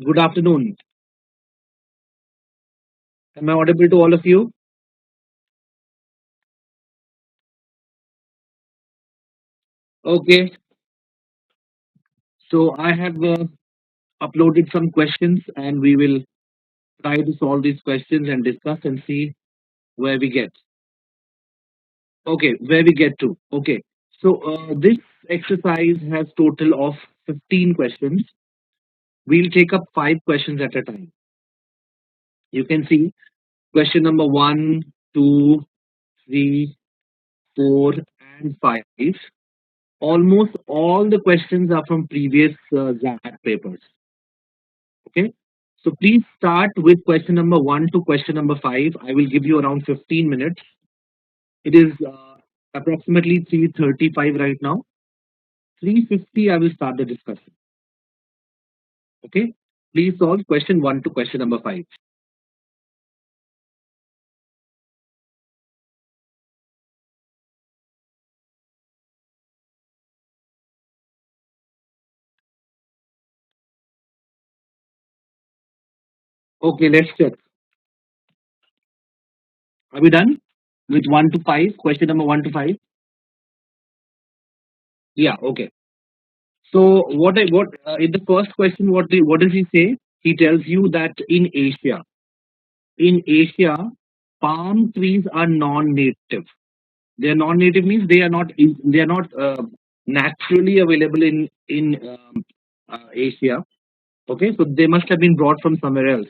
Good afternoon. Am I audible to all of you? Okay, so I have uploaded some questions and we will try to solve these questions and discuss and see where we get. Okay, where we get to. Okay, so this exercise has total of 15 questions. We'll take up 5 questions at a time. You can see question number one, two, three, four, and 5. Almost all the questions are from previous XAT papers. Okay. So please start with question number one to question number five. I will give you around 15 minutes. It is approximately 3:35 right now. 3:50, I will start the discussion. Okay. Please solve question one to question number five. Okay, let's check. Are we done with one to five? Question number one to five. Yeah. Okay. So what in the first question, what does he say? He tells you that in Asia, palm trees are non-native. They are non-native means they are not naturally available in Asia. Okay, so they must have been brought from somewhere else,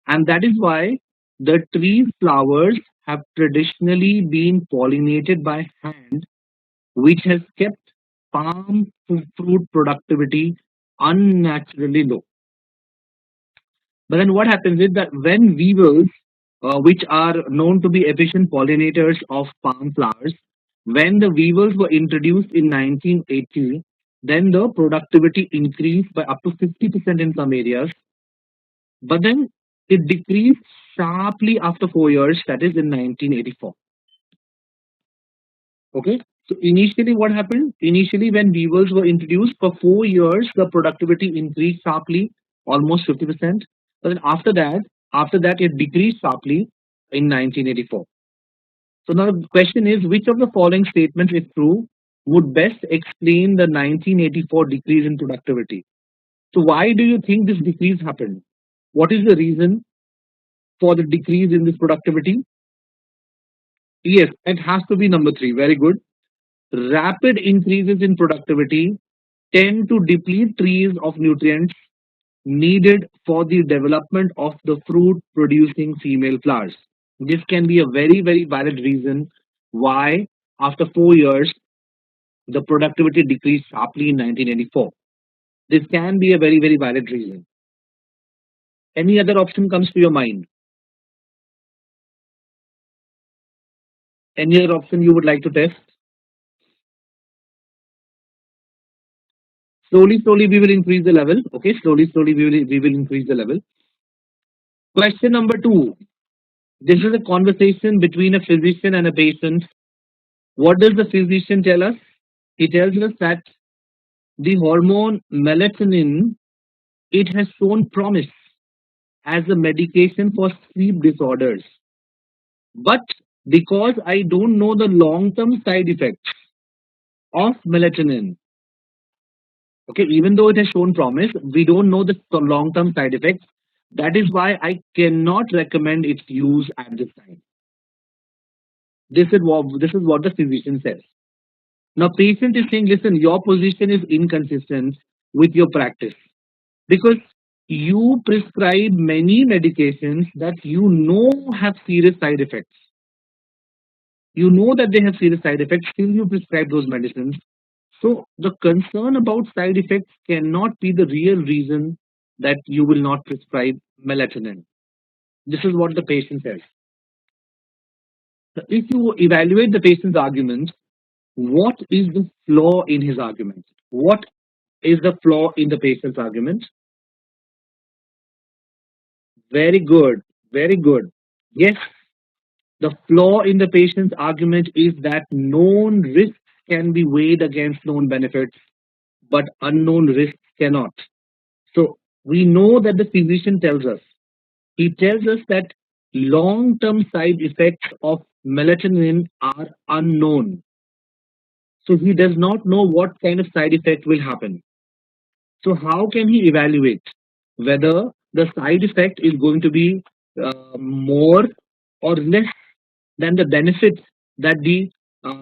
and that is why the tree's flowers have traditionally been pollinated by hand, which has kept fruit productivity unnaturally low. But then what happens is that when weevils, which are known to be efficient pollinators of palm flowers, when the weevils were introduced in 1980, then the productivity increased by up to 50% in some areas, but then it decreased sharply after 4 years, that is in 1984. Okay. So initially, what happened? Initially, when weevils were introduced for 4 years, the productivity increased sharply, almost 50%. But then after that, it decreased sharply in 1984. So now the question is, which of the following statements, if true, would best explain the 1984 decrease in productivity? So why do you think this decrease happened? What is the reason for the decrease in this productivity? Yes, it has to be number three. Very good. Rapid increases in productivity tend to deplete trees of nutrients needed for the development of the fruit producing female flowers. This can be a very, very valid reason why, after 4 years, the productivity decreased sharply in 1984. This can be a very, very valid reason. Any other option comes to your mind? Any other option you would like to test? Slowly, slowly, we will increase the level. Okay, slowly, slowly, we will increase the level. Question number two. This is a conversation between a physician and a patient. What does the physician tell us? He tells us that the hormone melatonin, it has shown promise as a medication for sleep disorders. But because I don't know the long-term side effects of melatonin, okay, even though it has shown promise, we don't know the long-term side effects. That is why I cannot recommend its use at this time. This is what the physician says. Now, patient is saying, listen, your position is inconsistent with your practice because you prescribe many medications that you know have serious side effects. You know that they have serious side effects, still you prescribe those medicines. So, the concern about side effects cannot be the real reason that you will not prescribe melatonin. This is what the patient says. So if you evaluate the patient's argument, what is the flaw in his argument? What is the flaw in the patient's argument? Very good. Very good. Yes, the flaw in the patient's argument is that known risks can be weighed against known benefits, but unknown risks cannot. So We know that the physician tells us. He tells us that long-term side effects of melatonin are unknown. So he does not know what kind of side effect will happen. So how can he evaluate whether the side effect is going to be more or less than the benefits that the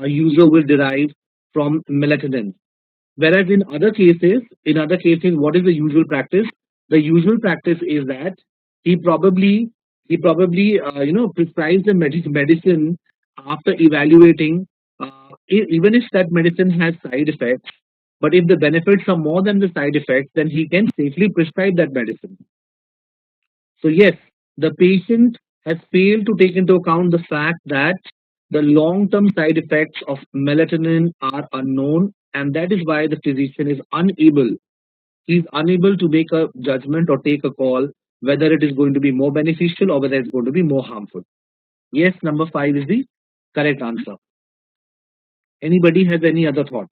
user will derive from melatonin? Whereas in other cases, what is the usual practice? The usual practice is that he probably prescribes the medicine after evaluating, even if that medicine has side effects. But if the benefits are more than the side effects, then he can safely prescribe that medicine. So yes, the patient has failed to take into account the fact that the long-term side effects of melatonin are unknown, and that is why the physician is unable. He's unable to make a judgment or take a call whether it is going to be more beneficial or whether it's going to be more harmful. Yes, number five is the correct answer. Anybody has any other thought?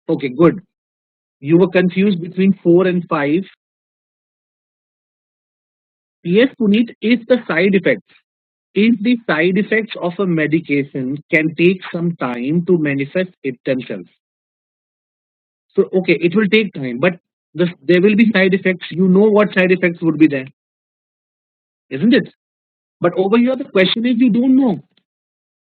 Okay, good. You were confused between four and five. Yes, Puneet, is the side effects. If the side effects of a medication can take some time to manifest it themselves. So, okay, it will take time, but there will be side effects. You know what side effects would be there, isn't it? But over here, the question is you don't know.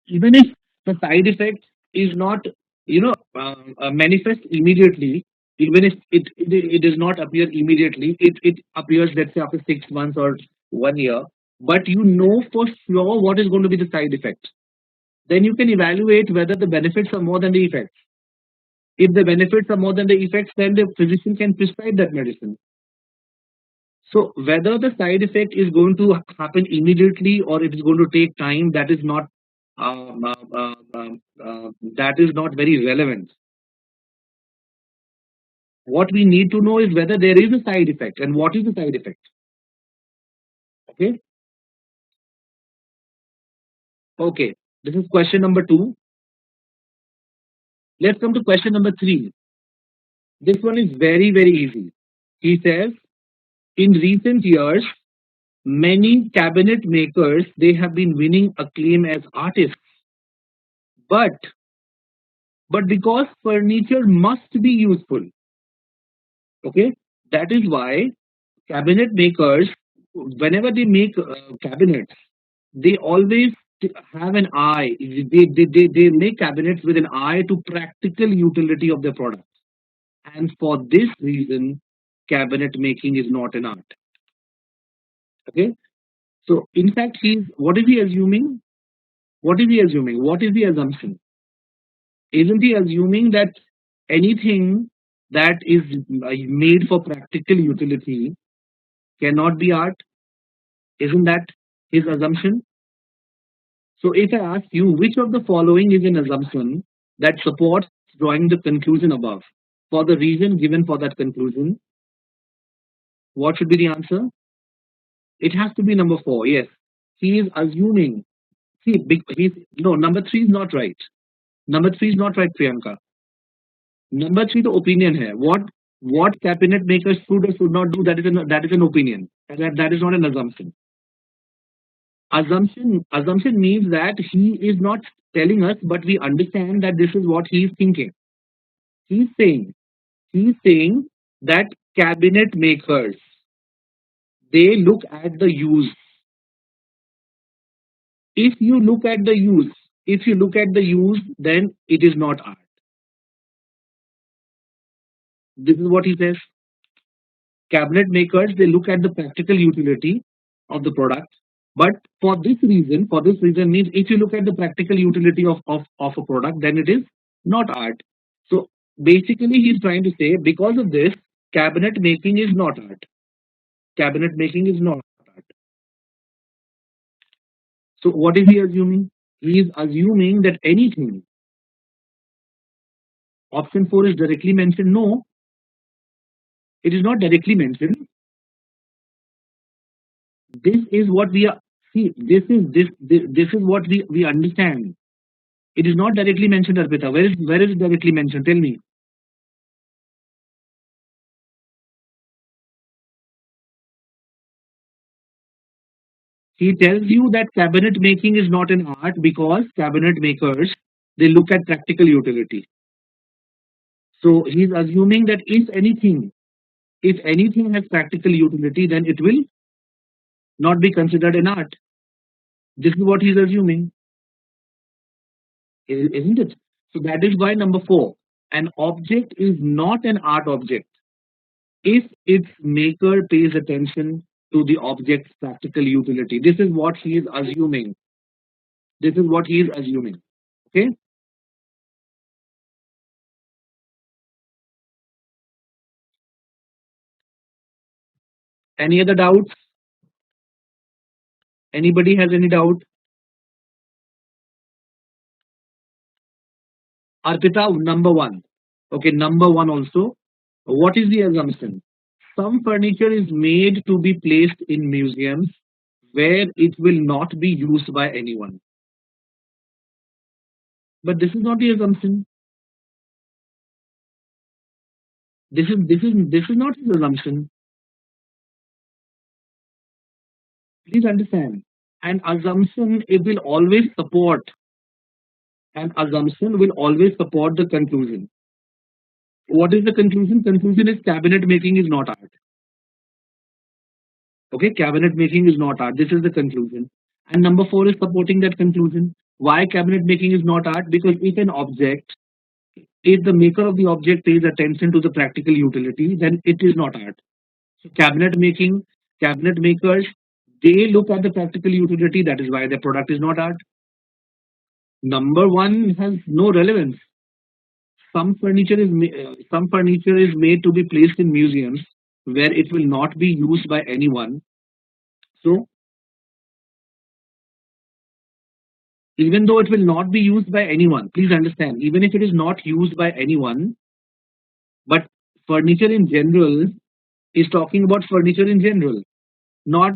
Even if the side effect is not, manifest immediately, even if it does not appear immediately, it appears, let's say, after 6 months or 1 year, but you know for sure what is going to be the side effect. Then you can evaluate whether the benefits are more than the effects. If the benefits are more than the effects, then the physician can prescribe that medicine. So whether the side effect is going to happen immediately or it is going to take time, um, uh, uh, that is not very relevant. What we need to know is whether there is a side effect and what is the side effect. Okay. Okay. This is question number two. Let's come to question number three. This one is very, very easy. He says, in recent years, many cabinet makers they have been winning acclaim as artists, but because furniture must be useful, okay, that is why cabinet makers, whenever they make cabinets, they always have an eye. They make cabinets with an eye to practical utility of their product, and for this reason, cabinet making is not an art. Okay, so in fact, he's what is he assuming? What is he assuming? What is the assumption? Isn't he assuming that anything that is made for practical utility cannot be art? Isn't that his assumption? So if I ask you which of the following is an assumption that supports drawing the conclusion above, for the reason given for that conclusion, what should be the answer? It has to be number four. Yes, he is assuming. See, no, number three is not right. Number three is not right, Priyanka. Number three, the opinion here. What cabinet makers should or should not do, that is an opinion. That is not an assumption. Assumption means that he is not telling us, but we understand that this is what he is thinking. He's saying he's saying that cabinet makers they look at the use. If you look at the use, then it is not art. This is what he says. Cabinet makers they look at the practical utility of the product, but for this reason means if you look at the practical utility of a product, then it is not art. So basically he's trying to say because of this, cabinet making is not art. Cabinet making is not art. So what is he assuming? He is assuming that anything. Option 4 is directly mentioned. No, it is not directly mentioned. This is what we are. See, this is what we understand. It is not directly mentioned, Arpita. Where is it directly mentioned? Tell me. He tells you that cabinet making is not an art because cabinet makers, they look at practical utility. So he's assuming that if anything has practical utility, then it will not be considered an art. This is what he's assuming, isn't it? So that is why number four, an object is not an art object if its maker pays attention to the object's practical utility. This is what he is assuming. This is what he is assuming. Okay. Any other doubts? Anybody has any doubt? Arpita, number one. Okay, number one also. What is the assumption? Some furniture is made to be placed in museums where it will not be used by anyone. But this is not the assumption. This is not his assumption. Please understand. An assumption it will always support. An assumption will always support the conclusion. What is the conclusion? Conclusion is cabinet making is not art. Okay, cabinet making is not art. This is the conclusion. And number four is supporting that conclusion. Why cabinet making is not art? Because if the maker of the object pays attention to the practical utility, then it is not art. So cabinet makers, they look at the practical utility. That is why the product is not art. Number one has no relevance. Some furniture is made to be placed in museums where it will not be used by anyone. So even though it will not be used by anyone, please understand, even if it is not used by anyone, but furniture in general is talking about furniture in general, not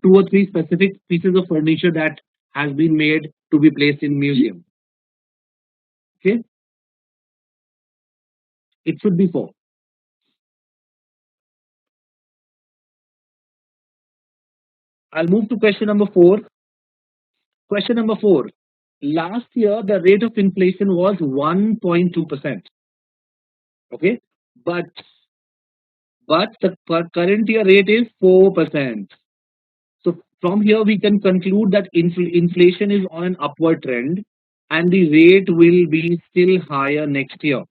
two or three specific pieces of furniture that has been made to be placed in museum. Okay, it should be four. I'll move to question number four. Question number four. Last year, the rate of inflation was 1.2%. Okay, but the current year rate is 4%. So from here, we can conclude that inflation is on an upward trend and the rate will be still higher next year.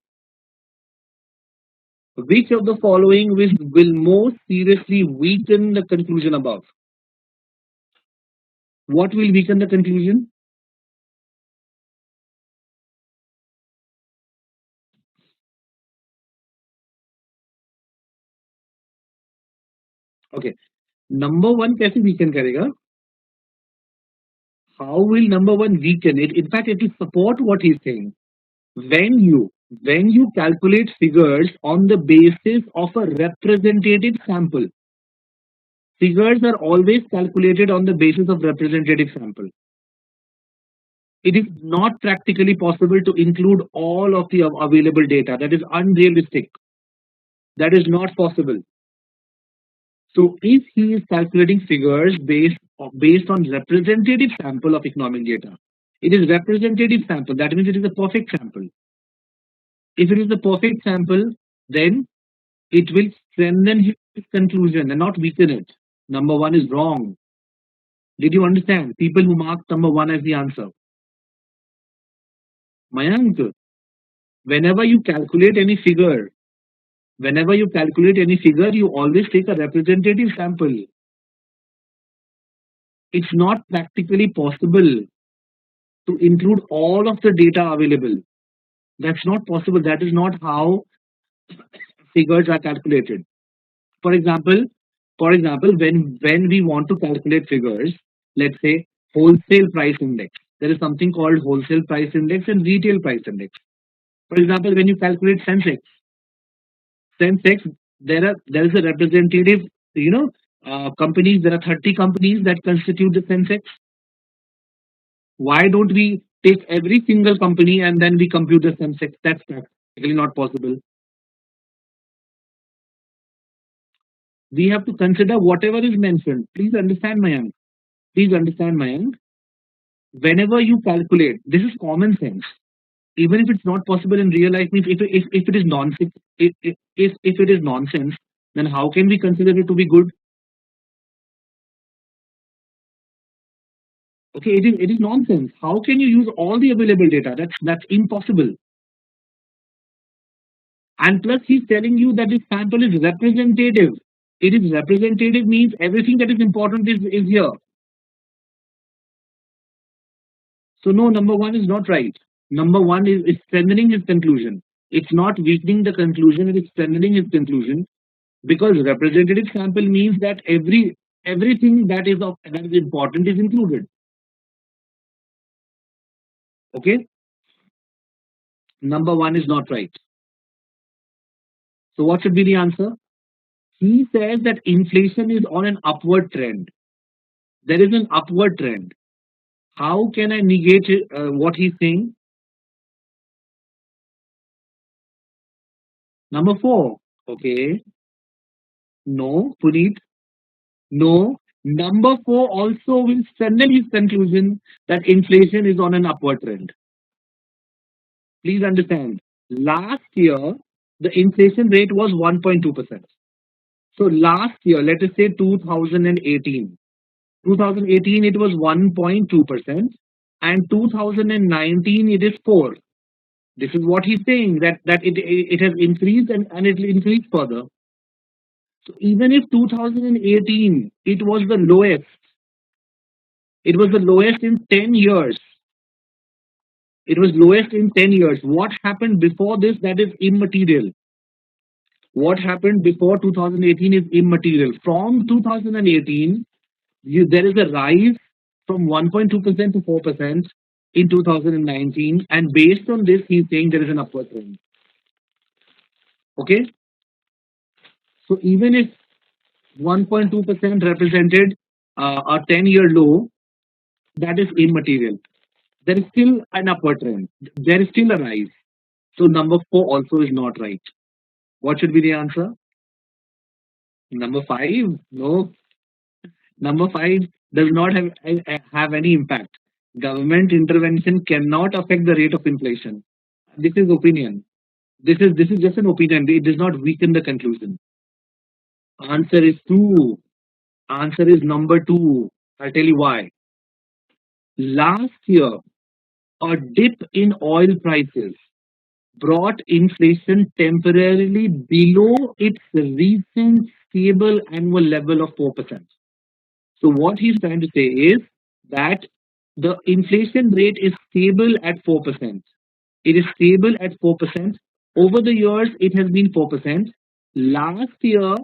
Which of the following will most seriously weaken the conclusion above? What will weaken the conclusion? Okay, number one कैसे weaken करेगा? How will number one weaken it? In fact, it will support what he's saying. When you calculate figures on the basis of a representative sample, figures are always calculated on the basis of representative sample. It is not practically possible to include all of the available data. That is unrealistic. That is not possible. So if he is calculating figures based on representative sample of economic data, it is representative sample. That means it is a perfect sample. If it is a perfect sample, then it will strengthen his conclusion and not weaken it. Number one is wrong. Did you understand? People who mark number one as the answer. Mayank, whenever you calculate any figure, you always take a representative sample. It's not practically possible to include all of the data available. That's not possible. That is not how figures are calculated. For example, when we want to calculate figures, let's say wholesale price index. There is something called wholesale price index and retail price index. For example, when you calculate Sensex, there is a representative, companies. There are 30 companies that constitute the Sensex. Why don't we take every single company and then we compute the sensex. That's practically not possible. We have to consider whatever is mentioned. Please understand, Mayank. Please understand, Mayank. Whenever you calculate, this is common sense. Even if it's not possible in real life, means if it is nonsense, if it is nonsense, then how can we consider it to be good? Okay, it is nonsense. How can you use all the available data? That's impossible. And plus, he's telling you that this sample is representative. It is representative means everything that is important is here. So no, number one is not right. Number one is strengthening his conclusion. It's not weakening the conclusion, it is strengthening his conclusion because representative sample means that everything that is important is included. Okay? Number one is not right. So what should be the answer? He says that inflation is on an upward trend. There is an upward trend. How can I negate what he's saying? Number four. Okay. No, Puneet. No. Number four also will strengthen his conclusion that inflation is on an upward trend. Please understand. Last year, the inflation rate was 1.2%. So last year, let us say 2018. 2018 it was 1.2% and 2019 it is 4. This is what he's saying that it has increased and it will increase further. So even if 2018 it was the lowest in 10 years. It was lowest in 10 years. What happened before this that is immaterial. What happened before 2018 is immaterial. From 2018, there is a rise from 1.2% to 4% in 2019, and based on this, he's saying there is an upward trend. Okay, so even if 1.2% represented a 10-year low, that is immaterial. There is still an upward trend. There is still a rise. So number four also is not right. What should be the answer? Number five? No. Number five does not have any impact. Government intervention cannot affect the rate of inflation. This is opinion. This is just an opinion. It does not weaken the conclusion. Answer is two. Answer is number two. I'll tell you why. Last year, a dip in oil prices brought inflation temporarily below its recent stable annual level of 4%. So what he's trying to say is that the inflation rate is stable at 4%. It is stable at 4%. Over the years, it has been 4%. Last year,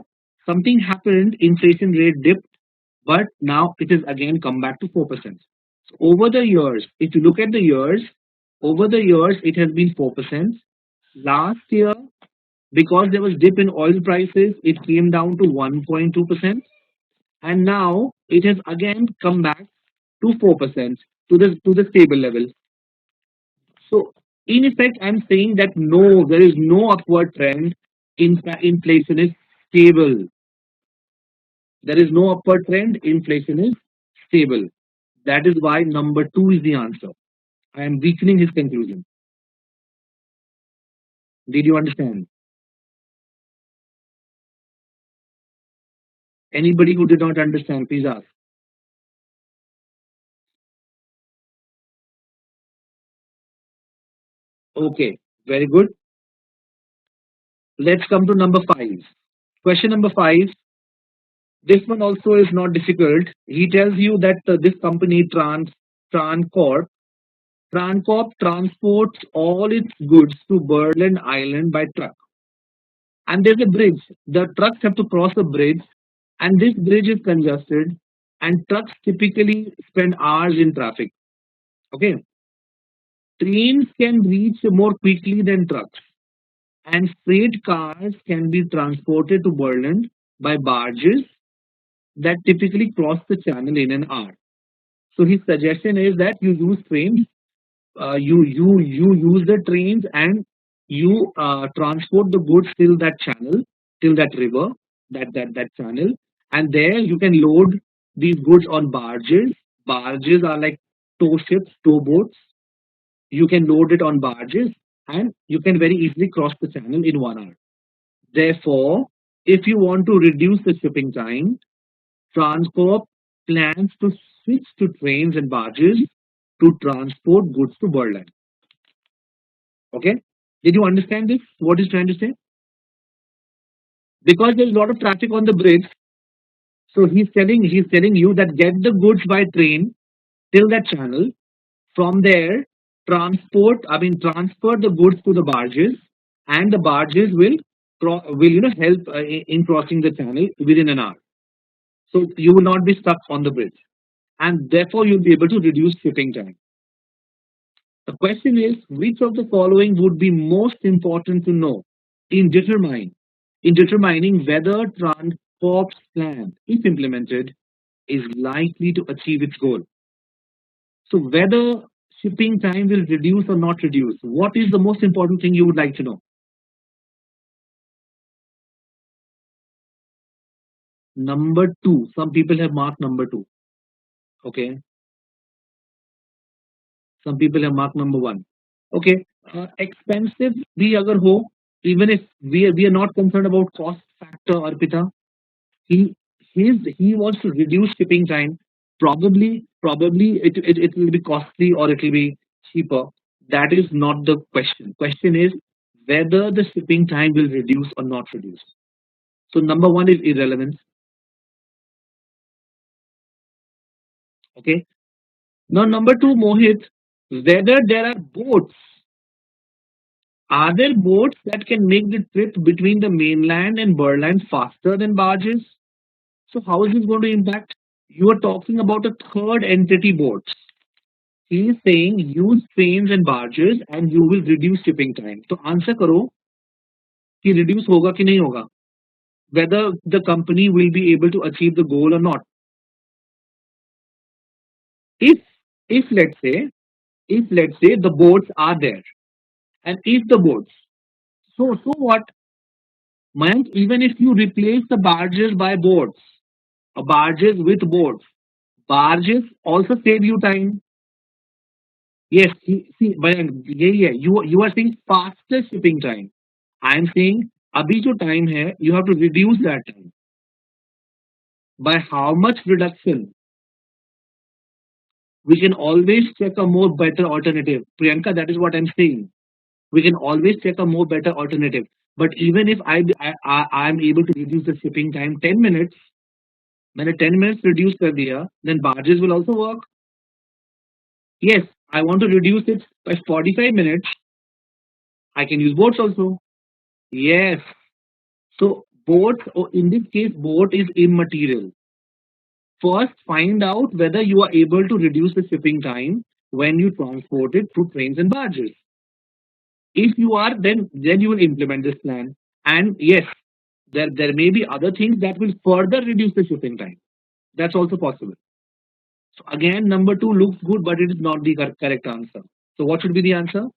something happened, inflation rate dipped, but now it has again come back to 4%. So over the years, if you look at the years, over the years, it has been 4%. Last year, because there was dip in oil prices, it came down to 1.2%. And now it has again come back to 4% to the stable level. So in effect, I'm saying that no, there is no upward trend. Inflation is stable. There is no upward trend. Inflation is stable. That is why number two is the answer. I am weakening his conclusion. Did you understand? Anybody who did not understand, please ask. Okay, very good. Let's come to number five. Question number five. This one also is not difficult. He tells you that this company Trancorp Trancorp transports all its goods to Berlin Island by truck. And there's a bridge. The trucks have to cross a bridge, and this bridge is congested, and trucks typically spend hours in traffic. Okay. Trains can reach more quickly than trucks, and freight cars can be transported to Berlin by barges that typically cross the channel in an hour. So his suggestion is that you use trains you use the trains and you transport the goods till that channel, till that river, that channel, and there you can load these goods on barges. Barges are like tow ships, tow boats. You can load it on barges, and you can very easily cross the channel in 1 hour. Therefore, if you want to reduce the shipping time, Transcorp plans to switch to trains and barges to transport goods to Berlin. Okay? Did you understand this? What is trying to say? Because there's a lot of traffic on the bridge, so he's telling you that get the goods by train till that channel. From there, transfer the goods to the barges, and the barges will help in crossing the channel within an hour. So you will not be stuck on the bridge, and therefore you'll be able to reduce shipping time. The question is, which of the following would be most important to know in determining whether Transcorp's plan, if implemented, is likely to achieve its goal? So whether shipping time will reduce or not reduce, what is the most important thing you would like to know? Number two. Some people have marked number two. Okay. Some people have marked number one. Okay. Expensive भी अगर हो, even if we are not concerned about cost factor, Arpita, he he wants to reduce shipping time. Probably it will be costly or it will be cheaper. That is not the question. Question is whether the shipping time will reduce or not reduce. So number one is irrelevant. Okay. Now number two, Mohit, whether there are boats. Are there boats that can make the trip between the mainland and Berlin faster than barges? So how is this going to impact? You are talking about a third entity boats. He is saying use trains and barges and you will reduce shipping time. तो answer करो कि reduce होगा कि नहीं होगा? Whether the company will be able to achieve the goal or not. If if let's say the boats are there, and if the boats, so what? Mayank, even if you replace the barges by boats, barges with boats, barges also save you time. Yes, Mayank, yeah, you are saying faster shipping time. I am saying अभी जो time है, you have to reduce that time. By how much reduction? We can always check a more better alternative. Priyanka, that is what I'm saying. We can always check a more better alternative. But even if I am able to reduce the shipping time 10 minutes, मैंने 10 minutes reduce कर दिया, then barges will also work. Yes, I want to reduce it by 45 minutes. I can use boats also. Yes. So boats, or in this case, boat is immaterial. First, find out whether you are able to reduce the shipping time when you transport it through trains and barges. If you are, then you will implement this plan. And yes, there may be other things that will further reduce the shipping time. That's also possible. So again, number two looks good, but it is not the correct answer. So what should be the answer?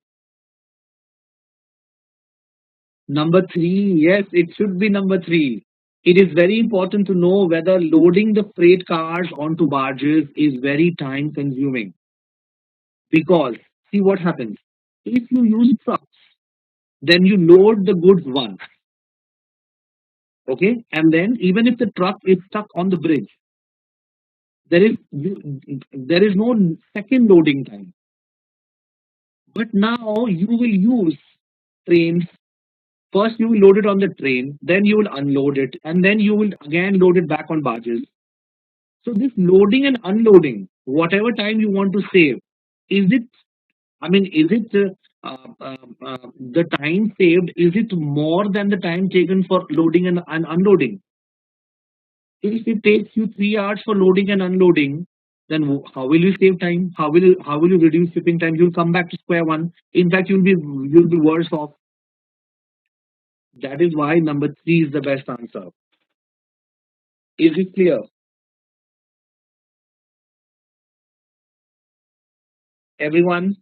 Number three, yes, it should be number three. It is very important to know whether loading the freight cars onto barges is very time consuming. Because see what happens. If you use trucks, then you load the goods once, okay? And then even if the truck is stuck on the bridge, there is there is no second loading time. But now you will use trains. First, you will load it on the train, then you will unload it, and then you will again load it back on barges. So this loading and unloading, whatever time you want to save, is it? Is it the time saved? Is it more than the time taken for loading and unloading? If it takes you 3 hours for loading and unloading, then how will you save time? How will you reduce shipping time? You'll come back to square one. In fact, you'll be worse off. That is why number three is the best answer. Is it clear? Everyone?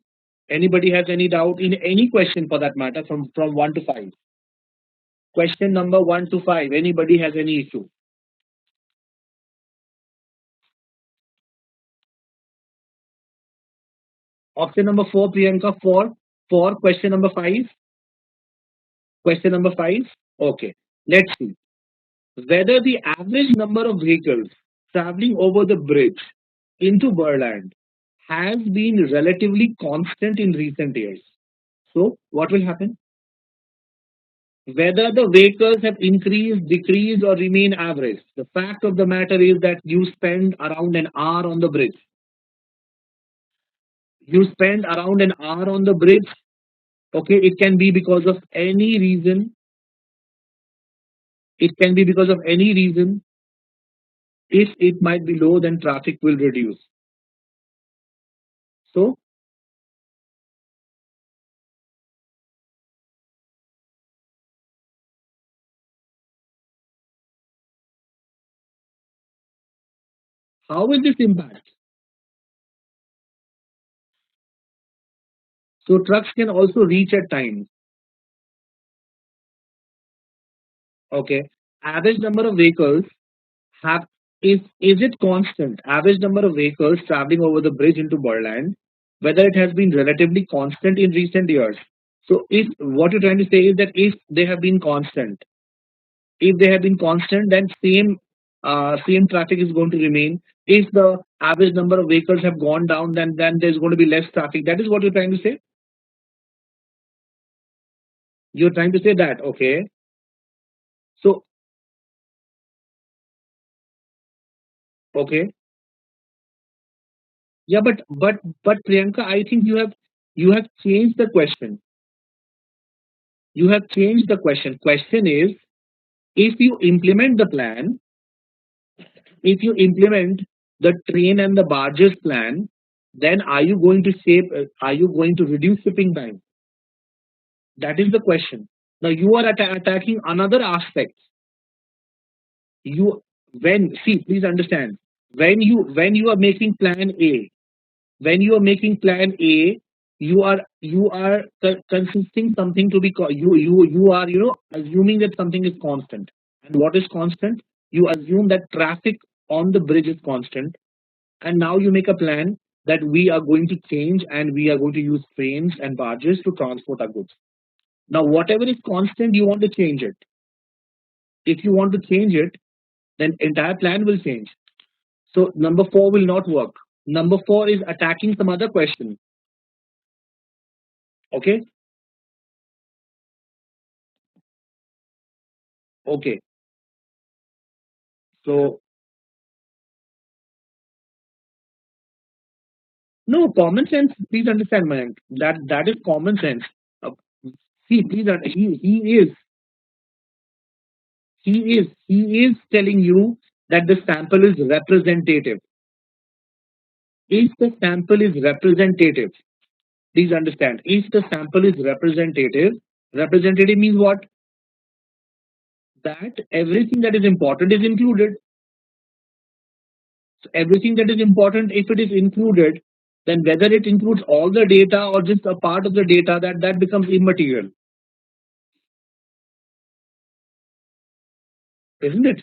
Anybody has any doubt in any question for that matter from 1 to 5? Question number 1 to 5. Anybody has any issue? Option number 4, Priyanka, for question number 5. Question number 5. Okay. Let's see. Whether the average number of vehicles traveling over the bridge into Berland has been relatively constant in recent years. So, what will happen? Whether the vehicles have increased, decreased, or remain average. The fact of the matter is that you spend around an hour on the bridge. You spend around an hour on the bridge. Okay, it can be because of any reason. It can be because of any reason. If it might be low, then traffic will reduce. So, how will this impact? So, trucks can also reach at times. Okay, average number of vehicles have is it constant? Average number of vehicles traveling over the bridge into Berland, whether it has been relatively constant in recent years. So, if what you're trying to say is that if they have been constant, if they have been constant, then same traffic is going to remain. If the average number of vehicles have gone down, then there's going to be less traffic. That is what you're trying to say. You're trying to say that, okay? So, okay, yeah, but Priyanka, I think you have changed the question. You have changed the question. Question is, if you implement the plan, if you implement the train and the barges plan, then are you going to reduce shipping time? That is the question. Now you are attacking another aspect. You when see, please understand, when you are making plan A, when you are making plan A, you are consisting something to be you are assuming that something is constant. And what is constant? You assume that traffic on the bridge is constant, and now you make a plan that we are going to change and we are going to use trains and barges to transport our goods. Now, whatever is constant, you want to change it. If you want to change it, then entire plan will change. So number 4 will not work. Number 4 is attacking some other question. Okay, okay. So no common sense. Please understand, Mayank. That is common sense. Uh, See, please, he is telling you that the sample is representative. If the sample is representative, please understand. If the sample is representative, representative means what? That everything that is important is included. So everything that is important, if it is included, then whether it includes all the data or just a part of the data, that becomes immaterial, isn't it?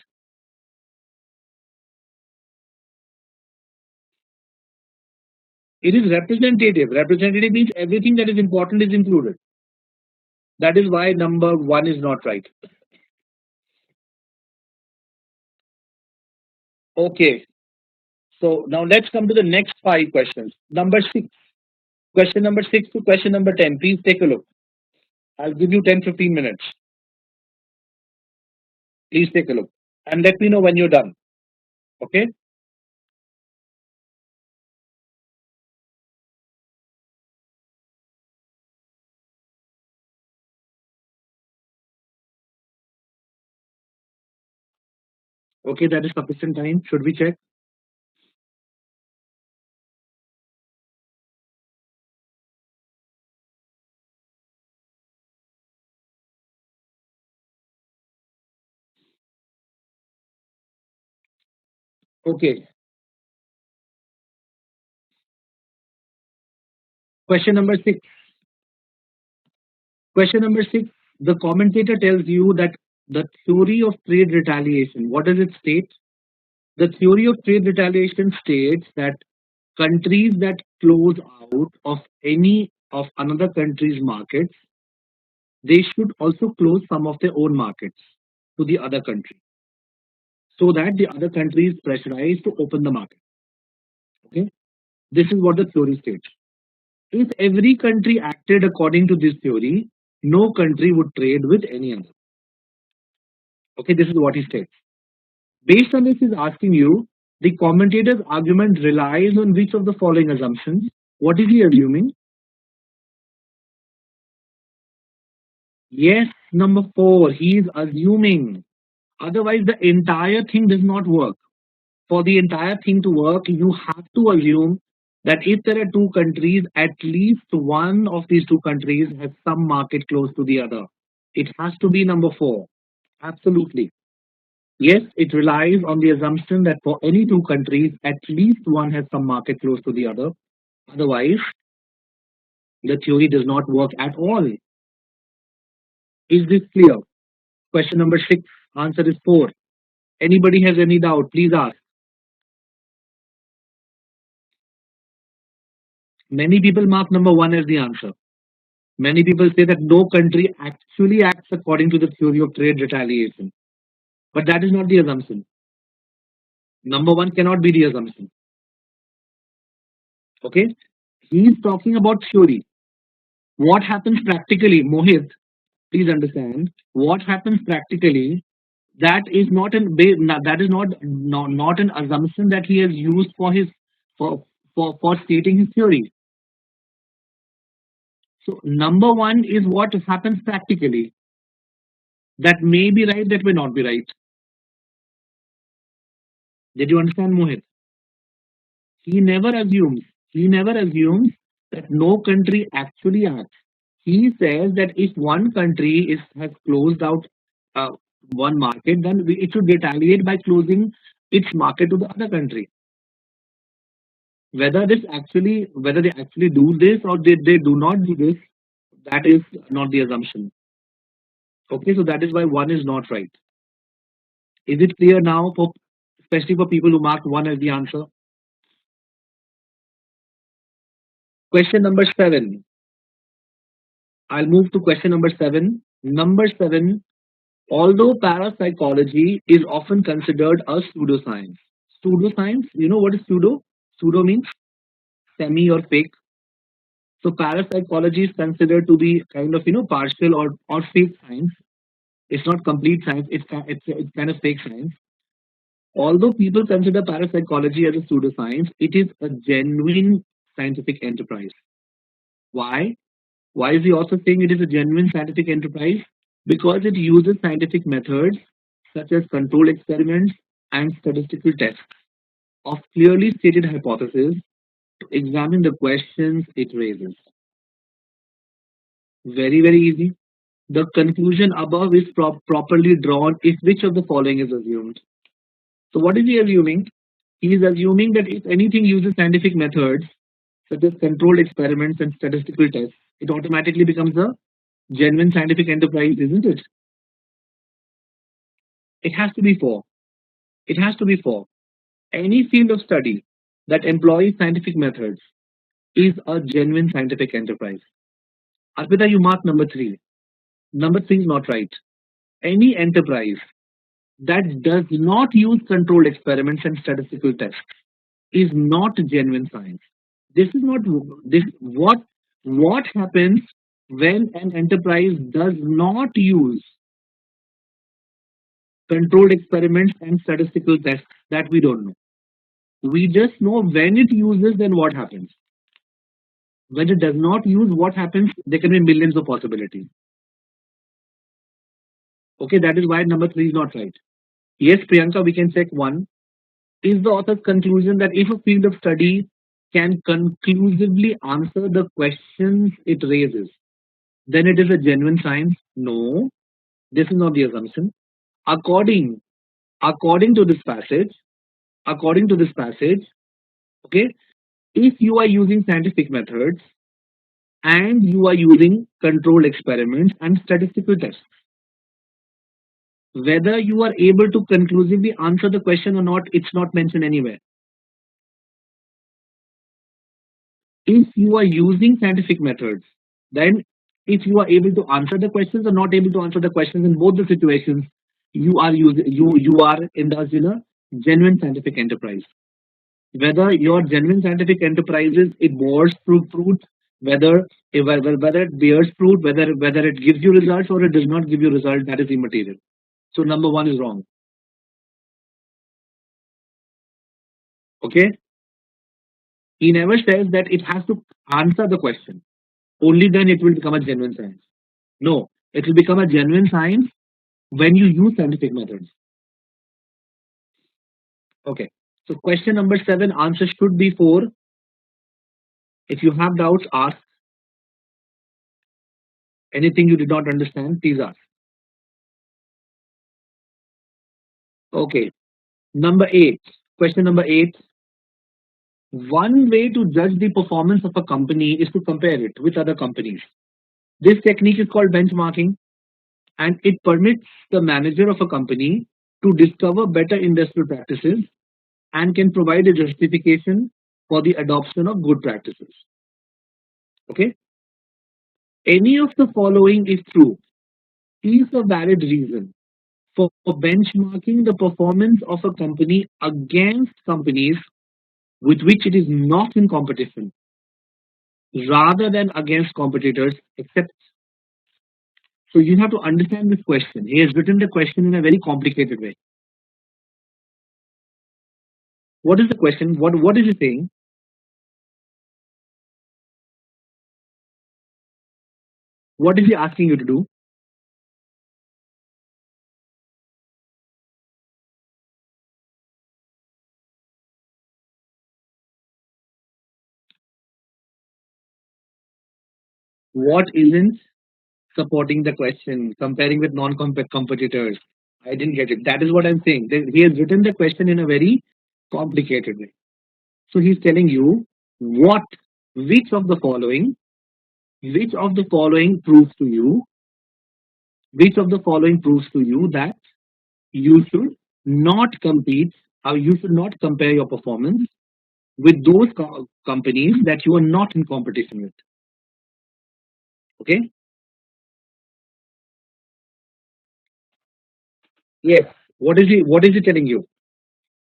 It is representative. Representative means everything that is important is included. That is why number 1 is not right. Okay. So now let's come to the next 5 questions. Number 6. Question number 6 to question number 10. Please take a look. I'll give you 10-15 minutes. Please take a look. And let me know when you're done. Okay? Okay, that is sufficient time. Should we check? Okay. Question number six. Question number six. The commentator tells you that the theory of trade retaliation. What does it state? The theory of trade retaliation states that countries that close out of any of another country's markets, they should also close some of their own markets to the other country so that the other country is pressurized to open the market. Okay, this is what the theory states. If every country acted according to this theory, no country would trade with any other. Okay, this is what he states. Based on this, he's asking you the commentator's argument relies on which of the following assumptions? What is he assuming? Yes, number four, he is assuming. Otherwise, the entire thing does not work. For the entire thing to work, you have to assume that if there are two countries, at least one of these two countries has some market close to the other. It has to be number four. Absolutely. Yes, it relies on the assumption that for any two countries, at least one has some market close to the other. Otherwise, the theory does not work at all. Is this clear? Question number six. Answer is four. Anybody has any doubt, please ask. Many people mark number one as the answer. Many people say that no country actually acts according to the theory of trade retaliation. But that is not the assumption. Number one cannot be the assumption. Okay? He is talking about theory. What happens practically, Mohit, please understand, what happens practically, that is that is not an assumption that he has used for his for stating his theory. So number one is what happens practically. That may be right, that may not be right. Did you understand, Mohit? He never assumes. He never assumes that no country actually acts. He says that if one country has closed out uh, one market, then it should retaliate by closing its market to the other country. Whether they actually do this or they do not do this, that is not the assumption. Okay, so that is why one is not right. Is it clear now, for especially for people who mark one as the answer? Question number seven. I'll move to question number seven. Number seven, although parapsychology is often considered a pseudoscience. Pseudoscience, you know what is pseudo? Pseudo means semi or fake. So parapsychology is considered to be kind of partial or fake science. It's not complete science. It's kind of fake science. Although people consider parapsychology as a pseudoscience, it is a genuine scientific enterprise. Why? Why is the author saying it is a genuine scientific enterprise? Because it uses scientific methods such as controlled experiments and statistical tests of clearly stated hypotheses to examine the questions it raises. Very, very easy. The conclusion above is properly drawn if which of the following is assumed. So, what is he assuming? He is assuming that if anything uses scientific methods such as controlled experiments and statistical tests, it automatically becomes a genuine scientific enterprise, isn't it? It has to be for. It has to be for. Any field of study that employs scientific methods is a genuine scientific enterprise. Arpita, you mark number three. Number three is not right. Any enterprise that does not use controlled experiments and statistical tests is not genuine science. This is not this what happens when an enterprise does not use controlled experiments and statistical tests, that we don't know. We just know when it uses, then what happens. When it does not use, what happens? There can be millions of possibilities. Okay, that is why number three is not right. Yes, Priyanka, we can check one. Is the author's conclusion that if a field of study can conclusively answer the questions it raises, then it is a genuine science? No, this is not the assumption. According according to this passage, according to this passage, okay, if you are using scientific methods, and you are using controlled experiments and statistical tests. Whether you are able to conclusively answer the question or not, it's not mentioned anywhere. If you are using scientific methods, then if you are able to answer the questions or not able to answer the questions in both the situations, you are indulged in a genuine scientific enterprise. Whether your genuine scientific enterprises it bears fruit, whether it bears fruit, whether it gives you results or it does not give you results, that is immaterial. So number one is wrong. Okay, he never says that it has to answer the question. Only then it will become a genuine science. No, it will become a genuine science when you use scientific methods. Okay. So question number 7, answer should be 4. If you have doubts, ask. Anything you did not understand, please ask. Okay. Number 8. Question number 8. One way to judge the performance of a company is to compare it with other companies. This technique is called benchmarking, and it permits the manager of a company to discover better industrial practices and can provide a justification for the adoption of good practices. Okay. Any of the following is true is a valid reason for benchmarking the performance of a company against companies with which it is not in competition rather than against competitors except. So you have to understand this question. He has written the question in a very complicated way. What is the question? What is he saying? What is he asking you to do? What isn't supporting the question? Comparing with non-competitors. I didn't get it. That is what I'm saying. He has written the question in a very complicated way. So he's telling you what, which of the following, which of the following proves to you, which of the following proves to you that you should not compete, or you should not compare your performance with those companies that you are not in competition with. Okay. Yes. What is he telling you?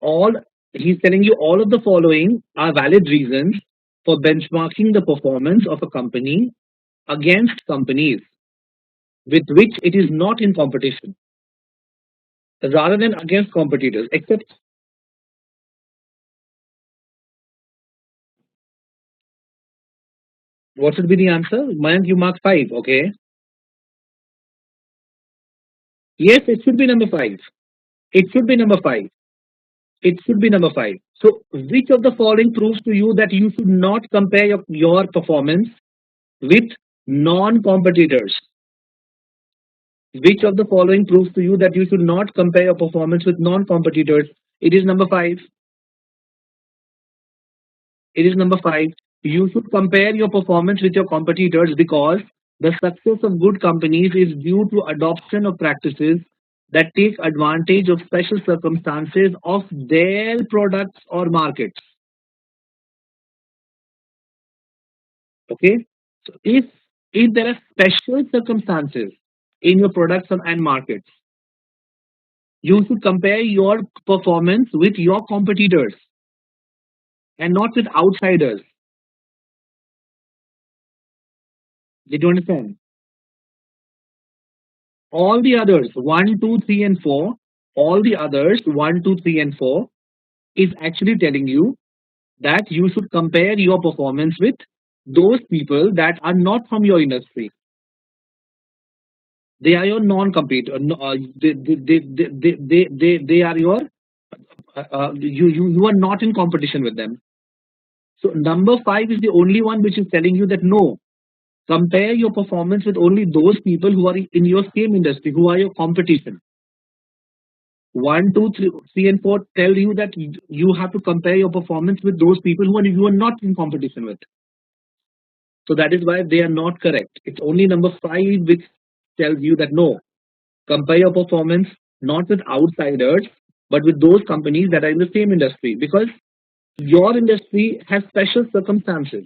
All He's telling you all of the following are valid reasons for benchmarking the performance of a company against companies with which it is not in competition rather than against competitors. Except what should be the answer? Mayank, you mark 5. Okay. Yes, it should be number 5. It should be number 5. It should be number 5. So, which of the following proves to you that you should not compare your performance with non competitors? Which of the following proves to you that you should not compare your performance with non competitors? It is number 5. It is number 5. You should compare your performance with your competitors because the success of good companies is due to adoption of practices that take advantage of special circumstances of their products or markets. Okay. So if there are special circumstances in your products and markets, you should compare your performance with your competitors and not with outsiders. Did you understand? All the others, 1, 2, 3, and 4, all the others, 1, 2, 3, and 4, is actually telling you that you should compare your performance with those people that are not from your industry. They are your non-competitor. They are your, you are not in competition with them. So number 5 is the only one which is telling you that no, compare your performance with only those people who are in your same industry, who are your competition. 1, 2, 3, and 4 tell you that you have to compare your performance with those people who are you are not in competition with. So that is why they are not correct. It's only number five which tells you that no, compare your performance not with outsiders, but with those companies that are in the same industry, because your industry has special circumstances.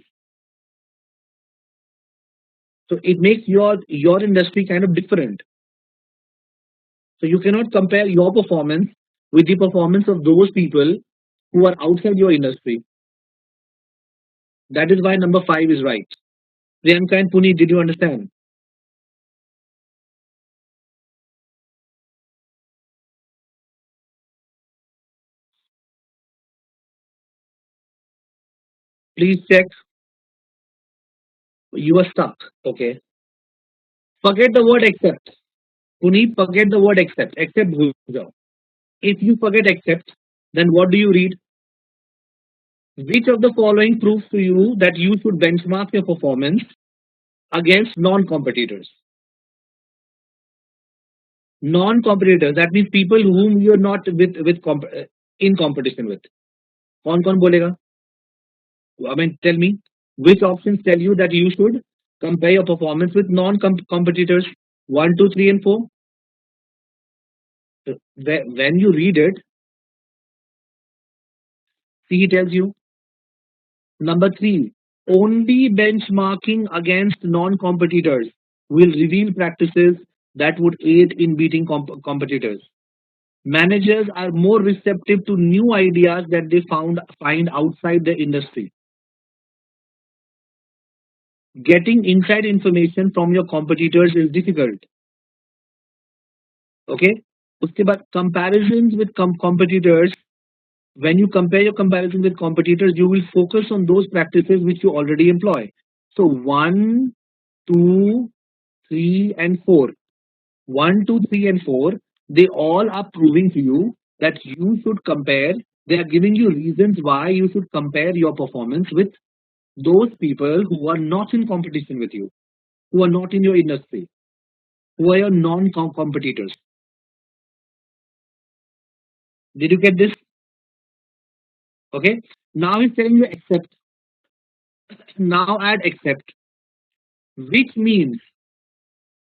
So it makes your industry kind of different. So you cannot compare your performance with the performance of those people who are outside your industry. That is why number five is right. Priyanka and Puneet, did you understand? Please check. You are stuck. Okay. Forget the word accept. Puneet, forget the word accept. Accept bhul jao. If you forget accept, then what do you read? Which of the following proves to you that you should benchmark your performance against non-competitors? Non-competitors, that means people whom you're not in competition with. कौन कौन बोलेगा? I mean, tell me, which options tell you that you should compare your performance with non-competitors? One, two, three, and four. When you read it, see, he tells you. Number three, only benchmarking against non-competitors will reveal practices that would aid in beating competitors. Managers are more receptive to new ideas that they find outside the industry. Getting inside information from your competitors is difficult. Okay. उसके बाद comparisons with competitors. When you compare your comparison with competitors, you will focus on those practices which you already employ. So one, two, three, and four. One, two, three, and four. They all are proving to you that you should compare. They are giving you reasons why you should compare your performance with those people who are not in competition with you, who are not in your industry, who are your non-competitors. Did you get this? Okay. Now he's telling you accept. Now add accept, which means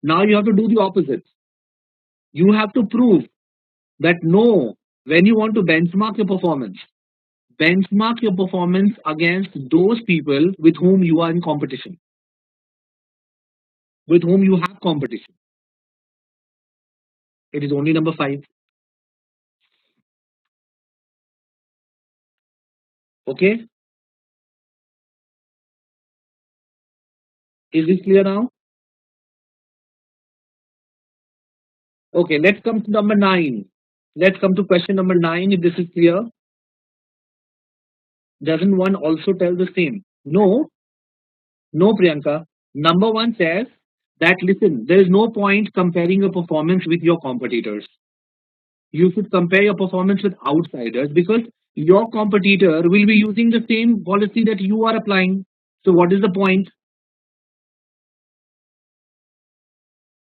now you have to do the opposite. You have to prove that no, when you want to benchmark your performance against those people with whom you are in competition, with whom you have competition. It is only number five. Okay. Is this clear now? Okay, let's come to number nine. Let's come to question number nine. If this is clear, doesn't one also tell the same? No, no, Priyanka. Number one says that listen, there is no point comparing your performance with your competitors. You should compare your performance with outsiders because your competitor will be using the same policy that you are applying. So, what is the point?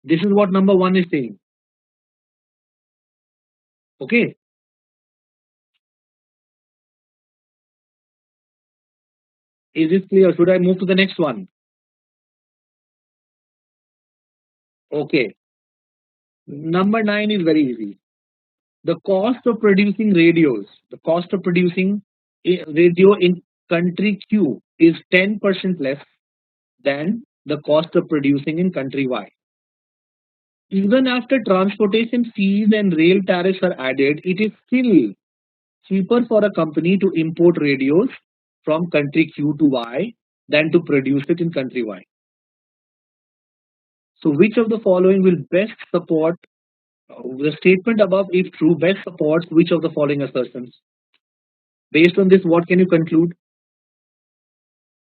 This is what number one is saying. Okay, is this clear? Should I move to the next one? Okay, number nine is very easy. The cost of producing radios, the cost of producing a radio in country Q is 10% less than the cost of producing in country Y. Even after transportation fees and rail tariffs are added, it is still cheaper for a company to import radios from country Q to Y than to produce it in country Y. So, which of the following will best support the statement above, if true, best supports which of the following assertions? Based on this, what can you conclude?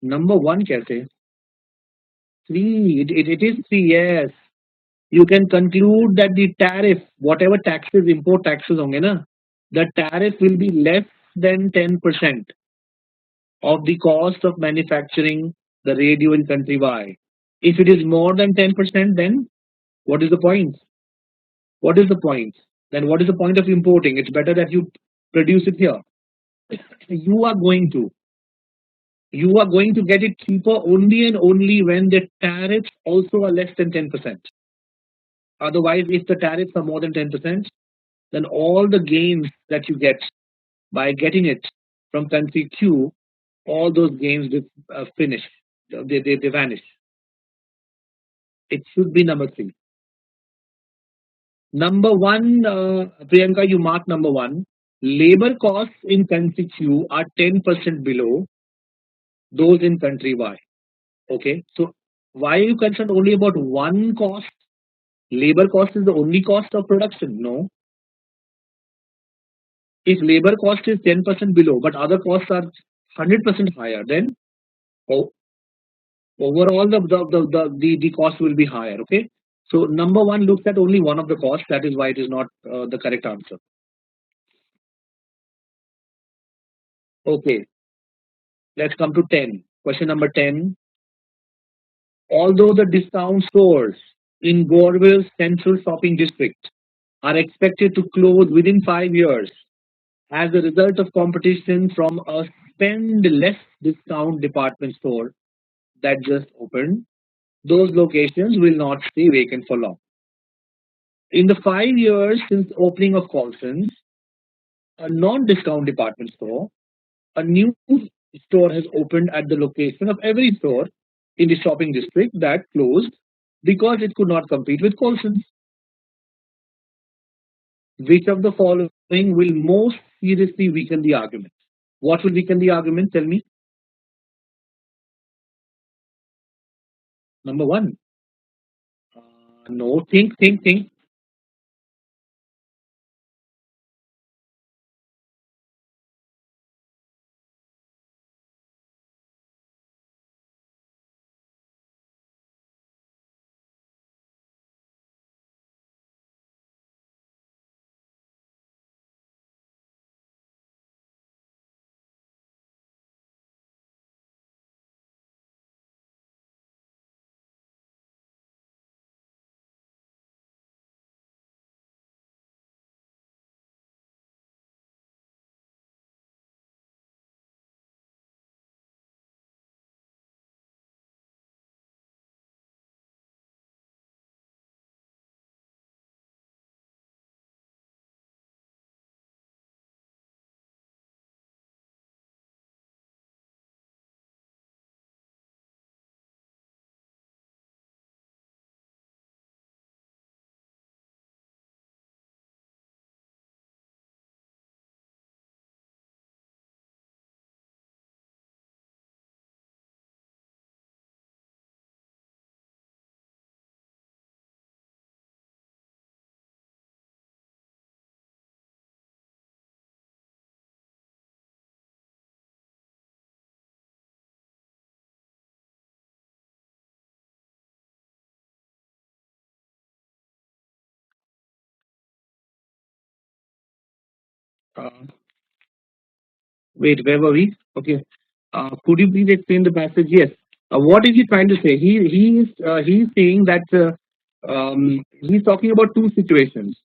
Number one, कैसे? Three. It is three. Yes. You can conclude that the tariff, whatever taxes, import taxes होंगे ना, the tariff will be less than 10% of the cost of manufacturing the radio in country Y. If it is more than 10%, then what is the point? What is the point? Then what is the point of importing? It's better that you produce it here. You are going to. You are going to get it cheaper only and only when the tariffs also are less than 10%. Otherwise, if the tariffs are more than 10%, then all the gains that you get by getting it from country Q, all those gains finish. They vanish. It should be number three. Number one, Priyanka, you mark number one. Labor costs in country Q are 10% below those in country Y. Okay, so why are you concerned only about one cost? Labor cost is the only cost of production. No, if labor cost is 10% below, but other costs are 100% higher, then o- overall the cost will be higher. Okay, so number one looks at only one of the costs. That is why it is not the correct answer. Okay, let's come to 10. Question number 10. Although the discount stores in Goreville's central shopping district are expected to close within 5 years as a result of competition from a spend less discount department store that just opened, those locations will not stay vacant for long. In the 5 years since opening of Colson's, a non-discount department store, a new store has opened at the location of every store in the shopping district that closed because it could not compete with Colson's. Which of the following will most seriously weaken the argument? What will weaken the argument? Tell me. Number one. No, think. Uh, Wait, where were we? Okay. Could you please explain the passage? Yes. What is he trying to say? He's saying that he's talking about two situations.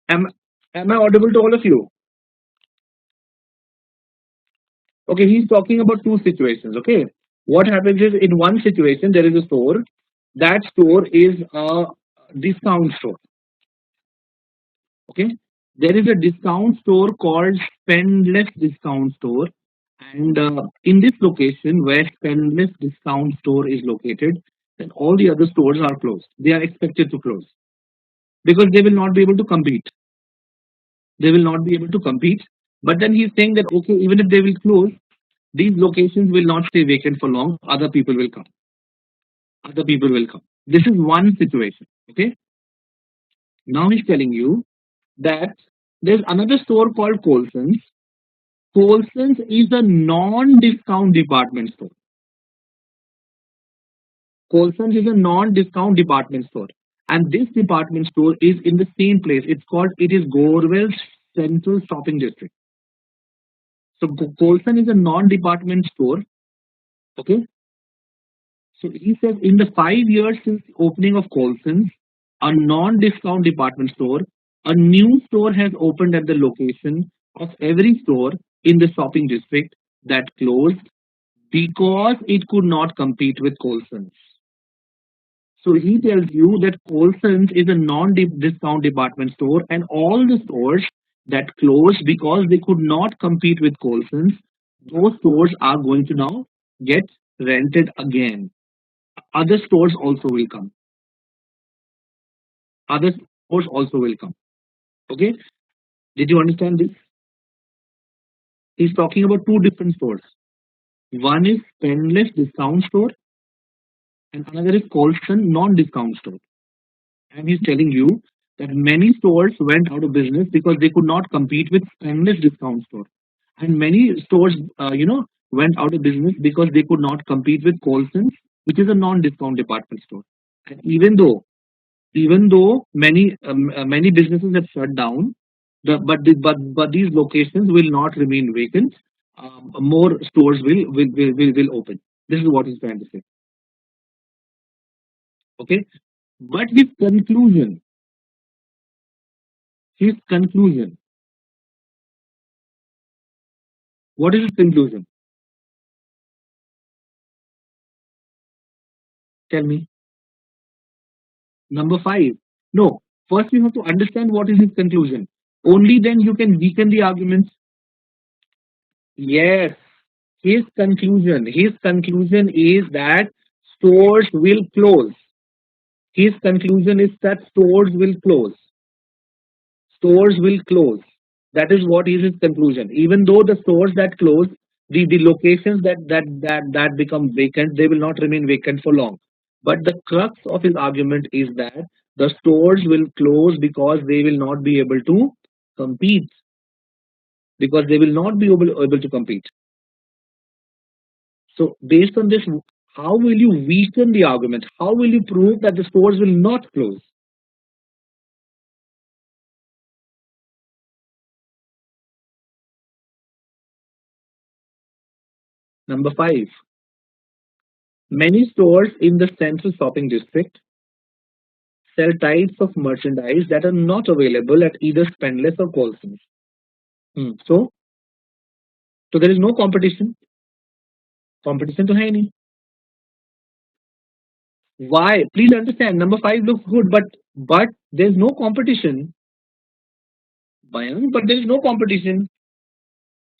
Am am I audible to all of you? Okay, he's talking about two situations. Okay, what happens is in one situation there is a store. That store is a discount store. Okay, there is a discount store called Spendless Discount Store, and in this location where Spendless Discount Store is located, then all the other stores are closed. They are expected to close because they will not be able to compete. They will not be able to compete. But then he's saying that okay, even if they will close, these locations will not stay vacant for long. Other people will come. Other people will come. This is one situation. Okay. Now he's telling you that there's another store called Colson's. Colson's is a non-discount department store. Colson's is a non-discount department store. And this department store is in the same place. It is Gorwell's Central Shopping District. So Colson is a non-department store. Okay. So he says in the 5 years since the opening of Colson's, a non-discount department store, a new store has opened at the location of every store in the shopping district that closed because it could not compete with Colson's. So he tells you that Colson's is a non-discount department store, and all the stores that closed because they could not compete with Colson's, those stores are going to now get rented again. Other stores also will come. Other stores also will come. Okay? Did you understand this? He's talking about two different stores. One is Penless discount store, and another is Colson non-discount store. And he's telling you that many stores went out of business because they could not compete with Penless discount store, and many stores, went out of business because they could not compete with Colson's, which is a non-discount department store. And even though many businesses have shut down, but these locations will not remain vacant. More stores will open. This is what he's trying to say. Okay, but his conclusion. What is his conclusion? Tell me. Number five. No. First, you have to understand what is his conclusion. Only then you can weaken the arguments. Yes. His conclusion is that stores will close. His conclusion is that stores will close. Stores will close. That is what is his conclusion. Even though the stores that close, the locations that become vacant, they will not remain vacant for long. But the crux of his argument is that the stores will close because they will not be able to compete. Because they will not be able to compete. So based on this, how will you weaken the argument? How will you prove that the stores will not close? Number five, many stores in the central shopping district sell types of merchandise that are not available at either Spendless or Colson's. So there is no competition. Competition to है ही नहीं. Why? Please understand. Number five looks good, but there is no competition. But there is no competition.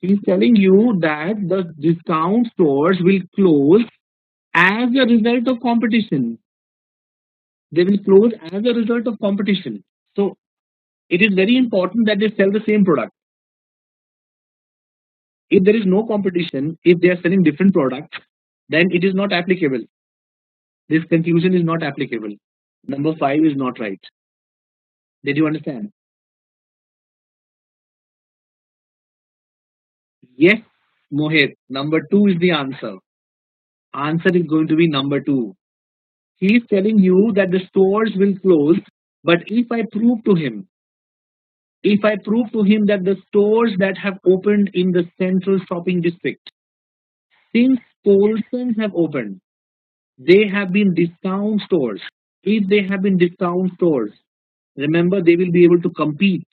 He is telling you that the discount stores will close as a result of competition. They will close as a result of competition. So it is very important that they sell the same product. If there is no competition, if they are selling different products, then it is not applicable. This conclusion is not applicable. Number five is not right. Did you understand? Yes, Mohit. Number two is the answer. Answer is going to be number two. He is telling you that the stores will close, but if I prove to him that the stores that have opened in the central shopping district, since Colson's have opened, they have been discount stores. If they have been discount stores, remember they will be able to compete.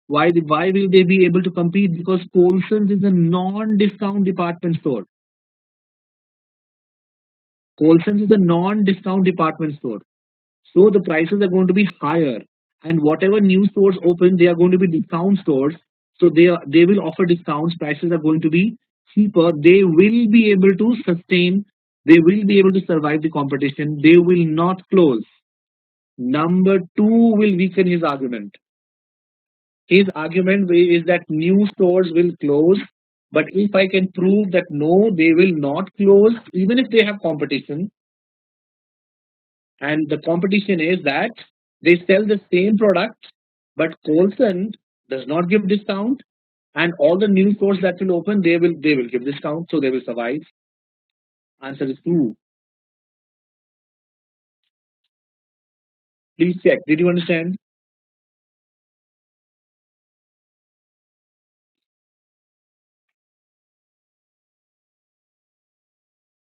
Why will they be able to compete? Because Colson's is a non-discount department store. Colson's is a non-discount department store. So the prices are going to be higher. And whatever new stores open, they are going to be discount stores. So they will offer discounts. Prices are going to be cheaper. They will be able to sustain. They will be able to survive the competition. They will not close. Number two will weaken his argument. His argument is that new stores will close. But if I can prove that no, they will not close, even if they have competition, and the competition is that they sell the same product, but Colson does not give discount, and all the new stores that will open, they will give discount, so they will survive. Answer is two. Please check. Did you understand?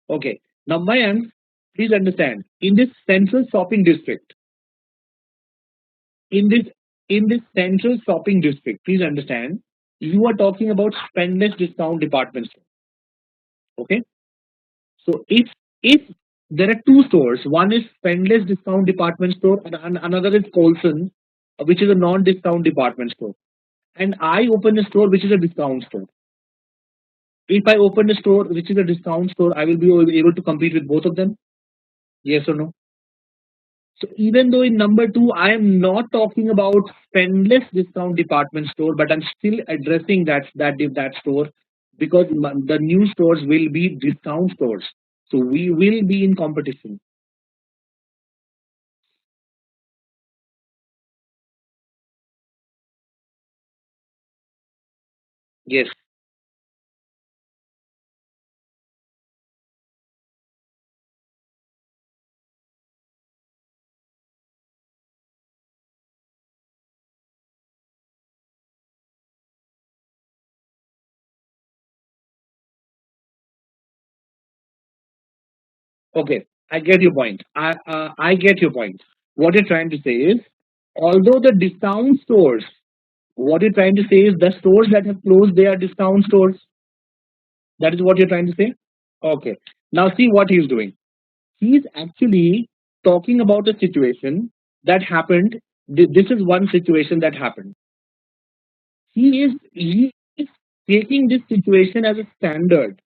Okay. Now, Mayank, please understand. In this central shopping district, in this in this central shopping district, please understand, you are talking about Spendless discount department store. Okay. So if there are two stores, one is Spendless Discount Department Store and another is Colson, which is a non-discount department store. And I open a store which is a discount store. If I open a store which is a discount store, I will be able to compete with both of them. Yes or no? So even though in number two, I am not talking about Spendless Discount Department Store, but I'm still addressing that store because the new stores will be discount stores. So we will be in competition. Yes. Okay. I get your point. I get your point. What you're trying to say is, although the discount stores, what you're trying to say is the stores that have closed, they are discount stores. That is what you're trying to say. Okay. Now see what he's doing. He's actually talking about a situation that happened. This is one situation that happened. He is taking this situation as a standard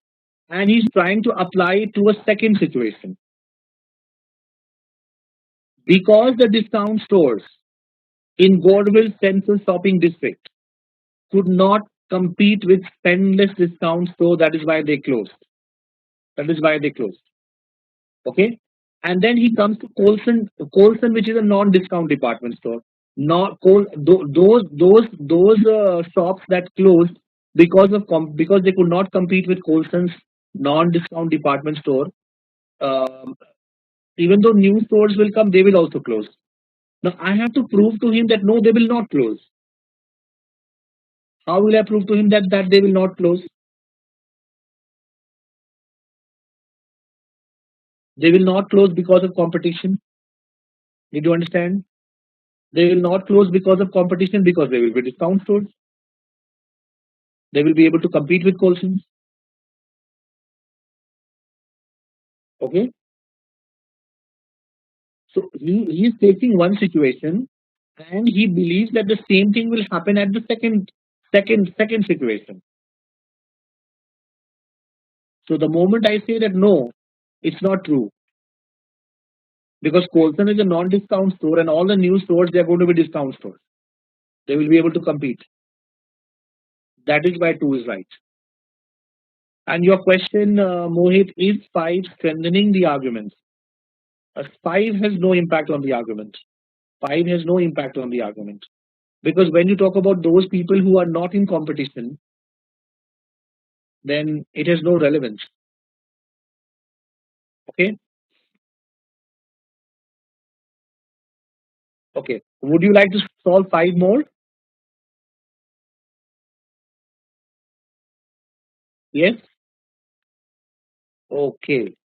and he's trying to apply it to a second situation because the discount stores in Godville Central Shopping District could not compete with Spendless Discount Store. That is why they closed. That is why they closed. Okay, and then he comes to Colson, which is a non-discount department store. Not those shops that closed because because they could not compete with Colson's non-discount department store. Um, Even though new stores will come, they will also close. Now I have to prove to him that no, they will not close. How will I prove to him that they will not close? They will not close because of competition. Did you understand? They will not close because of competition because they will be discount stores. They will be able to compete with Colson's. Okay, so he is taking one situation and he believes that the same thing will happen at the second situation. So the moment I say that no, it's not true because Colson is a non-discount store and all the new stores they are going to be discount stores. They will be able to compete. That is why two is right. And your question, Mohit, is five strengthening the arguments? Five has no impact on the argument. Five has no impact on the argument because when you talk about those people who are not in competition, then it has no relevance. Okay. Okay. Would you like to solve five more? Yes. Okay.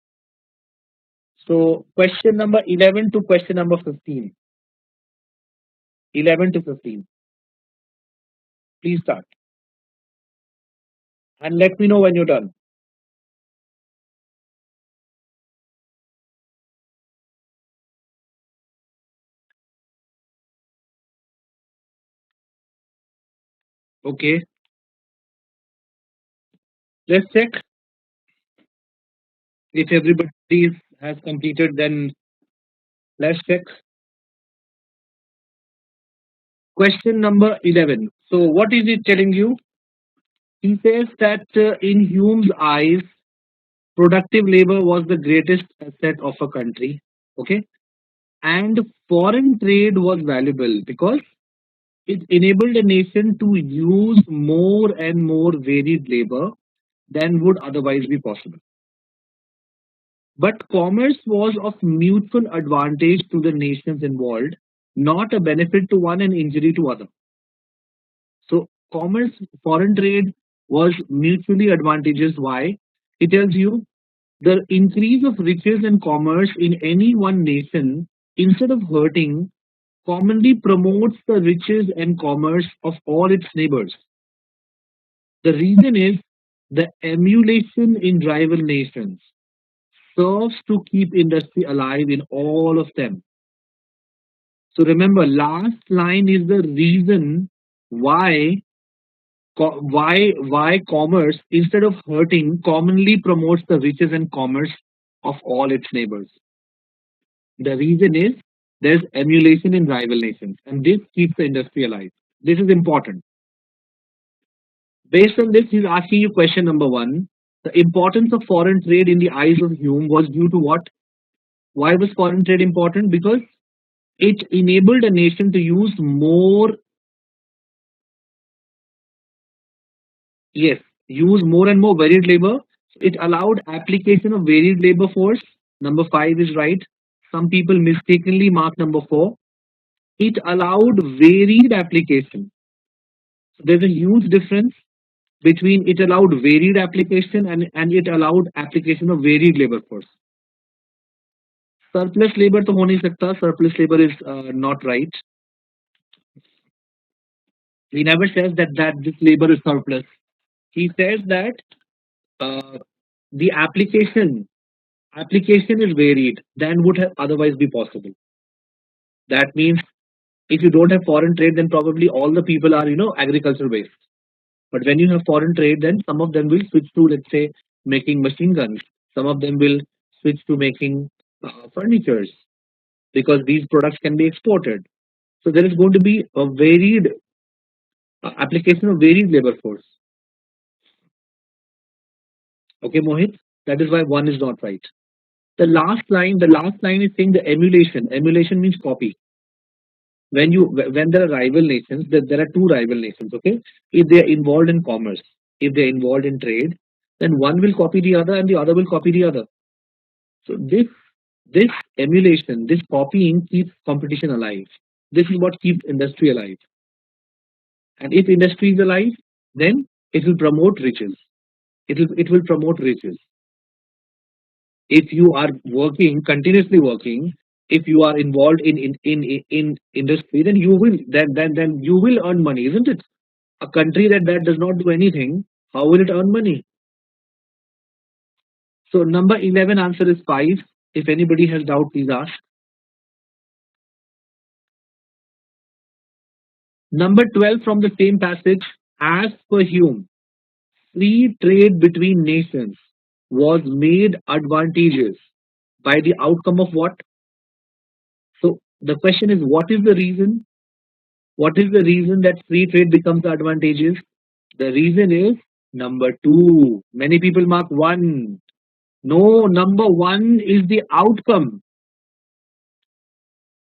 So question number 11 to question number 15. 11 to 15. Please start and let me know when you're done. Okay. Let's check if everybody has completed. Then let's check question number 11. So what is it telling you? He says that in Hume's eyes, productive labor was the greatest asset of a country. Okay. And foreign trade was valuable because it enabled a nation to use more and more varied labor than would otherwise be possible. But commerce was of mutual advantage to the nations involved, not a benefit to one and injury to other. So commerce, foreign trade was mutually advantageous. Why? It tells you the increase of riches and commerce in any one nation, instead of hurting, commonly promotes the riches and commerce of all its neighbors. The reason is the emulation in rival nations. serves to keep industry alive in all of them. So remember, last line is the reason why why commerce, instead of hurting, commonly promotes the riches and commerce of all its neighbors. The reason is there's emulation in rival nations, and this keeps the industry alive. This is important. Based on this, he's asking you question number one. The importance of foreign trade in the eyes of Hume was due to what? Why was foreign trade important? Because it enabled a nation to use more, yes, use more and more varied labor. It allowed application of varied labor force. Number five is right. Some people mistakenly mark number four. It allowed varied application. So there's a huge difference between it allowed varied application and it allowed application of varied labor force. Surplus labor तो हो नहीं सकता. Surplus labor is not right. He never says that this labor is surplus. He says that uh, the application is varied than would have otherwise be possible. That means if you don't have foreign trade, then probably all the people are agriculture based. But when you have foreign trade, then some of them will switch to, let's say, making machine guns. Some of them will switch to making furnitures because these products can be exported. So there is going to be a varied application of varied labor force. Okay, Mohit, that is why one is not right. The last line is saying the emulation. Emulation means copy. When there are rival nations, there are two rival nations. Okay, if they are involved in commerce, if they are involved in trade, then one will copy the other and the other will copy the other. So this emulation, this copying keeps competition alive. This is what keeps industry alive. And if industry is alive, then it will promote riches. It will promote riches. If you are working continuously working, if you are involved in industry, then you will earn money, isn't it? A country that does not do anything, how will it earn money? So number 11 answer is 5. If anybody has doubt, please ask. Number 12 from the same passage. As per Hume, free trade between nations was made advantageous by the outcome of what? So the question is, what is the reason? What is the reason that free trade becomes advantageous? The reason is number two. Many people mark one. No, number one is the outcome.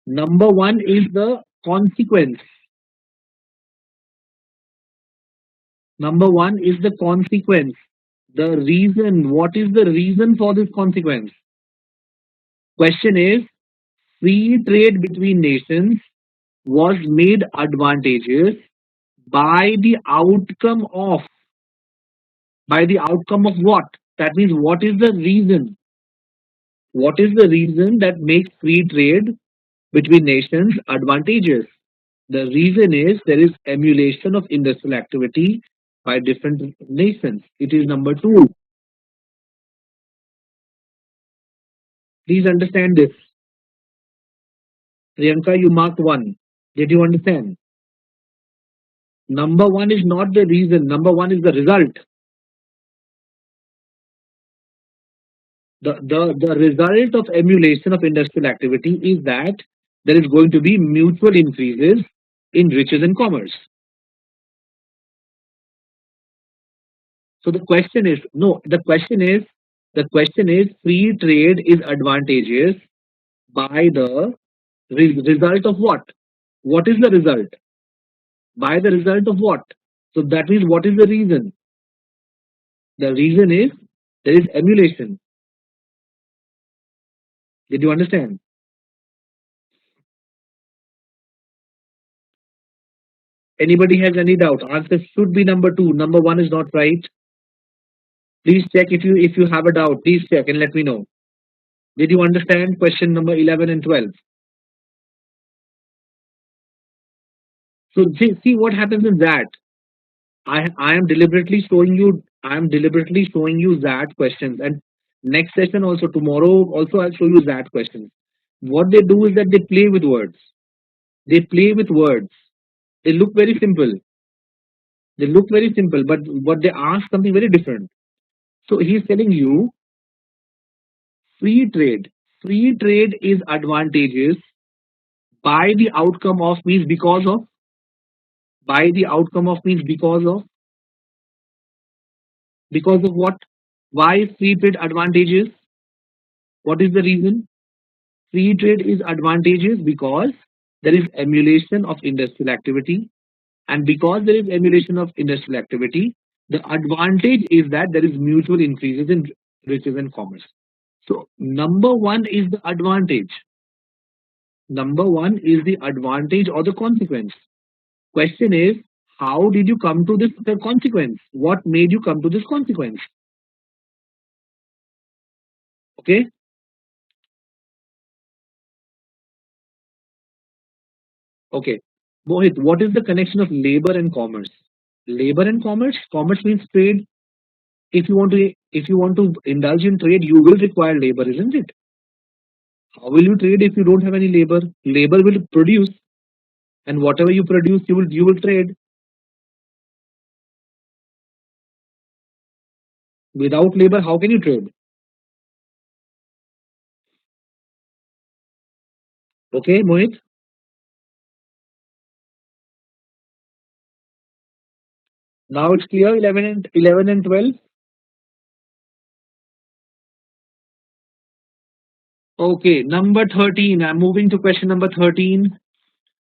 Number one is the consequence. Number one is the consequence. The reason. What is the reason for this consequence? Question is, free trade between nations was made advantageous by the outcome of. By the outcome of what? That means, what is the reason? What is the reason that makes free trade between nations advantageous? The reason is there is emulation of industrial activity by different nations. It is number two. Please understand this. Priyanka, you marked one. Did you understand? Number one is not the reason. Number one is the result. The result of emulation of industrial activity is that there is going to be mutual increases in riches and commerce. So the question is, no, the question is free trade is advantageous by the result of what? What is the result? By the result of what? So that means, what is the reason? The reason is there is emulation. Did you understand? Anybody has any doubt? Answer should be number two. Number one is not right. Please check if you have a doubt. Please check and let me know. Did you understand question number 11 and 12? So see what happens in that. I am deliberately showing you that questions, and Next session also, tomorrow also I'll show you that question. What they do is that they play with words. They play with words. They look very simple. They look very simple, but they ask something very different. So he's telling you free trade. Free trade is advantageous by the outcome of means because of by the outcome of means because of what? Why is free trade advantageous? What is the reason? Free trade is advantageous because there is emulation of industrial activity, and because there is emulation of industrial activity, the advantage is that there is mutual increases in riches and commerce. So number one is the advantage. Number one is the advantage or the consequence. Question is, how did you come to this consequence? What made you come to this consequence? Okay, okay. Mohit, what is the connection of labor and commerce? Labor and commerce. Commerce means trade. If you want to indulge in trade, you will require labor, isn't it? How will you trade if you don't have any labor? Labor will produce, and whatever you produce, you will trade. Without labor, how can you trade? Okay, Mohit. Now it's clear. 11 and 12. Okay, number 13. I'm moving to question number 13.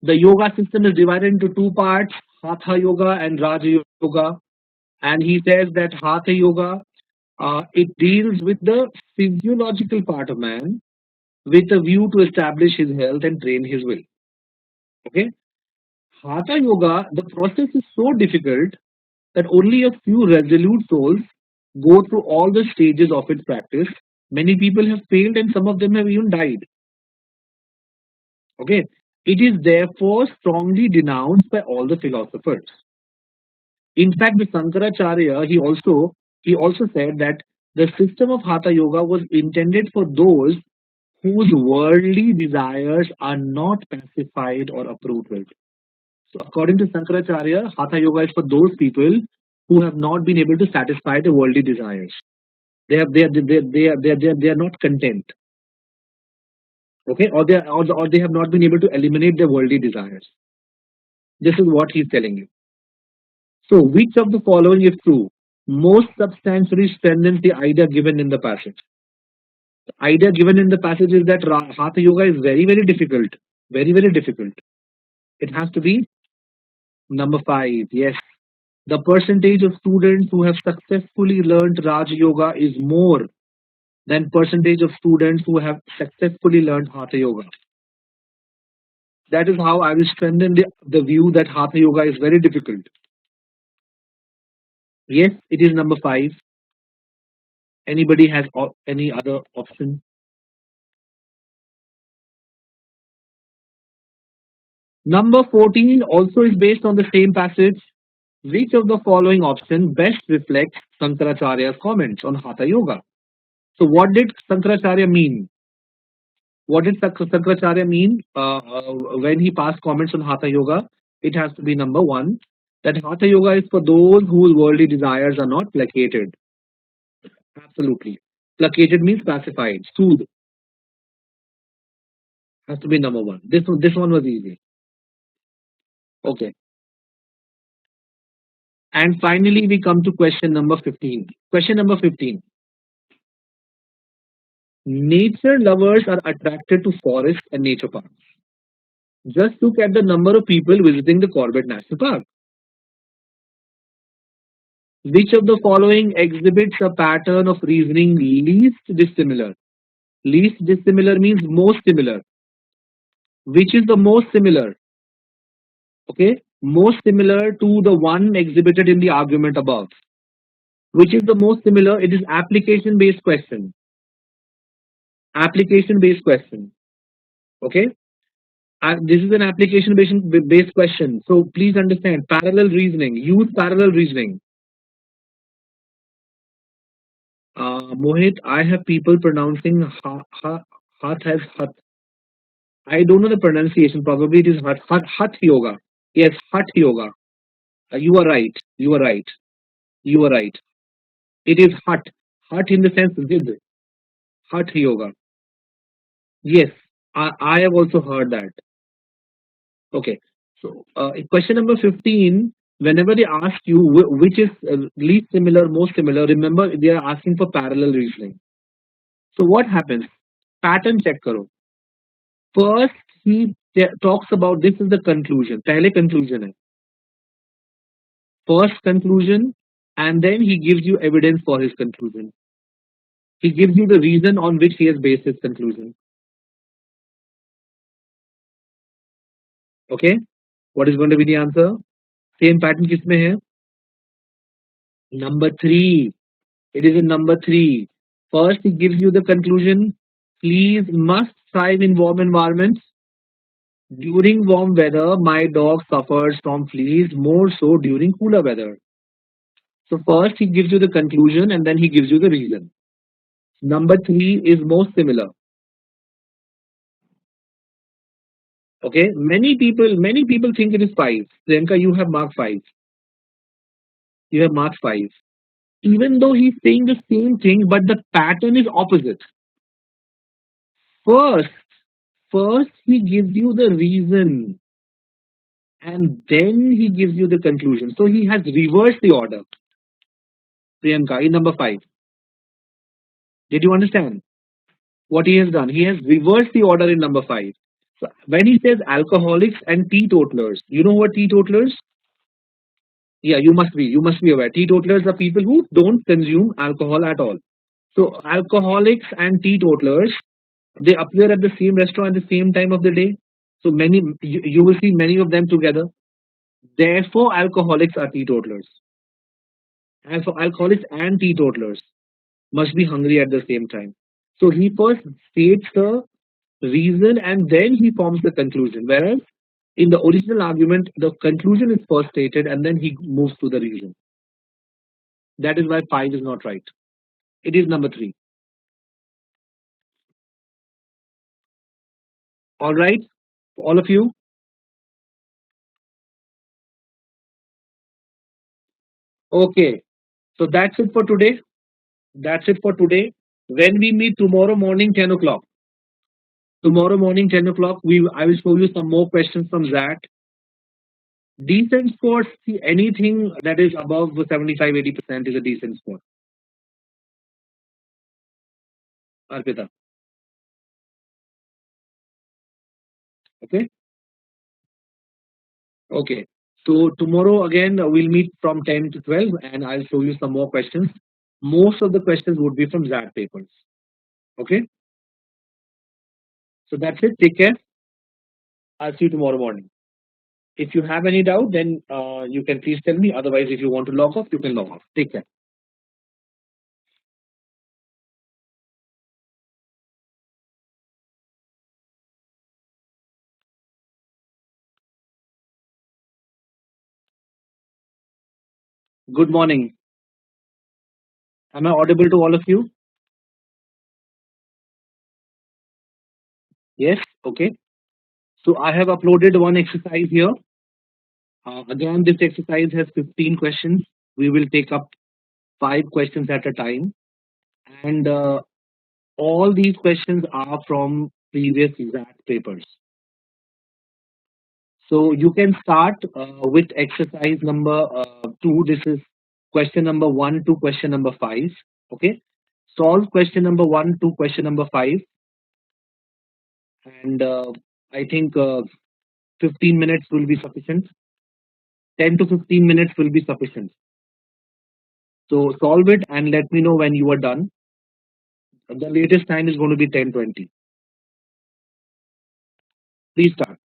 The yoga system is divided into two parts: Hatha Yoga and Raja Yoga. And he says that Hatha Yoga, it deals with the physiological part of man with a view to establish his health and train his will. Okay, Hatha Yoga, the process is so difficult that only a few resolute souls go through all the stages of its practice. Many people have failed, and some of them have even died. Okay, it is therefore strongly denounced by all the philosophers. In fact, the Sankaracharya, he also said that the system of Hatha Yoga was intended for those whose worldly desires are not pacified or approved with. So, according to Sankaracharya, Hatha Yoga is for those people who have not been able to satisfy the worldly desires. They are not content, okay, or they have not been able to eliminate their worldly desires. This is what he's telling you. So, which of the following is true? Most substantially strengthens the idea given in the passage. The idea given in the passage is that Hatha Yoga is very, very difficult. Very, very difficult. It has to be number five. Yes. The percentage of students who have successfully learned Raj Yoga is more than percentage of students who have successfully learned Hatha Yoga. That is how I will strengthen the view that Hatha Yoga is very difficult. Yes, it is number five. Anybody has any other option? Number 14 also is based on the same passage. Which of the following option best reflects Sankaracharya's comments on Hatha Yoga? So, what did Sankaracharya mean? What did Sankaracharya mean when he passed comments on Hatha Yoga? It has to be number one, that Hatha Yoga is for those whose worldly desires are not placated. Absolutely. Placated means pacified, soothed. Has to be number one. This one was easy. Okay. And finally, we come to question number 15. Question number 15. Nature lovers are attracted to forests and nature parks. Just look at the number of people visiting the Corbett National Park. Which of the following exhibits a pattern of reasoning least dissimilar? Least dissimilar means most similar. Which is the most similar? Okay, most similar to the one exhibited in the argument above. Which is the most similar? It is application based question. Application based question. Okay, this is an application based question. So please understand parallel reasoning. Use parallel reasoning. Mohit, I have people pronouncing hat as hat. I don't know the pronunciation. Probably it is hat yoga. Yes, hat yoga. You are right. You are right. You are right. It is hat. Hat in the sense with hat yoga. Yes, I have also heard that. Okay. So, question number 15. Whenever they ask you which is least similar, most similar, remember they are asking for parallel reasoning. So, what happens? Pattern check karo. First, he talks about this is the conclusion. पहले conclusion है. First conclusion, and then he gives you evidence for his conclusion. He gives you the reason on which he has based his conclusion. Okay? What is going to be the answer? Same pattern किसमें है? Number three. It is in number three. First, he gives you the conclusion. Fleas must thrive in warm environments. During warm weather, my dog suffers from fleas more so during cooler weather. So first he gives you the conclusion and then he gives you the reason. Number three is most similar. Okay, many people think it is five. Priyanka, you have marked five. You have marked five. Even though he's saying the same thing, but the pattern is opposite. First, first he gives you the reason and then he gives you the conclusion. So he has reversed the order. Priyanka, in number five. Did you understand what he has done? He has reversed the order in number five. So when he says alcoholics and teetotalers, you know what teetotalers? Yeah, you must be aware. Teetotalers are people who don't consume alcohol at all. So alcoholics and teetotalers, they appear at the same restaurant at the same time of the day. So you will see many of them together. Therefore, alcoholics are teetotalers. And for alcoholics and teetotalers must be hungry at the same time. So he first states the reason and then he forms the conclusion. Whereas in the original argument, the conclusion is first stated and then he moves to the reason. That is why five is not right. It is number three. All right, all of you. Okay, so that's it for today. That's it for today. When we meet tomorrow morning, 10 o'clock. Tomorrow morning, 10 o'clock, I will show you some more questions from Zach. Decent scores. See, anything that is above 75-80% is a decent score. Arpita. Okay. Okay. So tomorrow again we'll meet from 10 to 12 and I'll show you some more questions. Most of the questions would be from ZAT papers. Okay. So that's it. Take care. I'll see you tomorrow morning. If you have any doubt, then you can please tell me. Otherwise, if you want to log off, you can log off. Take care. Good morning. Am I audible to all of you? Yes. Okay. So I have uploaded one exercise here. Again, this exercise has 15 questions. We will take up 5 questions at a time. And all these questions are from previous exact papers. So you can start with exercise number 2. This is question number 1 to question number 5. Okay. Solve question number 1 to question number 5. And I think 15 minutes will be sufficient. 10 to 15 minutes will be sufficient. So solve it and let me know when you are done. The latest time is going to be 10:20. Please start.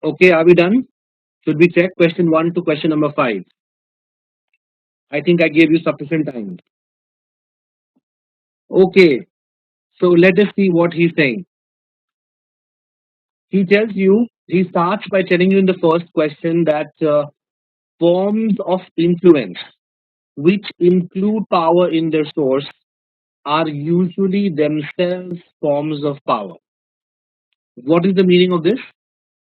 Okay, are we done? Should we check question 1 to question number 5? I think I gave you sufficient time. Okay. So let us see what he's saying. He tells you, he starts by telling you in the first question that forms of influence which include power in their source are usually themselves forms of power. What is the meaning of this?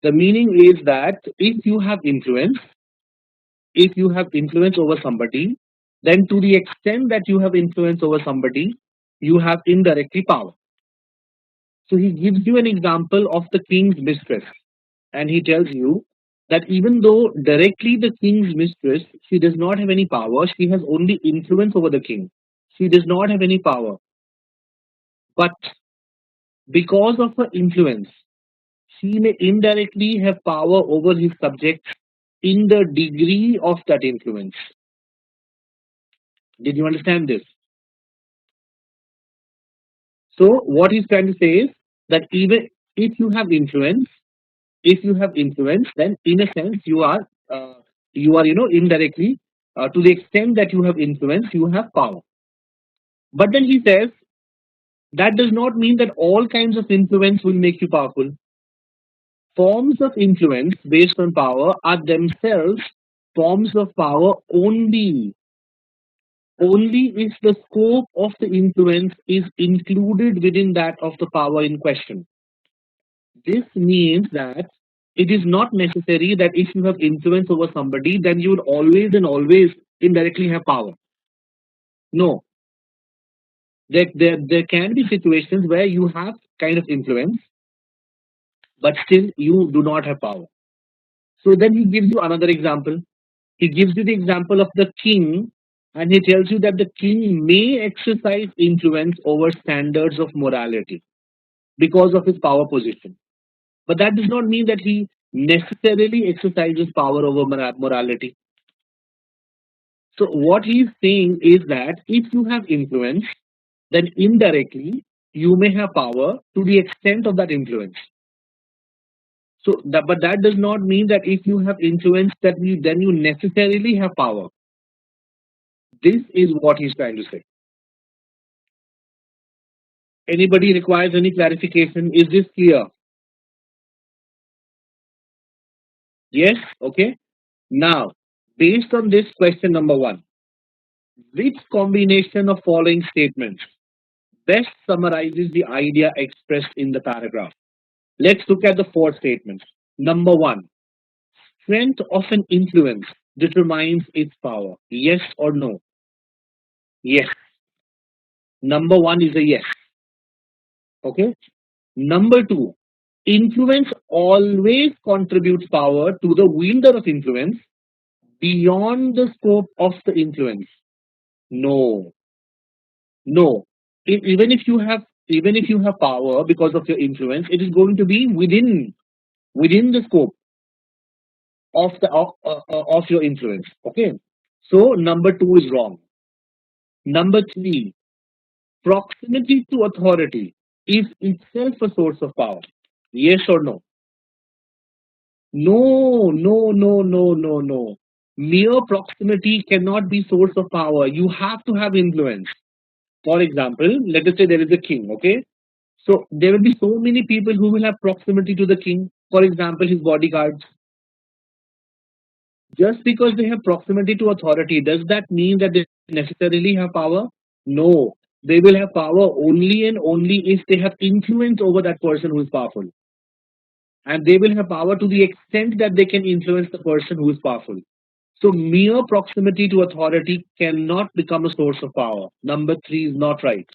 The meaning is that if you have influence over somebody, then to the extent that you have influence over somebody, you have indirectly power. So he gives you an example of the king's mistress, and he tells you that even though directly the king's mistress, she does not have any power, she has only influence over the king. She does not have any power. But because of her influence, she may indirectly have power over his subjects in the degree of that influence. Did you understand this? So what he's trying to say is that even if you have influence, then in a sense you are indirectly to the extent that you have influence, you have power. But then he says that does not mean that all kinds of influence will make you powerful. Forms of influence based on power are themselves forms of power only if the scope of the influence is included within that of the power in question. This means that it is not necessary that if you have influence over somebody, then you will always and always indirectly have power. No, there can be situations where you have kind of influence, but still you do not have power. So then he gives you another example. He gives you the example of the king, and he tells you that the king may exercise influence over standards of morality because of his power position. But that does not mean that he necessarily exercises power over morality. So, what he's saying is that if you have influence, then indirectly you may have power to the extent of that influence. But that does not mean that if you have influence, then you necessarily have power. This is what he's trying to say. Anybody requires any clarification? Is this clear? Yes? Okay. Now, based on this question number one, which combination of following statements best summarizes the idea expressed in the paragraph? Let's look at the four statements. Number one, strength of an influence determines its power. Yes or no? Yes. Number one is a yes. Okay. Number two, influence always contributes power to the wielder of influence beyond the scope of the influence. No, no. Even if you have power because of your influence, it is going to be within the scope of your influence. Okay. So number two is wrong. Number three, proximity to authority is itself a source of power. Yes or no? No, no, no, no, no, no. Mere proximity cannot be source of power. You have to have influence. For example, let us say there is a king, okay? So there will be so many people who will have proximity to the king. For example, his bodyguards. Just because they have proximity to authority, does that mean that they necessarily have power? No. They will have power only and only if they have influence over that person who is powerful. And they will have power to the extent that they can influence the person who is powerful. So mere proximity to authority cannot become a source of power. Number three is not right.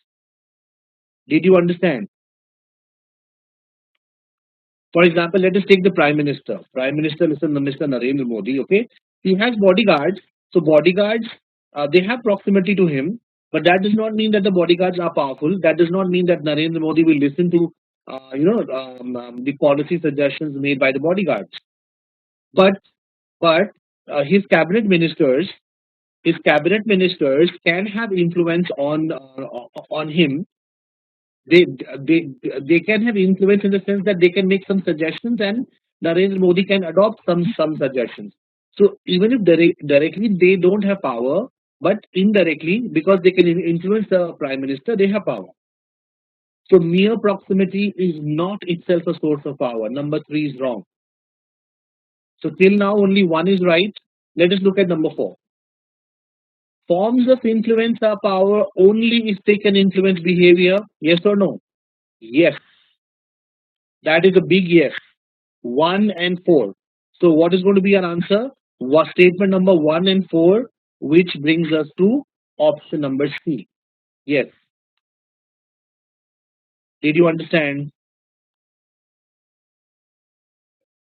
Did you understand? For example, let us take the Prime Minister. Prime Minister, Mr. Narendra Modi, okay? He has bodyguards. So bodyguards, they have proximity to him, but that does not mean that the bodyguards are powerful. That does not mean that Narendra Modi will listen to, the policy suggestions made by the bodyguards. But but his cabinet ministers can have influence on him. They can have influence in the sense that they can make some suggestions, and Narendra Modi can adopt some suggestions. So even if directly they don't have power, but indirectly because they can influence the prime minister, they have power. So mere proximity is not itself a source of power. Number three is wrong. So till now only one is right. Let us look at number four. Forms of influence are power only if they can influence behavior. Yes or no? Yes. That is a big yes. One and four. So what is going to be our answer? Was statement number one and four, which brings us to option number C. Yes. Did you understand?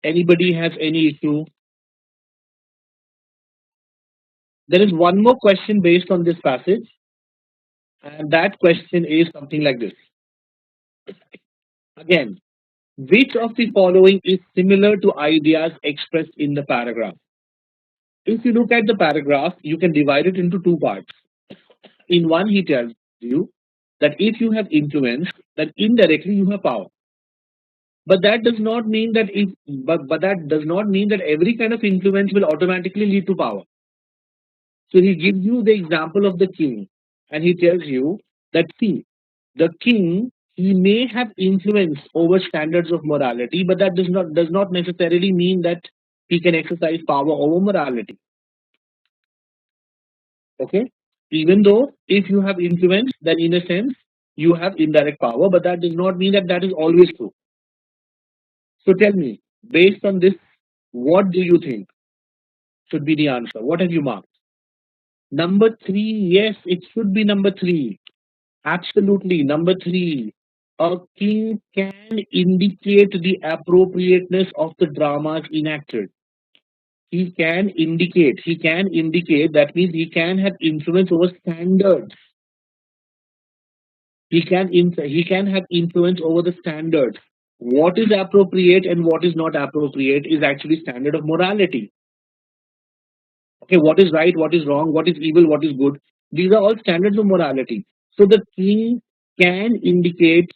Anybody has any issue? There is one more question based on this passage, and that question is something like this. Again, which of the following is similar to ideas expressed in the paragraph? If you look at the paragraph, you can divide it into two parts. In one, he tells you that if you have influence, then indirectly you have power. But that does not mean that but that does not mean that every kind of influence will automatically lead to power. So he gives you the example of the king, and he tells you that see, the king, he may have influence over standards of morality, but that does not necessarily mean that he can exercise power over morality. Okay, even though if you have influence, then in a sense you have indirect power, but that does not mean that that is always true. So tell me, based on this, what do you think should be the answer? What have you marked? Number three, yes, it should be number three. Absolutely. Number three, a king can indicate the appropriateness of the dramas enacted. He can indicate, that means he can have influence over standards. He can have influence over the standards. What is appropriate and what is not appropriate is actually standard of morality. Okay, what is right, what is wrong, what is evil, what is good. These are all standards of morality. So the king can indicate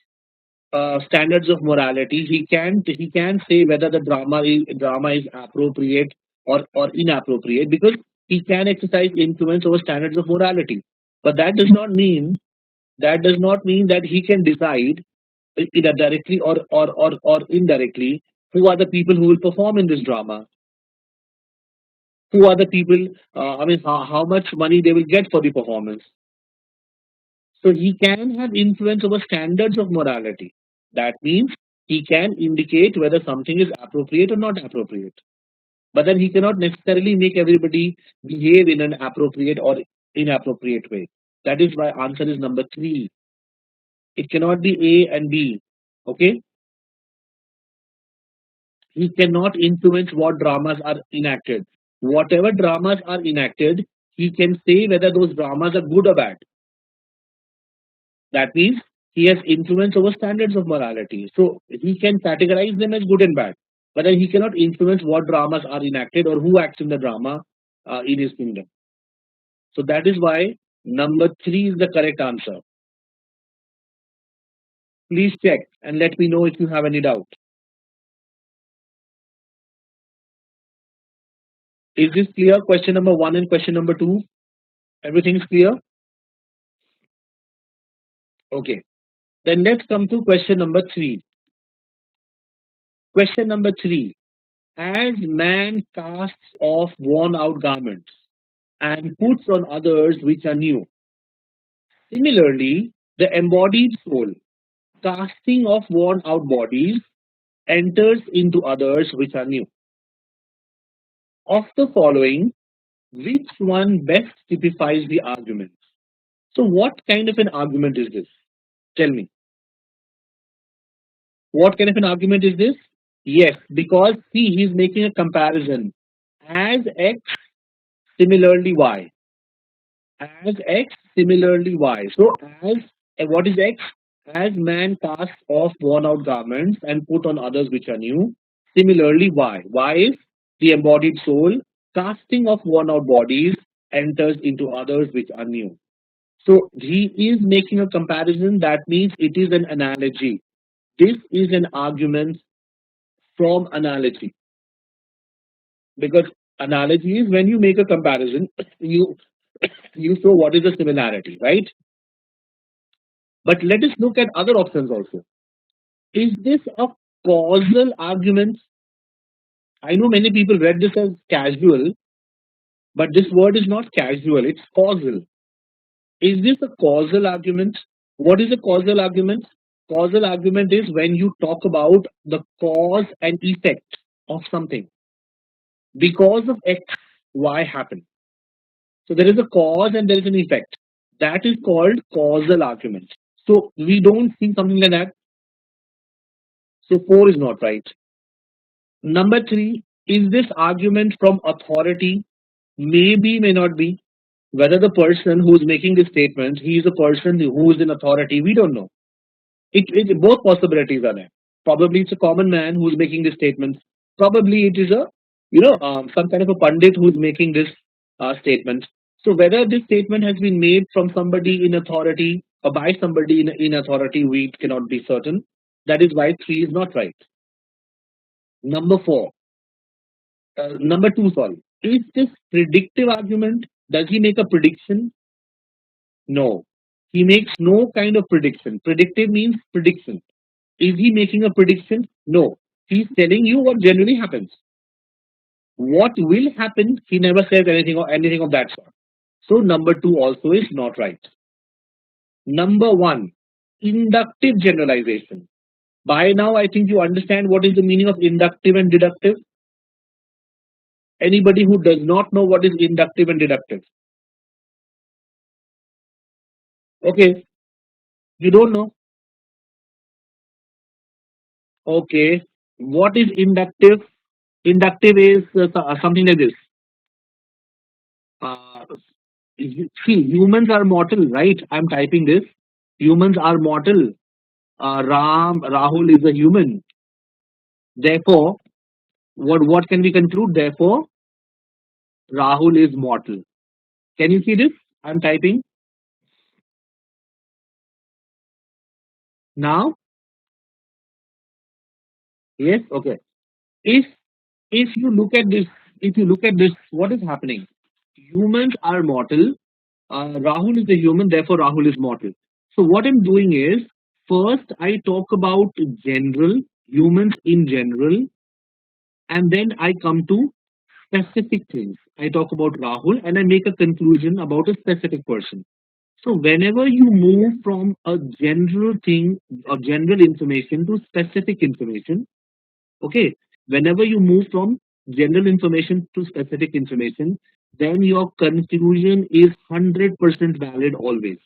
standards of morality. He can say whether the drama is appropriate or inappropriate, because he can exercise influence over standards of morality. But that does not mean that he can decide either directly or indirectly who are the people who will perform in this drama, who are the people, I mean, how much money they will get for the performance. So he can have influence over standards of morality. That means he can indicate whether something is appropriate or not appropriate. But then he cannot necessarily make everybody behave in an appropriate or inappropriate way. That is why answer is number three. It cannot be A and B. Okay? He cannot influence what dramas are enacted. Whatever dramas are enacted, he can say whether those dramas are good or bad. That means he has influence over standards of morality. So he can categorize them as good and bad. But then he cannot influence what dramas are enacted or who acts in the drama in his kingdom. So that is why number three is the correct answer. Please check and let me know if you have any doubt. Is this clear? Question number one and question number two. Everything is clear? Okay. Then let's come to question number three. Question number three. As man casts off worn out garments and puts on others which are new, similarly, the embodied soul, casting off worn out bodies, enters into others which are new. Of the following, which one best typifies the argument? So, what kind of an argument is this? Tell me. What kind of an argument is this? Yes, because see, he's making a comparison. As X, similarly Y. As X, similarly Y. So, as what is X? As man casts off worn out garments and put on others which are new, similarly Y. Y is the embodied soul, casting off worn out bodies, enters into others which are new. So he is making a comparison. That means it is an analogy. This is an argument from analogy, because analogy is when you make a comparison, you show what is the similarity, right? But let us look at other options also. Is this a causal argument? I know many people read this as casual, but this word is not casual, it's causal. Is this a causal argument? What is a causal argument? Causal argument is when you talk about the cause and effect of something. Because of X, Y happened. So there is a cause and there is an effect. That is called causal argument. So we don't see something like that. So 4 is not right. Number 3, is this argument from authority? Maybe, may not be. Whether the person who is making this statement, he is a person who is in authority, we don't know. Both possibilities are there. Probably it's a common man who is making this statement. Probably it is a, some kind of a pundit who is making this statement. So whether this statement has been made from somebody in authority or by somebody in authority, we cannot be certain. That is why 3 is not right. Number 4, number 2, sorry. Is this predictive argument? Does he make a prediction? No. He makes no kind of prediction. Predictive means prediction. Is he making a prediction? No. He's telling you what generally happens. What will happen, he never says anything of that sort. So number 2 also is not right. Number 1, inductive generalization. By now, I think you understand what is the meaning of inductive and deductive. Anybody who does not know what is inductive and deductive? Okay, you don't know. Okay, what is inductive? Inductive is something like this. Uh, See, humans are mortal, right? I'm typing this. Humans are mortal. Rahul is a human. Therefore, what can we conclude? Therefore, Rahul is mortal. Can you see this? I'm typing now. Yes. Okay. If if you look at this, what is happening? Humans are mortal. Rahul is a human. Therefore, Rahul is mortal. So what I'm doing is first I talk about general humans in general, and then I come to specific things. I talk about Rahul and I make a conclusion about a specific person. So whenever you move from a general thing or general information to specific information, okay, whenever you move from general information to specific information, then your conclusion is 100% valid always.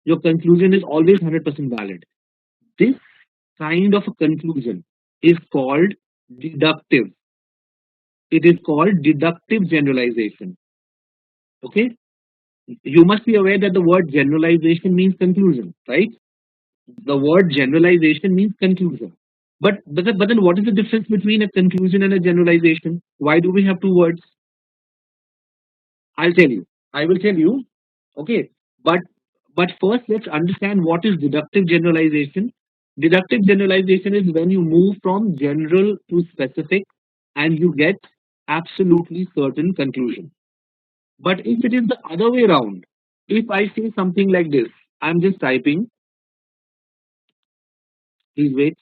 Your conclusion is always 100% valid. This kind of a conclusion is called deductive. It is called deductive generalization. Okay, you must be aware that the word generalization means conclusion, right? The word generalization means conclusion. But then what is the difference between a conclusion and a generalization? Why do we have two words? I'll tell you. I will tell you. Okay. But but first let's understand what is deductive generalization. Deductive generalization is when you move from general to specific and you get absolutely certain conclusion. But if it is the other way around, if I say something like this, I'm just typing, please wait.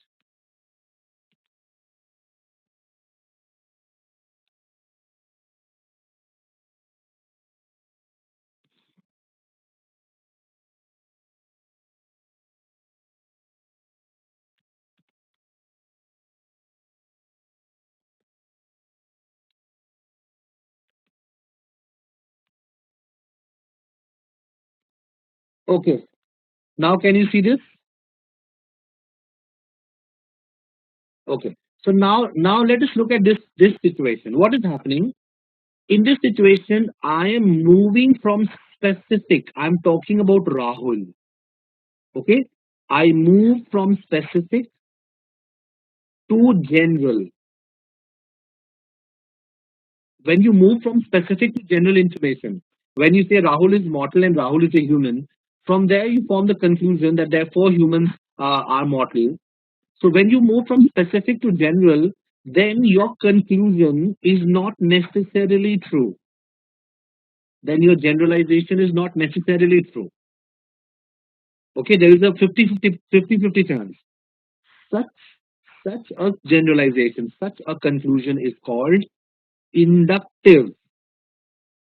Okay. Now can you see this? Okay. So now let us look at this situation. What is happening? In this situation, I am moving from specific. I'm talking about Rahul. Okay. I move from specific to general. When you move from specific to general information, when you say Rahul is mortal and Rahul is a human, from there you form the conclusion that therefore humans are mortal. So when you move from specific to general, then your conclusion is not necessarily true. Then your generalization is not necessarily true. Okay, there is a 50-50 chance. Such such a generalization, such a conclusion is called inductive.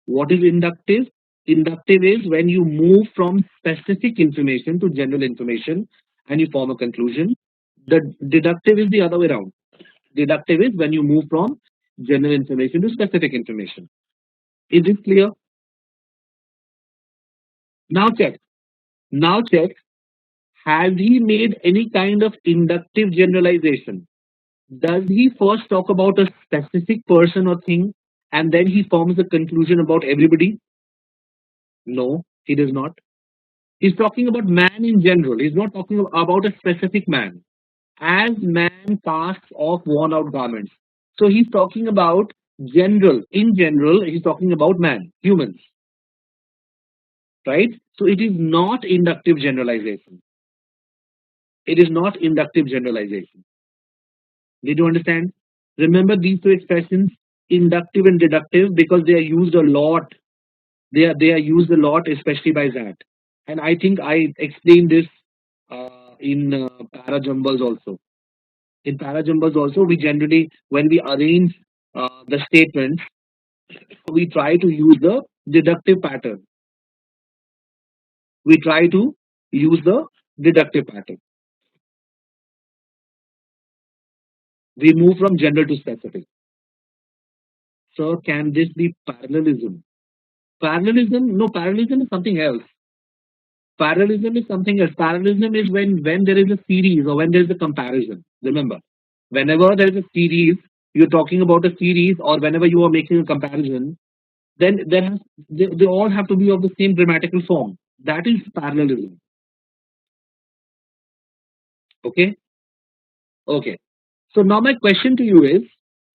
What is inductive? Inductive is when you move from specific information to general information and you form a conclusion. The deductive is the other way around. Deductive is when you move from general information to specific information. Is this clear? Now check. Now check. Has he made any kind of inductive generalization? Does he first talk about a specific person or thing and then he forms a conclusion about everybody? No, he does not. He's talking about man in general. He's not talking about a specific man. As man casts off worn out garments. So he's talking about general. In general, he's talking about man, humans, right? So it is not inductive generalization. It is not inductive generalization. Did you understand? Remember these two expressions, inductive and deductive, because they are used a lot. They are used a lot, especially by XAT. And I think I explained this in para jumbles also. In para jumbles also, we generally, when we arrange the statements, we try to use the deductive pattern. We try to use the deductive pattern. We move from general to specific. So can this be parallelism? Parallelism? No, parallelism is something else. Parallelism is something else. Parallelism is when there is a series or when there is a comparison. Remember, whenever there is a series, you're talking about a series, or whenever you are making a comparison, then they all have to be of the same grammatical form. That is parallelism. Okay. Okay. So now my question to you is,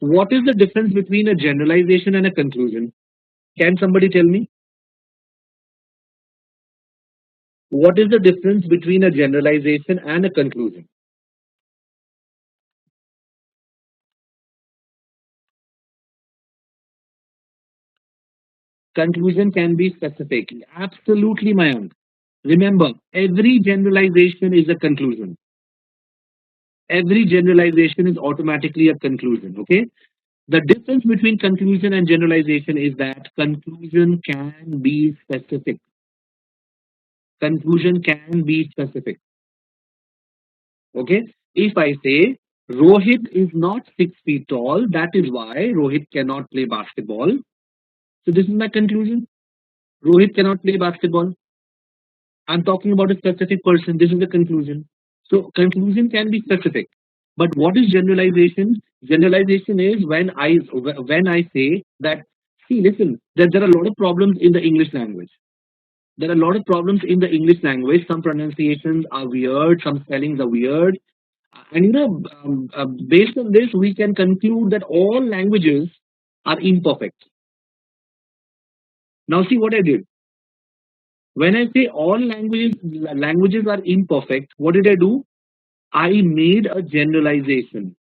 what is the difference between a generalization and a conclusion? Can somebody tell me? What is the difference between a generalization and a conclusion? Conclusion can be specific. Absolutely, Mayank. Remember, every generalization is a conclusion. Every generalization is automatically a conclusion. Okay. The difference between conclusion and generalization is that conclusion can be specific. Conclusion can be specific. Okay. If I say Rohit is not 6 feet tall, that is why Rohit cannot play basketball. So this is my conclusion. Rohit cannot play basketball. I'm talking about a specific person. This is the conclusion. So conclusion can be specific. But what is generalization? Generalization is when I say that, see, listen, there are a lot of problems in the English language. There are a lot of problems in the English language. Some pronunciations are weird, some spellings are weird. And based on this, we can conclude that all languages are imperfect. Now, see what I did. When I say all languages are imperfect, what did I do? I made a generalization.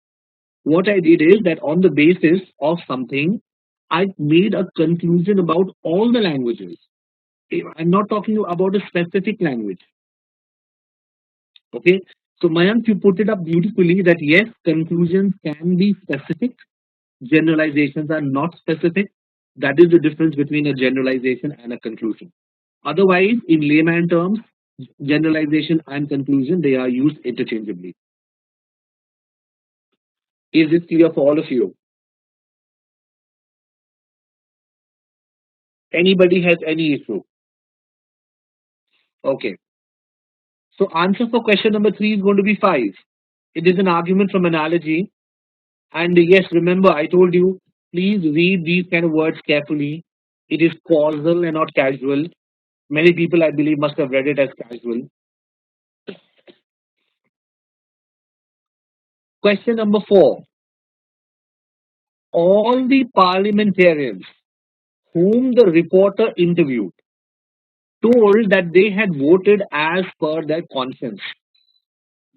What I did is that on the basis of something, I made a conclusion about all the languages. I'm not talking about a specific language. Okay. So Mayank, you put it up beautifully that yes, conclusions can be specific, generalizations are not specific. That is the difference between a generalization and a conclusion. Otherwise, in layman terms, generalization and conclusion, they are used interchangeably. Is this clear for all of you? Anybody has any issue? Okay. So answer for question number 3 is going to be 5. It is an argument from analogy. And yes, remember, I told you, please read these kind of words carefully. It is causal and not casual. Many people, I believe, must have read it as casual. Question number 4. All the parliamentarians whom the reporter interviewed told that they had voted as per their conscience.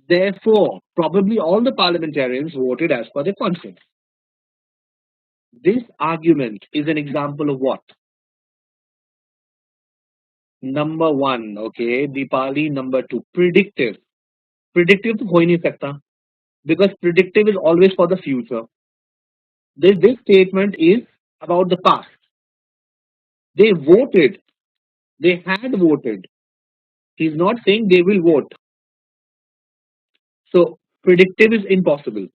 Therefore, probably all the parliamentarians voted as per their conscience. This argument is an example of what? Number one, okay, Deepali. Number two, predictive. Predictive तो हो ही नहीं सकता because predictive is always for the future. This statement is about the past. They voted. They had voted. He's not saying they will vote. So predictive is impossible.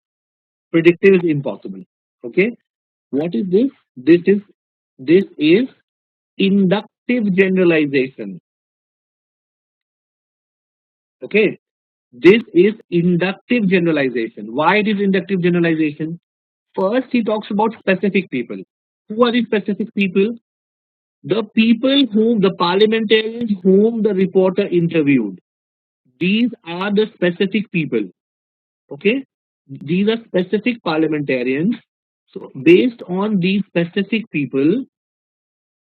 Predictive is impossible. Okay. What is this? This is inductive generalization. Okay. This is inductive generalization. Why it is inductive generalization? First, he talks about specific people. Who are these specific people? The people whom the parliamentarians whom the reporter interviewed. These are the specific people. Okay, these are specific parliamentarians. So, based on these specific people,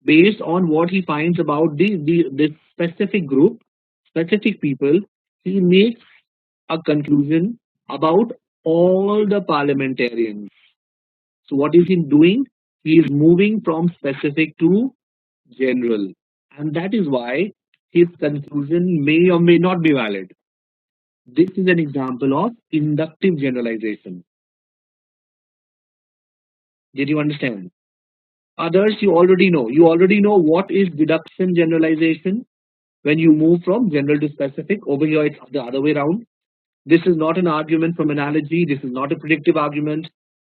based on what he finds about this specific group, specific people, he makes a conclusion about all the parliamentarians. So, what is he doing? He is moving from specific to general, and that is why his conclusion may or may not be valid. This is an example of inductive generalization. Did you understand? Others you already know. You already know what is deduction generalization when you move from general to specific. Over here, it's the other way around. This is not an argument from analogy. This is not a predictive argument.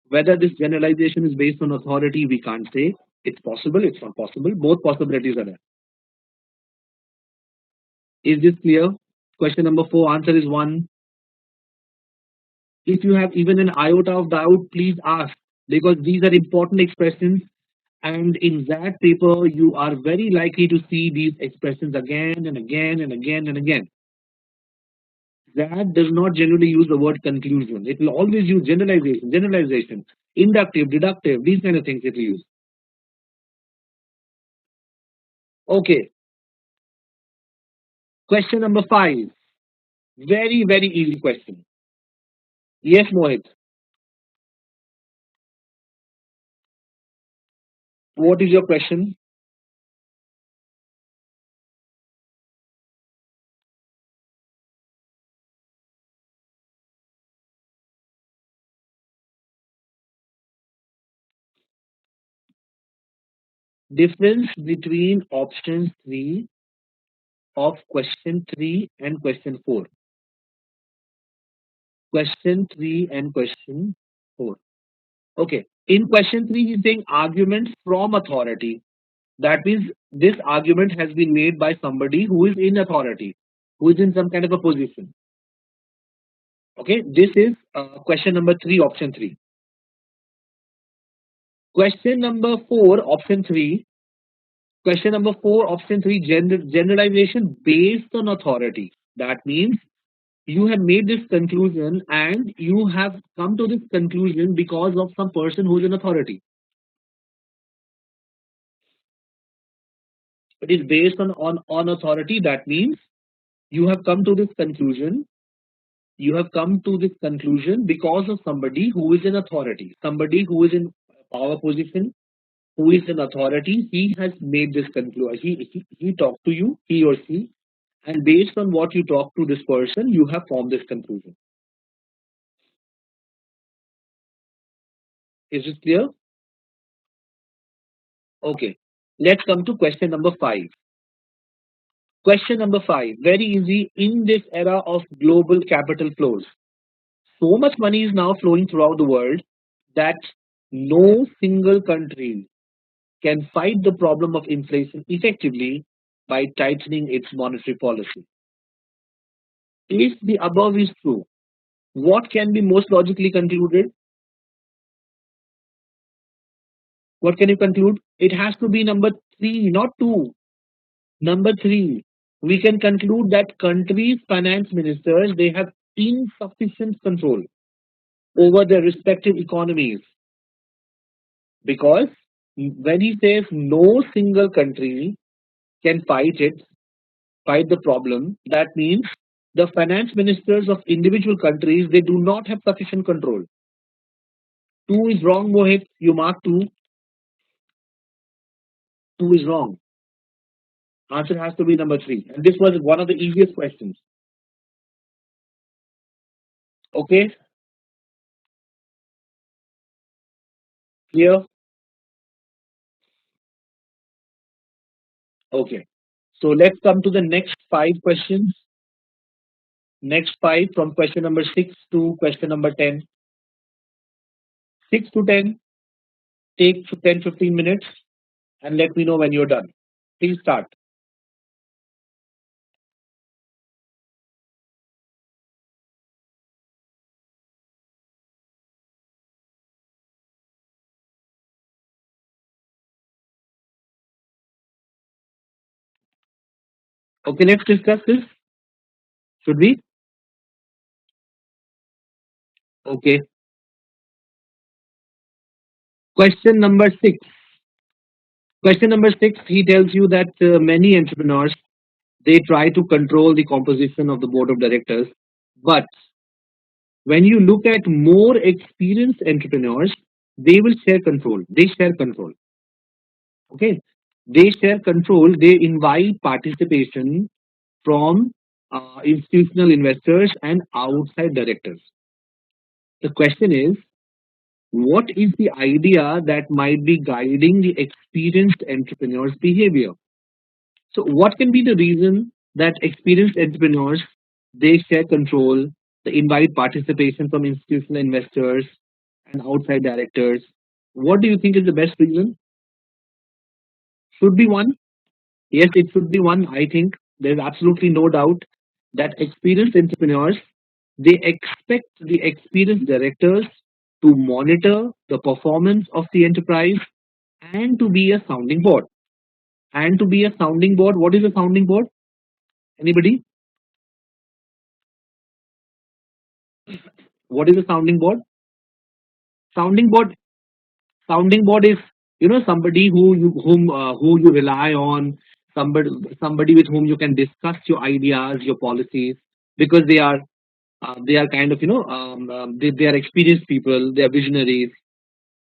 Whether this generalization is based on authority, we can't say. It's possible, it's not possible. Both possibilities are there. Is this clear? Question number four, answer is one. If you have even an iota of doubt, please ask because these are important expressions. And in that paper, you are very likely to see these expressions again and again and again and again. That does not generally use the word conclusion. It will always use generalization, inductive, deductive, these kind of things it will use. Okay, question number five. Very, very easy question. Yes, Mohit. What is your question? Difference between option 3 of question 3 and question 4. Question 3 and question 4. Okay. In question 3, he's saying arguments from authority. That means this argument has been made by somebody who is in authority, who is in some kind of a position. Okay. This is question number 3, option 3. Question number 4, option 3. Question number 4, option 3, generalization based on authority. That means you have made this conclusion and you have come to this conclusion because of some person who is in authority. It is based on authority. That means you have come to this conclusion. You have come to this conclusion because of somebody who is in authority, somebody who is in power position, who is in authority. He has made this conclusion. He talked to you, he or she, and based on what you talk to this person, you have formed this conclusion. Is it clear? Okay. Let's come to question number 5. Question number 5, very easy. In this era of global capital flows, so much money is now flowing throughout the world that no single country can fight the problem of inflation effectively by tightening its monetary policy. If the above is true, what can be most logically concluded? What can you conclude? It has to be number 3, not 2. Number 3, we can conclude that countries' finance ministers they have insufficient control over their respective economies because when he says no single country can fight the problem, that means the finance ministers of individual countries they do not have sufficient control. 2 is wrong, Mohit. You mark 2. 2 is wrong. Answer has to be number three. And this was one of the easiest questions. Okay, clear? Okay. So let's come to the next five questions. Next five from question number six to question number 10. 6 to 10, take 10-15 minutes and let me know when you're done. Please start. Okay, let's discuss this. Should we? Okay. Question number six. Question number six, he tells you that many entrepreneurs, they try to control the composition of the board of directors. But when you look at more experienced entrepreneurs, they will share control. They share control. Okay. They share control. They invite participation from institutional investors and outside directors. The question is, what is the idea that might be guiding the experienced entrepreneur's behavior? So, what can be the reason that experienced entrepreneurs, they share control, they invite participation from institutional investors and outside directors? What do you think is the best reason? Should be one. Yes, it should be one. I think there's absolutely no doubt that experienced entrepreneurs, they expect the experienced directors to monitor the performance of the enterprise and to be a sounding board. And to be a sounding board, what is a sounding board? Anybody? What is a sounding board? Sounding board, sounding board is, somebody whom you rely on, somebody with whom you can discuss your ideas, your policies, because they are kind of they are experienced people, they are visionaries.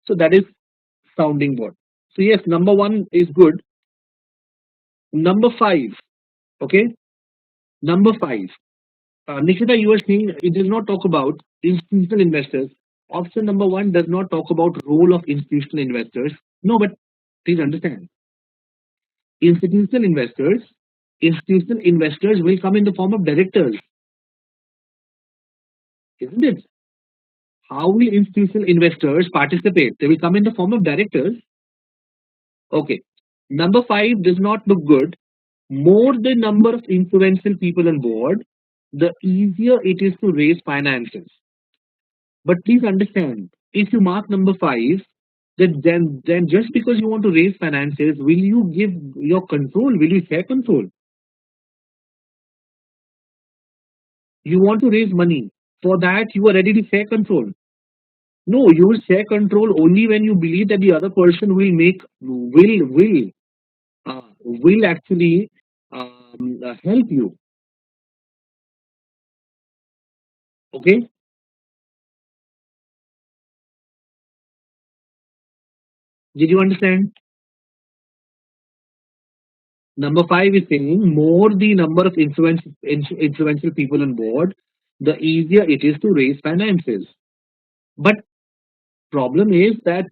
So that is sounding board. So yes, number one is good. Number five, okay. Number five, Nikita, you were saying it does not talk about institutional investors. Option number one does not talk about role of institutional investors. No, but please understand, institutional investors, institutional investors will come in the form of directors, isn't it? How will institutional investors participate? They will come in the form of directors. Okay. Number five does not look good. More the number of influential people on board, the easier it is to raise finances. But please understand, if you mark number five, then just because you want to raise finances, will you give your control? Will you share control? You want to raise money. For that, you are ready to share control. No, you will share control only when you believe that the other person will actually help you. Okay, did you understand? Number five is saying more the number of influential people on board, the easier it is to raise finances. But problem is that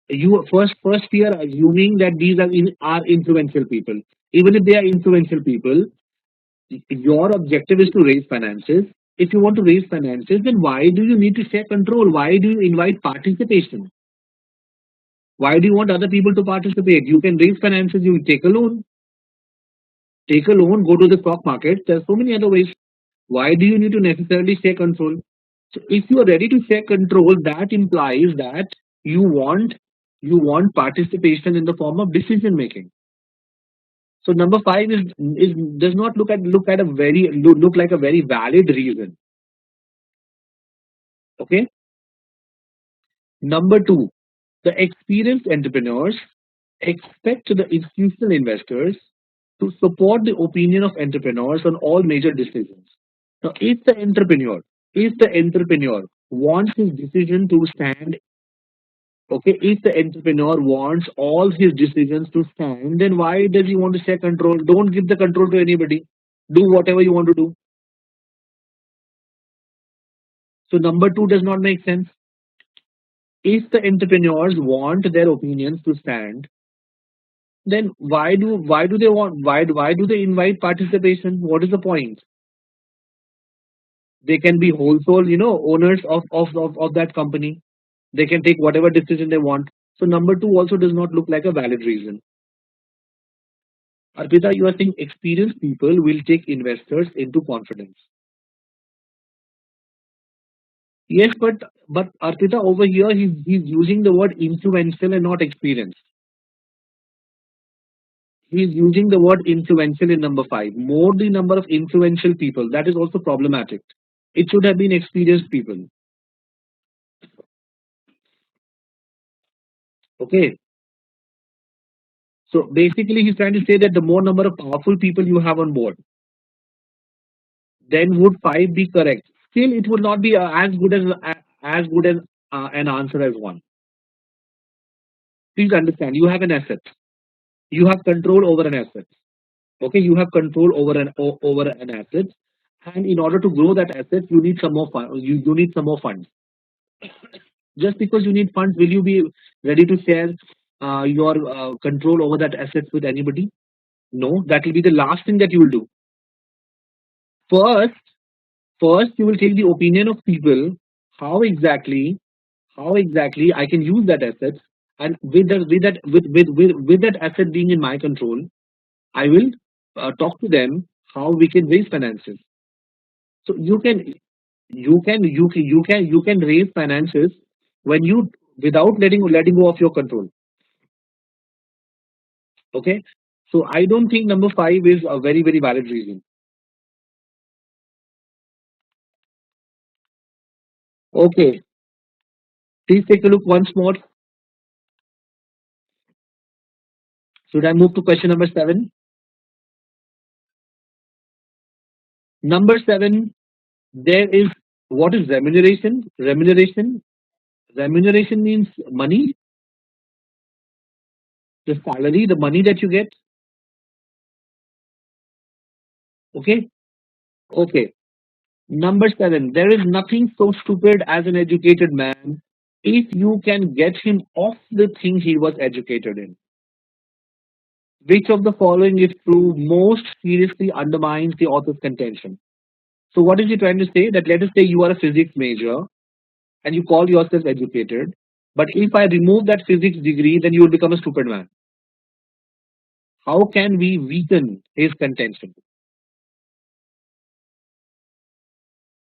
you first we are assuming that these are influential people. Even if they are influential people, your objective is to raise finances. If you want to raise finances, then why do you need to share control? Why do you invite participation? Why do you want other people to participate? You can raise finances. You take a loan. Take a loan. Go to the stock market. There are so many other ways. Why do you need to necessarily share control? So if you are ready to share control, that implies that you want you want participation in the form of decision making. So number five is does not look at a very look like a very valid reason. Okay. Number two, the experienced entrepreneurs expect the institutional investors to support the opinion of entrepreneurs on all major decisions. Now, if the entrepreneur wants his decision to stand Okay, if the entrepreneur wants all his decisions to stand, then why does he want to share control? Don't give the control to anybody. Do whatever you want to do. So number two does not make sense. If the entrepreneurs want their opinions to stand, then why do they want why do they invite participation? What is the point? They can be wholesale, owners of that company. They can take whatever decision they want. So number two also does not look like a valid reason. Arpita, you are saying experienced people will take investors into confidence. Yes, but Arpita over here he's using the word influential and not experienced. He's using the word influential in number five. More the number of influential people. That is also problematic. It should have been experienced people. Okay. So basically, he's trying to say that the more number of powerful people you have on board, then would five be correct? Still, it would not be as good as an answer as one. Please understand. You have an asset. You have control over an asset. Okay, you have control over an asset, and in order to grow that asset, you need some more you need some more funds. Just because you need funds, will you be ready to share your control over that assets with anybody? No, that will be the last thing that you will do. First, first you will take the opinion of people. How exactly, how exactly I can use that asset, and with that asset being in my control, I will talk to them how we can raise finances. So you can raise finances when you without letting go of your control. Okay, so I don't think number five is a very valid reason. Okay, please take a look once more. Should I move to question number seven? Number seven, there is what is remuneration? Remuneration means money, the salary, the money that you get. Okay, okay. Number seven, there is nothing so stupid as an educated man if you can get him off the thing he was educated in. Which of the following, if true, most seriously undermines the author's contention? So, what is he trying to say? That let us say you are a physics major and you call yourself educated, but if I remove that physics degree, then you will become a stupid man. How can we weaken his contention?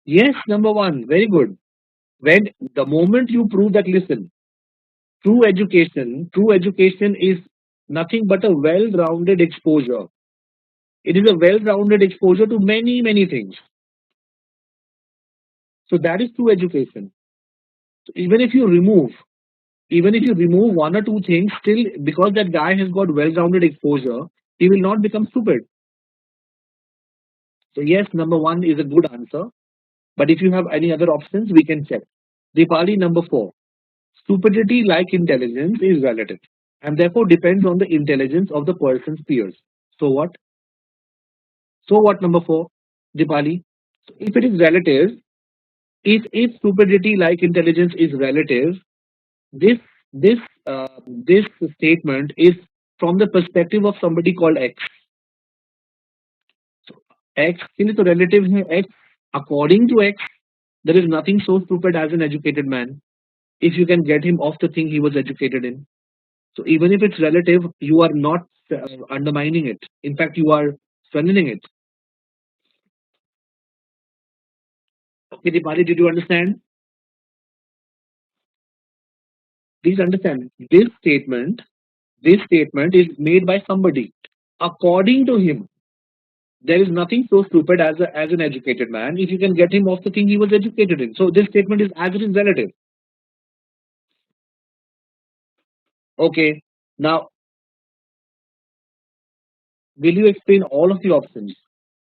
Yes, number one, very good. When the moment you prove that, listen, true education is nothing but a well-rounded exposure. It is a well-rounded exposure to many things. So that is true education. So even if you remove one or two things, still because that guy has got well-rounded exposure, he will not become stupid. So yes, number one is a good answer. But if you have any other options, we can check. Dipali, number four. Stupidity, like intelligence, is relative and therefore depends on the intelligence of the person's peers. So what? So what, number four? Dipali. So if it is relative, if stupidity like intelligence is relative, this this this statement is from the perspective of somebody called X. So X still is a relative here. X, according to X, there is nothing so stupid as an educated man if you can get him off the thing he was educated in. So even if it's relative, you are not undermining it. In fact, you are strengthening it. Okay, Dipali, did you understand? Please understand this statement is made by somebody. According to him, there is nothing so stupid as an educated man if you can get him off the thing he was educated in. So this statement is as it is relative. Okay. Now, will you explain all of the options?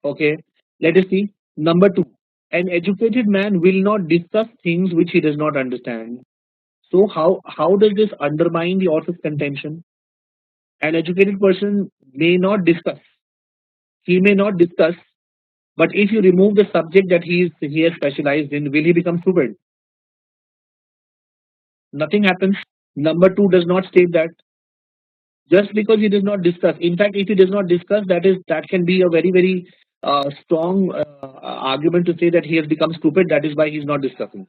Okay. Let us see. Number two, an educated man will not discuss things which he does not understand. So how does this undermine the author's contention? An educated person may not discuss. He may not discuss, but if you remove the subject that he has specialized in, will he become stupid? Nothing happens. Number two does not state that just because he does not discuss. In fact, if he does not discuss, that can be a very strong argument to say that he has become stupid. That is why he is not discussing.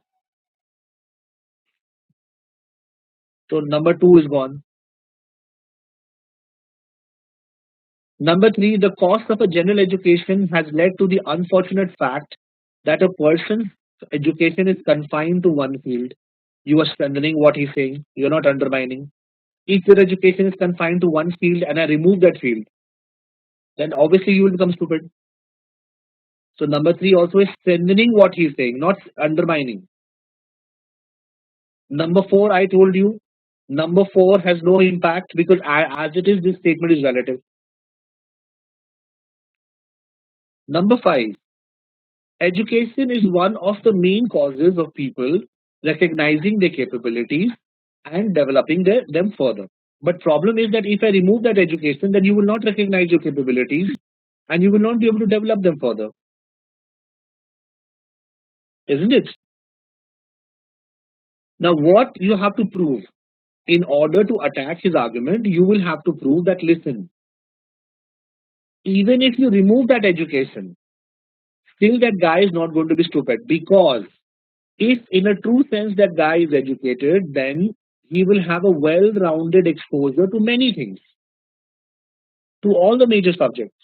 So number two is gone. Number three, the cost of a general education has led to the unfortunate fact that a person's education is confined to one field. You are strengthening what he's saying. You're not undermining. If your education is confined to one field and I remove that field, then obviously you will become stupid. So number three also is strengthening what he's saying, not undermining. Number four, I told you, number four has no impact because as it is, this statement is relative. Number five, education is one of the main causes of people recognizing their capabilities and developing them further. But problem is that if I remove that education, then you will not recognize your capabilities and you will not be able to develop them further, isn't it? Now, what you have to prove in order to attack his argument, you will have to prove that listen, even if you remove that education, still that guy is not going to be stupid because if in a true sense that guy is educated, then he will have a well-rounded exposure to many things, to all the major subjects.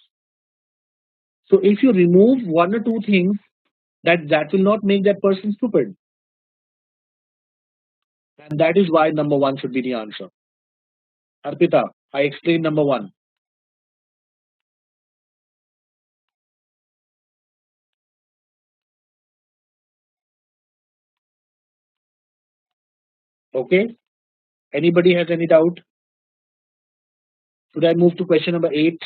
So if you remove one or two things, that will not make that person stupid, and that is why number one should be the answer. Arpita, I explained number one. Okay. Anybody has any doubt? Should I move to question number eight?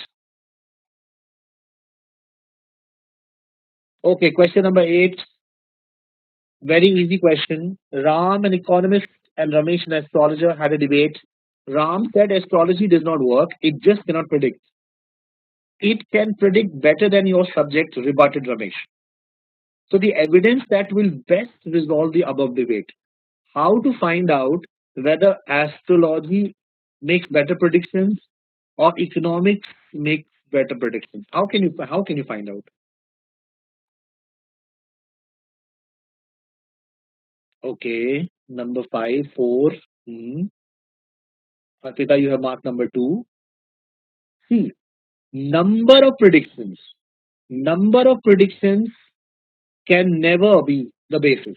Okay, question number eight. Very easy question. Ram, an economist, and Ramesh, an astrologer, had a debate. Ram said astrology does not work, it just cannot predict. It can predict better than your subject, rebutted Ramesh. So, the evidence that will best resolve the above debate. How to find out whether astrology makes better predictions or economics makes better predictions? How can you find out? Okay, number five, four. Hmm. Arpita, you have marked number two. See, number of predictions. Number of predictions can never be the basis.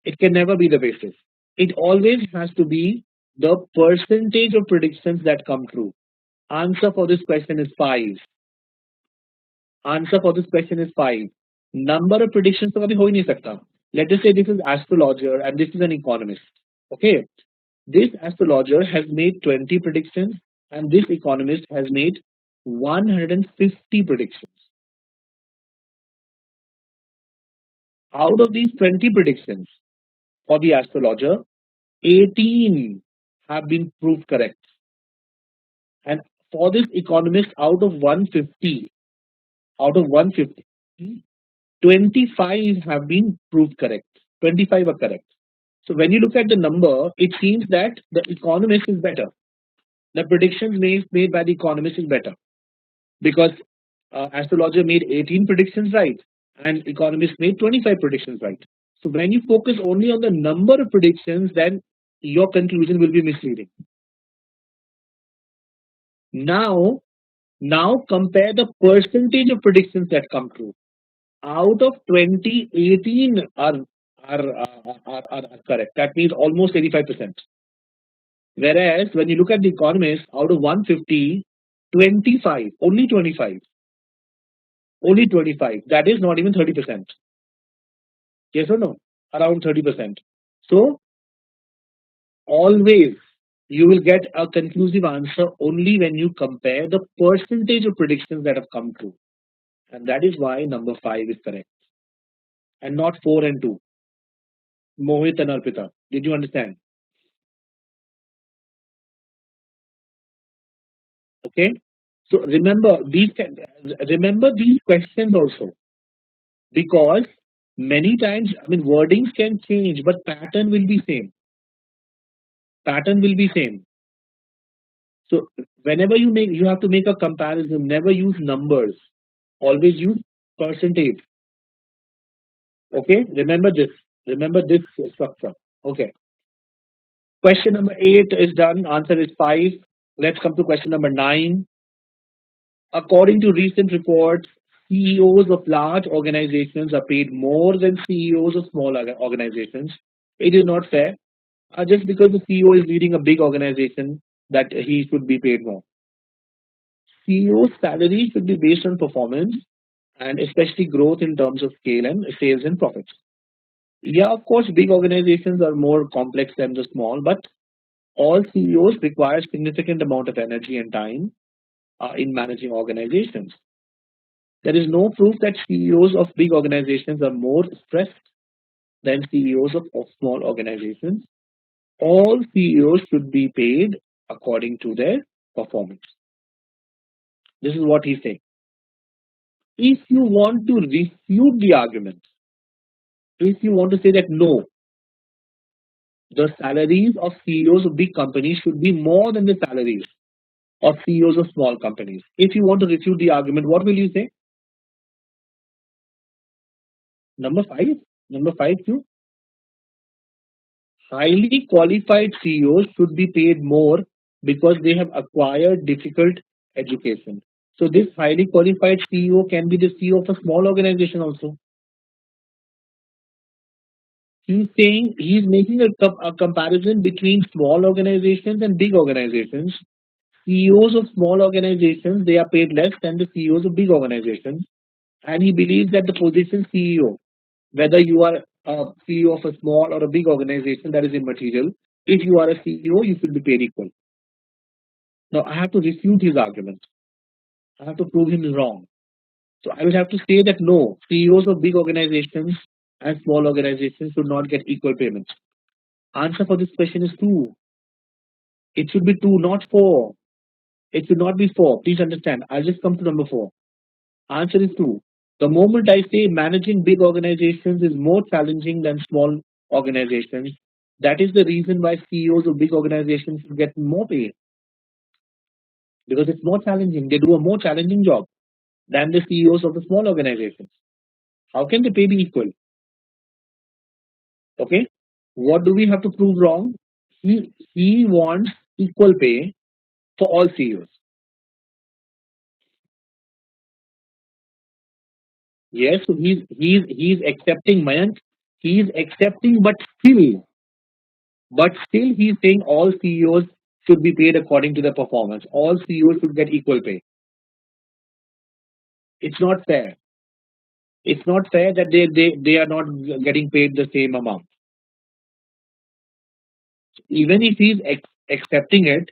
It can never be the basis. It always has to be the percentage of predictions that come true. Answer for this question is five. Answer for this question is five. Number of predictions तो कभी हो ही नहीं सकता. Let us say this is astrologer and this is an economist. Okay, this astrologer has made 20 predictions and this economist has made 150 predictions. Out of these 20 predictions for the astrologer, 18 have been proved correct. And for this economist, out of 150, 25 have been proved correct. 25 are correct. So when you look at the number, it seems that the economist is better. The predictions made by the economist is better because astrologer made 18 predictions right and economist made 25 predictions right. So when you focus only on the number of predictions, then your conclusion will be misleading. Now, now compare the percentage of predictions that come true. Out of 20, 18 are correct. That means almost 85%. Whereas when you look at the economists, out of 150, 25, only 25. That is not even 30%. Yes or no? Around 30%. So always you will get a conclusive answer only when you compare the percentage of predictions that have come true. And that is why number five is correct and not four and two. Mohit and Arpita. Did you understand? Okay. So remember these questions also, because many times, I mean, wordings can change, but pattern will be same. Pattern will be same. So whenever you have to make a comparison. Never use numbers. Always use percentage. Okay. Remember this. Remember this structure. Okay. Question number 8 is done. Answer is 5. Let's come to question number 9. According to recent reports, CEOs of large organizations are paid more than CEOs of small organizations. It is not fair. Just because the CEO is leading a big organization, that he should be paid more. CEO's salary should be based on performance and especially growth in terms of scale and sales and profits. Yeah, of course, big organizations are more complex than the small, but all CEOs require significant amount of energy and time in managing organizations. There is no proof that CEOs of big organizations are more stressed than CEOs of small organizations. All CEOs should be paid according to their performance. This is what he's saying. If you want to refute the argument, if you want to say that no, the salaries of CEOs of big companies should be more than the salaries of CEOs of small companies. If you want to refute the argument, what will you say? Number 5. Number 5, too. Highly qualified CEOs should be paid more because they have acquired difficult education. So this highly qualified CEO can be the CEO of a small organization also. He's saying he's making a comparison between small organizations and big organizations. CEOs of small organizations, they are paid less than the CEOs of big organizations. And he believes that the position CEO, whether you are a CEO of a small or a big organization, that is immaterial. If you are a CEO, you should be paid equal. Now, I have to refute his argument. I have to prove him wrong. So I will have to say that no, CEOs of big organizations and small organizations should not get equal payments. Answer for this question is 2. It should be 2, not 4. It should not be 4. Please understand. I'll just come to number 4. Answer is 2. The moment I say managing big organizations is more challenging than small organizations, that is the reason why CEOs of big organizations should get more pay, because it's more challenging. They do a more challenging job than the CEOs of the small organizations. How can the pay be equal? Okay. What do we have to prove wrong? He wants equal pay for all CEOs. Yes, so he's accepting, Mayank. He's accepting, but still he's saying all CEOs should be paid according to their performance. All CEOs should get equal pay. It's not fair. It's not fair that they are not getting paid the same amount. Even if he's accepting it,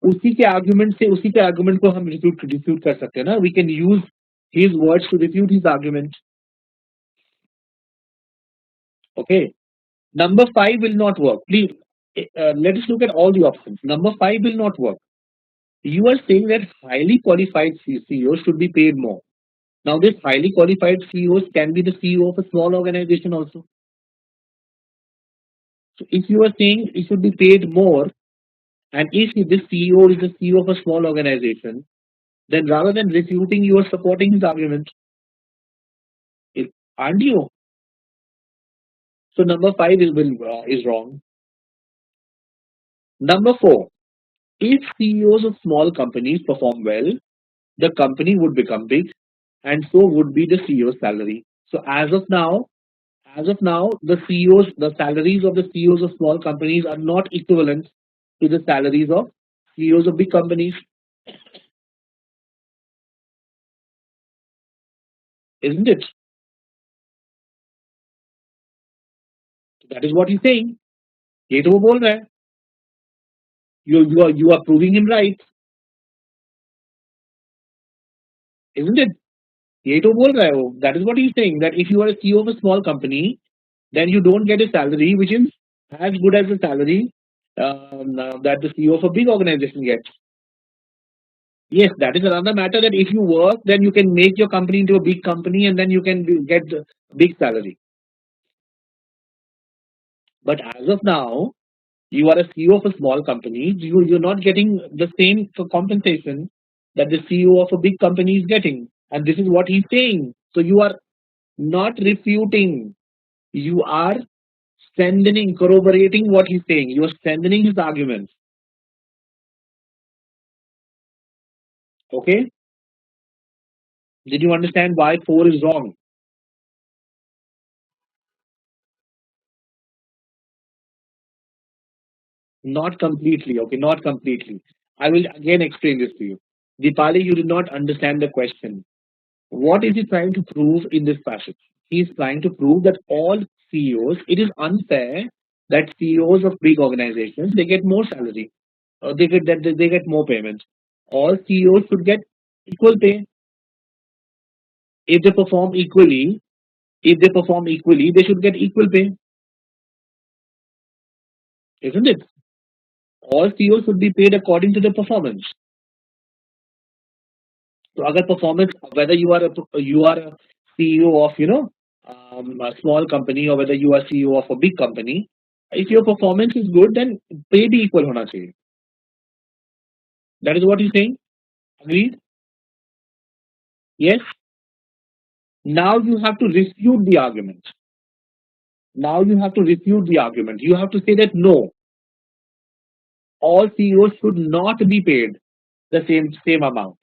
उसी के argument को हम refute कर सकते हैं ना. We can use his words to refute his argument. Okay. Number 5 will not work. Please, let us look at all the options. Number 5 will not work. You are saying that highly qualified CEOs should be paid more. Now, this highly qualified CEOs can be the CEO of a small organization also. So, if you are saying he should be paid more, and if this CEO is the CEO of a small organization, then rather than refuting, you are supporting his argument. Aren't you? So, number 5 is wrong. Number 4, if CEOs of small companies perform well, the company would become big, and so would be the CEO's salary. So, as of now, the salaries of the CEOs of small companies are not equivalent to the salaries of CEOs of big companies, isn't it? That is what he's saying. ये तो वो बोल रहा है. You are proving him right, isn't it? ये तो बोल रहा है वो. That is what he's saying. That if you are a CEO of a small company, then you don't get a salary which is as good as the salary that the CEO of a big organization gets. Yes, that is another matter that if you work, then you can make your company into a big company and then you can get the big salary. But as of now, you are a CEO of a small company, you're not getting the same compensation that the CEO of a big company is getting. And this is what he's saying. So you are not refuting, you are strengthening, corroborating what he's saying. You are strengthening his arguments. Okay? Did you understand why 4 is wrong? Not completely. Okay, not completely. I will again explain this to you. Dipali, you did not understand the question. What is he trying to prove in this passage? He is trying to prove that all CEOs, it is unfair that CEOs of big organizations, they get more salary. They get more payments. All CEOs should get equal pay. If they perform equally, they should get equal pay, isn't it? All CEOs should be paid according to their performance. So, अगर performance, whether you are a CEO of a small company or whether you are CEO of a big company, if your performance is good, then pay be equal होना चाहिए. That is what he's saying. Agreed? Yes. Now you have to refute the argument. Now you have to refute the argument. You have to say that no, all CEOs should not be paid the same amount.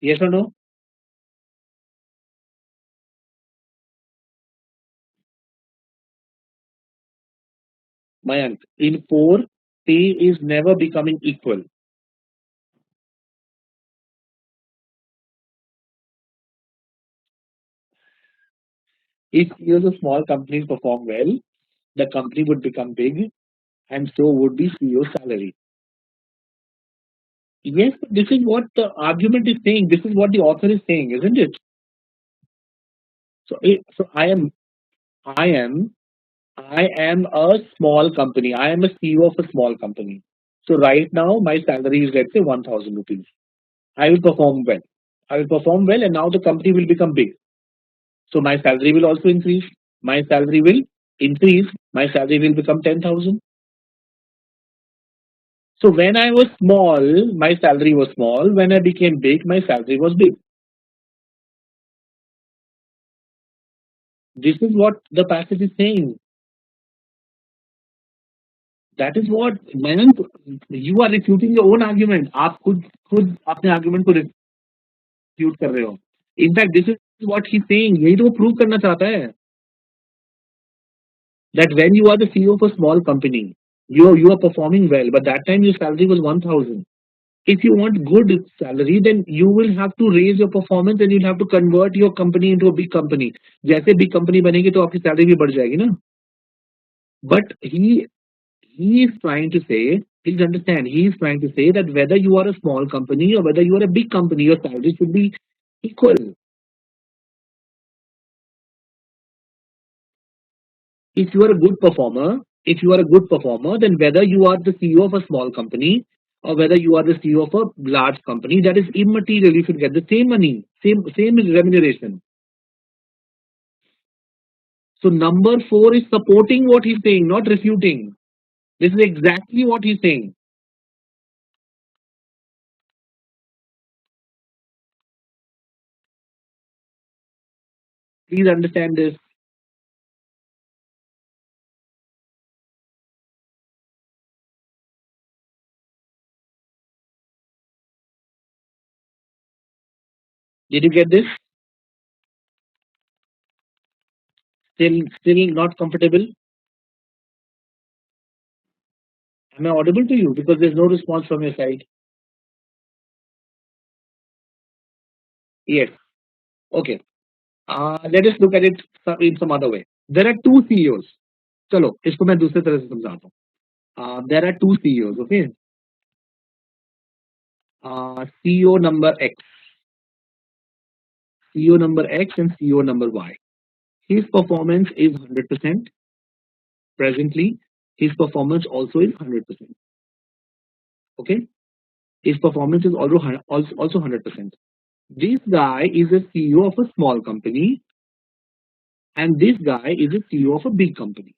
Yes or no? Mayank, in 4, pay is never becoming equal. If CEOs of small companies perform well, the company would become big and so would be CEO's salary. Yes, but this is what the argument is saying. This is what the author is saying, isn't it? So I am, I am a small company. I am a CEO of a small company. So right now, my salary is let's say 1,000 rupees. I will perform well. I will perform well, and now the company will become big. So my salary will also increase. My salary will increase. My salary will become 10,000. So when I was small, my salary was small. When I became big, my salary was big. This is what the passage is saying. That is what Mayank, you are refuting your own argument. आप खुद अपने argument को refute कर रहे हो. In fact, this is what he's saying. यही तो वो prove करना चाहता है. That when you are the CEO of a small company, you are performing well, but that time your salary was 1,000. If you want good salary, then you will have to raise your performance and you'll have to convert your company into a big company. जैसे big company बनेगी तो आपकी salary भी बढ़ जाएगी ना. But he is trying to say, please understand, he is trying to say that whether you are a small company or whether you are a big company, your salary should be equal. If you are a good performer, if you are a good performer, then whether you are the CEO of a small company or whether you are the CEO of a large company, that is immaterial. You should get the same money, same remuneration. So number 4 is supporting what he's saying, not refuting. This is exactly what he's saying. Please understand this. Did you get this? Still not comfortable? Am I audible to you? Because there's no response from your side. Yes. Okay. Let us look at it in some other way. There are two CEOs. चलो इसको मैं दूसरे तरह से समझाता हूँ. There are two CEOs. Okay. CEO number X, CEO number X and CEO number Y. His performance is 100%. Presently, his performance also is 100%. Okay, his performance is also 100%. This guy is a CEO of a small company, and this guy is a CEO of a big company.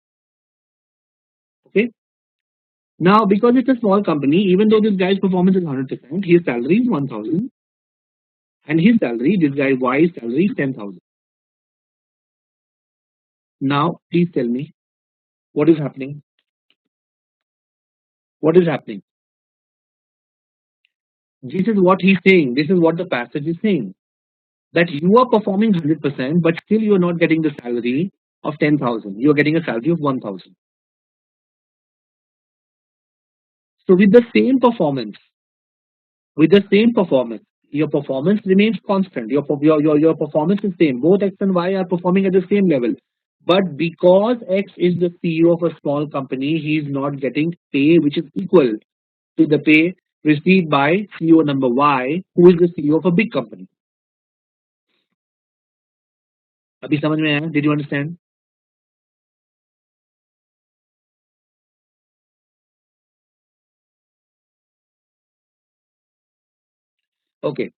Okay. Now, because it's a small company, even though this guy's performance is 100%, his salary is 1,000, and his salary, this guy Y's salary is 10,000. Now, please tell me what is happening. What is happening? This is what he's saying. This is what the passage is saying. That you are performing 100%, but still you are not getting the salary of 10,000. You are getting a salary of 1,000. So with the same performance, your performance remains constant. Your performance is same. Both X and Y are performing at the same level. But because X is the CEO of a small company, he is not getting pay which is equal to the pay received by CEO number Y, who is the CEO of a big company. अभी समझ में आया? Did you understand? Okay.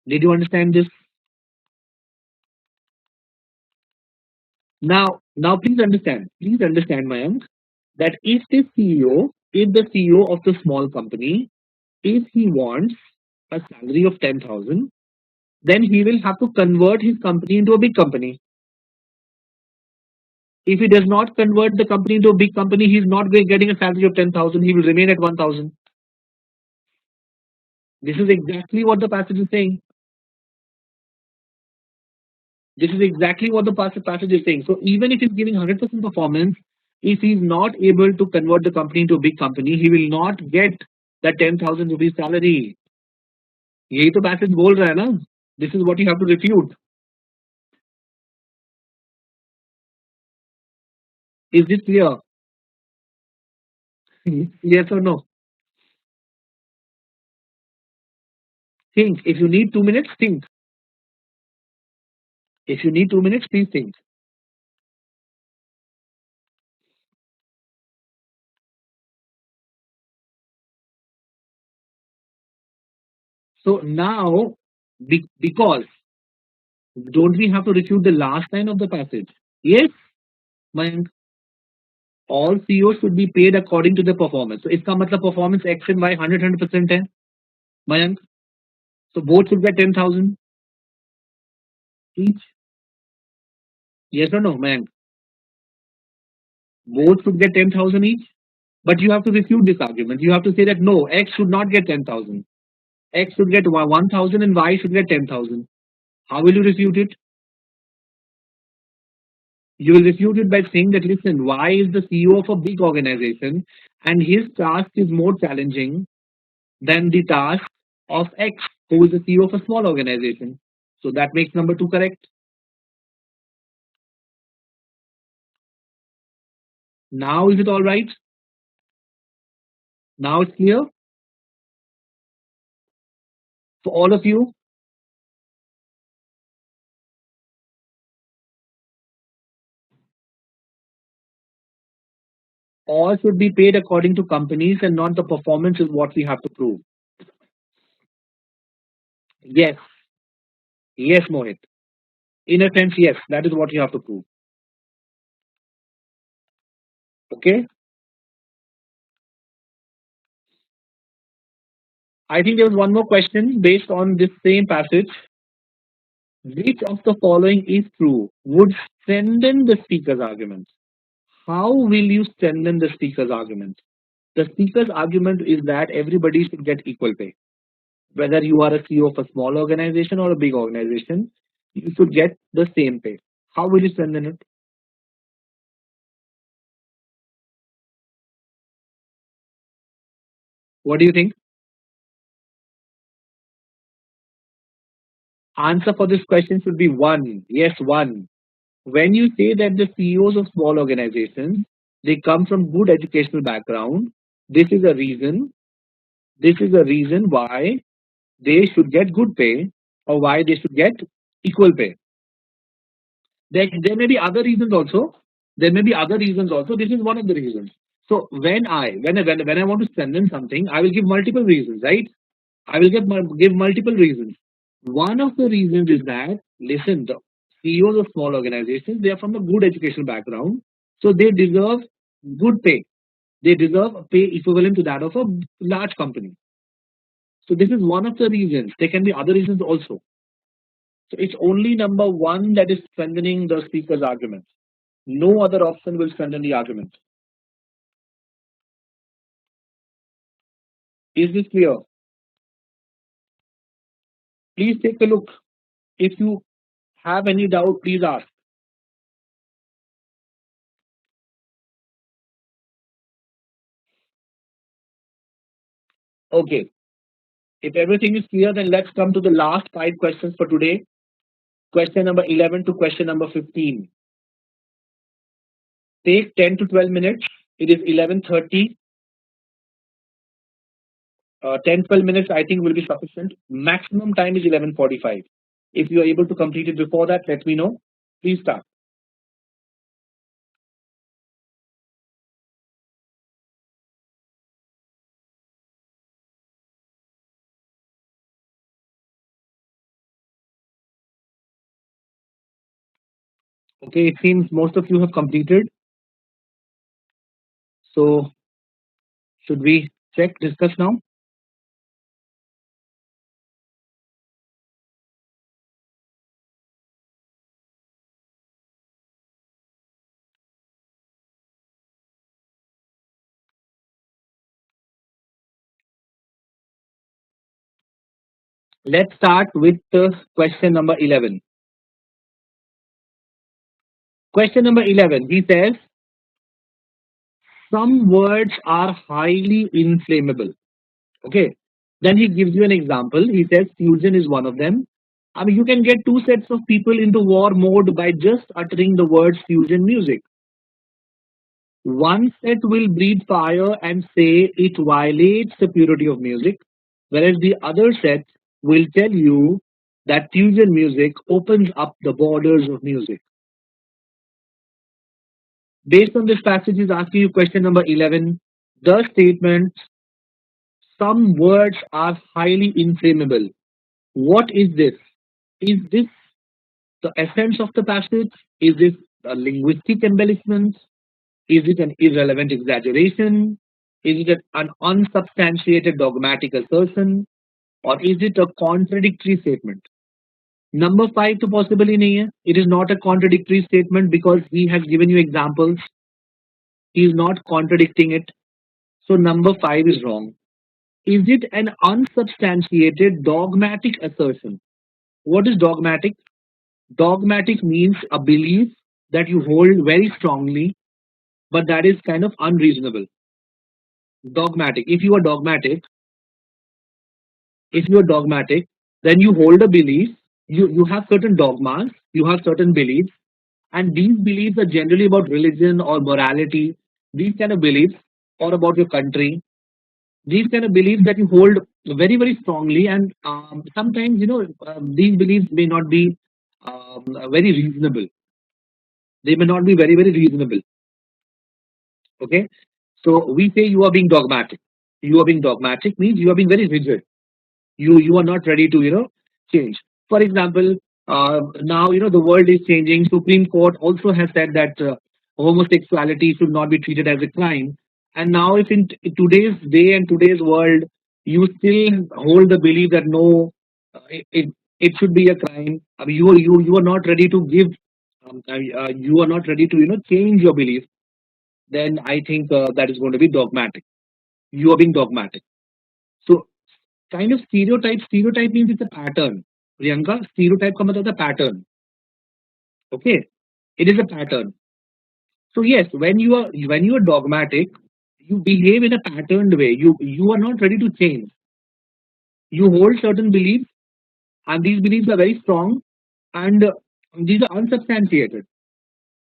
Did you understand this? Now please understand. Please understand, Mayank, that if the CEO of the small company, if he wants a salary of 10,000, then he will have to convert his company into a big company. If he does not convert the company into a big company, he is not getting a salary of 10,000. He will remain at 1,000. This is exactly what the passage is saying. This is exactly what the passage is saying. So even if he's giving 100% performance, if he's not able to convert the company into a big company, he will not get that 10,000 rupees salary. यही तो passage बोल रहा है ना? This is what you have to refute. Is this clear? Yes or no? Think. If you need 2 minutes, think. If you need 2 minutes, please think. So now, because don't we have to refute the last line of the passage? Yes, Mayank. All CEOs should be paid according to their performance. So इसका मतलब performance X and Y 100% है, Mayank. So both should get 10,000 each. Yes or no, Mayank? Both should get 10,000 each. But you have to refute this argument. You have to say that no, X should not get 10,000. X should get 1,000 and Y should get 10,000. How will you refute it? You will refute it by saying that listen, Y is the CEO of a big organization and his task is more challenging than the task of X, who is the CEO of a small organization. So that makes number 2 correct. Now is it all right? Now it's clear for all of you? All should be paid according to companies and not the performance is what we have to prove. Yes, yes, Mohit. In a sense, yes, that is what you have to prove. Okay? I think there was one more question based on this same passage. Which of the following is true? Would strengthen the speaker's argument. How will you strengthen the speaker's argument? The speaker's argument is that everybody should get equal pay. Whether you are a CEO of a small organization or a big organization, you should get the same pay. How will you strengthen it? What do you think? Answer for this question should be one. Yes, one. When you say that the CEOs of small organizations, they come from good educational background, this is a reason This is the reason why they should get good pay or why they should get equal pay. There may be other reasons also. There may be other reasons also. This is one of the reasons. So when I want to strengthen something, I will give multiple reasons, right? I will give multiple reasons. One of the reasons is that, listen, the CEOs of small organizations, they are from a good educational background, so they deserve good pay. They deserve a pay equivalent to that of a large company. So this is one of the reasons. There can be other reasons also. So it's only number one that is strengthening the speaker's argument. No other option will strengthen the argument. Is this clear? Please take a look. If you have any doubt, please ask. Okay. If everything is clear, then let's come to the last five questions for today. Question number 11 to question number 15. Take 10 to 12 minutes. It is 11:30. 10 12 minutes, I think, will be sufficient. Maximum time is 11:45. If you are able to complete it before that, let me know. Please start. Okay, it seems most of you have completed. So, should we check, discuss now? Let's start with question number 11. Question number 11, he says, some words are highly inflammable. Okay. Then he gives you an example. He says fusion is one of them. I mean, you can get two sets of people into war mode by just uttering the words fusion music. One set will breathe fire and say it violates the purity of music, whereas the other set will tell you that fusion music opens up the borders of music. Based on this passage, is asking you question number 11. The statement, some words are highly inflammable. What is this? Is this the essence of the passage? Is this a linguistic embellishment? Is it an irrelevant exaggeration? Is it an unsubstantiated dogmatic assertion? Or is it a contradictory statement? Number five to possibly nahi hai. It is not a contradictory statement because he has given you examples. He is not contradicting it. So number five is wrong. Is it an unsubstantiated dogmatic assertion? What is dogmatic? Dogmatic means a belief that you hold very strongly, but that is kind of unreasonable. Dogmatic. If you are dogmatic, then you hold a belief. You have certain dogmas, you have certain beliefs, and these beliefs are generally about religion or morality. These kind of beliefs, or about your country. These kind of beliefs that you hold very very strongly, and sometimes these beliefs may not be very reasonable. They may not be very very reasonable. Okay, so we say you are being dogmatic. You are being dogmatic means you are being very rigid. You are not ready to change. For example, now the world is changing. Supreme Court also has said that homosexuality should not be treated as a crime. And now, if in today's day and today's world, you still hold the belief that no, it should be a crime. I mean, you are not ready to give. You are not ready to change your belief. Then I think that is going to be dogmatic. You are being dogmatic. So kind of stereotype means it's a pattern. Priyanka, stereotype का मतलब है pattern. Okay, it is a pattern. So yes, when you are dogmatic, you behave in a patterned way. You are not ready to change. You hold certain beliefs, and these beliefs are very strong, and these are unsubstantiated.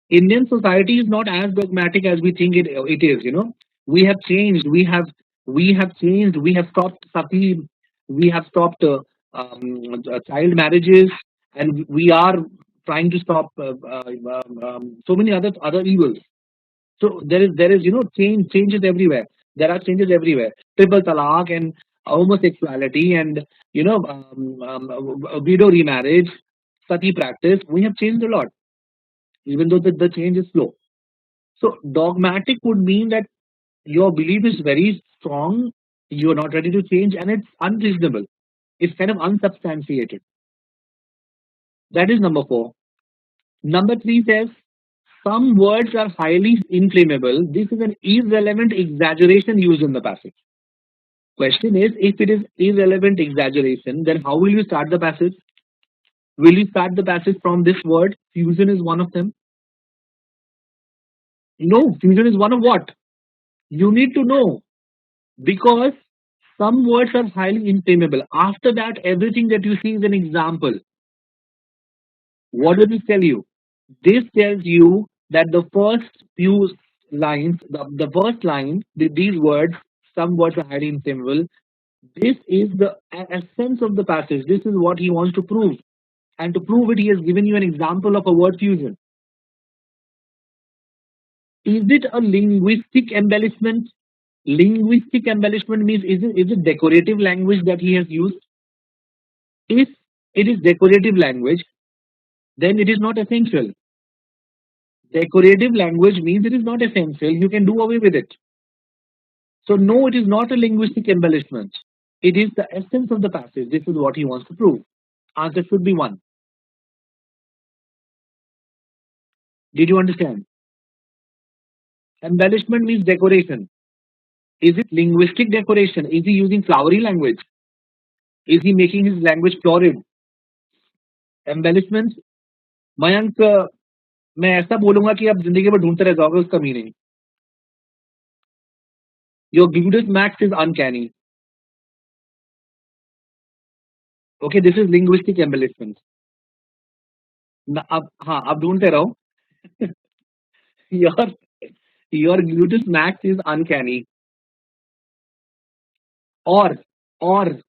Indian society is not as dogmatic as we think it is. We have changed. We have changed. We have stopped sati. We have stopped child marriages, and we are trying to stop so many other evils. So there is changes everywhere. There are changes everywhere. Triple talaq and homosexuality and widow remarriage, sati practice. We have changed a lot, even though the change is slow. So dogmatic would mean that your belief is very strong, you're not ready to change, and it's unreasonable. It's kind of unsubstantiated. That is number four. Number three says some words are highly inflammable. This is an irrelevant exaggeration used in the passage. Question is, if it is irrelevant exaggeration, then how will you start the passage? Will you start the passage from this word? Fusion is one of them. No, fusion is one of what? You need to know, because some words are highly inflammable. After that, everything that you see is an example. What does this tell you? This tells you that the first few lines, the first line, these words, some words are highly inflammable. This is the essence of the passage. This is what he wants to prove. And to prove it, he has given you an example of a word fusion. Is it a linguistic embellishment? Linguistic embellishment means, is it decorative language that he has used? If it is decorative language, then it is not essential. Decorative language means it is not essential. You can do away with it. So, no, it is not a linguistic embellishment. It is the essence of the passage. This is what he wants to prove. Answer should be one. Did you understand? Embellishment means decoration. Is it linguistic decoration? Is he using flowery language? Is he making his language florid? Embellishment, Mayank, मैं ऐसा बोलूंगा कि आप जिंदगी भर ढूंढते रह जाओगे उसका meaning. Your Gluteus max is uncanny. Okay, this is linguistic embellishment. अब हाँ, अब ढूंढते रहो. your your gluteus max is uncanny. Or or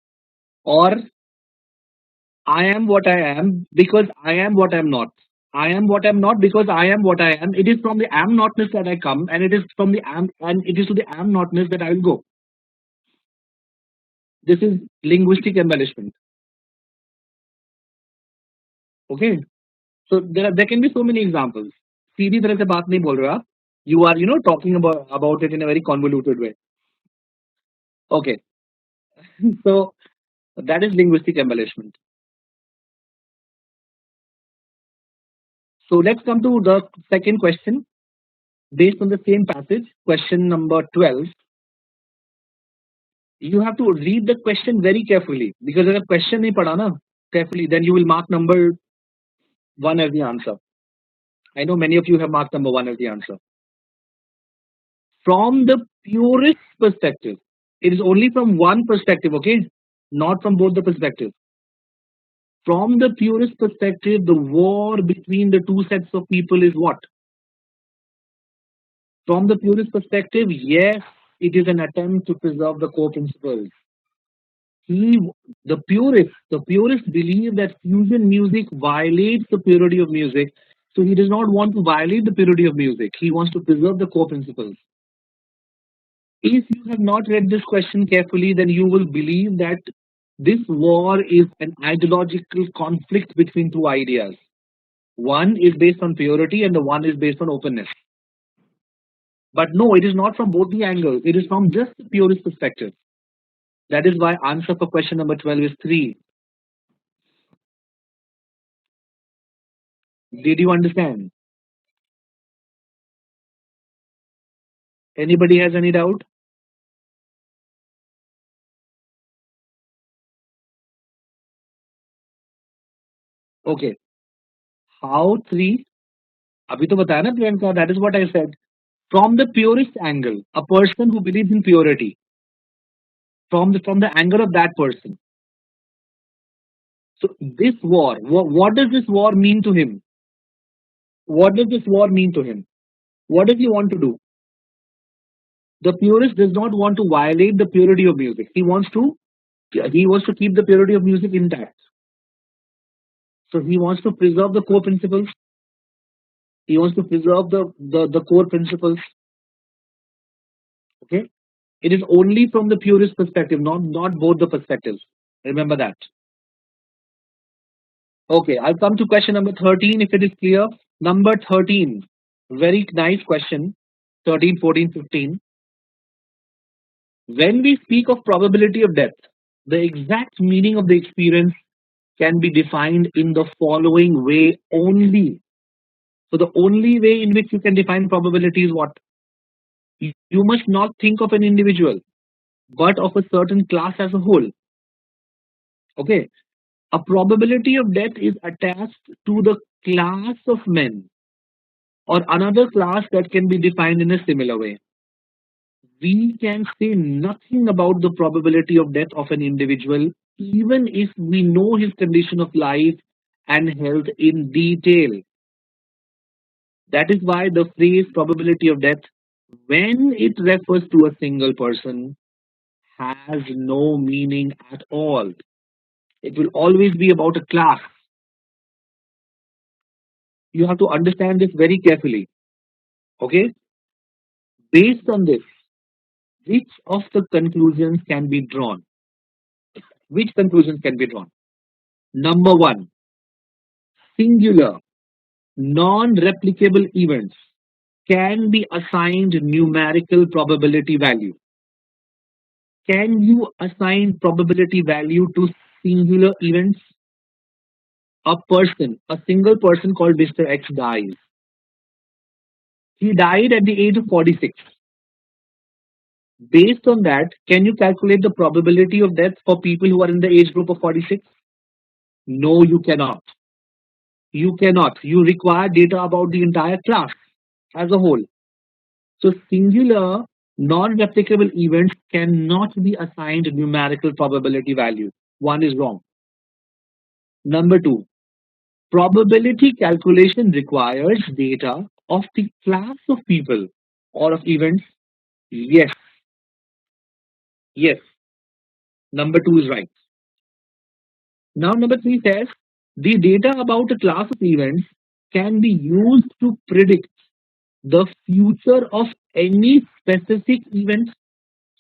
I am what I am because I am what I'm not. I am what I'm not because I am what I am. It is from the am notness that I come, and it is from the am, and it is to the am notness that I will go. This is linguistic embellishment. Okay, so there can be so many examples. सीधी तरह से बात नहीं बोल रहे हो आप. You are talking about it in a very convoluted way. Okay, so that is linguistic embellishment. So let's come to the second question based on the same passage, question number 12. You have to read the question very carefully, because if the question nahi pada na carefully, then you will mark number 1 as the answer. I know many of you have marked number 1 as the answer. From the purest perspective, it is only from one perspective, okay? Not from both the perspectives. From the purest perspective, the war between the two sets of people is what? From the purest perspective, yes, it is an attempt to preserve the core principles. He, the purists believe that fusion music violates the purity of music. So he does not want to violate the purity of music. He wants to preserve the core principles. If you have not read this question carefully, then you will believe that this war is an ideological conflict between two ideas. One is based on purity and the one is based on openness. But no, it is not from both the angles. It is from just the purist perspective. That is why answer for question number 12 is 3. Did you understand? Anybody has any doubt? Okay. How 3? अभी तो बताया ना Priyanka, that is what I said. From the purist angle, a person who believes in purity, from the angle of that person. So this war, what does this war mean to him? What does this war mean to him? What does he want to do? The purist does not want to violate the purity of music. He wants to keep the purity of music intact. So he wants to preserve the core principles. He wants to preserve the core principles. Okay. It is only from the purist perspective, not both the perspectives. Remember that. Okay, I'll come to question number 13 if it is clear. Number 13. Very nice question. 13, 14, 15. When we speak of probability of death, the exact meaning of the experience can be defined in the following way only. So the only way in which you can define probability is what? You must not think of an individual, but of a certain class as a whole. Okay. A probability of death is attached to the class of men or another class that can be defined in a similar way. We can say nothing about the probability of death of an individual, even if we know his condition of life and health in detail. That is why the phrase probability of death, when it refers to a single person, has no meaning at all. It will always be about a class. You have to understand this very carefully. Okay? Based on this, which of the conclusions can be drawn? Which conclusions can be drawn? Number one, singular, non replicable events can be assigned numerical probability value. Can you assign probability value to singular events? A single person called Mr. X dies. He died at the age of 46. Based on that, can you calculate the probability of death for people who are in the age group of 46? No, you cannot. You cannot. You require data about the entire class as a whole. So singular non-replicable events cannot be assigned numerical probability value. One is wrong. Number two, probability calculation requires data of the class of people or of events. Yes, yes. Number two is right. Now, number three says the data about a class of events can be used to predict the future of any specific event.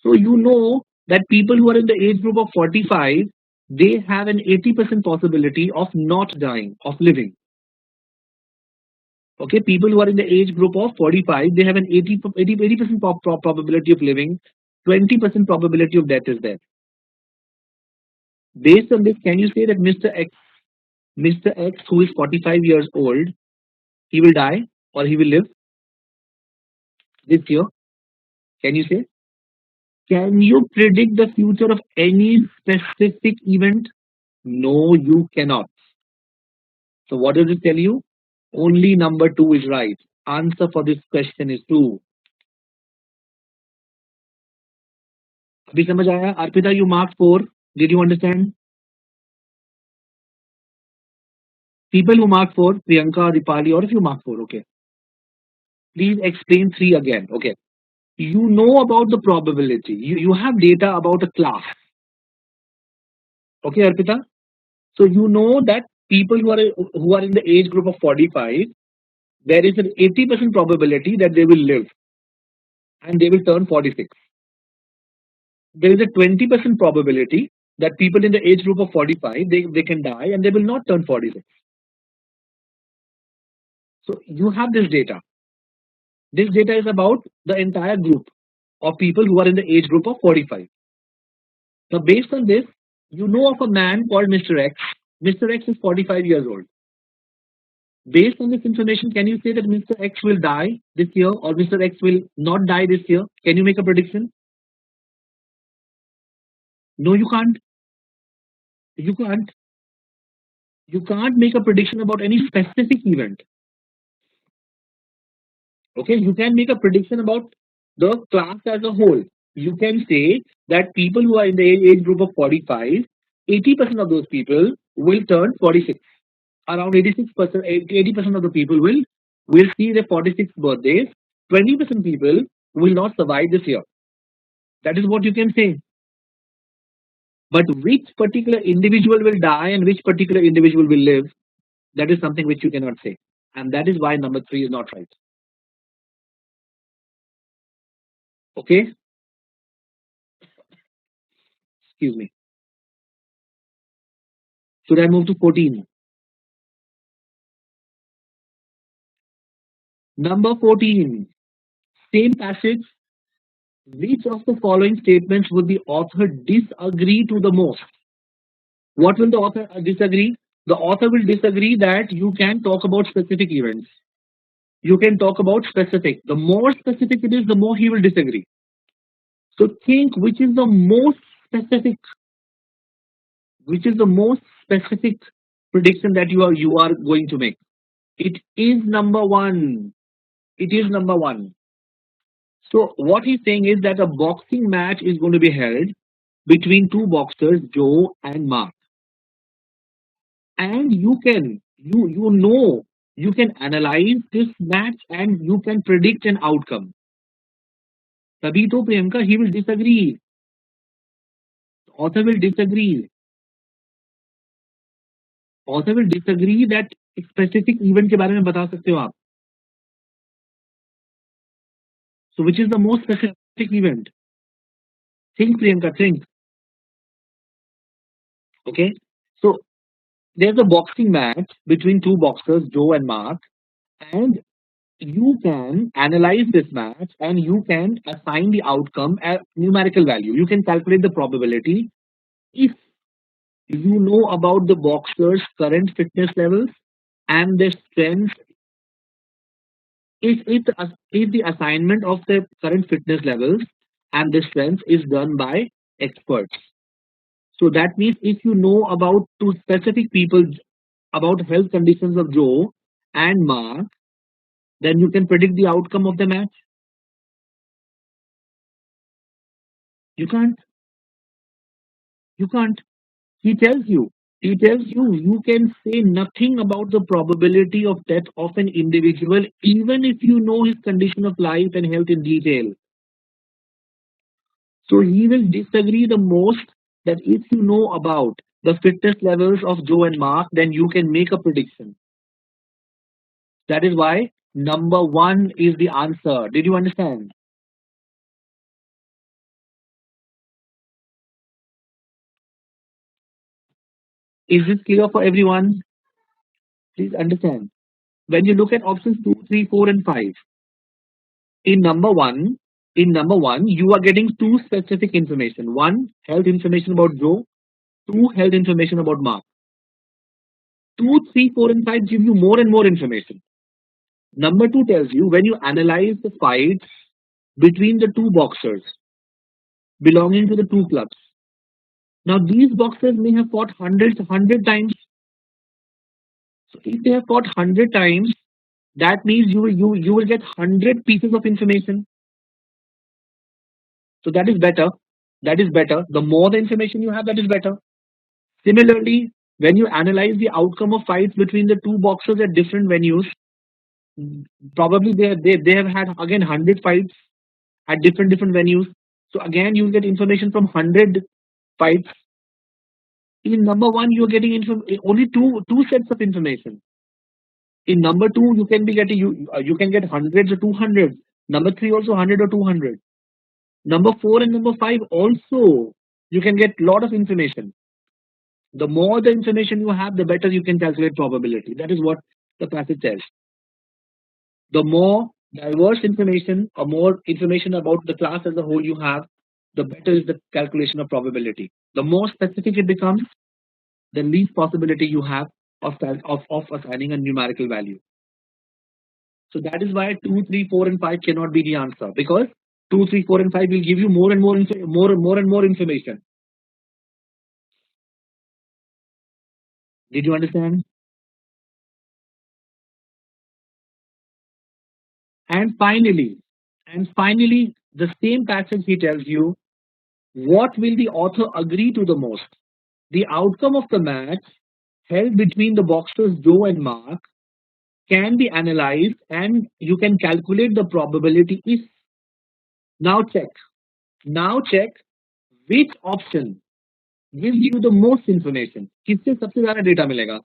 So you know that people who are in the age group of 45, they have an 80% possibility of not dying, of living. Okay, people who are in the age group of 45, they have an 80% probability of living, 20% probability of death is there. Based on this, can you say that Mr. X, who is 45 years old, he will die or he will live this year? Can you say? Can you predict the future of any specific event? No, you cannot. So what does it tell you? Only number two is right. Answer for this question is two. अभी समझ आया? Arpita, you marked 4. Did you understand? People who mark 4, Priyanka, Dipali, or if you mark 4, okay. Please explain 3 again. Okay. You know about the probability. You have data about a class. Okay, Arpita? So you know that people who are in the age group of 45, there is an 80% probability that they will live and they will turn 46. There is a 20% probability that people in the age group of 45, they can die and they will not turn 46. So you have this data. This data is about the entire group of people who are in the age group of 45. Now, based on this, you know of a man called Mr. X. Mr. X is 45 years old. Based on this information, can you say that Mr. X will die this year or Mr. X will not die this year? Can you make a prediction? No, you can't. You can't. You can't make a prediction about any specific event. Okay, you can make a prediction about the class as a whole. You can say that people who are in the age group of 45, 80% of those people will turn 46. Around 86%, 80% of the people will see their 46th birthdays. 20% people will not survive this year. That is what you can say. But which particular individual will die and which particular individual will live, that is something which you cannot say. And that is why number three is not right. Okay? Excuse me. Should I move to 14? Number 14. Same passage. Which of the following statements would the author disagree to the most? What will the author disagree? The author will disagree that you can talk about specific events. You can talk about specific. The more specific it is, the more he will disagree. So think which is the most specific, which is the most specific prediction that you are going to make. It is number one. It is number one. So what he's saying is that a boxing match is going to be held between two boxers, Joe and Mark. And you can analyze this match and you can predict an outcome. तभी तो Priyanka, he will disagree. Author will disagree. Author will disagree that specific event के बारे में बता सकते हो आप. So which is the most specific event? Think Priyanka, think. Okay. So there's a boxing match between two boxers, Joe and Mark, and you can analyze this match and you can assign the outcome a numerical value. You can calculate the probability if you know about the boxer's current fitness levels and their strength. If the assignment of the current fitness levels and the strength is done by experts. So that means if you know about two specific people about health conditions of Joe and Mark, then you can predict the outcome of the match. You can't. You can't. He tells you. He tells you you can say nothing about the probability of death of an individual, even if you know his condition of life and health in detail. So he will disagree the most that if you know about the fitness levels of Joe and Mark, then you can make a prediction. That is why number one is the answer. Did you understand? Is this clear for everyone? Please understand. When you look at options 2, 3, 4, and 5, in number one, you are getting two specific information. One, health information about Joe. Two, health information about Mark. 2, 3, 4, and 5 give you more and more information. Number two tells you when you analyze the fights between the two boxers belonging to the two clubs. Now these boxers may have fought hundred times. So if they have fought 100 times, that means you will get 100 pieces of information. So that is better. That is better. The more the information you have, that is better. Similarly, when you analyze the outcome of fights between the two boxers at different venues, probably they have had again 100 fights at different venues. So again, you will get information from 100 fights. In number one, you're getting only two sets of information. In number two, you can be getting you can get hundreds or 200. Number three also 100 or 200. Number four and number five also you can get lot of information. The more the information you have, the better you can calculate probability. That is what the passage says. The more diverse information or more information about the class as a whole you have, the better is the calculation of probability. The more specific it becomes, the least possibility you have of assigning a numerical value. So that is why 2, 3, 4, and 5 cannot be the answer, because 2, 3, 4, and 5 will give you more and more information. Did you understand? And finally, the same passage he tells you what will the author agree to the most. The outcome of the match held between the boxers Joe and Mark can be analyzed and you can calculate the probability if. Now check. Now check which option gives you the most information. किससे सबसे ज्यादा data मिलेगा?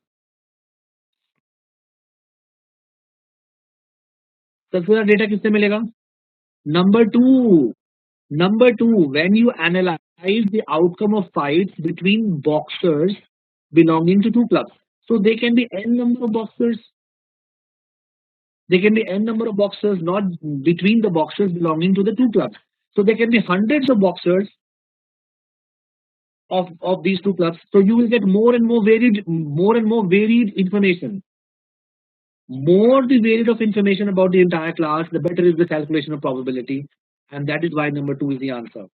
सबसे ज्यादा data किससे मिलेगा? Number two. Number two, when you analyze the outcome of fights between boxers belonging to two clubs. So they can be n number of boxers. They can be n number of boxers, not between the boxers belonging to the two clubs. So there can be hundreds of boxers of these two clubs. So you will get more and more varied information. More the varied of information about the entire class, the better is the calculation of probability. And that is why number two is the answer.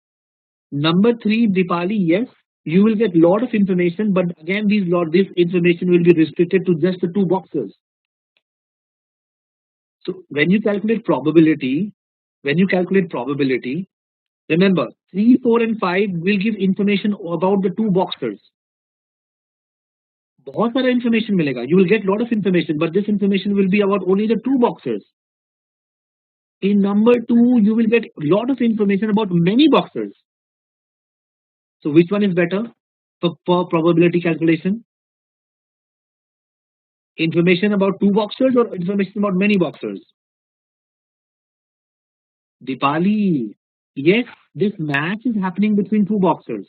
Number three, Dipali, yes, you will get lot of information, but again, this information will be restricted to just the two boxes. So when you calculate probability, remember 3, 4, and 5 will give information about the two boxers. बहुत सारा information मिलेगा. You will get lot of information, but this information will be about only the two boxers. In number two, you will get lot of information about many boxers. So which one is better for probability calculation? Information about two boxers or information about many boxers? Dipali, yes, this match is happening between two boxers.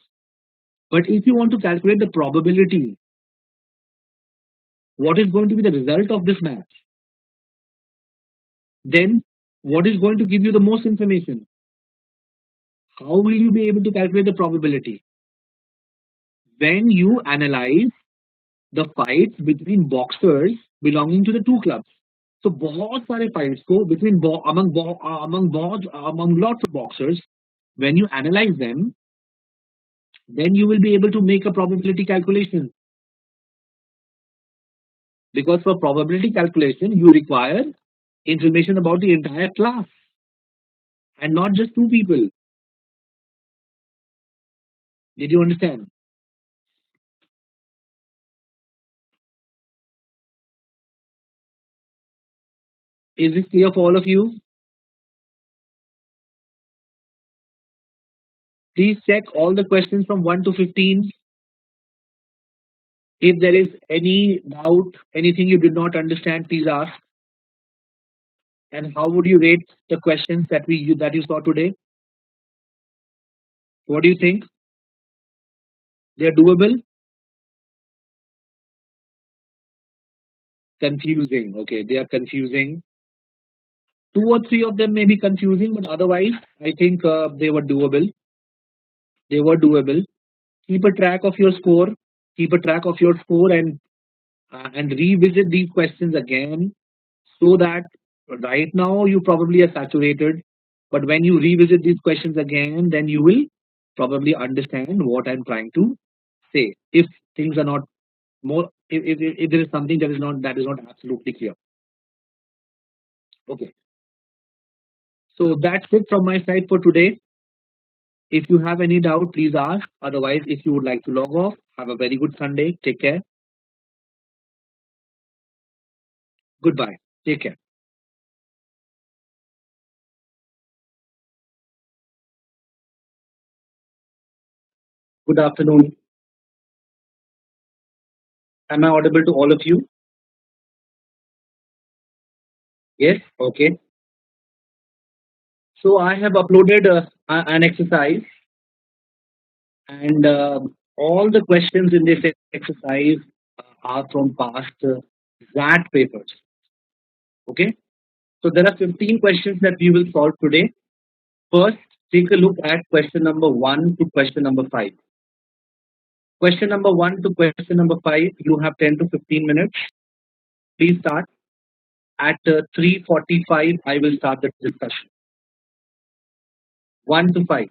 But if you want to calculate the probability, what is going to be the result of this match? Then what is going to give you the most information? How will you be able to calculate the probability? When you analyze the fights between boxers belonging to the two clubs. So बहुत सारे fights को among lots of boxers, when you analyze them, then you will be able to make a probability calculation. Because for probability calculation, you require information about the entire class and not just two people. Did you understand? Is this clear for all of you? Please check all the questions from 1 to 15. If there is any doubt, anything you did not understand, please ask. And how would you rate the questions that you saw today? What do you think? They are doable? Confusing. Okay, they are confusing. Two or three of them may be confusing, but otherwise, I think they were doable. They were doable. Keep a track of your score. Keep a track of your score and revisit these questions again, so that right now you probably are saturated, but when you revisit these questions again, then you will probably understand what I'm trying to say. If things are not more, if there is something that is not absolutely clear. Okay, so that's it from my side for today. If you have any doubt, please ask. Otherwise, if you would like to log off, have a very good Sunday. Take care. Goodbye. Take care. Good afternoon. Am I audible to all of you? Yes. Okay. So I have uploaded an exercise, and all the questions in this exercise are from past XAT papers. Okay. So there are 15 questions that we will solve today. First, take a look at question number 1 to question number 5. Question number 1 to question number 5, you have 10 to 15 minutes. Please start. At 3:45, I will start the discussion. 1 to 5.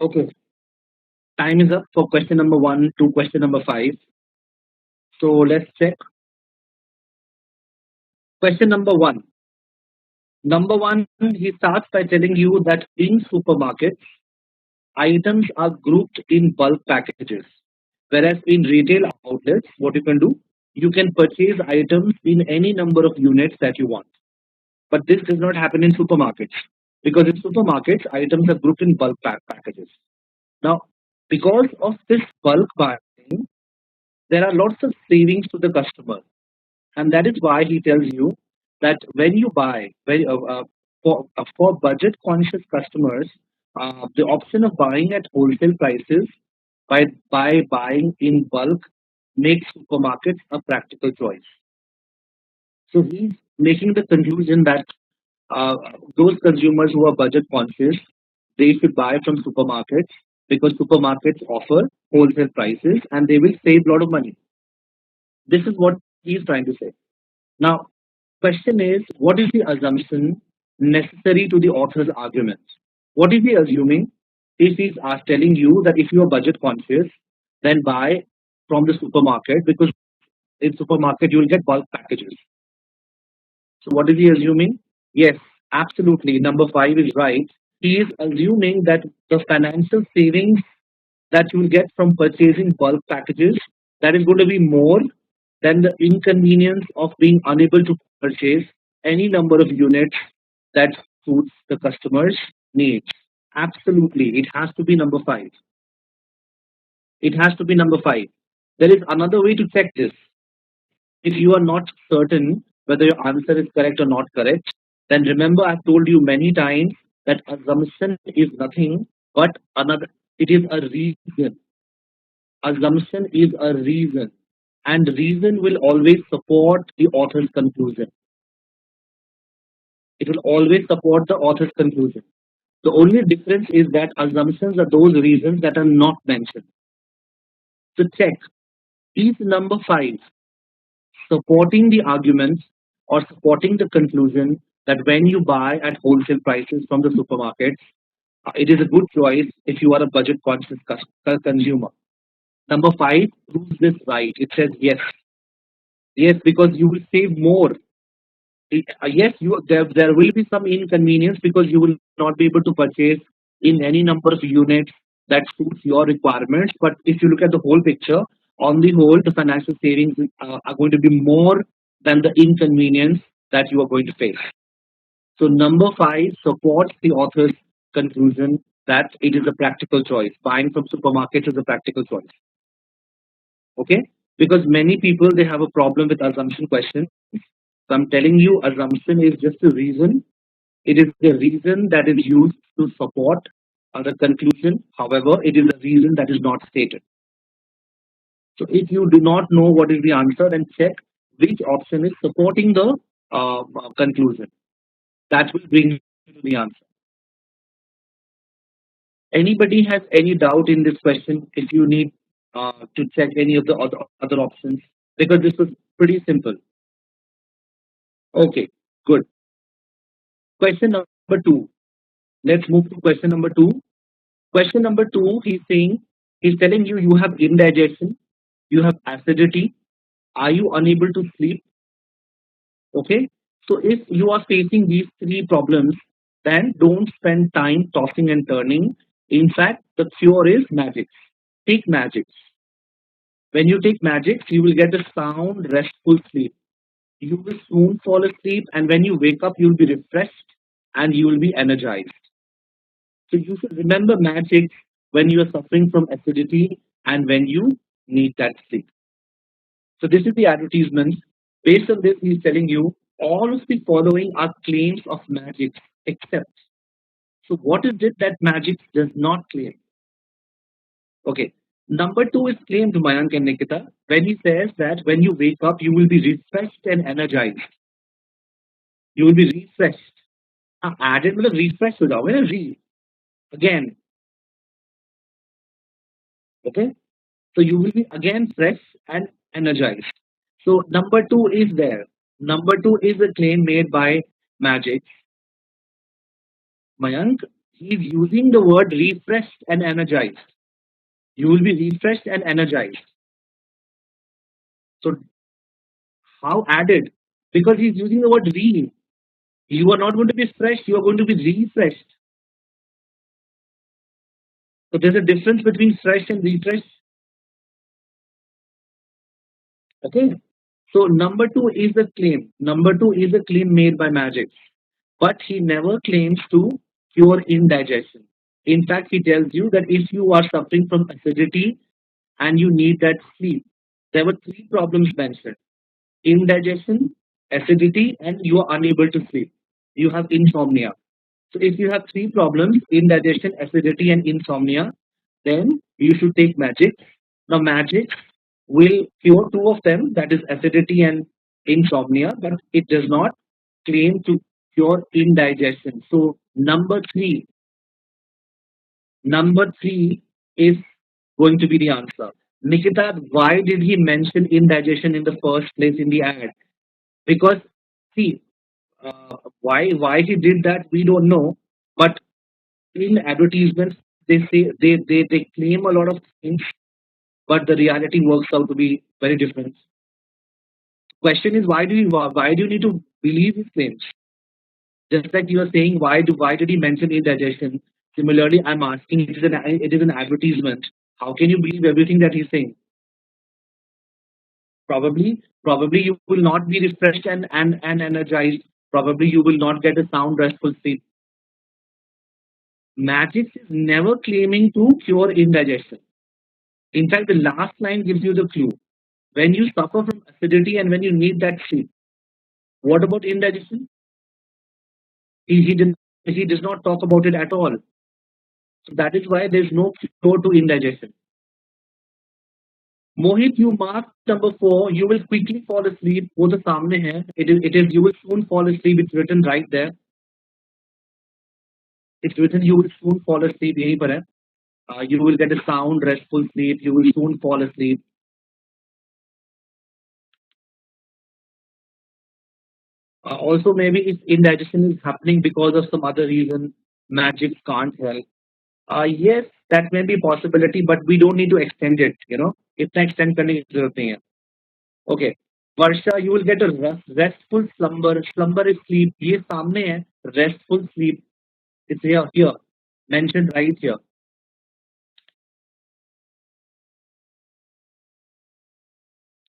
Okay. Time is up for question number 1 to question number 5. So let's check. Question number 1. Number one, he starts by telling you that in supermarkets, items are grouped in bulk packages. Whereas in retail outlets, what you can do, you can purchase items in any number of units that you want. But this does not happen in supermarkets because in supermarkets, items are grouped in bulk packages. Now, because of this bulk buying, there are lots of savings to the customer. And that is why he tells you that when you buy, for budget conscious customers, the option of buying at wholesale prices by buying in bulk makes supermarkets a practical choice. So he's making the conclusion that uh, those consumers who are budget conscious, they should buy from supermarkets because supermarkets offer wholesale prices and they will save a lot of money. This is what he's trying to say. Now, question is, what is the assumption necessary to the author's argument? What is he assuming if he's telling you that if you are budget conscious, then buy from the supermarket because in supermarket you will get bulk packages. So what is he assuming? Yes, absolutely. Number five is right. He is assuming that the financial savings that you will get from purchasing bulk packages, that is going to be more than the inconvenience of being unable to purchase any number of units that suits the customer's needs. Absolutely, it has to be number five. It has to be number five. There is another way to check this. If you are not certain whether your answer is correct or not correct, then remember I've told you many times that assumption is nothing but another, it is a reason. Assumption is a reason, and reason will always support the author's conclusion. It will always support the author's conclusion. The only difference is that assumptions are those reasons that are not mentioned. So check, is number five supporting the arguments or supporting the conclusion that when you buy at wholesale prices from the supermarkets, it is a good choice if you are a budget conscious consumer. Number five proves this right. It says yes. Yes, because you will save more. Yes, there will be some inconvenience because you will not be able to purchase in any number of units that suits your requirements. But if you look at the whole picture, on the whole, the financial savings are going to be more than the inconvenience that you are going to face. So number five supports the author's conclusion that it is a practical choice. Buying from supermarkets is a practical choice. Okay, because many people they have a problem with assumption questions. So I'm telling you, assumption is just a reason. It is the reason that is used to support the conclusion. However, it is a reason that is not stated. So if you do not know what is the answer, then check which option is supporting the conclusion. That will bring you to the answer. Anybody has any doubt in this question? If you need to check any of the other options, because this was pretty simple. Okay, good. Question number two. Let's move to question number two. Question number two, he's telling you you have indigestion, you have acidity, are you unable to sleep? Okay. So if you are facing these three problems, then don't spend time tossing and turning. In fact, the cure is magic. Take magic. When you take magic, you will get a sound, restful sleep. You will soon fall asleep, and when you wake up, you'll be refreshed and you will be energized. So you should remember magic when you are suffering from acidity and when you need that sleep. So this is the advertisement. Based on this, he's telling you all of the following are claims of magic, except. So what is it that magic does not claim? Okay. Number two is claimed, Mayank and Nikita, when he says that when you wake up, you will be refreshed and energized. You will be refreshed. Added with a refresh हो जाओगे ना, again. Okay. So you will be again fresh and energized. So number two is there. Number two is a claim made by Magic. Mayank, he's using the word refreshed and energized. You will be refreshed and energized. So how added? Because he's using the word re. You are not going to be fresh, you are going to be refreshed. So there's a difference between fresh and refresh. Okay. So number two is the claim. Number two is a claim made by Magic, but he never claims to cure indigestion. In fact, he tells you that if you are suffering from acidity and you need that sleep, there were three problems mentioned: indigestion, acidity, and you are unable to sleep. You have insomnia. So if you have three problems, indigestion, acidity, and insomnia, then you should take magic. Now magic will cure two of them, that is acidity and insomnia, but it does not claim to cure indigestion. So number three is going to be the answer. Nikita, why did he mention indigestion in the first place in the ad? Because see, why he did that, we don't know. But in advertisements, they say they claim a lot of things, but the reality works out to be very different. Question is, why do you need to believe his claims? Just like you are saying, why did he mention indigestion? Similarly, I'm asking, it is an advertisement. How can you believe everything that he's saying? Probably you will not be refreshed and energized. Probably you will not get a sound restful sleep. Magic is never claiming to cure indigestion. In fact, the last line gives you the clue. When you suffer from acidity and when you need that sleep, what about indigestion? He does not talk about it at all. So that is why there's no cure to indigestion. Mohit, you mark number four. You will quickly fall asleep. वो तो सामने है. It is. You will soon fall asleep. It's written right there. It's written. You will soon fall asleep. यहीं पर है. You will get a sound, restful sleep. You will soon fall asleep. Also, maybe if indigestion is happening because of some other reason, magic can't help. Yes, that may be a possibility, but we don't need to extend it. इतना extend करने की जरूरत नहीं है. Okay. Varsha, you will get a restful slumber. Slumber is sleep. ये सामने है. Restful sleep. It's here. Mentioned right here.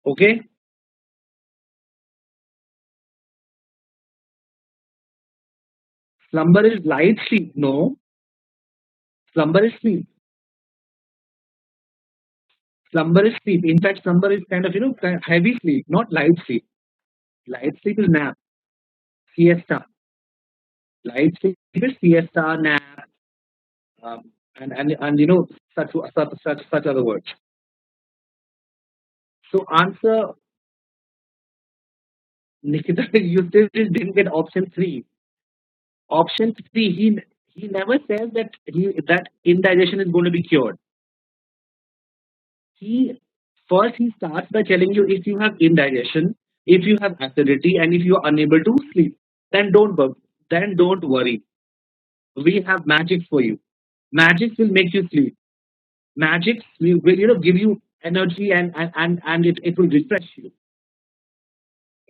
Okay. Slumber is light sleep. No. Slumber is sleep. Slumber is sleep. In fact, slumber is kind of, kind of heavy sleep, not light sleep. Light sleep is nap. Siesta. Light sleep is siesta, nap, and such other words. So answer, Nikita, you still didn't get option three. Option three, he never says that indigestion is going to be cured. He he starts by telling you, if you have indigestion, if you have acidity, and if you are unable to sleep, then don't worry. We have magic for you. Magic will make you sleep. Magic will give you energy, and it will refresh you.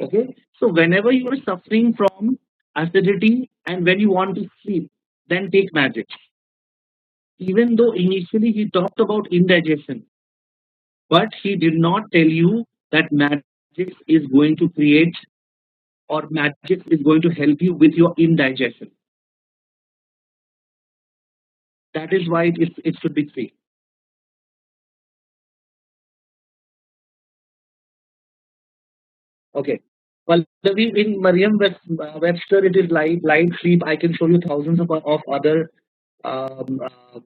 Okay. So whenever you are suffering from acidity and when you want to sleep, then take magic. Even though initially he talked about indigestion, but he did not tell you that magic is going to create, or magic is going to help you with your indigestion. That is why it should be three. Okay. Well, in Webster, it is light sleep. I can show you thousands of other um, uh,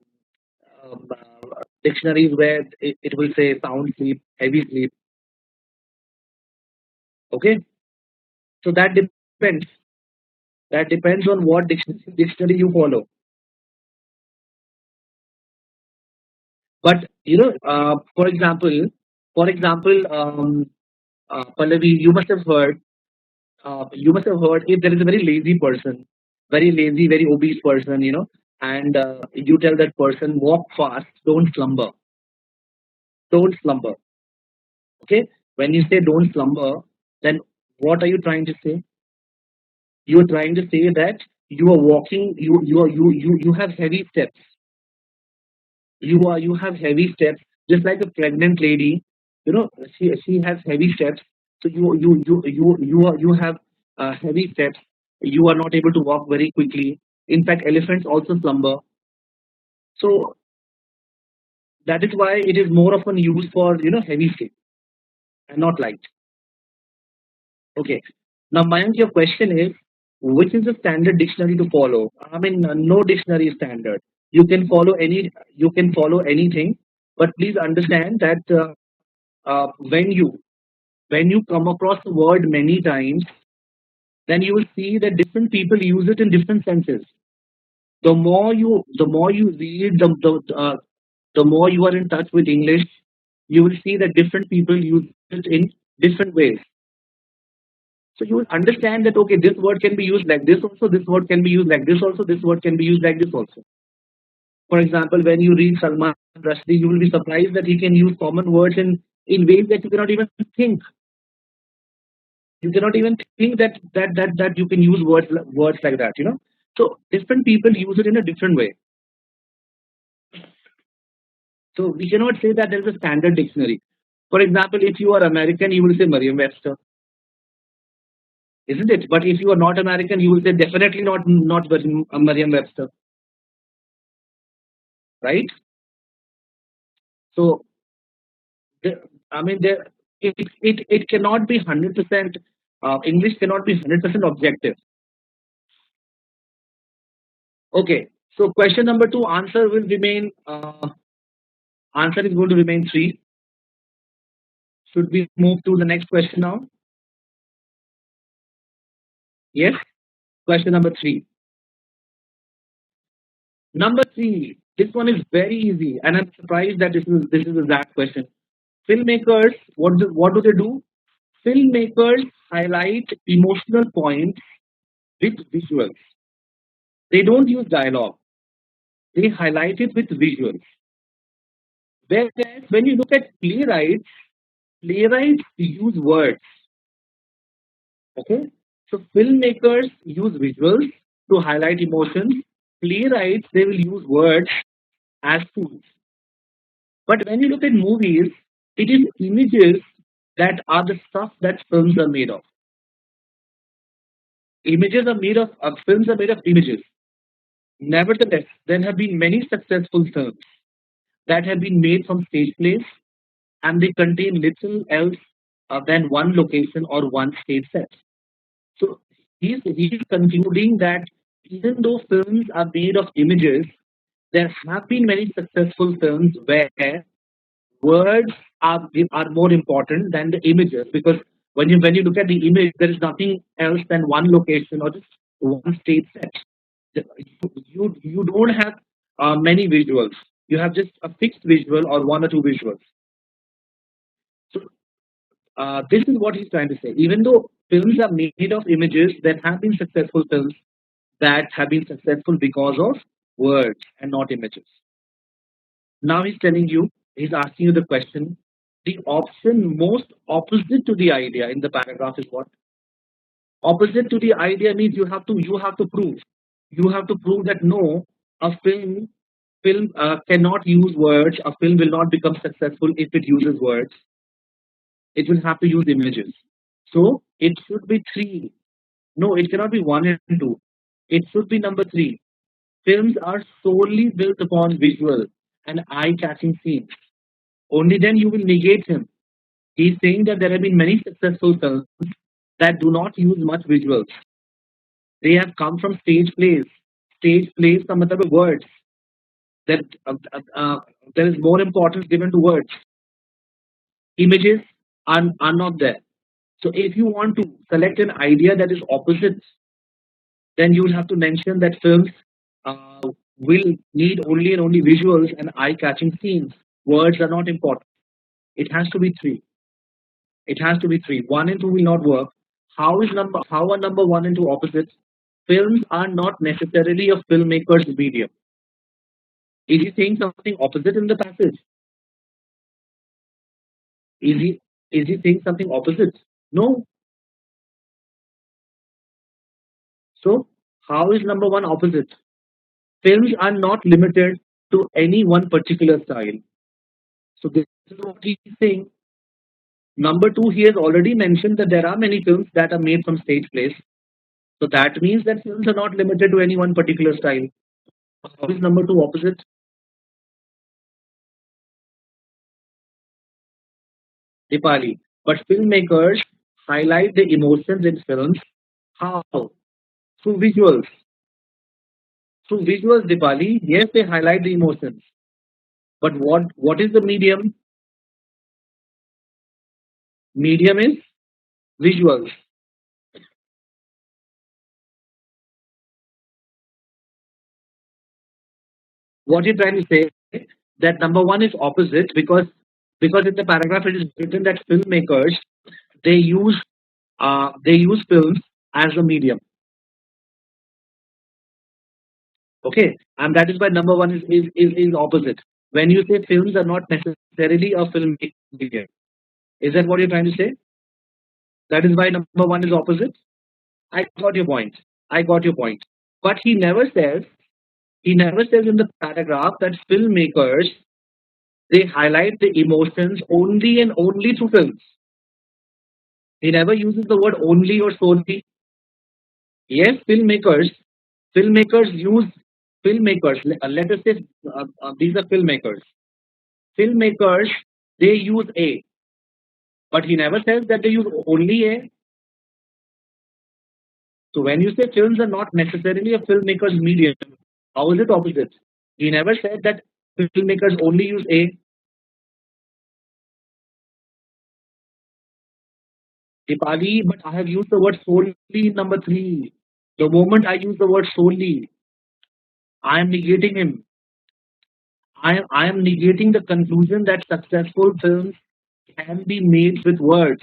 dictionaries where it will say sound sleep, heavy sleep. Okay. So depends. That depends on what dictionary you follow. But for example, Pallavi, you must have heard if there is a very lazy person, very lazy, very obese person, and you tell that person, walk fast, don't slumber, don't slumber. Okay, when you say don't slumber, then what are you trying to say? You are trying to say that you are walking, you have heavy steps. You have heavy steps, just like a pregnant lady. You know, she has heavy steps. So you have heavy steps. You are not able to walk very quickly. In fact, elephants also slumber. So that is why it is more often used for heavy sleep and not light. Okay. Now, Mayank, your question is, which is the standard dictionary to follow? I mean, no dictionary is standard. You can follow any, you can follow anything, but please understand that when you come across the word many times, then you will see that different people use it in different senses. The more you read, the more you are in touch with English, you will see that different people use it in different ways. So you will understand that okay, this word can be used like this also, this word can be used like this also, this word can be used like this also. For example, when you read Salman Rushdie, you will be surprised that he can use common words in ways that you cannot even think. You cannot even think that you can use words like that. So different people use it in a different way. So we cannot say that there is a standard dictionary. For example, if you are American, you will say Merriam-Webster, isn't it? But if you are not American, you will say definitely not Merriam-Webster, right? So the, I mean, it cannot be 100%. English cannot be 100% objective. Okay. So question number two, answer will remain. Answer is going to remain three. Should we move to the next question now? Yes. Question number three. Number three. This one is very easy, and I'm surprised that this is a that question. Filmmakers, what do they do? Filmmakers highlight emotional points with visuals. They don't use dialogue. They highlight it with visuals. Whereas when you look at playwrights use words. Okay, so filmmakers use visuals to highlight emotions. Playwrights they will use words as tools. But when you look at movies, it is images that are the stuff that films are made of. Films are made of images. Nevertheless, there have been many successful films that have been made from stage plays, and they contain little else than one location or one stage set. So he's concluding that even though films are made of images, there have been many successful films where words are more important than the images, because when you look at the image, there is nothing else than one location or just one stage set. You don't have many visuals. You have just a fixed visual or one or two visuals. So this is what he's trying to say. Even though films are made of images, there have been successful films that have been successful because of words and not images. Now he's telling you, he's asking you the question. The option most opposite to the idea in the paragraph is what? Opposite to the idea means you have to prove. You have to prove that no, a film cannot use words. A film will not become successful if it uses words. It will have to use images. So it should be three. No, it cannot be one and two. It should be number three. Films are solely built upon visual and eye-catching scenes. Only then you will negate him. He's saying that there have been many successful films that do not use much visuals. They have come from stage plays. Stage plays का मतलब है words. That there is more importance given to words. Images are not there. So if you want to select an idea that is opposite, then you will have to mention that films uh, will need only and only visuals and eye-catching scenes. Words are not important. It has to be three. It has to be three. One and two will not work. How are number one and two opposites? Films are not necessarily a filmmaker's medium. Is he saying something opposite in the passage? Is he saying something opposite? No. So how is number one opposite? Films are not limited to any one particular style. So this is what he's saying. Number two, he has already mentioned that there are many films that are made from stage plays. So that means that films are not limited to any one particular style. How is number two opposite? Dipali. But filmmakers highlight the emotions in films. How? Through visuals. Through visuals, Dipali. Yes, they highlight the emotions. But what is the medium? Medium is visuals. What you're trying to say that number one is opposite because in the paragraph it is written that filmmakers they use they use films as a medium. Okay, and that is why number one is opposite. When you say films are not necessarily a film medium, is that what you're trying to say? That is why number one is opposite. I got your point. I got your point. But he never says in the paragraph that filmmakers they highlight the emotions only and only through films. He never uses the word only or solely. Yes, filmmakers use filmmakers. Let us say these are filmmakers. Filmmakers they use A, but he never says that they use only A. So when you say films are not necessarily a filmmaker's medium, how is it opposite? He never said that filmmakers only use A. Dipali, but I have used the word solely in number three. The moment I use the word solely, I am negating him. I am negating the conclusion that successful films can be made with words.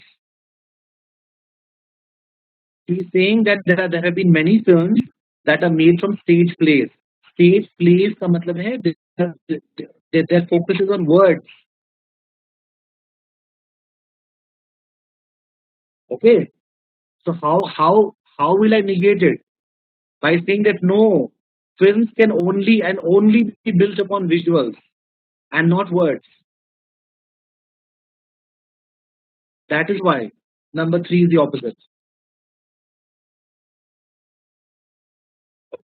He's saying that there have been many films that are made from stage plays. Stage plays का मतलब है their focus is on words. Okay, so how will I negate it by saying that no, films can only and only be built upon visuals and not words. That is why number three is the opposite.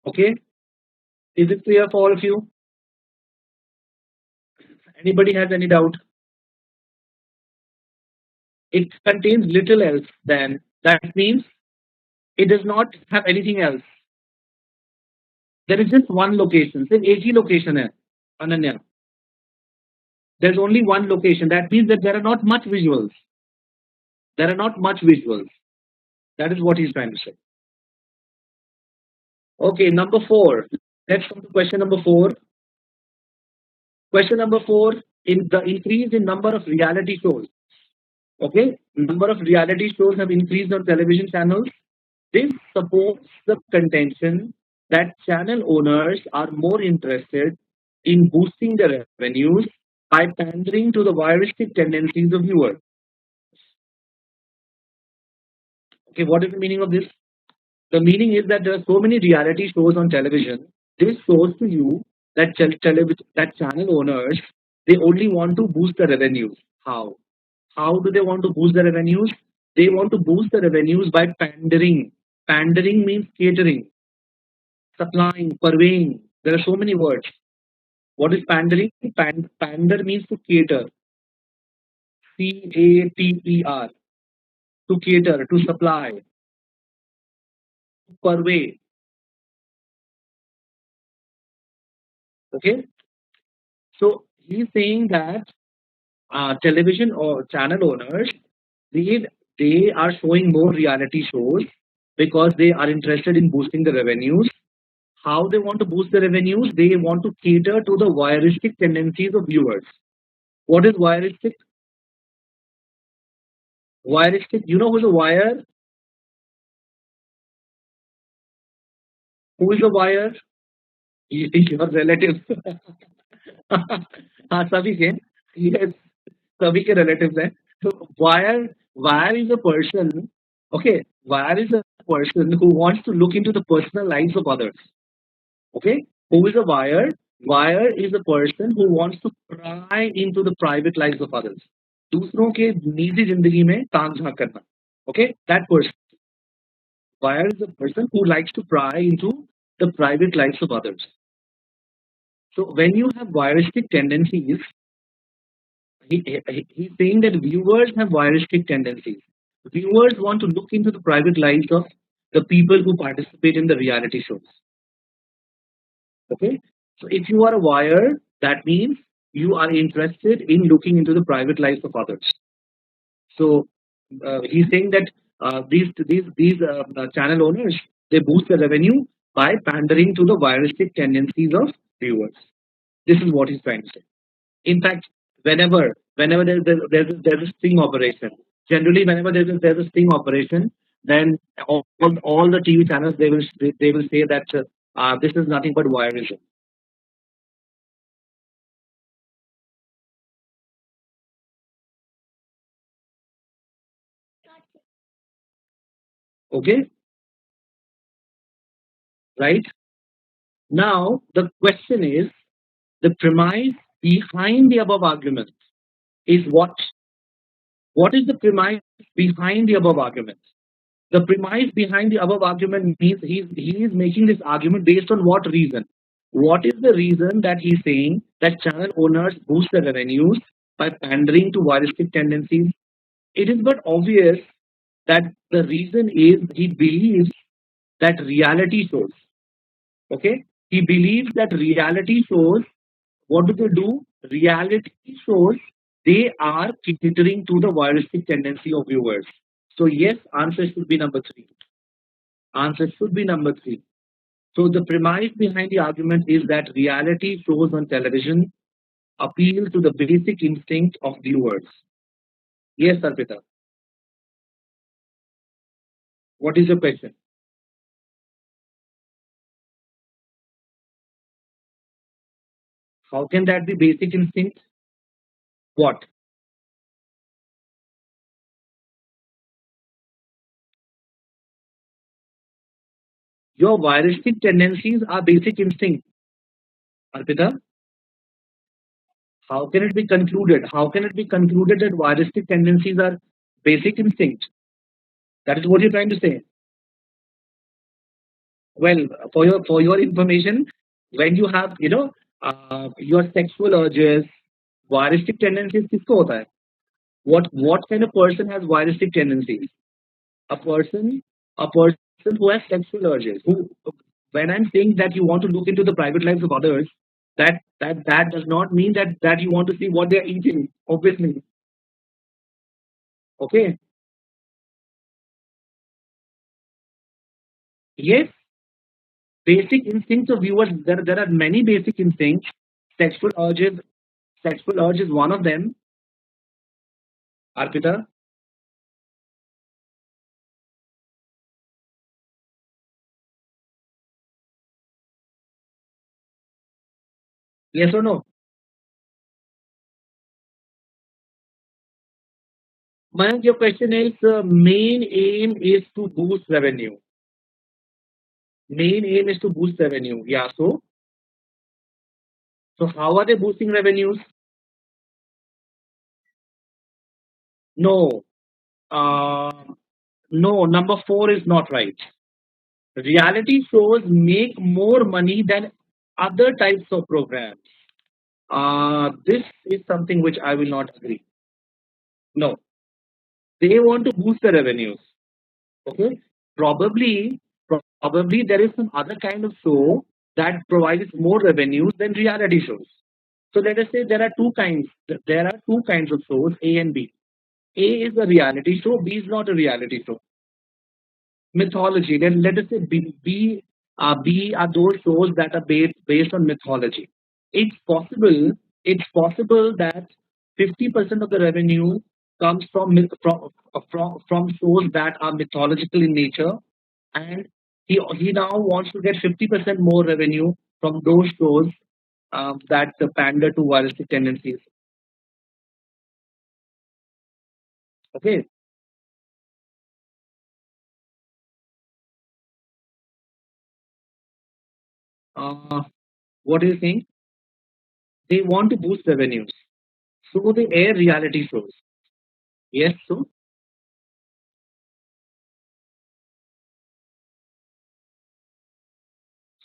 Okay, is it clear for all of you? Anybody has any doubt? It contains little else. Then that means it does not have anything else. There is just one location. सिर्फ एक ही location है, Ananya. There's only one location. That means that there are not much visuals. There are not much visuals. That is what he's trying to say. Okay, number four. Let's come to question number four. Question number four, in the increase in number of reality shows. Okay, number of reality shows have increased on television channels. This supports the contention that channel owners are more interested in boosting their revenues by pandering to the voyeuristic tendencies of viewers. Okay, what is the meaning of this? The meaning is that there are so many reality shows on television. This shows to you that that channel owners they only want to boost the revenues. How? How do they want to boost the revenues? They want to boost the revenues by pandering. Pandering means catering, supplying, purveying. There are so many words. What is pandering? Pander means to cater. Cater. To cater, to supply, to purvey. Okay. So he's saying that television or channel owners they they are showing more reality shows because they are interested in boosting the revenues. How they want to boost the revenues? They want to cater to the voyeuristic tendencies of viewers. What is voyeuristic? Voyeuristic. You know who's a wire? Who is a wire? Your relative. हाँ सभी के yes सभी के relatives हैं. So wire is a person. Okay, wire is a person who wants to look into the personal lives of others. Okay, who is a wire? Wire is a person who wants to pry into the private lives of others. दूसरों के निजी जिंदगी में ताक झांक करना. Okay, that person. Wire is a person who likes to pry into the private lives of others. So when you have voyeuristic tendencies, he's saying that viewers have voyeuristic tendencies. Viewers want to look into the private lives of the people who participate in the reality shows. Okay, so if you are a wire, that means you are interested in looking into the private lives of others. So he's saying that these channel owners, they boost the revenue by pandering to the voyeuristic tendencies of viewers. This is what he's trying to say. In fact, whenever there's a sting operation, generally whenever there's a sting operation, then all the TV channels, they will say that this is nothing but voyeurism. Okay, right? Now the question is, the premise behind the above argument is what? What is the premise behind the above argument? The premise behind the above argument means he is making this argument based on what reason? What is the reason that he's saying that channel owners boost their revenues by pandering to voyeuristic tendencies? It is but obvious that the reason is he believes that reality shows. Okay, he believes that reality shows. What do they do? Reality shows, they are catering to the voyeuristic tendency of viewers. So yes, answer should be number three. Answer should be number three. So the premise behind the argument is that reality shows on television appeal to the basic instinct of viewers. Yes, Arpita. What is your question? How can that be basic instinct? What? Your voyeuristic tendencies are basic instinct, Arpita. How can it be concluded? How can it be concluded that voyeuristic tendencies are basic instinct? That is what you're trying to say. Well, for your information, when you have your sexual urges, voyeuristic tendencies किसको होता है? What kind of person has voyeuristic tendencies? A person a person who has sexual urges. Who, when I'm saying that you want to look into the private lives of others, that does not mean that you want to see what they're eating. Obviously, okay. Yes, basic instincts of viewers. There are many basic instincts. Sexual urges. Sexual urge is one of them. Arpita, yes or no? Mayank, your question is main aim is to boost revenue. Main aim is to boost revenue. Yeah. So how are they boosting revenues? No. Uh, no. Number four is not right. Reality shows make more money than other types of programs. This is something which I will not agree. No, they want to boost the revenues. Okay, probably, probably there is some other kind of show that provides more revenues than reality shows. So let us say there are two kinds. There are two kinds of shows, A and B. A is a reality show. B is not a reality show. Mythology. Then let us say B are those shows that are based on mythology. It's possible. It's possible that 50% of the revenue comes from shows that are mythological in nature, and he now wants to get 50% more revenue from those shows that pander to voyeuristic tendencies. Okay, Uh, what do you think? They want to boost revenues, so they air reality shows. Yes, so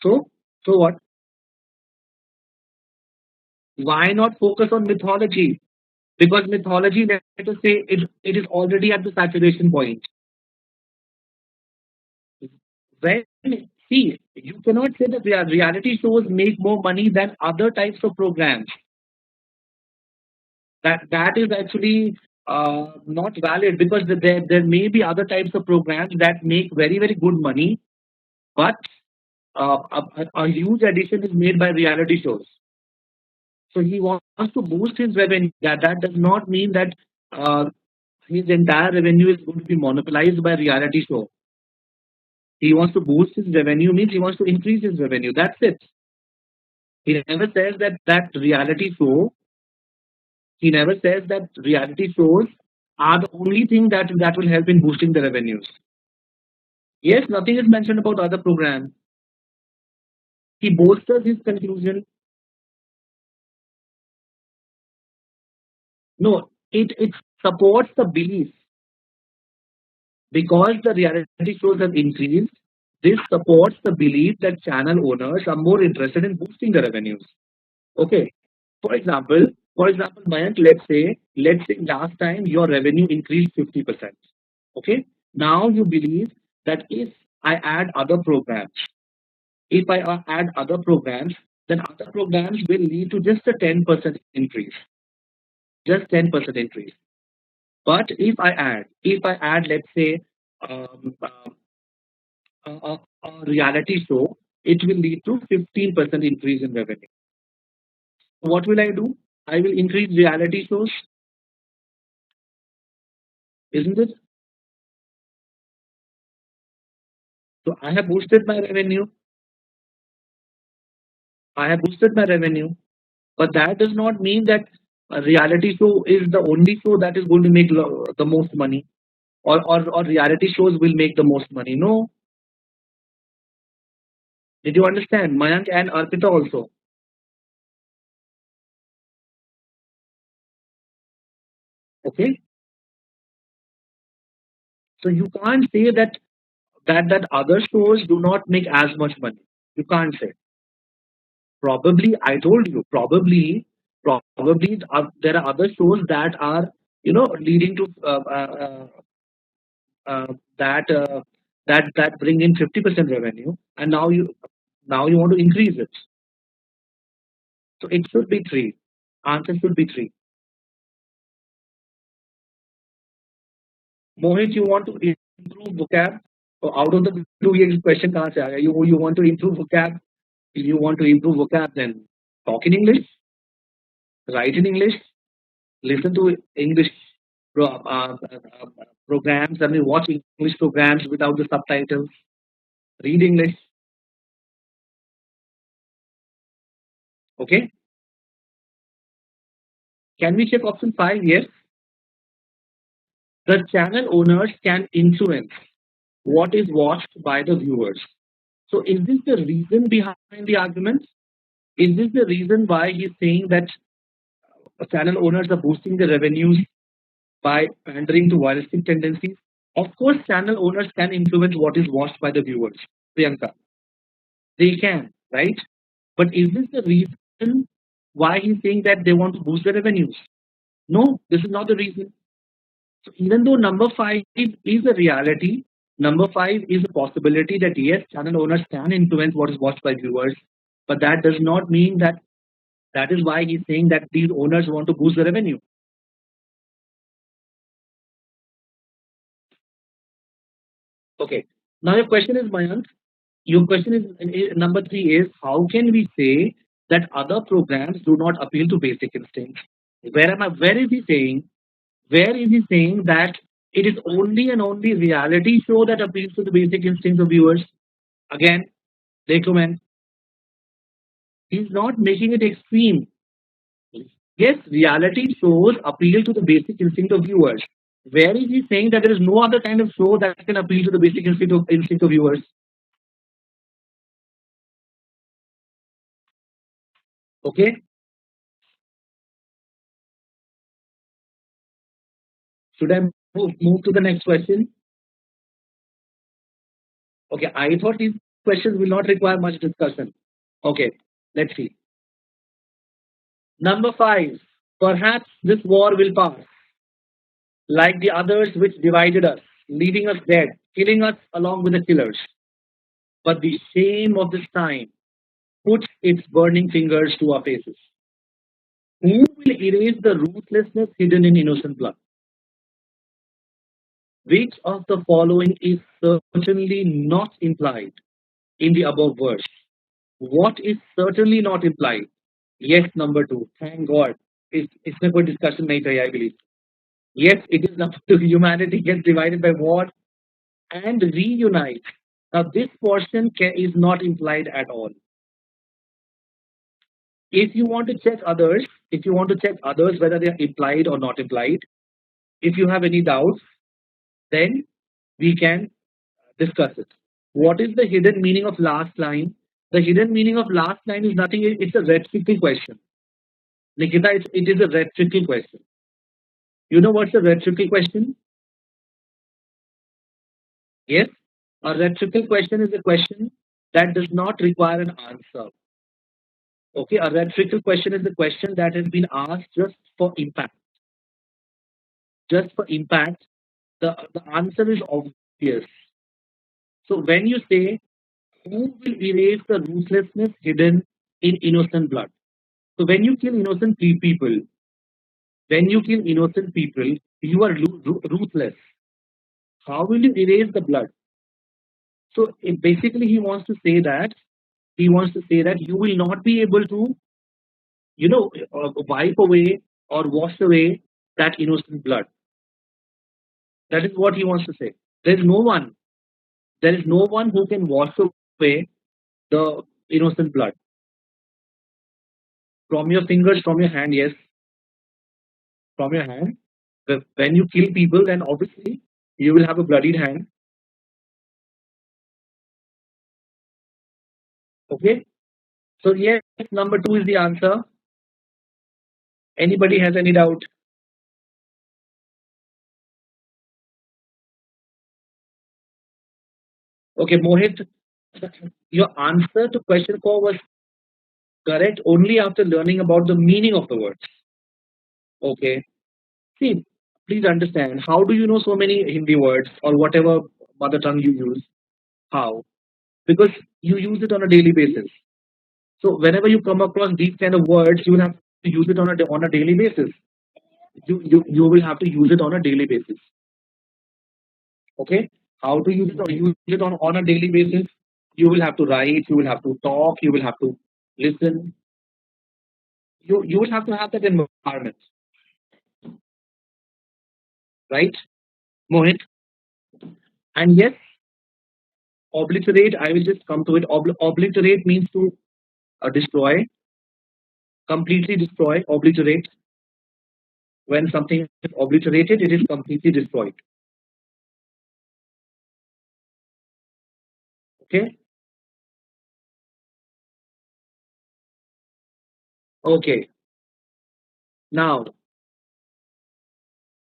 so what? Why not focus on mythology? Because mythology, let us say, it is already at the saturation point. When see, you cannot say that reality shows make more money than other types of programs. That is actually not valid, because there may be other types of programs that make very very good money, but a huge addition is made by reality shows. So he wants to boost his revenue. That does not mean that uh, his entire revenue is going to be monopolized by reality show. He wants to boost his revenue means he wants to increase his revenue. That's it. He never says that reality show. He never says that reality shows are the only thing that will help in boosting the revenues. Yes, nothing is mentioned about other programs. He bolsters his conclusion. No, it supports the belief, because the reality shows have increased. This supports the belief that channel owners are more interested in boosting the revenues. Okay. For example, Mayank, let's say last time your revenue increased 50%. Okay. Now you believe that if I add other programs, then other programs will lead to just a 10% increase, just 10% increase. But if I add, let's say, um, a reality show, it will lead to 15% increase in revenue. What will I do? I will increase reality shows, isn't it? So I have boosted my revenue. I have boosted my revenue, but that does not mean that a reality show is the only show that is going to make the most money, or reality shows will make the most money. No. Did you understand? Mayank and Arpita also. Okay. So you can't say that other shows do not make as much money. You can't say. Probably, I told you, probably there are other shows that are, leading to uh, that uh, that bring in 50% revenue, and now you want to increase it. So it should be three. Answer should be three. Mohit, you want to improve vocab? So out of the two, ये question कहाँ से आ गया? You want to improve vocab? If you want to improve vocab, then talk in English, write in English, listen to English programs. I mean, watch English programs without the subtitles. Read English. Okay. Can we check option five? Yes. The channel owners can influence what is watched by the viewers. So, is this the reason behind the argument? Is this the reason why he's saying that channel owners are boosting the revenues by pandering to voyeuristic tendencies? Of course, channel owners can influence what is watched by the viewers. Priyanka, they can, right? But is this the reason why he's saying that they want to boost the revenues? No, this is not the reason. So even though number five is a reality, number five is a possibility that yes, channel owners can influence what is watched by viewers, but that does not mean that is why he's saying that these owners want to boost the revenue. Okay. Now your question is, Mayank, your question is number three is, how can we say that other programs do not appeal to basic instincts? Where is he saying? Where is he saying that it is only and only reality show that appeals to the basic instincts of viewers? Again, Lekman, he's not making it extreme. Yes, reality shows appeal to the basic instinct of viewers. Where is he saying that there is no other kind of show that can appeal to the basic instinct of viewers? Okay, should I move to the next question? Okay, I thought these questions will not require much discussion. Okay, let's see. Number five, perhaps this war will pass, like the others which divided us, leaving us dead, killing us along with the killers. But the shame of this time puts its burning fingers to our faces. Who will erase the ruthlessness hidden in innocent blood? Which of the following is certainly not implied in the above verse? What is certainly not implied? Yes, number two. Thank God. इसमें कोई discussion नहीं चाहिए, I believe. Yes, it is number two. Humanity gets divided by war and reunite. Now, this portion is not implied at all. If you want to check others, if you want to check others whether they are implied or not implied, if you have any doubts, then we can discuss it. What is the hidden meaning of last line? The hidden meaning of last line is nothing. It's a rhetorical question. Nikita, it is a rhetorical question. You know what's a rhetorical question? Yes, a rhetorical question is a question that does not require an answer. Okay, a rhetorical question is a question that has been asked just for impact. Just for impact, the answer is obvious. So when you say, who will erase the ruthlessness hidden in innocent blood? So when you kill innocent people, when you kill innocent people, you are ruthless. How will you erase the blood? So basically, he wants to say that you will not be able to, wipe away or wash away that innocent blood. That is what he wants to say. There is no one. There is no one who can wash away the innocent blood from your fingers, from your hand. Yes, from your hand. When you kill people, then obviously you will have a bloodied hand. Okay. So yes, number two is the answer. Anybody has any doubt? Okay, Mohit, your answer to question four was correct only after learning about the meaning of the words. Okay. See, please understand. How do you know so many Hindi words or whatever mother tongue you use? How? Because you use it on a daily basis. So whenever you come across these kind of words, you will have to use it on a daily basis. You will have to use it on a daily basis. Okay? How to use it or use it on a daily basis? You will have to write, you will have to talk, you will have to listen. You will have to have that environment, right? Mohit. And yes, obliterate, I will just come to it. Obliterate means to destroy, completely destroy, obliterate. When something is obliterated, it is completely destroyed. Okay? Okay. Now,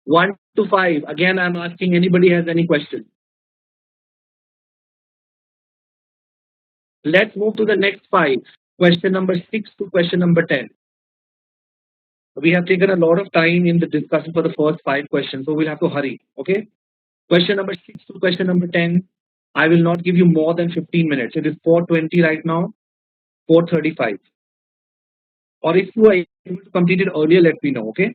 1 to 5. Again, I'm asking anybody has any question. Let's move to the next five. Question number 6 to question number 10. We have taken a lot of time in the discussion for the first five questions, so we'll have to hurry. Okay? Question number 6 to question number 10. I will not give you more than 15 minutes. It is 4:20 right now, 4:35. Or if you are able to complete it earlier, let me know. Okay?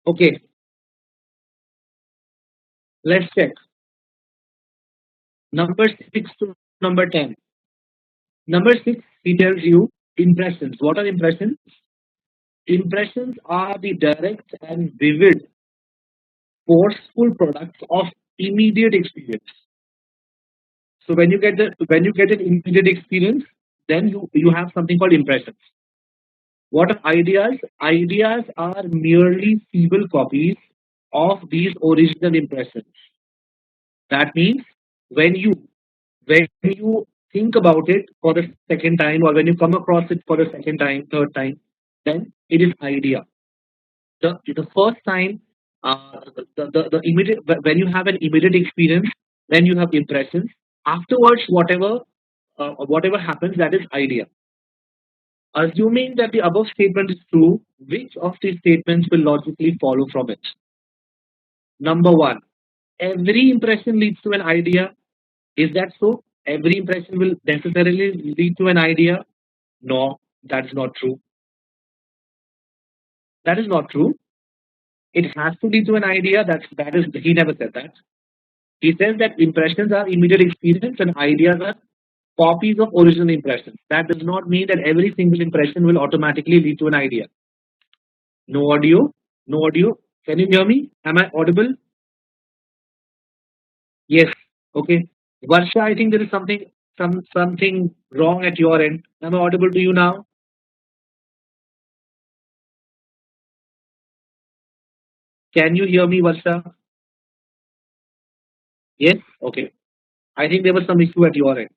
Okay. Let's check. Number 6 to number 10. Number 6, he tells you impressions. What are impressions? Impressions are the direct and vivid, forceful products of immediate experience. So when you get an immediate experience, then you have something called impressions. What are ideas? Ideas are merely feeble copies of these original impressions. That means when you when you think about it for the second time, or when you come across it for the second time, third time, then it is idea. The first time, the immediate, when you have an immediate experience, then you have impressions. Afterwards, whatever happens, that is idea. Assuming that the above statement is true, which of these statements will logically follow from it? Number one, every impression leads to an idea. Is that so? Every impression will necessarily lead to an idea? No, that's not true. That is not true. It has to lead to an idea. That is he never said that. He says that impressions are immediate experience and ideas are copies of original impressions. That does not mean that every single impression will automatically lead to an idea. No audio. No audio. Can you hear me? Am I audible? Yes. Okay. Varsha, I think there is something wrong at your end. Am I audible to you now? Can you hear me, Varsha? Yes? Okay. I think there was some issue at your end.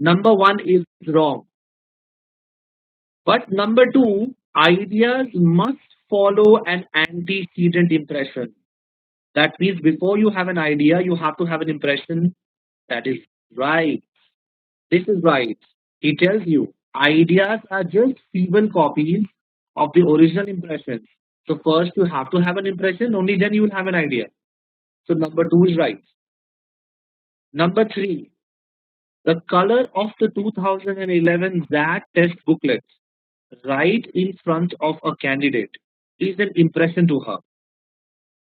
Number one is wrong. But number two, ideas must follow an antecedent impression. That means before you have an idea, you have to have an impression. That is right. This is right. He tells you ideas are just feeble copies of the original impression. So first you have to have an impression, only then you will have an idea. So number two is right. Number three, the color of the 2011 XAT test booklet right in front of a candidate is an impression to her,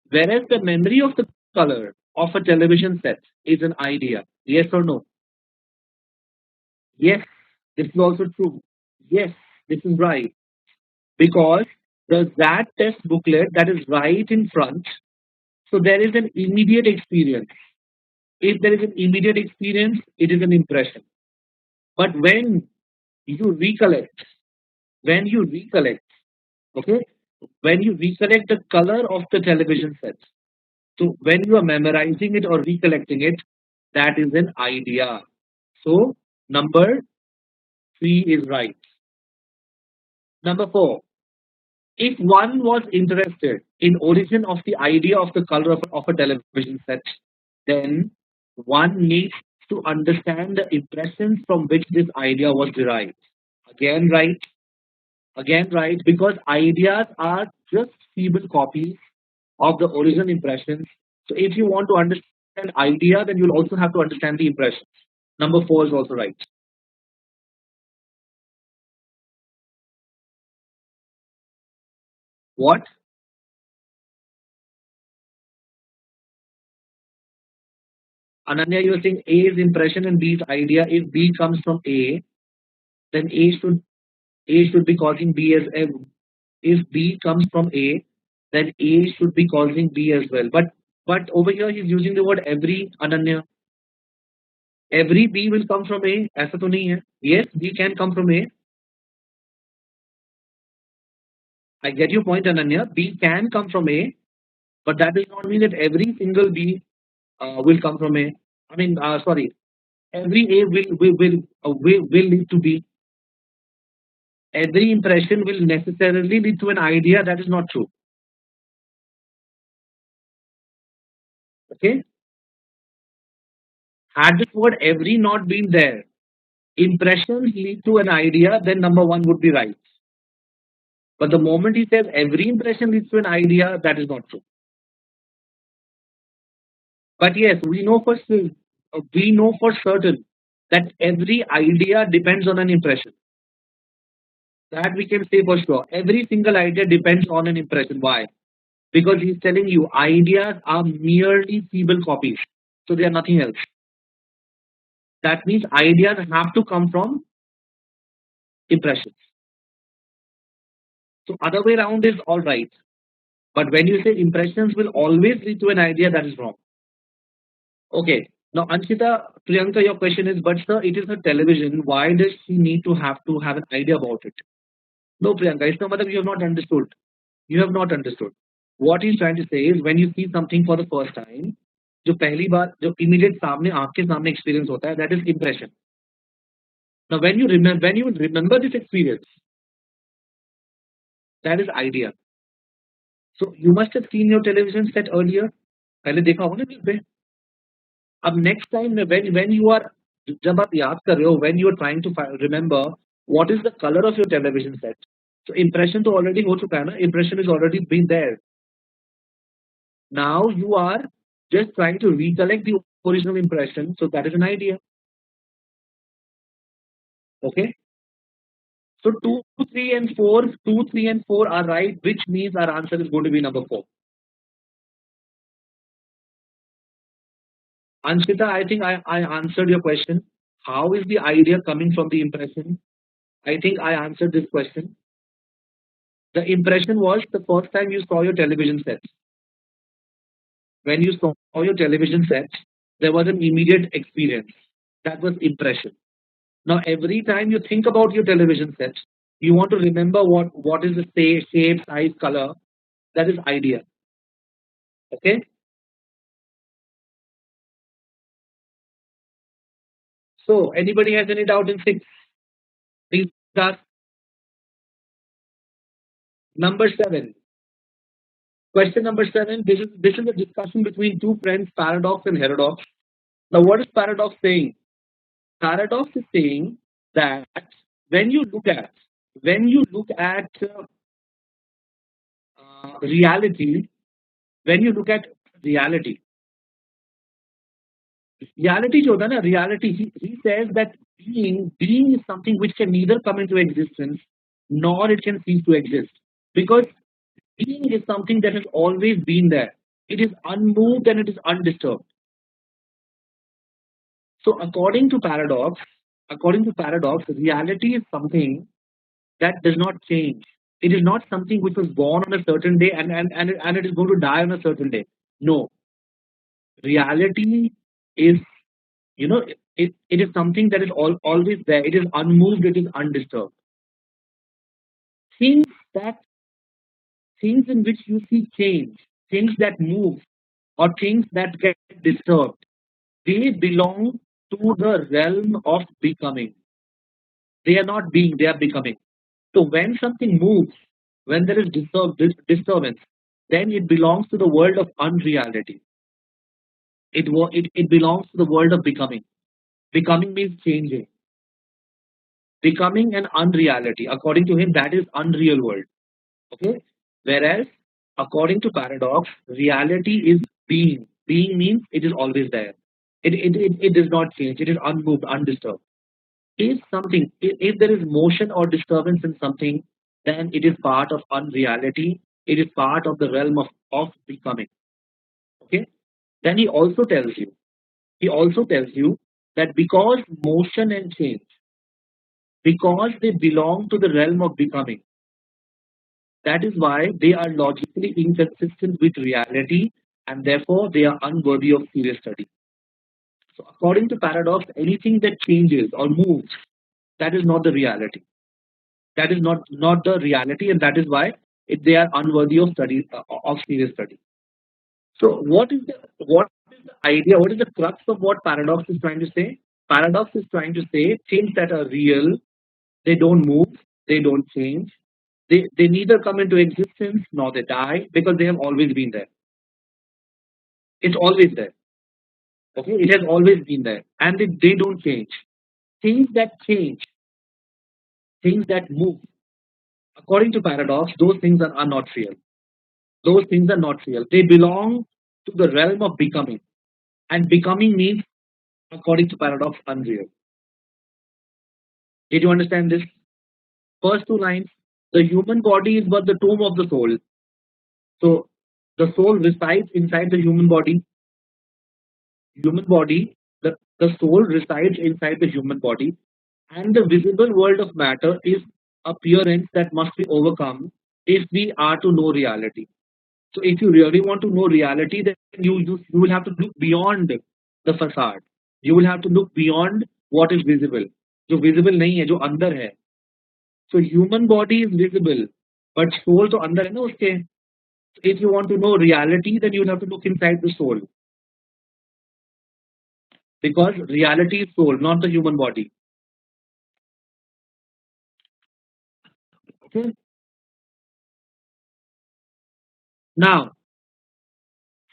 whereas the memory of the color of a television set is an idea. Yes or no? Yes, this is also true. Yes, this is right. Because the that test booklet that is right in front, so there is an immediate experience. If there is an immediate experience, it is an impression. But you recollect, when you recollect, okay, when you recollect the color of the television set, so when you are memorizing it or recollecting it, that is an idea. So number three is right. Number four, if one was interested in origin of the idea of the color of a television set, then one needs to understand the impressions from which this idea was derived. Again, right? Again, right? Because ideas are just feeble copies of the original impressions. So if you want to understand idea, then you'll also have to understand the impressions. Number four is also right. What? Ananya, you are saying A is impression and B is idea. If B comes from A, then A should be causing B as a. If B comes from A, then A should be causing B as well. But over here he's using the word every, Ananya. Every B will come from A. ऐसा तो नहीं है. Yes, B can come from A. I get your point, Ananya. B can come from A, but that does not mean that every single B will come from A. I mean, sorry, every A will lead to B. Every impression will necessarily lead to an idea. That is not true. Okay. Had this word every not been there, impressions lead to an idea, then number one would be right. But the moment he says every impression leads to an idea, that is not true. But yes, we know for certain that every idea depends on an impression. That we can say for sure. Every single idea depends on an impression. Why? Because he's telling you ideas are merely feeble copies. So they are nothing else. That means ideas have to come from impressions. So other way around is all right. But when you say impressions will always lead to an idea, that is wrong. Okay. Now, Anshita, Priyanka, your question is, but sir, it is a television. Why does she need to have an idea about it? No, Priyanka, it's not that you have not understood. You have not understood. What he's trying to say is, when you see something for the first time, जो पहली बार जो immediate सामने आँख के सामने experience होता है, that is impression. Now, when you remember this experience, that is idea. So you must have seen your television set earlier. पहले देखा होगा ना टीवी पे. अब next time when you are जब आप याद कर रहे हो, when you are trying to remember what is the color of your television set. So impression तो already हो चुका है ना. Impression is already been there. Now you are just trying to recollect the original impression. So that is an idea. Okay. So 2, 3, and 4 are right, which means our answer is going to be number 4. Anshita, I think I answered your question. How is the idea coming from the impression? I think I answered this question. The impression was the first time you saw your television set. When you saw your television set, there was an immediate experience. That was impression. Now, every time you think about your television set, you want to remember what is the shape, size, color. That is idea. Okay. So, anybody has any doubt in six? Please ask. Number seven. Question number seven. This is a discussion between two friends, paradox and heterodox. Now, what is paradox saying? Paradox is saying that when you look at when you look at reality, when you look at reality, reality जो होता है ना, reality, he says that being is something which can neither come into existence nor it can cease to exist, because being is something that has always been there. It is unmoved and it is undisturbed. So according to paradox, reality is something that does not change. It is not something which was born on a certain day and it is going to die on a certain day. No, reality is, it is something that is always there. It is unmoved, it is undisturbed. Things that things in which you see change, things that move, or things that get disturbed, they belong to the realm of becoming. They are not being, they are becoming. So when something moves, when there is disturbance, then it belongs to the world of unreality. It belongs to the world of becoming. Becoming means changing. Becoming an unreality. According to him, that is unreal world. Okay. Whereas, according to paradox, reality is being. Being means it is always there. It does not change. It is unmoved, undisturbed. If there is motion or disturbance in something, then it is part of unreality. It is part of the realm of becoming. Okay. Then he also tells you that because motion and change, because they belong to the realm of becoming, that is why they are logically inconsistent with reality and therefore they are unworthy of serious study. So, according to paradox, anything that changes or moves, that is not the reality. That is not the reality, and that is why they are unworthy of study of serious study. So, what is the idea? What is the crux of what paradox is trying to say? Paradox is trying to say things that are real, they don't move, they don't change. They neither come into existence nor they die because they have always been there. It's always there. Okay, it has always been there, and they don't change. Change, things that move. According to paradox, those things are not real. Those things are not real. They belong to the realm of becoming, and becoming means, according to paradox, unreal. Did you understand this? First two lines. The human body is but the tomb of the soul. So the soul resides inside the human body. The soul resides inside the human body, and the visible world of matter is appearance that must be overcome if we are to know reality. So if you really want to know reality, then you will have to look beyond the facade. You will have to look beyond what is visible. जो visible नहीं है, जो अंदर है. So human body is visible, but soul तो अंदर है ना उसके. If you want to know reality, then you will have to look inside the soul, because reality is soul, not the human body. Okay. Now,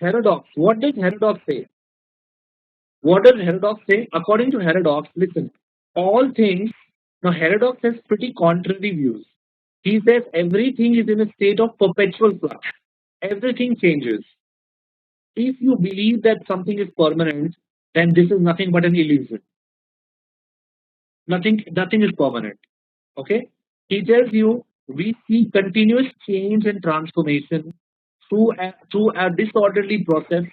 Herodox. What does Herodox say? What does Herodox say? According to Herodox, listen, all things. Now, Herodox has pretty contrary views. He says everything is in a state of perpetual flux. Everything changes. If you believe that something is permanent, then this is nothing but an illusion. Nothing is permanent. Okay? He tells you we see continuous change and transformation through a disorderly process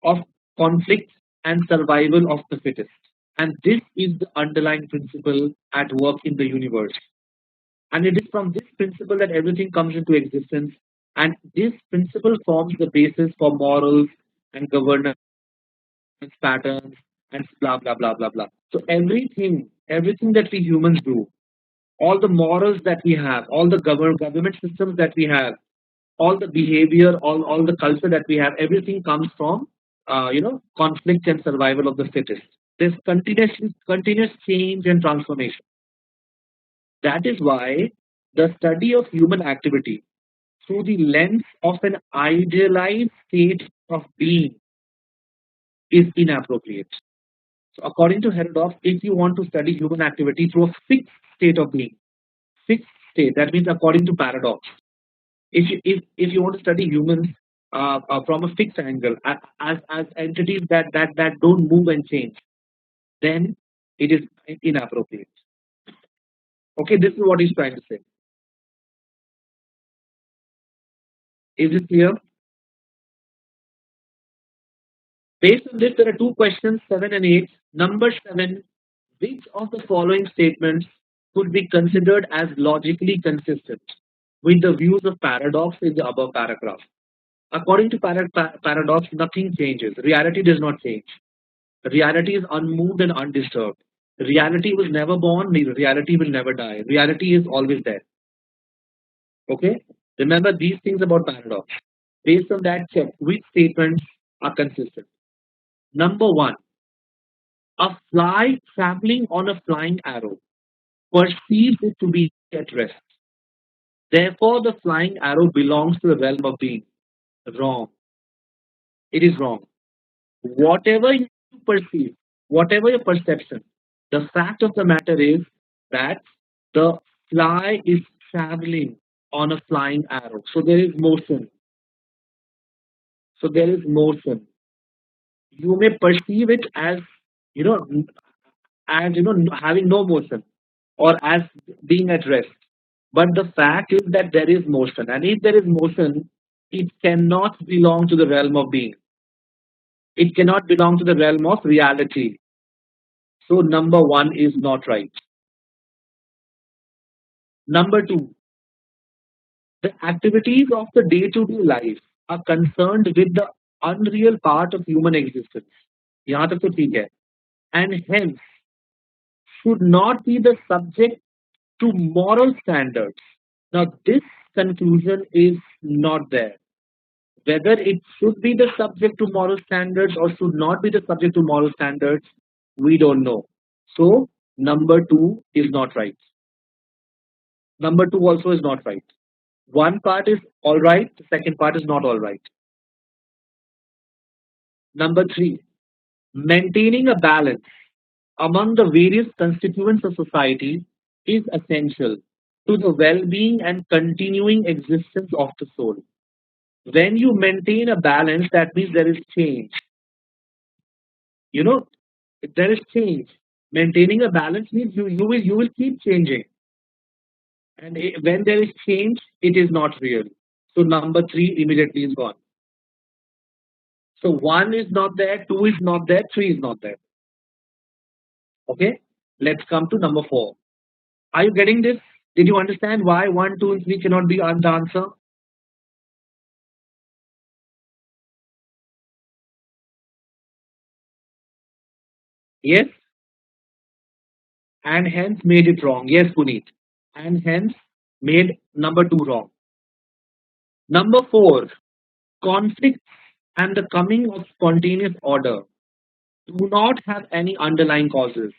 of conflict and survival of the fittest. And this is the underlying principle at work in the universe. And it is from this principle that everything comes into existence. And this principle forms the basis for morals and governance patterns and blah blah blah blah blah. So everything that we humans do, all the morals that we have, all the government systems that we have, all the behavior, all the culture that we have, everything comes from conflict and survival of the fittest. There's continuous change and transformation. That is why the study of human activity through the lens of an idealized state of being is inappropriate. So according to Herodotus, if you want to study human activity through a fixed state of being, fixed state, that means according to paradox. If you want to study humans from a fixed angle, as entities that don't move and change, then it is inappropriate. Okay, this is what he's trying to say. Is it clear? Based on this, there are two questions, 7 and 8. Number 7, which of the following statements could be considered as logically consistent with the views of paradox in the above paragraph? According to paradox, nothing changes. Reality does not change. Reality is unmoved and undisturbed. Reality was never born, reality will never die. Reality is always there. Okay? Remember these things about paradox. Based on that, check which statements are consistent. Number 1, a fly traveling on a flying arrow perceives it to be at rest. Therefore, the flying arrow belongs to the realm of being. Wrong. It is wrong. Whatever you perceive, whatever your perception, the fact of the matter is that the fly is traveling on a flying arrow. So there is motion. So there is motion. You may perceive it as you know having no motion or as being at rest. But the fact is that there is motion, and if there is motion, it cannot belong to the realm of being. It cannot belong to the realm of reality. So number 1 is not right. Number 2, the activities of the day-to-day life are concerned with the unreal part of human existence. यहाँ तक तो ठीक है. And hence should not be the subject to moral standards. Now this conclusion is not there. Whether it should be the subject to moral standards or should not be the subject to moral standards, we don't know. So number 2 is not right. Number 2 also is not right. One part is all right, the second part is not all right. Number 3, maintaining a balance among the various constituents of society is essential to the well-being and continuing existence of the soul. When you maintain a balance, that means there is change. You know, there is change. Maintaining a balance means you will keep changing. And when there is change, it is not real. So number 3 immediately is gone. So 1 is not there, 2 is not there, 3 is not there. Okay, let's come to number 4. Are you getting this? Did you understand why 1, 2, and 3 cannot be the answer? Yes, and hence made it wrong. Yes, Puneet. And hence made number two wrong. Number four, conflicts and the coming of spontaneous order do not have any underlying causes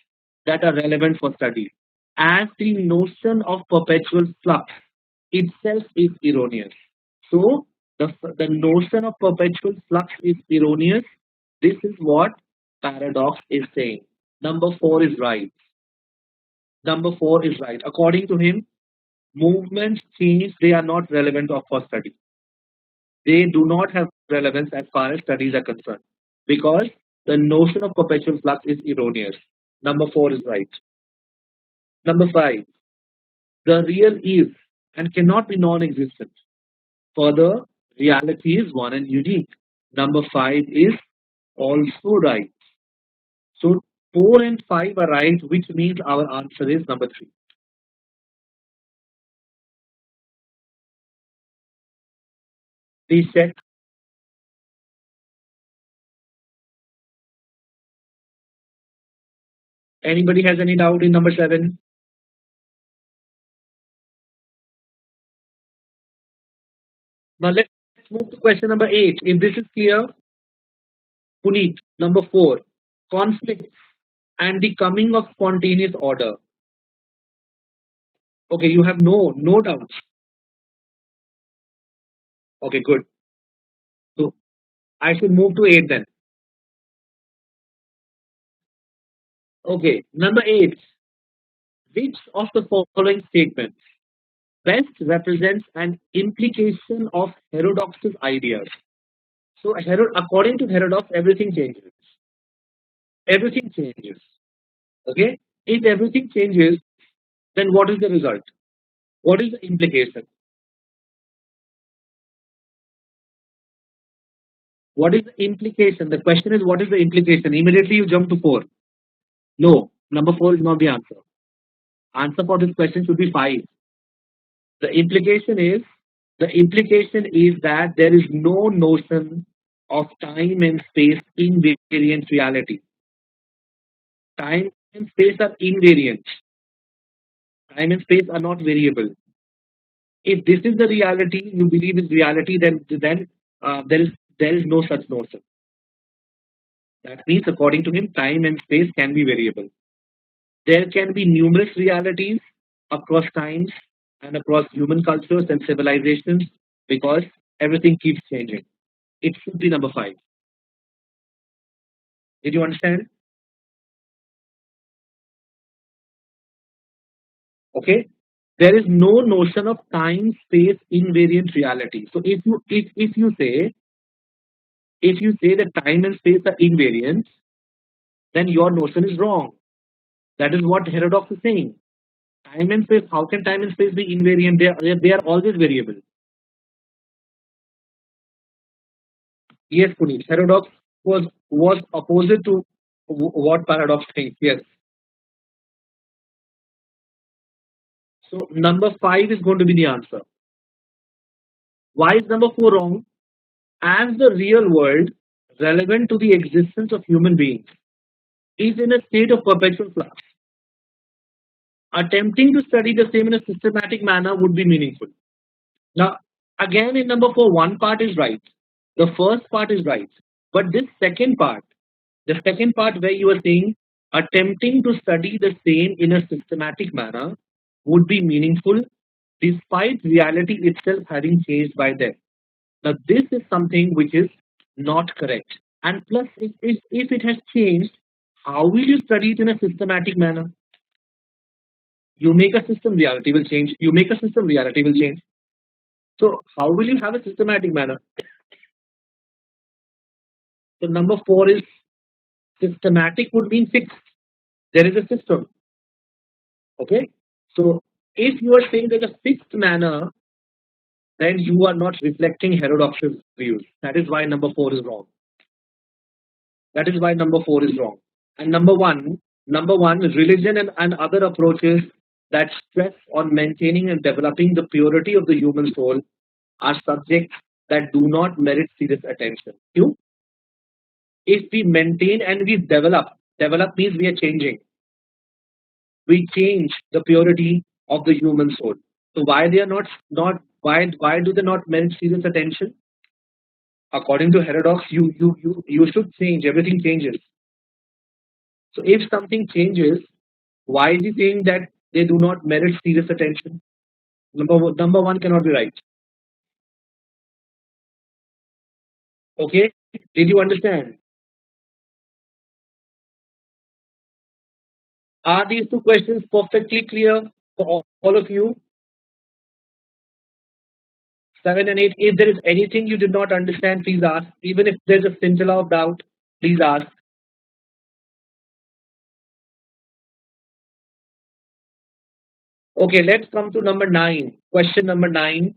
that are relevant for study, as the notion of perpetual flux itself is erroneous. So, the notion of perpetual flux is erroneous. This is what paradox is saying. Number four is right. Number four is right. According to him, movements change, they are not relevant for study. They do not have relevance as far as studies are concerned because the notion of perpetual flux is erroneous. Number four is right. Number five, the real is and cannot be non existent. Further, reality is one and unique. Number five is also right. So, four and five are right, which means our answer is number three. Please check. Anybody has any doubt in number seven? Now, let's move to question number eight. If this is clear, Puneet, number four, conflict and the coming of spontaneous order. Okay, you have no doubts. Okay, good. So I should move to eight then. Okay, number eight. Which of the following statements best represents an implication of Herodotus' ideas? So, according to Herodotus, everything changes. Everything changes. Okay. If everything changes, then what is the result? What is the implication? What is the implication? The question is, what is the implication? Immediately you jump to four. No, number four is not the answer. Answer for this question should be five. The implication is that there is no notion of time and space invariant reality. Time and space are invariant. Time and space are not variable. If this is the reality, you believe is reality, then there is no such notion. That means, according to him, time and space can be variable. There can be numerous realities across times and across human cultures and civilizations because everything keeps changing. It should be number five. Did you understand? Okay. There is no notion of time space invariant reality. So if you say that time and space are invariant, then your notion is wrong. That is what Herodotus is saying. Time and space, how can time and space be invariant? They are always variable. Yes, Puneet. Herodotus was opposite to what paradox thinks. Yes. So number five is going to be the answer. Why is number four wrong? As the real world, relevant to the existence of human beings, is in a state of perpetual flux, attempting to study the same in a systematic manner would be meaningful. Now, again, in number four, one part is right. The first part is right. But this second part, the second part where you are saying attempting to study the same in a systematic manner would be meaningful despite reality itself having changed by then. Now, this is something which is not correct. And plus, if it has changed, how will you study it in a systematic manner? You make a system, reality will change. You make a system, reality will change. So, how will you have a systematic manner? So, number four is systematic would mean fixed. There is a system. Okay. So, if you are saying there's a fixed manner, then you are not reflecting Herodotus' views. That is why number four is wrong. That is why number four is wrong. And number one, religion and other approaches that stress on maintaining and developing the purity of the human soul are subjects that do not merit serious attention. You, if we maintain and we develop Develop means we are changing. We change the purity of the human soul. So why they are not why do they not merit serious attention? According to Herodox, you should change. Everything changes. So if something changes, why is he saying that they do not merit serious attention? Number one cannot be right. Okay, did you understand? Are these two questions perfectly clear for all of you? 7 and 8. If there is anything you did not understand, please ask. Even if there's a scintilla of doubt, please ask. Okay, let's come to number 9. Question number 9.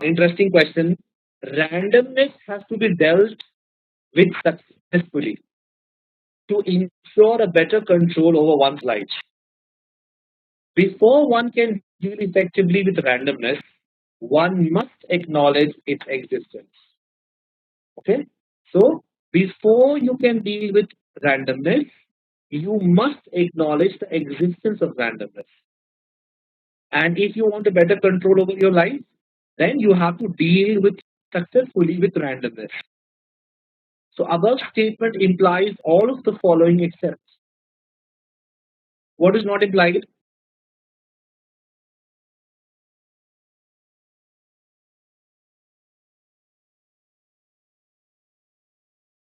Interesting question. Randomness has to be dealt with successfully to ensure a better control over one's life. Before one can deal effectively with randomness, one must acknowledge its existence. Okay? So, before you can deal with randomness, you must acknowledge the existence of randomness. And if you want a better control over your life, then you have to deal with successfully with randomness. So, above statement implies all of the following except what is not implied?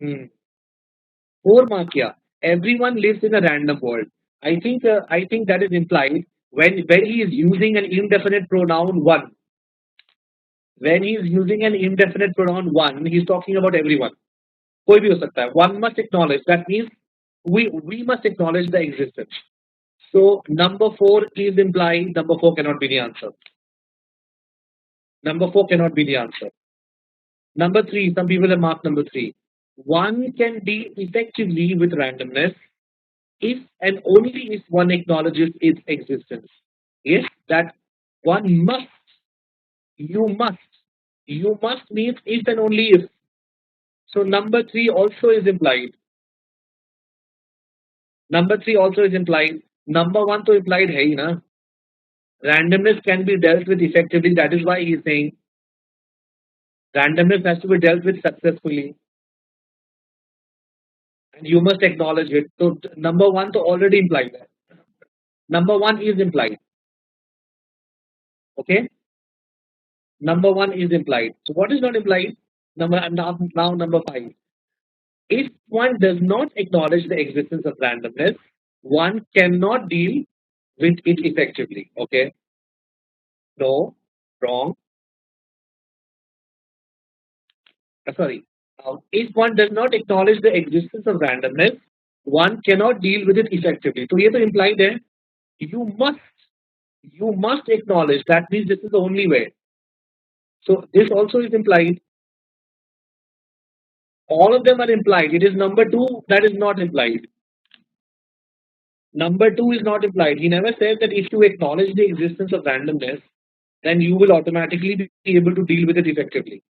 Hmm. 4 mark, yeah. Everyone lives in a random world. I think that is implied when he is using an indefinite pronoun one. When he is using an indefinite pronoun one, he's talking about everyone. कोई भी हो सकता है. One must acknowledge. That means we must acknowledge the existence. So number four is implied. Number four cannot be the answer. Number four cannot be the answer. Number three, some people have marked number three. One can deal effectively with randomness if and only if one acknowledges its existence. Yes, that one must, you must, you must means if and only if. So number three also is implied. Number three also is implied. Number one to implied hai hi na. Randomness can be dealt with effectively. That is why he is saying randomness has to be dealt with successfully, and you must acknowledge it. So number one to already implied that. Number one is implied. Okay. Number one is implied. So what is not implied? Now number five. If one does not acknowledge the existence of randomness, one cannot deal with it effectively. Okay. No. Wrong. Sorry. If one does not acknowledge the existence of randomness, one cannot deal with it effectively. So ये तो implied है. You must you must acknowledge. That means this is the only way. So this also is implied. All of them are implied. It is number two that is not implied. Number two is not implied. He never says that if you acknowledge the existence of randomness, then you will automatically be able to deal with it effectively.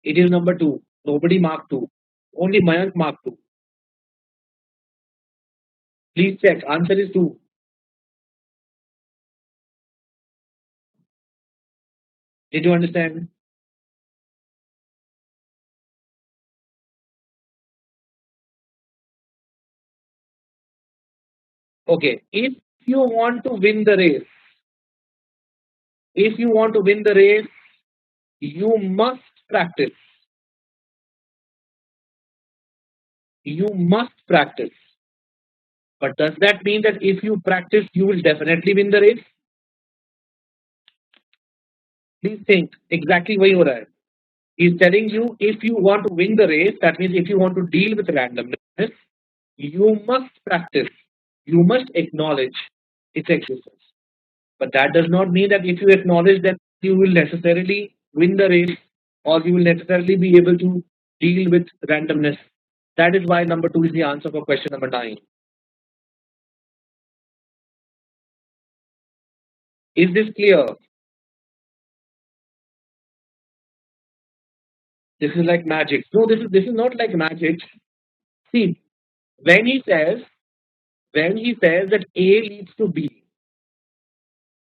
It is number two. Nobody marked two. Only Mayank marked two. Please check. Answer is two. Did you understand? Okay. You want to win the race, if you want to win the race, you must practice. You must practice. But does that mean that if you practice, you will definitely win the race? Please think. Exactly वही हो रहा है. He's telling you if you want to win the race, that means if you want to deal with randomness, you must practice. You must acknowledge its existence. But that does not mean that if you acknowledge that you will necessarily win the race or you will necessarily be able to deal with randomness. That is why number two is the answer for question number 9. Is this clear? This is like magic. No, this is not like magic. See, when he says when he says that A leads to B,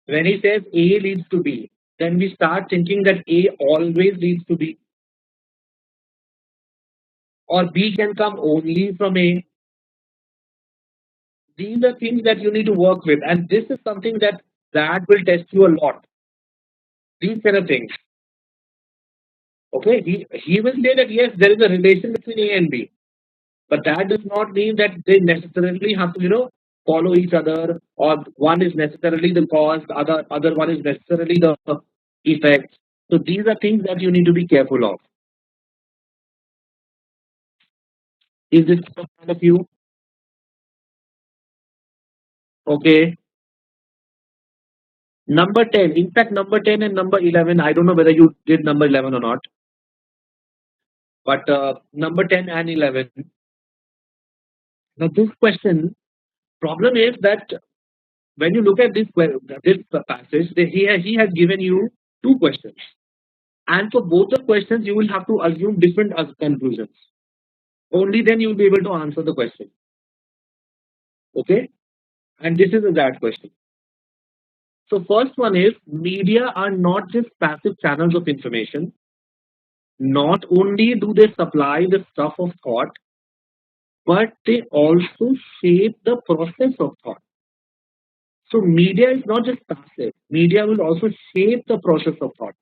when he says A leads to B, then we start thinking that A always leads to B, or B can come only from A. These are things that you need to work with, and this is something that will test you a lot. These kind of things. Okay, he will say that yes, there is a relation between A and B, but that does not mean that they necessarily have to follow each other, or one is necessarily the cause, the other one is necessarily the effect. So these are things that you need to be careful of. Is this kind of you? Okay. Number 10. In fact, number 10 and number 11, I don't know whether you did number 11 or not, but number 10 and 11. Now, this question, problem is that when you look at this passage, he has given you two questions. And for both the questions, you will have to assume different conclusions. Only then you will be able to answer the question. Okay? And this is a that question. So first one is media are not just passive channels of information. Not only do they supply the stuff of thought, but they also shape the process of thought. So media is not just passive. Media will also shape the process of thought.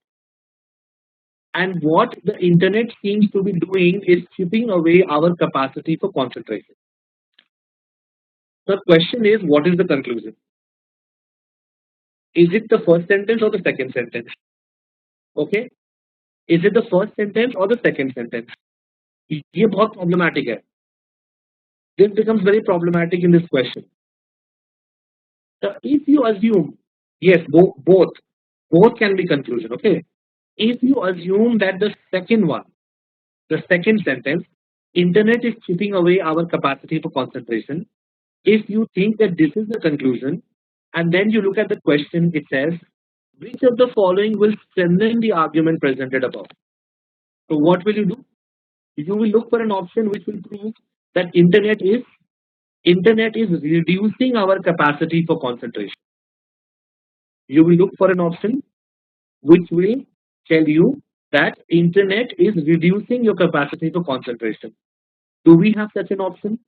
And what the internet seems to be doing is chipping away our capacity for concentration. The question is, what is the conclusion? Is it the first sentence or the second sentence? Okay? Is it the first sentence or the second sentence? ये बहुत problematic है. This becomes very problematic in this question. So if you assume, yes, both can be conclusion. Okay? If you assume that the second one, the second sentence, internet is chipping away our capacity for concentration. If you think that this is the conclusion, and then you look at the question, it says, which of the following will strengthen the argument presented above? So what will you do? You will look for an option which will prove that internet is reducing our capacity for concentration. You will look for an option which will tell you that internet is reducing your capacity for concentration. Do we have such an option?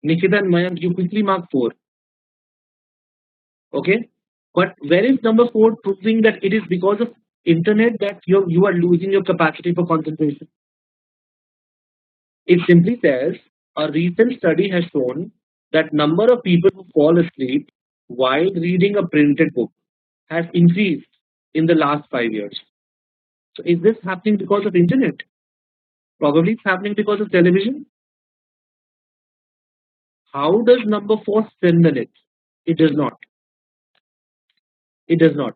Nikita and Mayank, you quickly mark 4. Okay, but where is number 4 proving that it is because of internet that you are losing your capacity for concentration? It simply says a recent study has shown that number of people who fall asleep while reading a printed book has increased in the last 5 years. So is this happening because of internet? Probably it's happening because of television. How does number 4 strengthen it? It does not. It does not.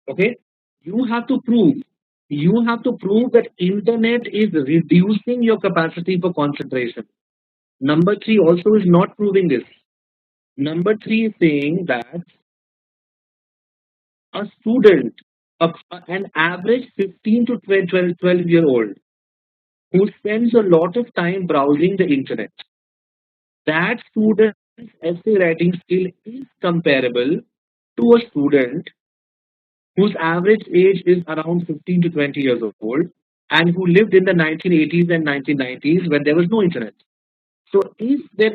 Okay? You have to prove. You have to prove that internet is reducing your capacity for concentration. Number 3 also is not proving this. Number 3 is saying that a student, an average 15 to 12-year-old who spends a lot of time browsing the internet, that student's essay writing skill is comparable to a student whose average age is around 15 to 20 years old and who lived in the 1980s and 1990s when there was no internet. So if their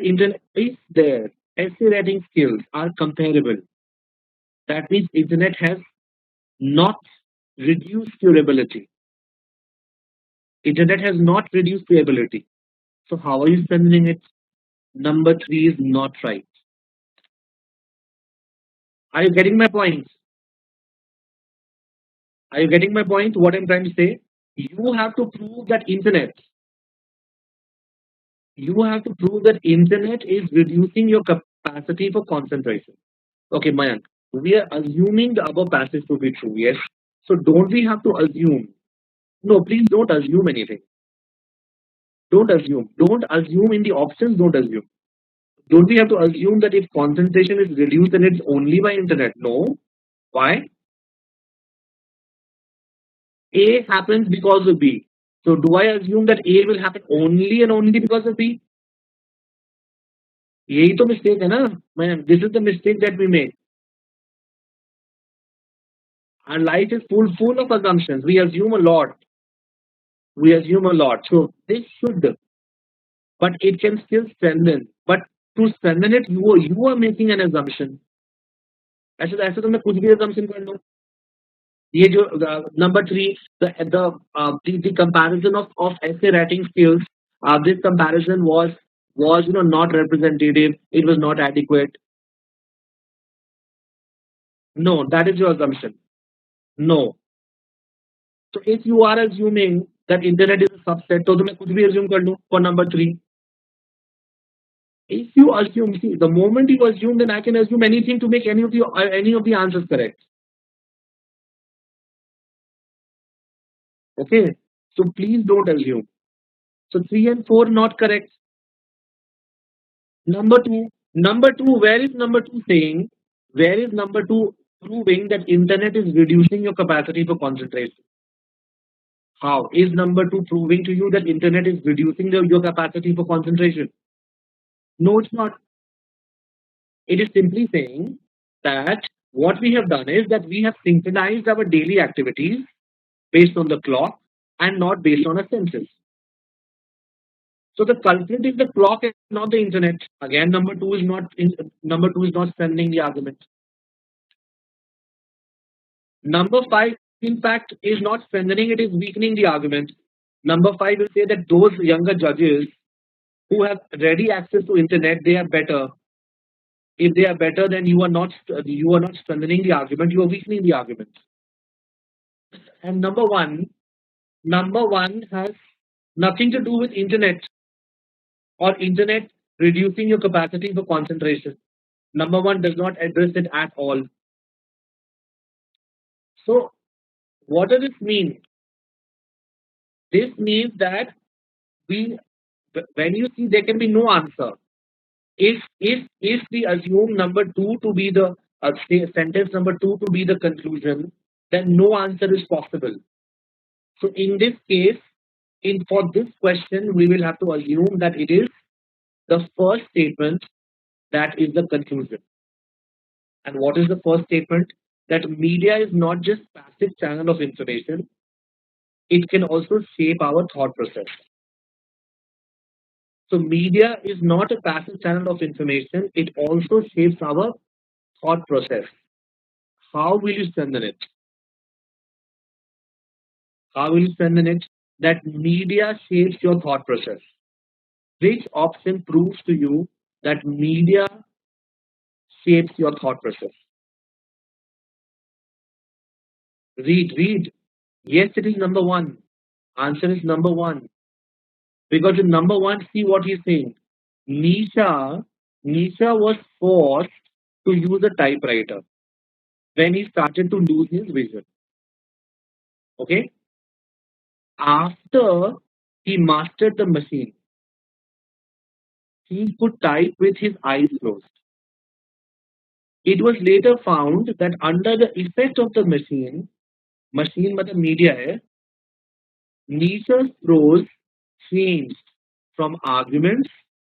essay writing skills are comparable, that means internet has not reduced your ability. Internet has not reduced your ability. So how are you strengthening it? Number 3 is not right. Are you getting my point? Are you getting my point? What I'm trying to say? You have to prove that internet is reducing your capacity for concentration. Okay, Mayank, we are assuming the above passage to be true, yes? So don't we have to assume? No, please don't assume anything. Don't assume. Don't assume in the options, don't assume. Don't we have to assume that if concentration is reduced then it's only by internet? No. Why? A happens because of B. So do I assume that A will happen only and only because of B? यही तो mistake है ना, man. This is the mistake that we make. Our life is full of assumptions. We assume a lot. We assume a lot. So this should, but it can still strengthen. But to strengthen it, you are making an assumption. ऐसे ऐसे तो मैं कुछ भी assumption कर लूँ. ये जो number three, the comparison of essay writing skills. This comparison was not representative. It was not adequate. No, that is your assumption. No. So if you are assuming that internet is a subset, तो मैं कुछ भी assume कर लूँ for number three. If you assume, see, the moment you assume, then I can assume anything to make any of the answers correct. Okay. So please don't assume. So three and four not correct. Number two, where is number two saying? Where is number two proving that internet is reducing your capacity for concentration? How is number two proving to you that internet is reducing your capacity for concentration? No, it's not. It is simply saying that what we have done is that we have synchronized our daily activities based on the clock and not based on our senses. So the culprit is the clock and not the internet. Again, number two is not strengthening the argument. Number five, in fact, is not strengthening, it is weakening the argument. Number five will say that those younger judges who have ready access to internet, they are better. If they are better, then you are not strengthening the argument, you are weakening the argument. And number one has nothing to do with internet or internet reducing your capacity for concentration. Number one does not address it at all. So what does this mean? This means that we when you see there can be no answer. If we assume number two to be the sentence number two to be the conclusion, then no answer is possible. So in this case, in for this question, we will have to assume that it is the first statement that is the conclusion. And what is the first statement? That media is not just passive channel of information; it can also shape our thought process. So media is not a passive channel of information; it also shapes our thought process. How will you strengthen it? How will you strengthen it? That media shapes your thought process. Which option proves to you that media shapes your thought process? Read. Yes, it is number one. Answer is number one. Because in number one, see what he's saying. Nisha, Nisha was forced to use a typewriter when he started to lose his vision. Okay? After he mastered the machine, he could type with his eyes closed. It was later found that under the effect of the machine मतलब media है, Nietzsche's prose changed from arguments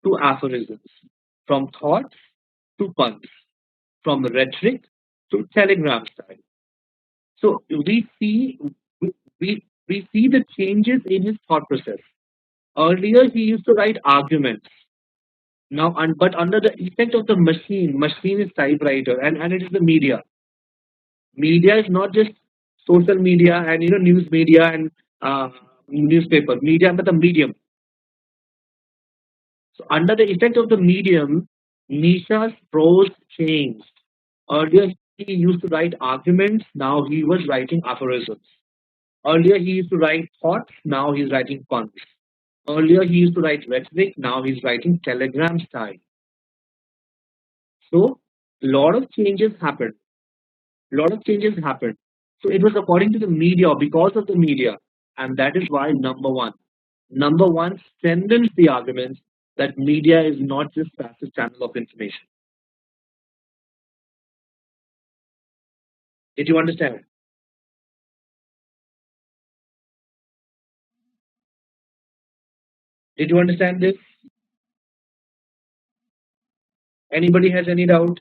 to aphorisms, from thoughts to puns, from rhetoric to telegram style. So we see the changes in his thought process. Earlier he used to write arguments. Now, but under the effect of the machine is typewriter, and it is the media. Media is not just social media and news media and newspaper. Media, but the medium. So under the effect of the medium, Nisha's prose changed. Earlier he used to write arguments. Now he was writing aphorisms. Earlier he used to write thoughts. Now he's writing puns. Earlier he used to write rhetoric. Now he's writing telegram style. So lot of changes happened. Lot of changes happened. So it was according to the media or because of the media. And that is why number one strengthens the argument that media is not just passive channel of information. Did you understand? Did you understand this? Anybody has any doubt?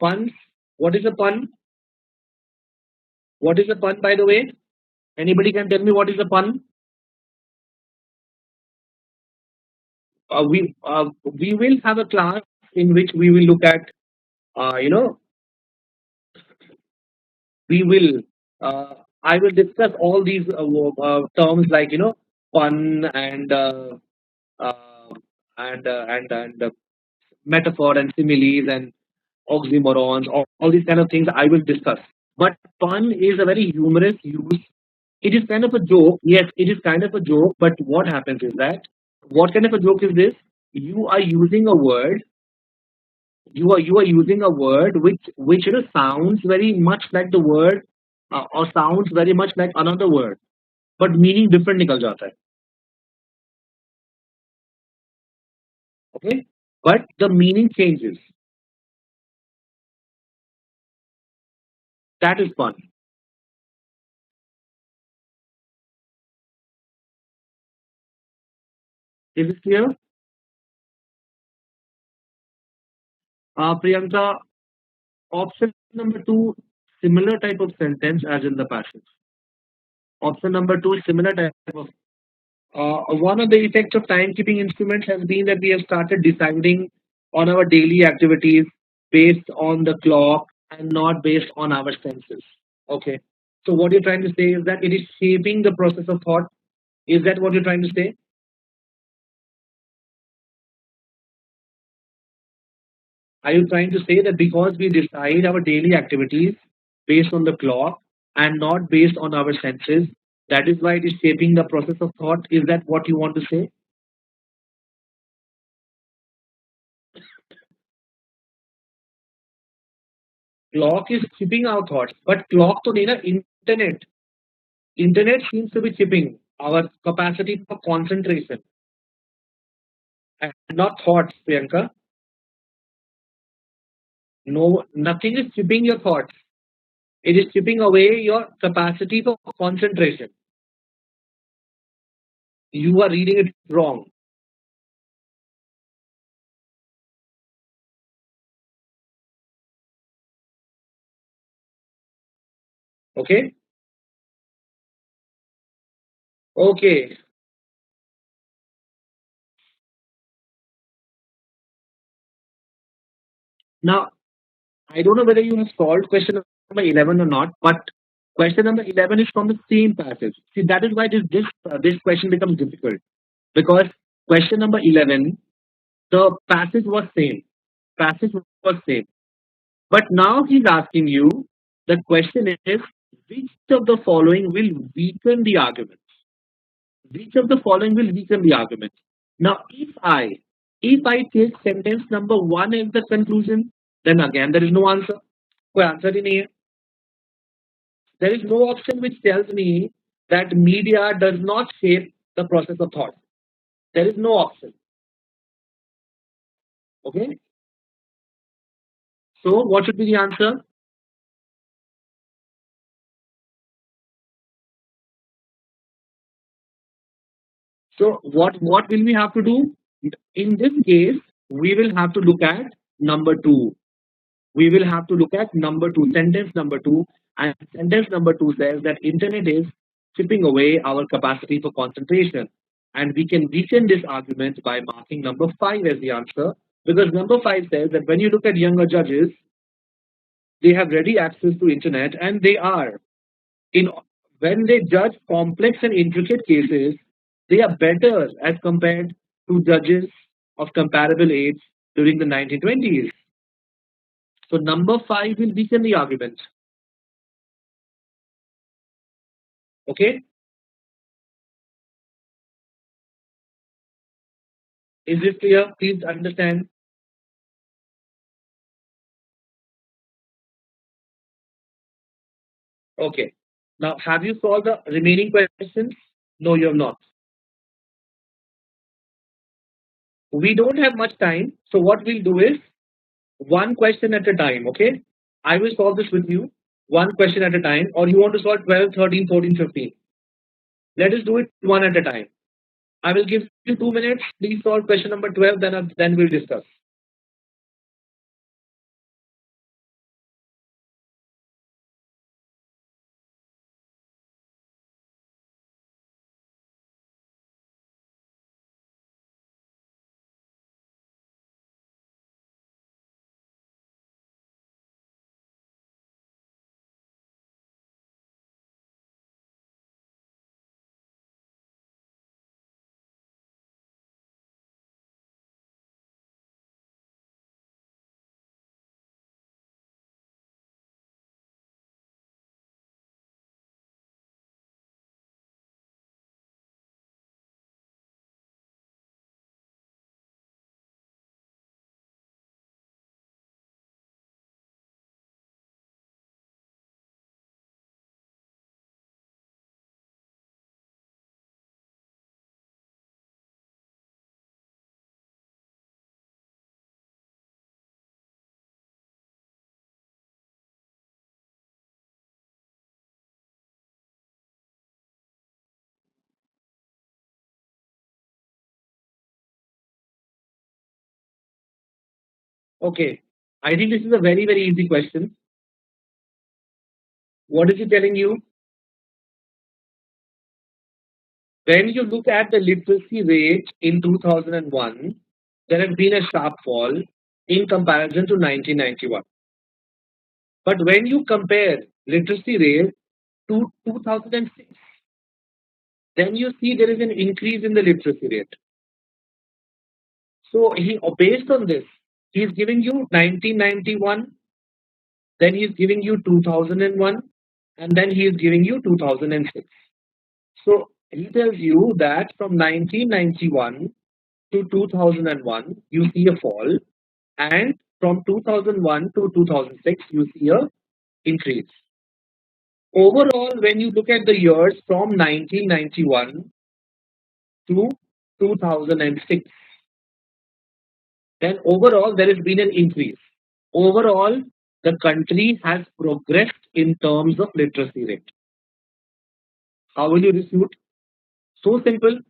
Puns? What is a pun? What is a pun, by the way? Anybody can tell me what is a pun? We will have a class in which we will look at, uh, you know we will uh, I will discuss all these terms like pun uh, and metaphor and similes and oxymorons, all these kind of things I will discuss. But pun is a very humorous use. It is kind of a joke. Yes, it is kind of a joke. But what happens is that, what kind of a joke is this? You are using a word. You are using a word which sounds very much like the word, or sounds very much like another word, but meaning different निकल जाता है. Okay, but the meaning changes. That is fun. Is it clear? Priyanka, option number two, similar type of sentence as in the passage. Option number two, similar type of. One of the effects of timekeeping instruments has been that we have started deciding on our daily activities based on the clock and not based on our senses. Okay. So what you're trying to say is that it is shaping the process of thought. Is that what you're trying to say? Are you trying to say that because we decide our daily activities based on the clock and not based on our senses, that is why it is shaping the process of thought? Is that what you want to say? Clock is chipping our thoughts, but clock to nahi na, internet. Internet seems to be chipping our capacity for concentration and not thoughts, Priyanka. No, nothing is chipping your thoughts. It is chipping away your capacity for concentration. You are reading it wrong. Okay? Okay. Now, I don't know whether you have solved question number 11 or not, but question number 11 is from the same passage. See, that is why this question becomes difficult, because question number 11, the passage was same. Passage was same. But now he's asking you, the question is, which of the following will weaken the argument? Which of the following will weaken the argument? Now, if I take sentence number one as the conclusion, then again there is no answer. कोई answer ही नहीं है. There is no option which tells me that media does not shape the process of thought. There is no option. Okay. So what should be the answer? So what will we have to do? In this case, we will have to look at number two. We will have to look at number two, sentence number two, and sentence number two says that internet is chipping away our capacity for concentration, and we can weaken this argument by marking number five as the answer, because number five says that when you look at younger judges, they have ready access to internet, and they are in when they judge complex and intricate cases, they are better as compared to judges of comparable age during the 1920s. So number five will weaken the argument. Okay, is this clear? Please understand. Okay. Now, have you solved the remaining questions? No, you have not. We don't have much time. So what we'll do is one question at a time. Okay. I will solve this with you one question at a time, or you want to solve 12, 13, 14, 15. Let us do it one at a time. I will give you 2 minutes. Please solve question number 12, then we'll discuss. Okay. I think this is a very, very easy question. What is it telling you? When you look at the literacy rate in 2001, there has been a sharp fall in comparison to 1991. But when you compare literacy rate to 2006, then you see there is an increase in the literacy rate. So based on this, he is giving you 1991, then he is giving you 2001, and then he is giving you 2006. So he tells you that from 1991 to 2001, you see a fall, and from 2001 to 2006, you see a increase. Overall, when you look at the years from 1991 to 2006, then overall there has been an increase. Overall, the country has progressed in terms of literacy rate. How will you refute? So simple.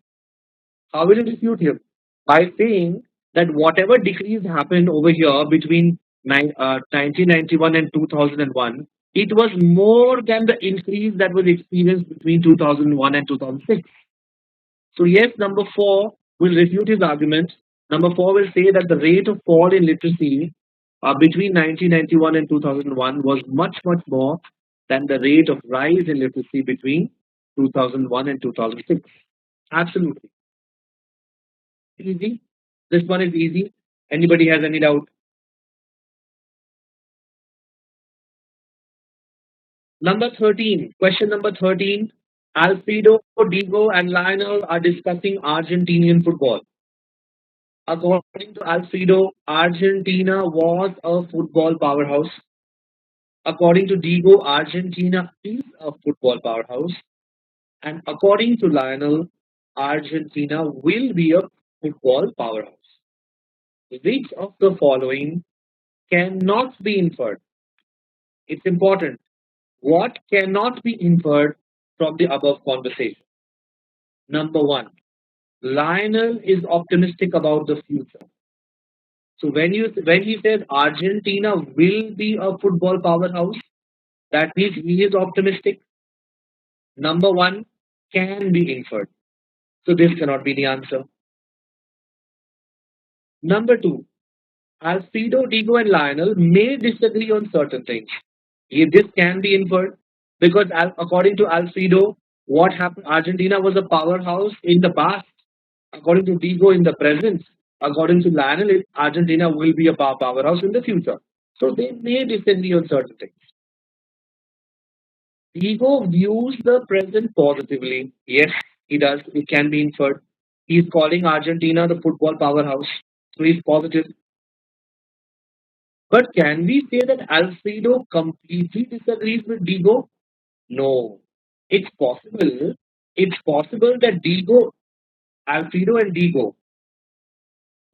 How will you refute him? By saying that whatever decrease happened over here between 1991 and 2001, it was more than the increase that was experienced between 2001 and 2006. So, yes, number four will refute his argument. Number four will say that the rate of fall in literacy between 1991 and 2001 was much, much more than the rate of rise in literacy between 2001 and 2006. Absolutely. Easy. This one is easy. Anybody has any doubt? Number 13. Question number 13. Alfredo, Diego, and Lionel are discussing Argentinian football. According to Alfredo, Argentina was a football powerhouse. According to Diego, Argentina is a football powerhouse. And according to Lionel, Argentina will be a football powerhouse. Which of the following cannot be inferred? It's important. What cannot be inferred from the above conversation? Number one, Lionel is optimistic about the future. So when he says Argentina will be a football powerhouse, that means he is optimistic. Number one can be inferred. So this cannot be the answer. Number two, Alfredo, Diego, and Lionel may disagree on certain things. This can be inferred because according to Alfredo, what happened? Argentina was a powerhouse in the past. According to Diego, in the present. According to Lionel, Argentina will be a powerhouse in the future. So they may disagree on certain things. Diego views the present positively. Yes, he does. It can be inferred. He's calling Argentina the football powerhouse. So he's positive. But can we say that Alfredo completely disagrees with Diego? No. It's possible. It's possible that Alfredo and Diego,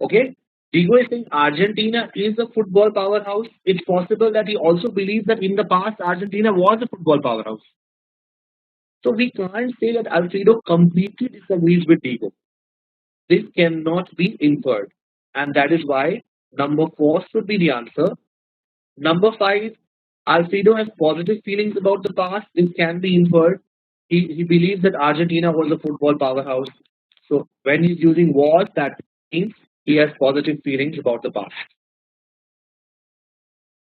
okay? Diego is saying Argentina is a football powerhouse. It's possible that he also believes that in the past Argentina was a football powerhouse. So we can't say that Alfredo completely disagrees with Diego. This cannot be inferred. And that is why number four should be the answer. Number five, Alfredo has positive feelings about the past. This can be inferred. He believes that Argentina was a football powerhouse. So when he's using was, that means he has positive feelings about the past.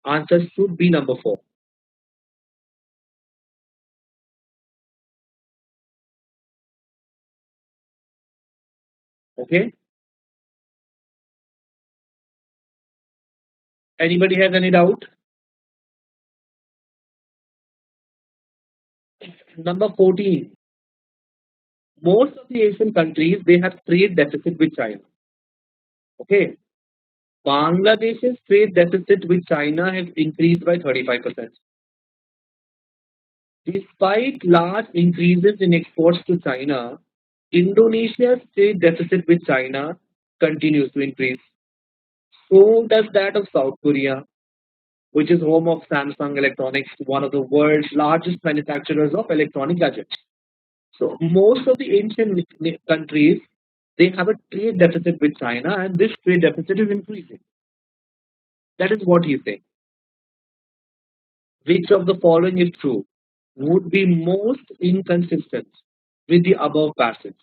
Answer should be number four. Okay. Anybody has any doubt? Number 14. Most of the Asian countries they have trade deficit with China. Okay. Bangladesh's trade deficit with China has increased by 35%. Despite large increases in exports to China, Indonesia's trade deficit with China continues to increase. So does that of South Korea, which is home of Samsung Electronics, one of the world's largest manufacturers of electronic gadgets. So most of the ancient countries they have a trade deficit with China, and this trade deficit is increasing. That is what he's saying. Which of the following is true? Would be most inconsistent with the above passage.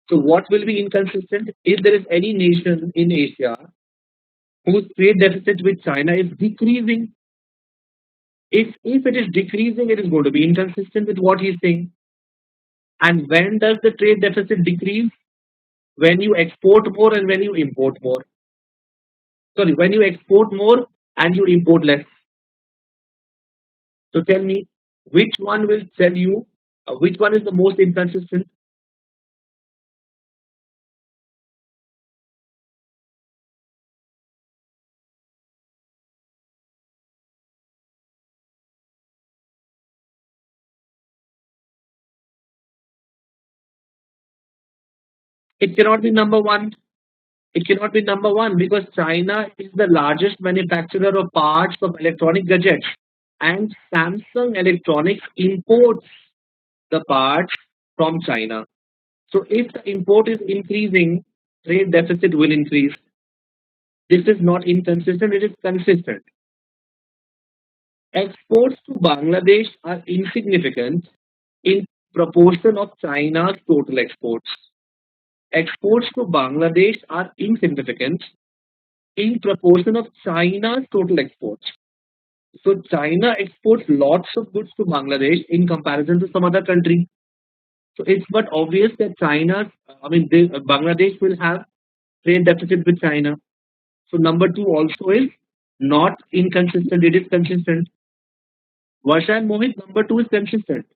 So, what will be inconsistent? If there is any nation in Asia whose trade deficit with China is decreasing, if it is decreasing, it is going to be inconsistent with what he's saying. And when does the trade deficit decrease? When you export more and when you import more. Sorry, when you export more and you import less. So tell me, which one will tell you which one is the most inconsistent? It cannot be number one. It cannot be number one because China is the largest manufacturer of parts of electronic gadgets, and Samsung Electronics imports the parts from China. So if the import is increasing, trade deficit will increase. This is not inconsistent, it is consistent. Exports to Bangladesh are insignificant in proportion of China's total exports. Exports to Bangladesh are insignificant in proportion of China's total exports. So China exports lots of goods to Bangladesh in comparison to some other country. So it's but obvious that Bangladesh will have trade deficit with China. So number two also is not inconsistent, it is consistent. Varsha and Mohit, number two is consistent.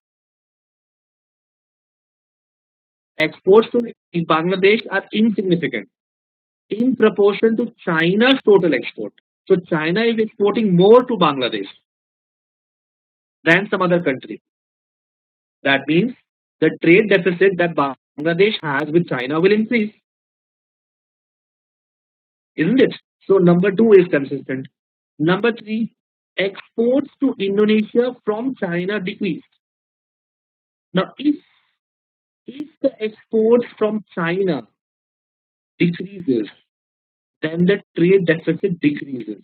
Exports to Bangladesh are insignificant in proportion to China's total export. So China is exporting more to Bangladesh than some other country. That means the trade deficit that Bangladesh has with China will increase, isn't it? So number two is consistent. Number three, exports to Indonesia from China decreased. Now, if the exports from China decreases, then the trade deficit decreases.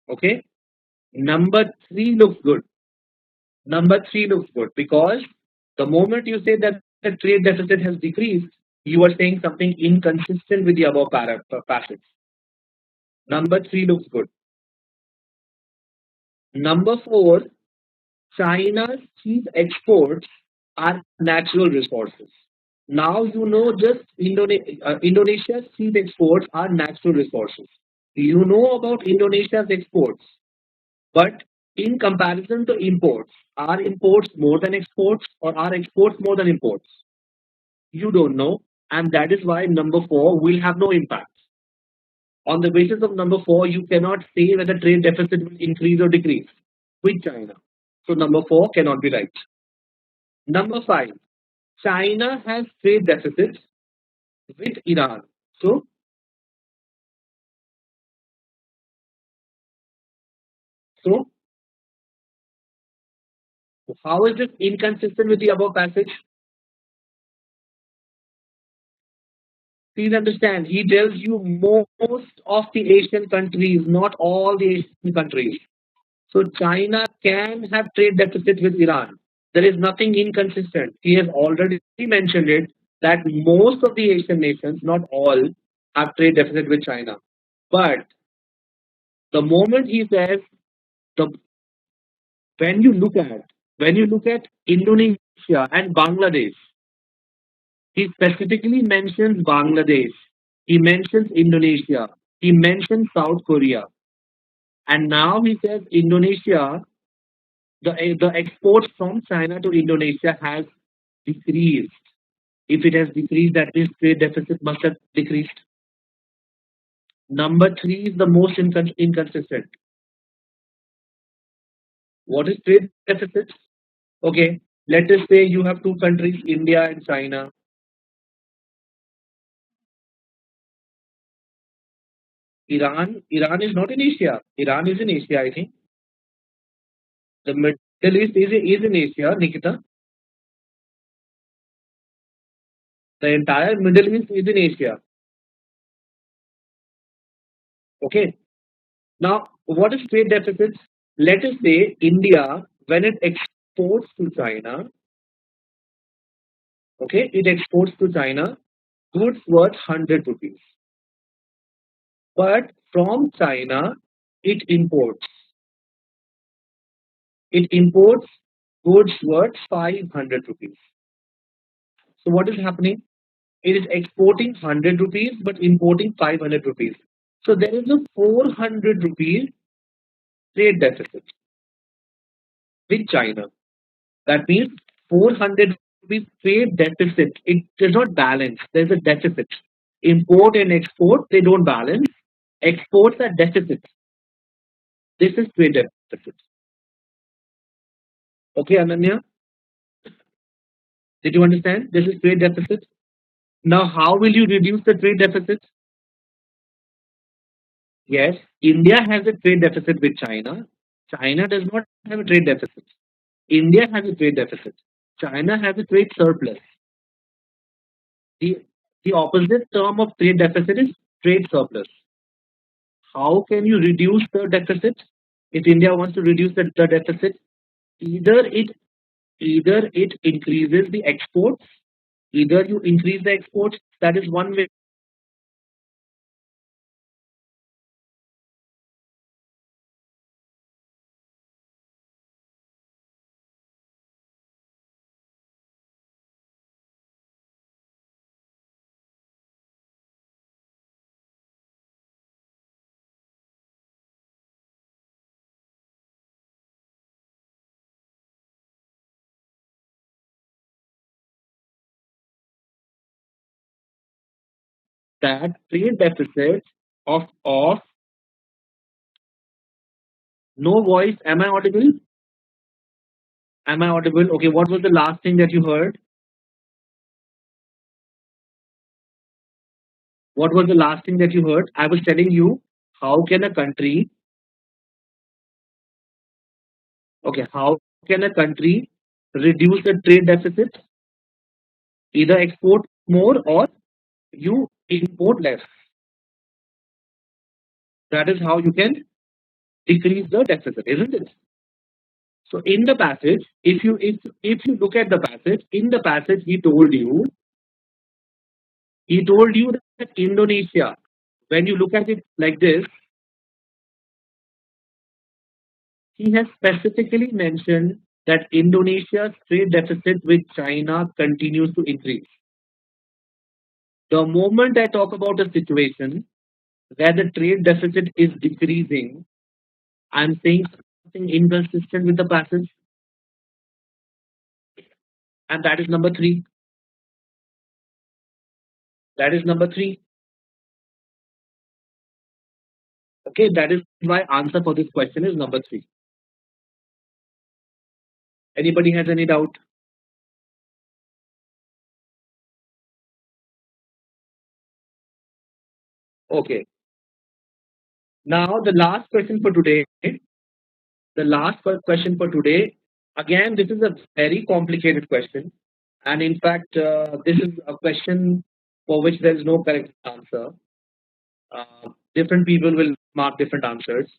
Okay. Number three looks good. Number three looks good because the moment you say that the trade deficit has decreased, you are saying something inconsistent with the above passage. Number three looks good. Number four, China's chief exports are natural resources. Now you know just Indonesia's chief exports are natural resources. You know about Indonesia's exports, but in comparison to imports, are imports more than exports or are exports more than imports? You don't know, and that is why number four will have no impact. On the basis of number four, you cannot say that the trade deficit will increase or decrease with China. So number four cannot be right. Number five, China has trade deficits with Iran. So, so How is this inconsistent with the above passage? Please understand, he tells you most of the Asian countries, not all the Asian countries. So China can have trade deficit with Iran. There is nothing inconsistent. He has already mentioned it that most of the Asian nations, not all, have trade deficit with China. But the moment he says the when you look at when you look at Indonesia and Bangladesh, he specifically mentions Bangladesh. He mentions Indonesia. He mentions South Korea. And now he says Indonesia, the exports from China to Indonesia has decreased. If it has decreased, that means trade deficit must have decreased. Number three is the most inconsistent. What is trade deficit? Okay, let us say you have two countries, India and China. Iran is not in Asia. Iran is in Asia, I think. The Middle East is in Asia, Nikita. The entire Middle East is in Asia. Okay. Now, what is trade deficit? Let us say India, when it exports to China, okay, it exports to China goods worth 100 rupees. But from China, it imports. It imports goods worth 500 rupees. So what is happening? It is exporting 100 rupees but importing 500 rupees. So there is a 400 rupees trade deficit with China. That means 400 rupees trade deficit. It does not balance. There's a deficit. Import and export, they don't balance. Exports are deficit. This is trade deficit. Okay, Ananya, did you understand? This is trade deficit. Now, how will you reduce the trade deficit? Yes, India has a trade deficit with China. China does not have a trade deficit. India has a trade deficit. China has a trade surplus. The, the opposite term of trade deficit is trade surplus. How can you reduce the deficit? If India wants to reduce the deficit, either it either it increases the exports, either you increase the exports, that is one way that trade deficit of no voice. Am I audible? Am I audible? Okay, what was the last thing that you heard? What was the last thing that you heard? I was telling you how can a country, okay, how can a country reduce the trade deficit? Either export more or you import less. That is how you can decrease the deficit, isn't it? So in the passage, if you look at the passage, in the passage he told you that Indonesia, when you look at it like this, he has specifically mentioned that Indonesia's trade deficit with China continues to increase. The moment I talk about a situation where the trade deficit is decreasing, I'm saying something inconsistent with the passage, and that is number three. That is number three. Okay, that is my answer for this question is number three. Anybody has any doubt? Okay. Now the last question for today. The last question for today. Again, this is a very complicated question, and in fact, this is a question for which there is no correct answer. Different people will mark different answers.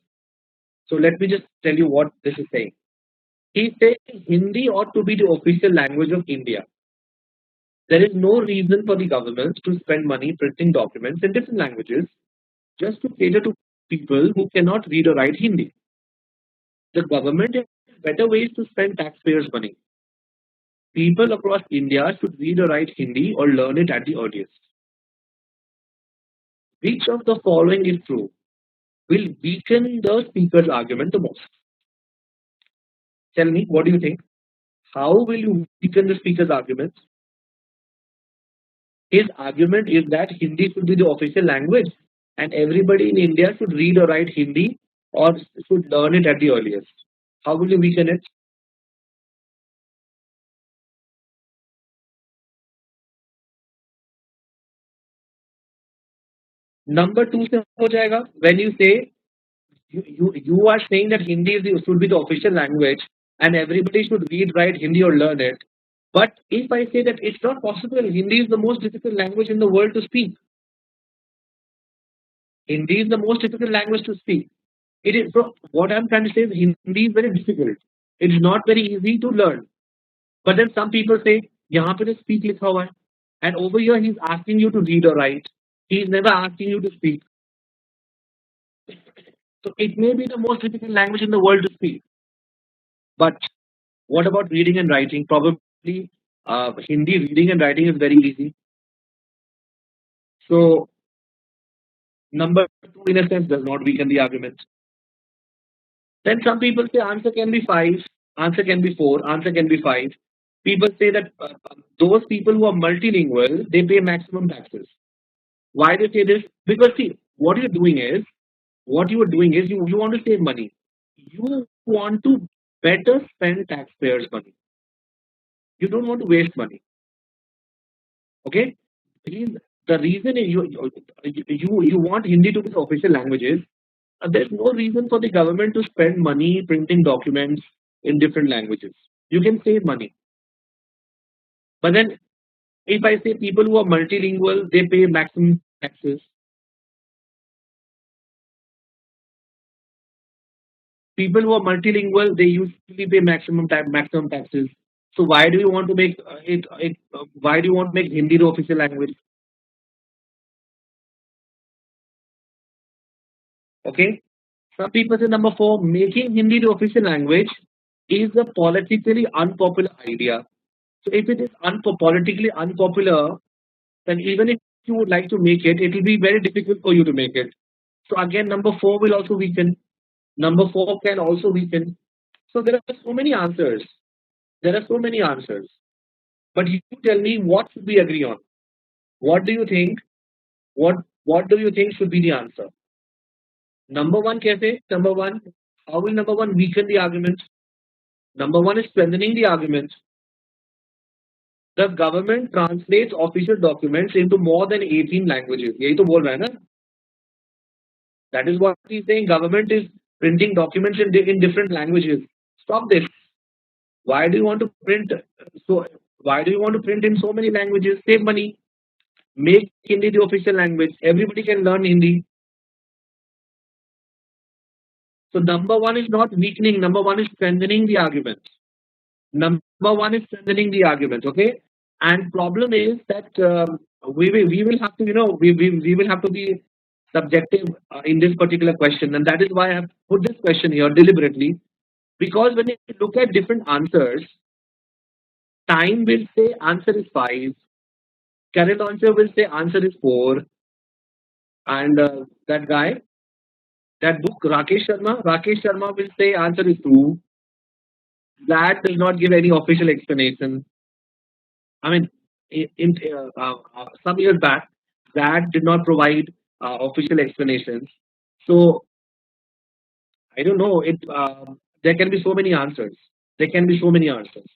So let me just tell you what this is saying. He says Hindi ought to be the official language of India. There is no reason for the government to spend money printing documents in different languages just to cater to people who cannot read or write Hindi. The government has better ways to spend taxpayers' money. People across India should read or write Hindi or learn it at the earliest. Which of the following is true? Will weaken the speaker's argument the most? Tell me, what do you think? How will you weaken the speaker's argument? His argument is that Hindi should be the official language and everybody in India should read or write Hindi or should learn it at the earliest. How will you weaken it? Number two से हो जाएगा. When you say you are saying that Hindi should be the official language and everybody should read, write Hindi or learn it. But if I say that it's not possible, Hindi is the most difficult language in the world to speak. Hindi is the most difficult language to speak. It is, so what I'm trying to say is Hindi is very difficult. It is not very easy to learn. But then some people say, यहाँ पे तो speak लिखा हुआ है. And over here he's asking you to read or write. He's never asking you to speak. So it may be the most difficult language in the world to speak. But what about reading and writing? Probably Hindi reading and writing is very easy. So number two, in a sense, does not weaken the argument. Then some people say answer can be five, answer can be four, answer can be five. People say that those people who are multilingual they pay maximum taxes. Why they say this? Because see, what you are doing is you want to save money. You want to better spend taxpayers' money. You don't want to waste money. Okay? The reason is you want Hindi to be the official languages. There's no reason for the government to spend money printing documents in different languages. You can save money. But then if I say people who are multilingual, they pay maximum taxes. People who are multilingual, they usually pay maximum taxes. So why do you want to make why do you want to make Hindi the official language? Okay. Some people say number four, making Hindi the official language is a politically unpopular idea. So if it is politically unpopular, then even if you would like to make it, it will be very difficult for you to make it. So again, number four will also weaken. Number four can also weaken. So there are so many answers. There are so many answers. But you tell me what should we agree on? What do you think? What do you think should be the answer? Number one, कैसे? Number one, how will number one weaken the argument? Number one is strengthening the argument. The government translates official documents into more than 18 languages. यही तो बोल रहा है ना? That is what he's saying. Government is printing documents in different languages. Stop this. Why do you want to print so? Why do you want to print in so many languages? Save money. Make Hindi the official language. Everybody can learn Hindi. So number one is not weakening. Number one is strengthening the argument. Number one is strengthening the argument. Okay. And problem is that we will have to we will have to be subjective in this particular question, and that is why I have put this question here deliberately, because when you look at different answers, time will say answer is five, current answer will say answer is four, and that guy, that book Rakesh Sharma will say answer is two. That does not give any official explanation. I mean, some years back, that did not provide official explanations. So I don't know. There can be so many answers. There can be so many answers.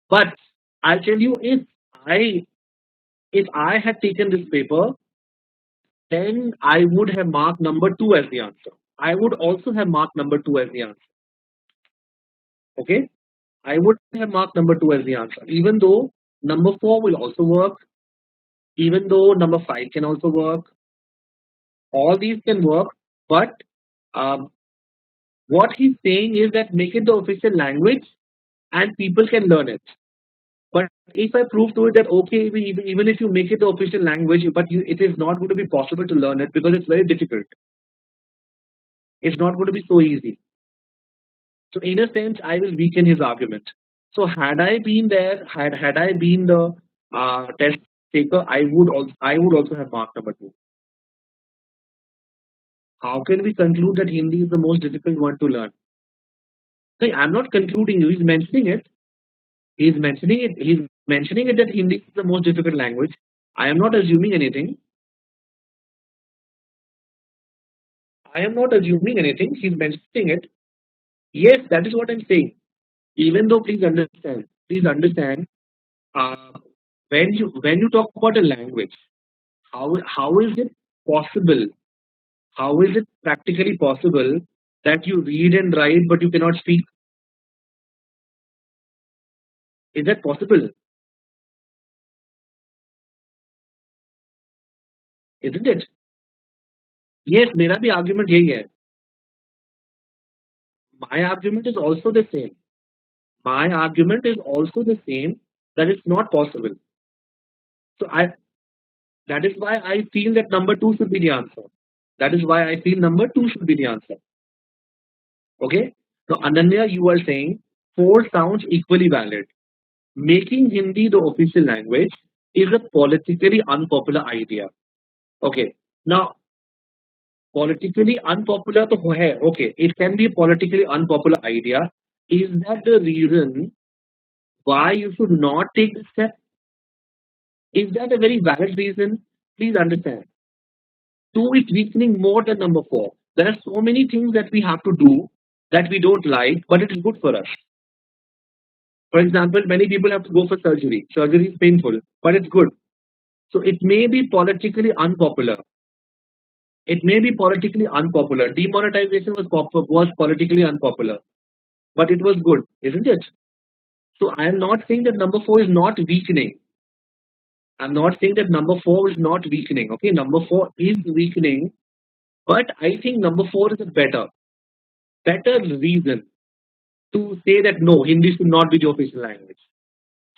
But I'll tell you, I if I had taken this paper, then I would have marked number two as the answer. I would also have marked number two as the answer. Okay, I would have marked number two as the answer, even though number four will also work, even though number five can also work. All these can work, but um, what he's saying is that make it the official language and people can learn it. But if I prove to it that okay, even if you make it the official language, but it is not going to be possible to learn it because it's very difficult. It's not going to be so easy. So in a sense, I will weaken his argument. So had I been there, had I been the test taker, I would also have marked number two. How can we conclude that Hindi is the most difficult one to learn? See, I'm not concluding. He's mentioning it. He's mentioning it. He's mentioning it that Hindi is the most difficult language. I am not assuming anything. I am not assuming anything. He's mentioning it. Yes, that is what I'm saying. Even though, please understand. Uh, when you talk about a language, how is it possible? How is it practically possible that you read and write but you cannot speak? Is that possible? Isn't it? Yes, मेरा भी argument यही है. My argument is also the same. My argument is also the same that it's not possible. So that is why I feel that number two should be the answer. That is why I feel number two should be the answer. Okay. So Ananya, you are saying four sounds equally valid. Making Hindi the official language is a politically unpopular idea. Okay. Now, politically unpopular to hai. Okay. It can be a politically unpopular idea. Is that the reason why you should not take this step? Is that a very valid reason? Please understand. Two is weakening more than number four. There are so many things that we have to do that we don't like, but it is good for us. For example, many people have to go for surgery. Surgery is painful, but it's good. So it may be politically unpopular. It may be politically unpopular. Demonetization was politically unpopular, but it was good, isn't it? So I am not saying that number four is not weakening. I'm not saying that number four is not weakening. Okay, number four is weakening, but I think number four is a better reason to say that no, Hindi should not be the official language.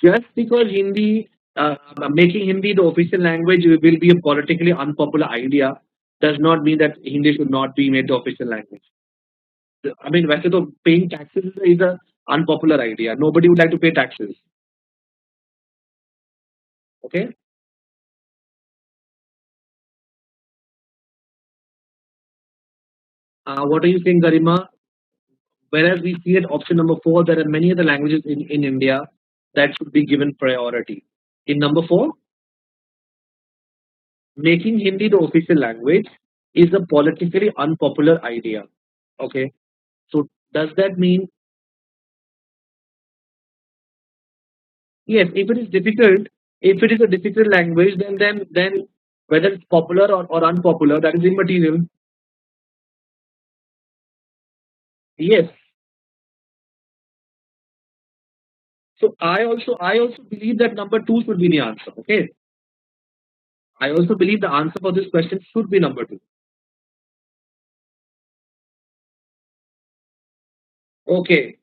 Just because making Hindi the official language will be a politically unpopular idea does not mean that Hindi should not be made the official language. I mean, वैसे तो paying taxes is a unpopular idea. Nobody would like to pay taxes. Okay. What are you saying, Garima? Whereas we see at option number four, there are many other languages in India that should be given priority. In number four, making Hindi the official language is a politically unpopular idea. Okay. So does that mean yes? If it is a difficult language, then whether it's popular or unpopular, that is immaterial. Yes. So I also believe that number two should be the answer. Okay. I also believe the answer for this question should be number two. Okay.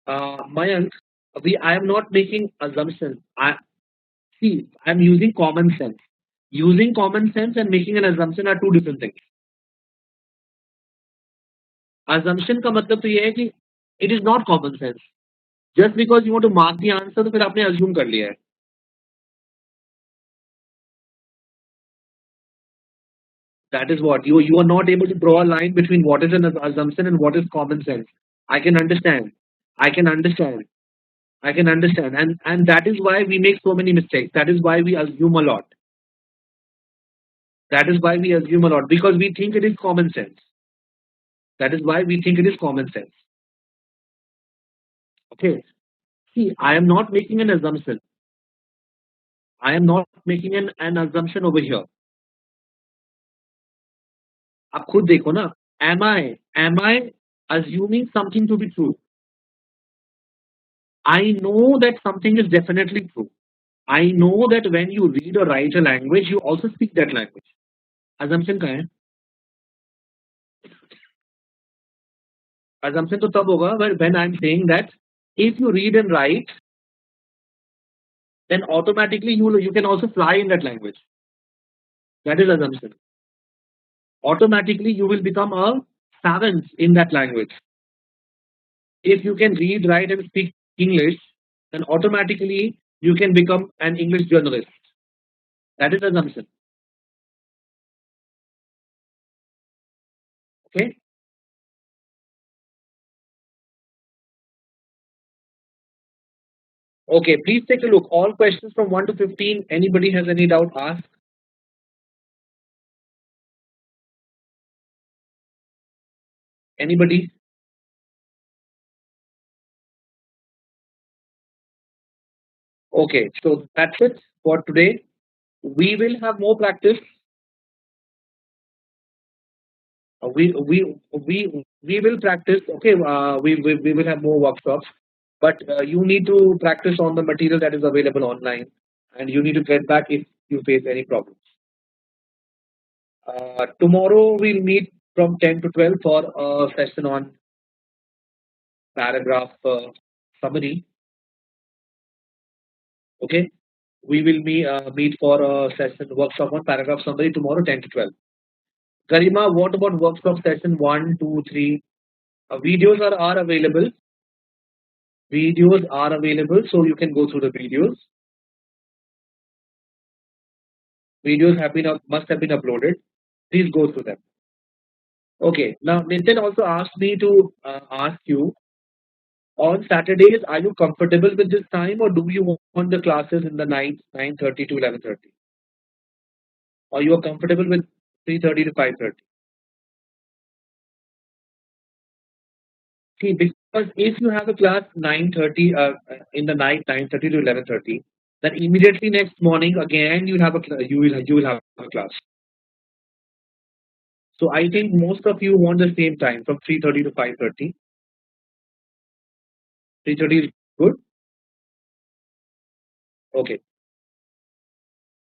Mayank, I am not making assumptions. I'm using common sense. Using common sense and making an assumption are two different things. Assumption का मतलब तो ये है कि it is not common sense. Just because you want to mark the answer तो फिर आपने assume कर लिया है. That is what you are not able to draw a line between what is an assumption and what is common sense. I can understand. I can understand. I can understand. And that is why we make so many mistakes. That is why we assume a lot. That is why we assume a lot because we think it is common sense. That is why we think it is common sense. Okay. See, I am not making an assumption. I am not making an assumption over here. आप खुद देखो ना. Am I assuming something to be true? I know that something is definitely true. I know that when you read or write a language, you also speak that language. Assumption का है? Assumption तो तब होगा when I'm saying that if you read and write, then automatically you can also fly in that language. That is assumption. Automatically you will become a savant in that language. If you can read, write, and speak English, then automatically you can become an English journalist. That is assumption. Okay. Okay. Please take a look. All questions from 1 to 15. Anybody has any doubt? Ask. Anybody? Okay. So that's it for today. We will have more practice. We will practice. Okay. We will have more workshops, but you need to practice on the material that is available online, and you need to get back if you face any problems. Tomorrow we'll meet from 10 to 12 for a session on paragraph summary. Okay. We will meet for a session workshop on paragraph summary tomorrow 10 to 12. Garima, what about workshop session 1, 2, 3? Videos are available. Videos are available, so you can go through the videos. Videos must have been uploaded. Please go through them. Okay. Now Nitin also asked me to ask you, on Saturdays, are you comfortable with this time, or do you want the classes in the night, 9:30 to 11:30? Or you are comfortable with 3:30 to 5:30? See, because if you have a class 9:30 in the night, 9:30 to 11:30, then immediately next morning again you will have a class. So I think most of you want the same time from 3:30 to 5:30. 3:30 is good. Okay.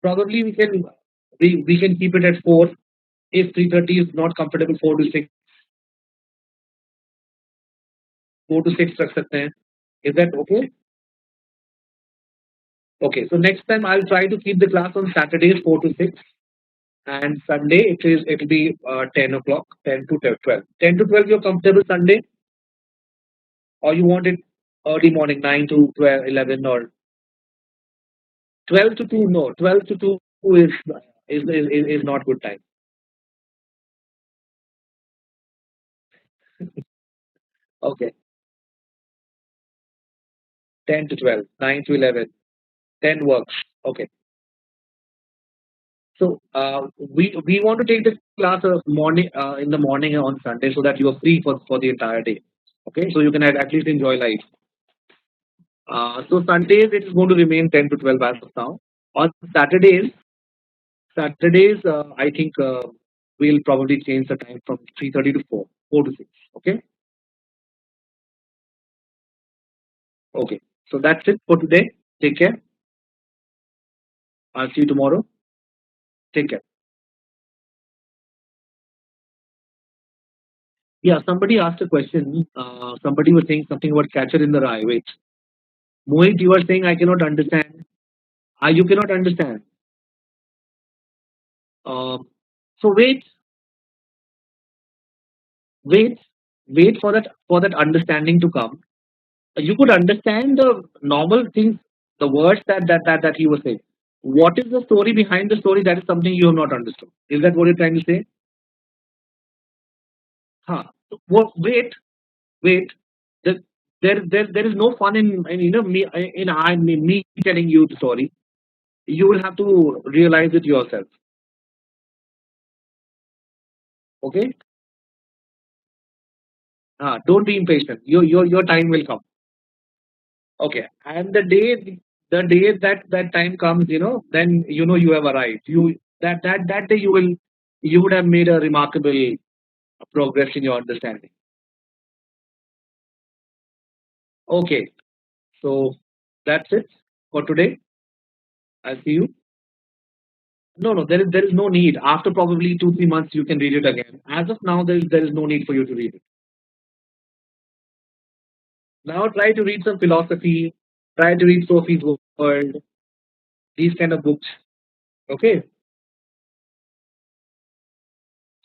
Probably we can keep it at 4. If 3:30 is not comfortable, 4 to 6, 4 to 6 रख सकते हैं. Is that okay? Okay. So next time I'll try to keep the class on Saturdays 4 to 6, and Sunday it'll be 10 o'clock, 10 to 12. 10 to 12 you're comfortable Sunday, or you want it early morning 9 to 12, 11, or 12 to 2? No, 12 to 2 is not good time. Okay. 10 to 12, 9 to 11, 10 works. Okay. So we want to take the class morning in the morning on Sunday so that you are free for the entire day. Okay, so you can at least enjoy life. So Sundays it is going to remain 10 to 12 as of now. On Saturdays I think we'll probably change the time from 3:30 to 4, 4 to 6. Okay, okay. So that's it for today. Take care. I'll see you tomorrow. Take care. Yeah, somebody asked a question. Somebody was saying something about catcher in the rye. Wait, Mohit, you are saying I cannot understand. You cannot understand. Um, so wait, wait for that understanding to come. You could understand the normal things, the words that he was saying. What is the story behind the story? That is something you have not understood. Is that what you're trying to say? Huh. Wait, wait. There, there is no fun in me telling you the story. You will have to realize it yourself. Okay? Don't be impatient. Your time will come. Okay, and the day that time comes, then you have arrived. That day you would have made a remarkable progress in your understanding. Okay, so that's it for today. I'll see you. No, no, there is no need. After probably 2 3 months, you can read it again. As of now, there is no need for you to read it. Now try to read some philosophy. Try to read Sophie's World. These kind of books. Okay,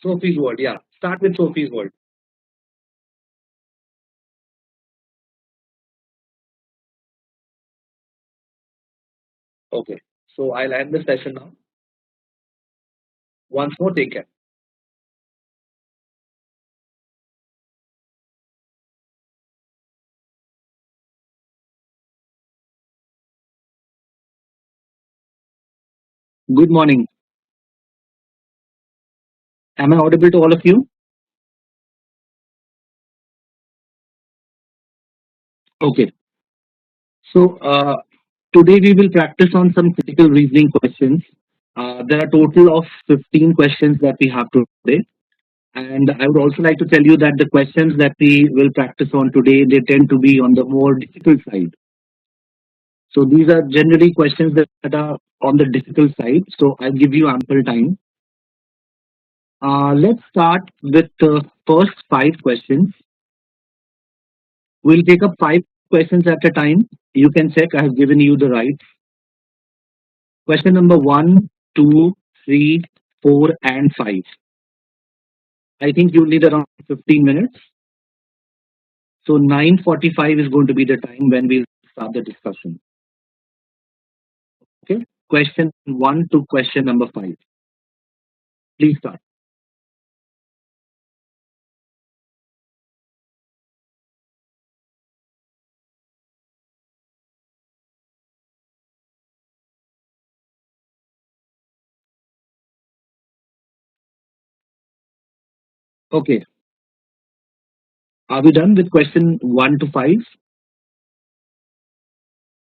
Sophie's World. Yeah, start with Sophie's World. Okay, so I'll end the session now. Once more, take care. Good morning. Am I audible to all of you? Okay. So today we will practice on some critical reasoning questions. There are total of 15 questions that we have today. And I would also like to tell you that the questions that we will practice on today, they tend to be on the more difficult side. So these are generally questions that are on the difficult side. So I'll give you ample time. Let's start with the first five questions. We'll take up five questions at a time. You can check. I have given you the right. Question number one, two, three, four, and five. I think you'll need around 15 minutes. So 9:45 is going to be the time when we'll start the discussion. Okay. Question one to question number five. Please start. Okay. Are we done with question one to five?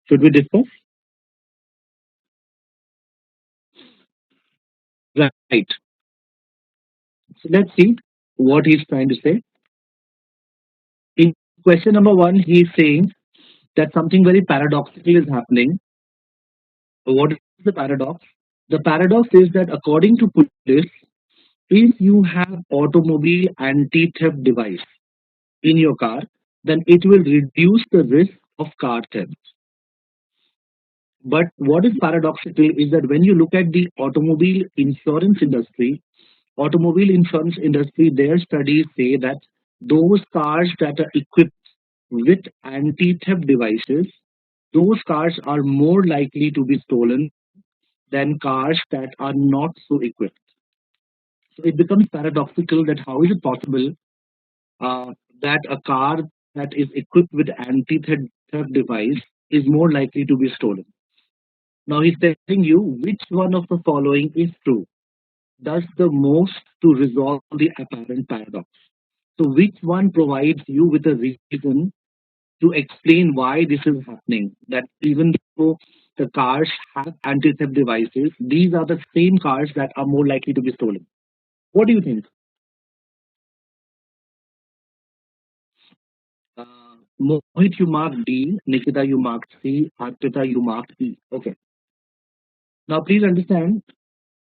Should we discuss? Right. So let's see what he's trying to say. In question number one, he's saying that something very paradoxical is happening. What is the paradox? The paradox is that according to police, if you have automobile anti-theft device in your car, then it will reduce the risk of car theft. But what is paradoxical is that when you look at the automobile insurance industry, their studies say that those cars that are equipped with anti-theft devices, those cars are more likely to be stolen than cars that are not so equipped. So it becomes paradoxical that how is it possible uh, that a car that is equipped with anti-theft device is more likely to be stolen. Now he's telling you which one of the following is true, does the most to resolve the apparent paradox. So which one provides you with a reason to explain why this is happening? That even though the cars have anti-theft devices, these are the same cars that are more likely to be stolen. What do you think? Mohit, you marked D. Nikita, you marked C. Arpita, you marked E. Okay. Now, please understand.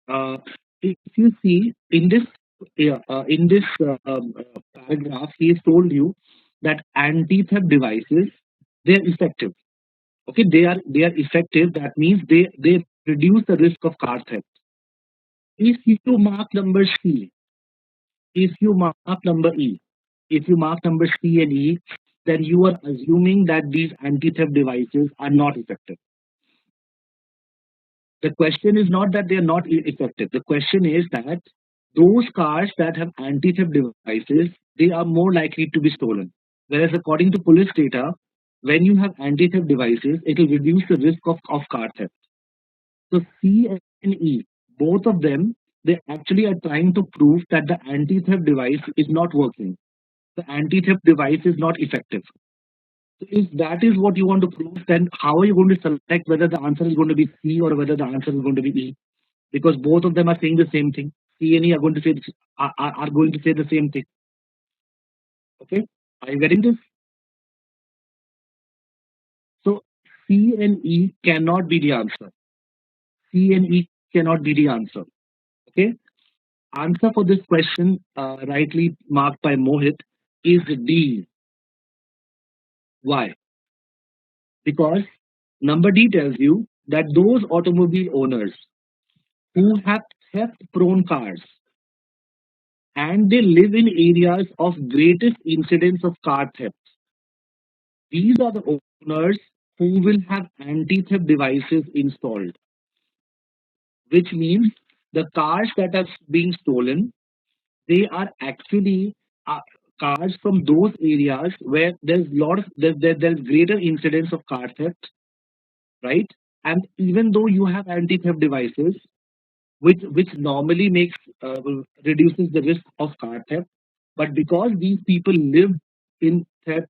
Uh, if you see in this, yeah, paragraph, he has told you that anti-theft devices, they're effective. Okay, they are effective. That means they reduce the risk of car theft. If you mark number C, if you mark number E, if you mark number C and E, then you are assuming that these anti-theft devices are not effective. The question is not that they are not effective. The question is that those cars that have anti-theft devices, they are more likely to be stolen. Whereas according to police data, when you have anti-theft devices, it will reduce the risk of car theft. So C and E, both of them, they actually are trying to prove that the anti-theft device is not working. The anti-theft device is not effective. So if that is what you want to prove, then how are you going to select whether the answer is going to be C or whether the answer is going to be E? Because both of them are saying the same thing. C and E are going to say are going to say the same thing. Okay, are you getting this? So C and E cannot be the answer. C and E cannot be the answer. Okay, answer for this question, rightly marked by Mohit, is D. Why? Because number D tells you that those automobile owners who have theft prone cars and they live in areas of greatest incidence of car theft, these are the owners who will have anti theft devices installed, which means the cars that are being stolen, they are actually uh, cars from those areas where there's lot of there's greater incidence of car theft, right? And even though you have anti theft devices, which normally makes reduces the risk of car theft. But because these people live in theft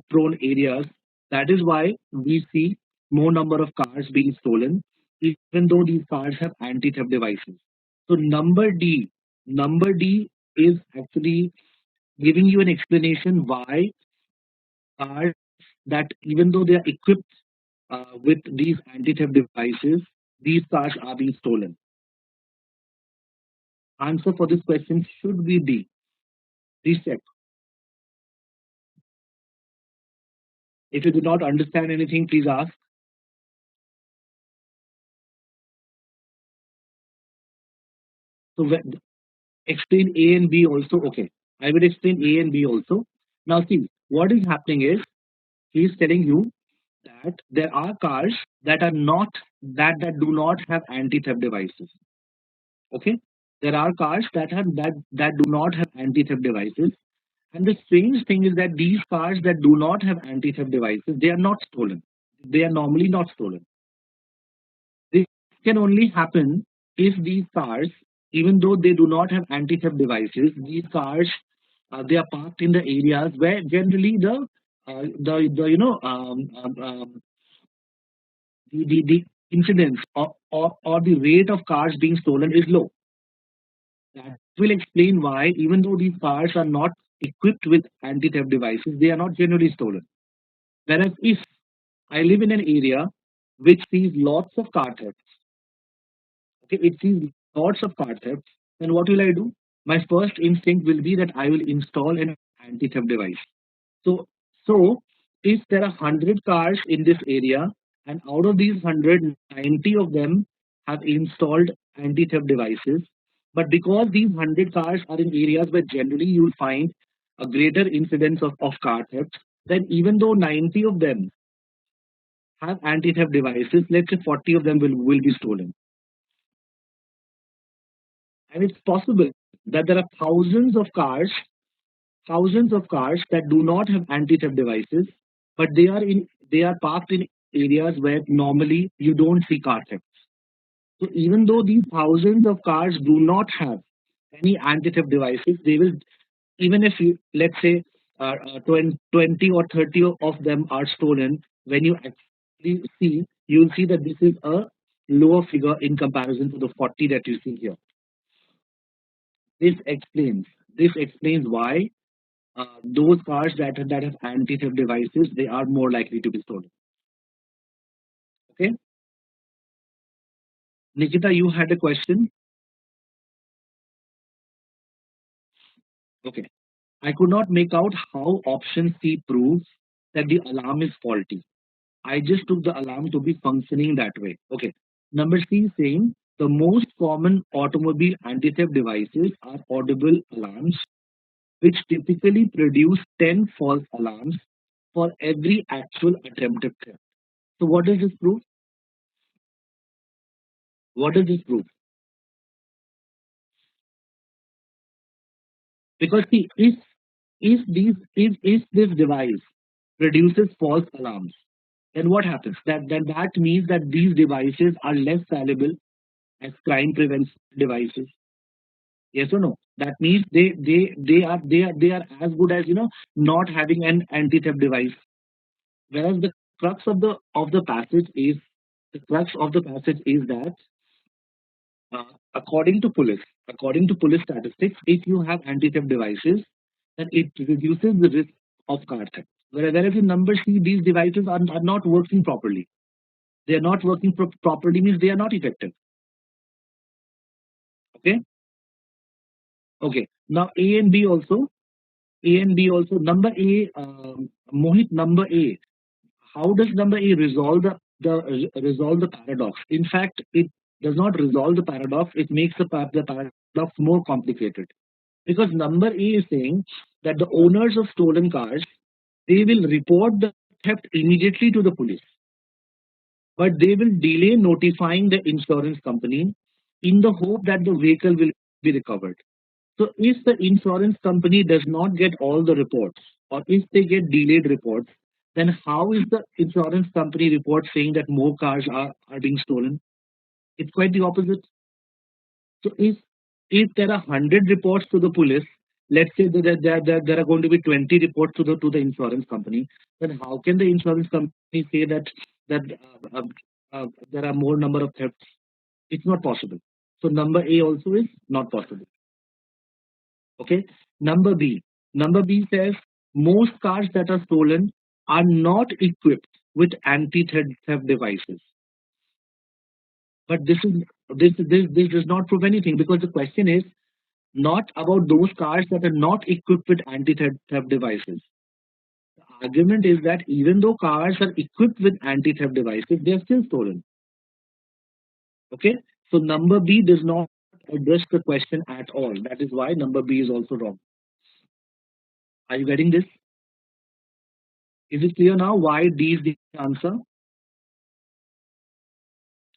prone areas, that is why we see more number of cars being stolen, even though these cars have anti theft devices. So number D is actually giving you an explanation why cars that even though they are equipped with these anti theft devices, these cars are being stolen. Answer for this question should be D. Please check. If you do not understand anything, please ask. So explain A and B also. Okay, I will explain A and B also. Now see, what is happening is he is telling you that there are cars that are not that do not have anti-theft devices. Okay, there are cars that do not have anti-theft devices. And the strange thing is that these cars that do not have anti-theft devices, they are not stolen. They are normally not stolen. This can only happen if these cars, even though they do not have anti-theft devices, these cars they are parked in the areas where generally the the incidence or the rate of cars being stolen is low. That will explain why, even though these cars are not equipped with anti-theft devices, they are not generally stolen. Whereas if I live in an area which sees lots of car theft, okay, it sees lots of car theft, then what will I do? My first instinct will be that I will install an anti-theft device. So, so if there are 100 cars in this area, and out of these 100, 90 of them have installed anti-theft devices, but because these 100 cars are in areas where generally you'll find a greater incidence of car theft, then even though 90 of them have anti-theft devices, let's say 40 of them will be stolen. And it's possible that there are thousands of cars that do not have anti-theft devices, but they are parked in areas where normally you don't see car theft. So even though these thousands of cars do not have any anti-theft devices, they will, even if you, let's say 20 or 30 of them are stolen, when you actually see, you'll see that this is a lower figure in comparison to the 40 that you see here. This explains this explains why those cars that have anti-theft devices, they are more likely to be stolen. Okay, Nikita, you had a question. Okay, I could not make out how option C proves that the alarm is faulty. I just took the alarm to be functioning that way. Okay, number C is saying the most common automobile anti-theft devices are audible alarms, which typically produce 10 false alarms for every actual attempted theft. So what does this prove? What does this prove? Because see, if this device produces false alarms, then what happens? That means that these devices are less valuable as crime prevention devices. Yes or no? That means they are as good as not having an anti theft device. Whereas the crux of the passage is that uh, according to police statistics, if you have anti-theft devices, then it reduces the risk of car theft. Whereas in number C, these devices are not working properly. They are not working properly means they are not effective. Okay. Okay. Now A and B also. A and B also. Number A, Mohit. Number A. How does number A resolve resolve the paradox? In fact, it does not resolve the paradox. It makes the paradox more complicated because number A is saying that the owners of stolen cars, they will report the theft immediately to the police, but they will delay notifying the insurance company in the hope that the vehicle will be recovered. So if the insurance company does not get all the reports, or if they get delayed reports, then how is the insurance company report saying that more cars are being stolen? It's quite the opposite. So if there are 100 reports to the police, let's say that there are going to be 20 reports to the insurance company, then how can the insurance company say that there are more number of thefts? It's not possible. So number A also is not possible. Okay. Number B. Number B says most cars that are stolen are not equipped with anti-theft devices. But this does not prove anything because the question is not about those cars that are not equipped with anti-theft devices. The argument is that even though cars are equipped with anti-theft devices, they are still stolen. Okay. So number B does not address the question at all. That is why number B is also wrong. Are you getting this? Is it clear now why D is the answer?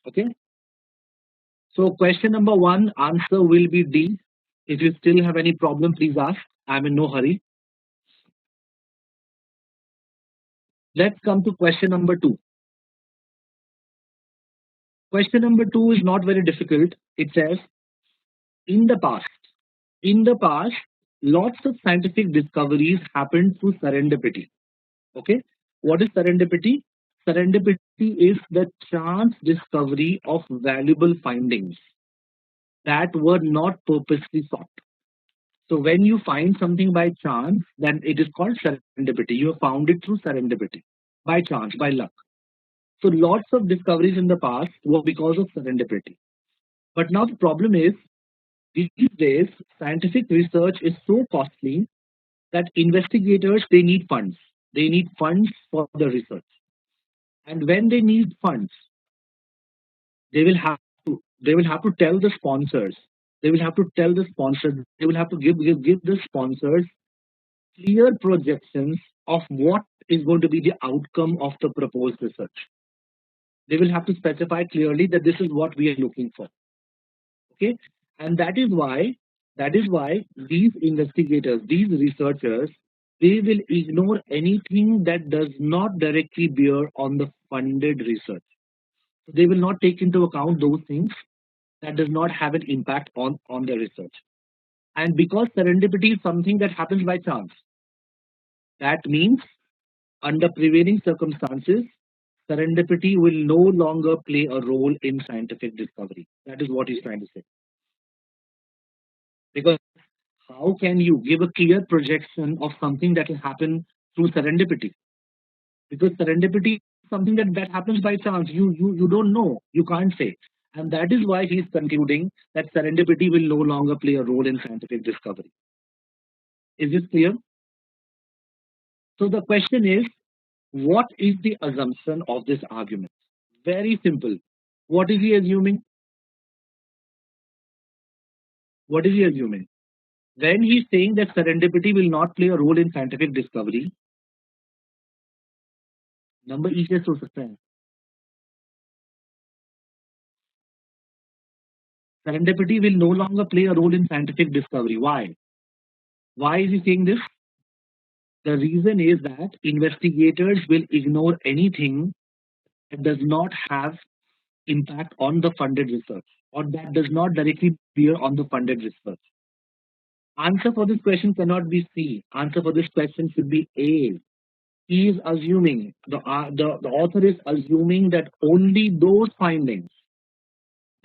Okay. So question number one, answer will be D. If you still have any problem, please ask. I'm in no hurry. Let's come to question number two. Question number two is not very difficult. It says, in the past, in the past, lots of scientific discoveries happened through serendipity. Okay. What is serendipity? Serendipity is the chance discovery of valuable findings that were not purposely sought. So when you find something by chance, then it is called serendipity. You have found it through serendipity, by chance, by luck. So lots of discoveries in the past were because of serendipity. But now the problem is these days scientific research is so costly that investigators they need funds. They need funds for the research. And when they need funds, they will have to tell the sponsors. They will have to tell the sponsors. They will have to give the sponsors clear projections of what is going to be the outcome of the proposed research. They will have to specify clearly that this is what we are looking for. Okay, and that is why these investigators, these researchers, they will ignore anything that does not directly bear on the funded research. They will not take into account those things that does not have an impact on the research. And because serendipity is something that happens by chance, that means under prevailing circumstances, serendipity will no longer play a role in scientific discovery. That is what he's trying to say. Because how can you give a clear projection of something that will happen through serendipity? Because serendipity is something that happens by chance. You don't know. You can't say. And that is why he's concluding that serendipity will no longer play a role in scientific discovery. Is this clear? So the question is, what is the assumption of this argument? Very simple. What is he assuming? What is he assuming? When he's saying that serendipity will not play a role in scientific discovery, number E से सोच सकते हैं. Serendipity will no longer play a role in scientific discovery. Why? Why is he saying this? The reason is that investigators will ignore anything that does not have impact on the funded research or that does not directly bear on the funded research. Answer for this question cannot be C. Answer for this question should be A. He is assuming, the author is assuming that only those findings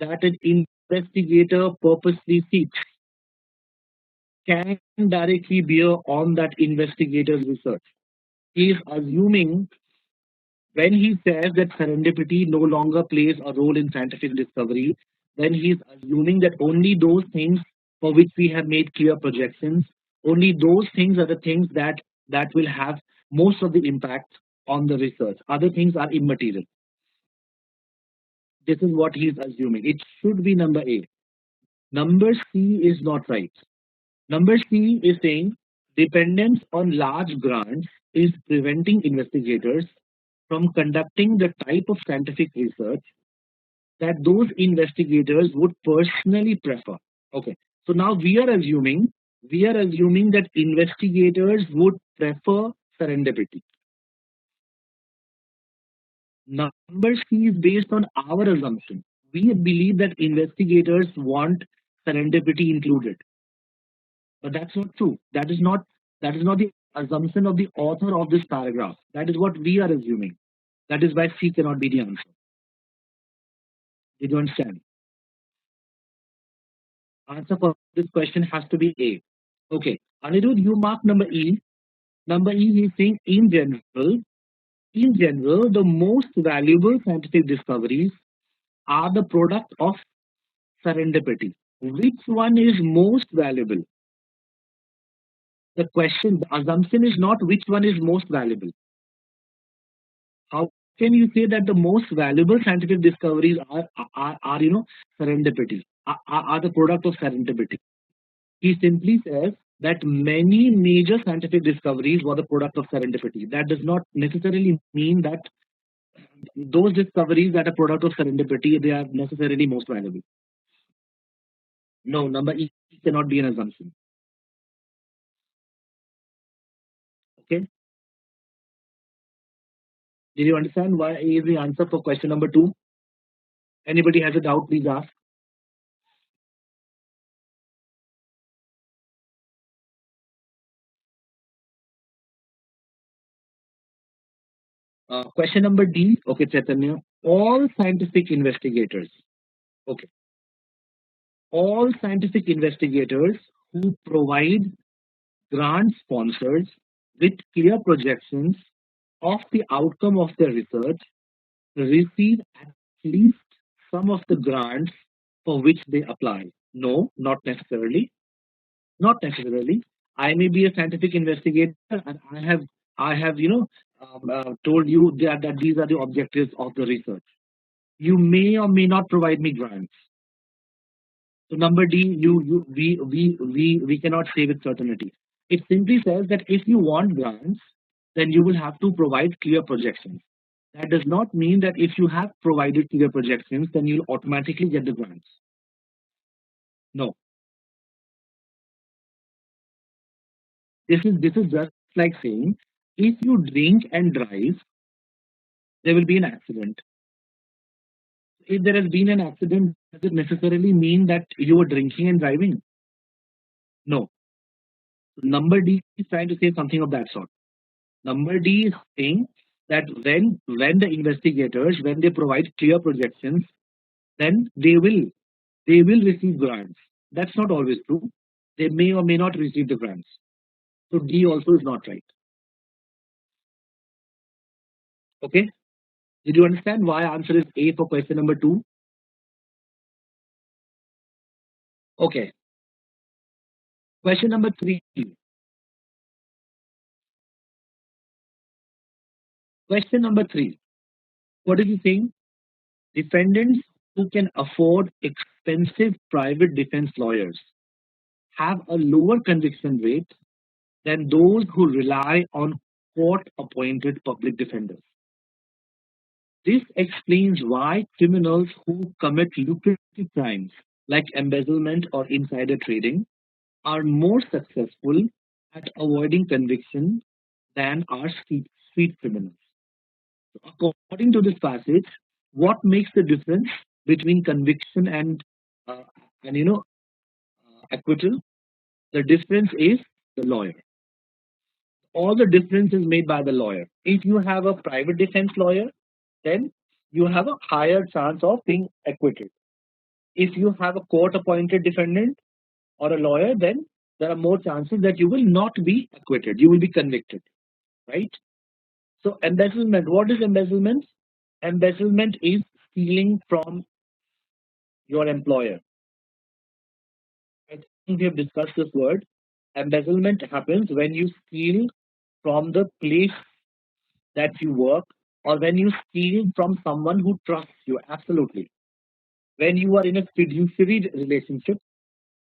that an investigator purposely seeks can directly bear on that investigator's research. He is assuming when he says that serendipity no longer plays a role in scientific discovery, then he is assuming that only those things for which we have made clear projections, only those things are the things that will have most of the impact on the research. Other things are immaterial. This is what he is assuming. It should be number A. Number C is not right. Number C is saying dependence on large grants is preventing investigators from conducting the type of scientific research that those investigators would personally prefer. Okay, so now we are assuming that investigators would prefer serendipity. Number C is based on our assumption. We believe that investigators want serendipity included, but that's not true. That is not the assumption of the author of this paragraph. That is what we are assuming. That is why C cannot be the answer. Did you understand? Answer for this question has to be A. Okay. Anirudh, you mark number E. Number E, he's saying in general, the most valuable scientific discoveries are the product of serendipity. Which one is most valuable? The assumption is not which one is most valuable. How can you say that the most valuable scientific discoveries are serendipity, are the product of serendipity? He simply says that many major scientific discoveries were the product of serendipity. That does not necessarily mean that those discoveries that are product of serendipity, they are necessarily most valuable. No, number E cannot be an assumption. Okay. Did you understand why A is the answer for question number 2? Anybody has a doubt, please ask. Question number D. Okay, Chaitanya. All scientific investigators. Okay. All scientific investigators who provide grant sponsors with clear projections of the outcome of their research receive at least some of the grants for which they apply. No, not necessarily. Not necessarily. I may be a scientific investigator and I have told you that these are the objectives of the research. You may or may not provide me grants. So number D, we cannot say with certainty. It simply says that if you want grants, then you will have to provide clear projections. That does not mean that if you have provided clear projections, then you'll automatically get the grants. No, this is just like saying if you drink and drive, there will be an accident. If there has been an accident, does it necessarily mean that you were drinking and driving? No. Number D is trying to say something of that sort. Number D is saying that when the investigators, when they provide clear projections, then they will receive grants. That's not always true. They may or may not receive the grants. So D also is not right. Okay. Did you understand why answer is A for question number 2? Okay. Question number 3. Question number 3. What is he saying? Defendants who can afford expensive private defense lawyers have a lower conviction rate than those who rely on court appointed public defenders. This explains why criminals who commit lucrative crimes like embezzlement or insider trading are more successful at avoiding conviction than are street criminals. According to this passage, what makes the difference between conviction uh, and acquittal? The difference is the lawyer. All the difference is made by the lawyer. If you have a private defense lawyer, then you have a higher chance of being acquitted. If you have a court appointed defendant or a lawyer, then there are more chances that you will not be acquitted. You will be convicted, right? So, embezzlement. What is embezzlement? Embezzlement is stealing from your employer. I think we have discussed this word. Embezzlement happens when you steal from the place that you work, or when you steal from someone who trusts you. Absolutely. When you are in a fiduciary relationship,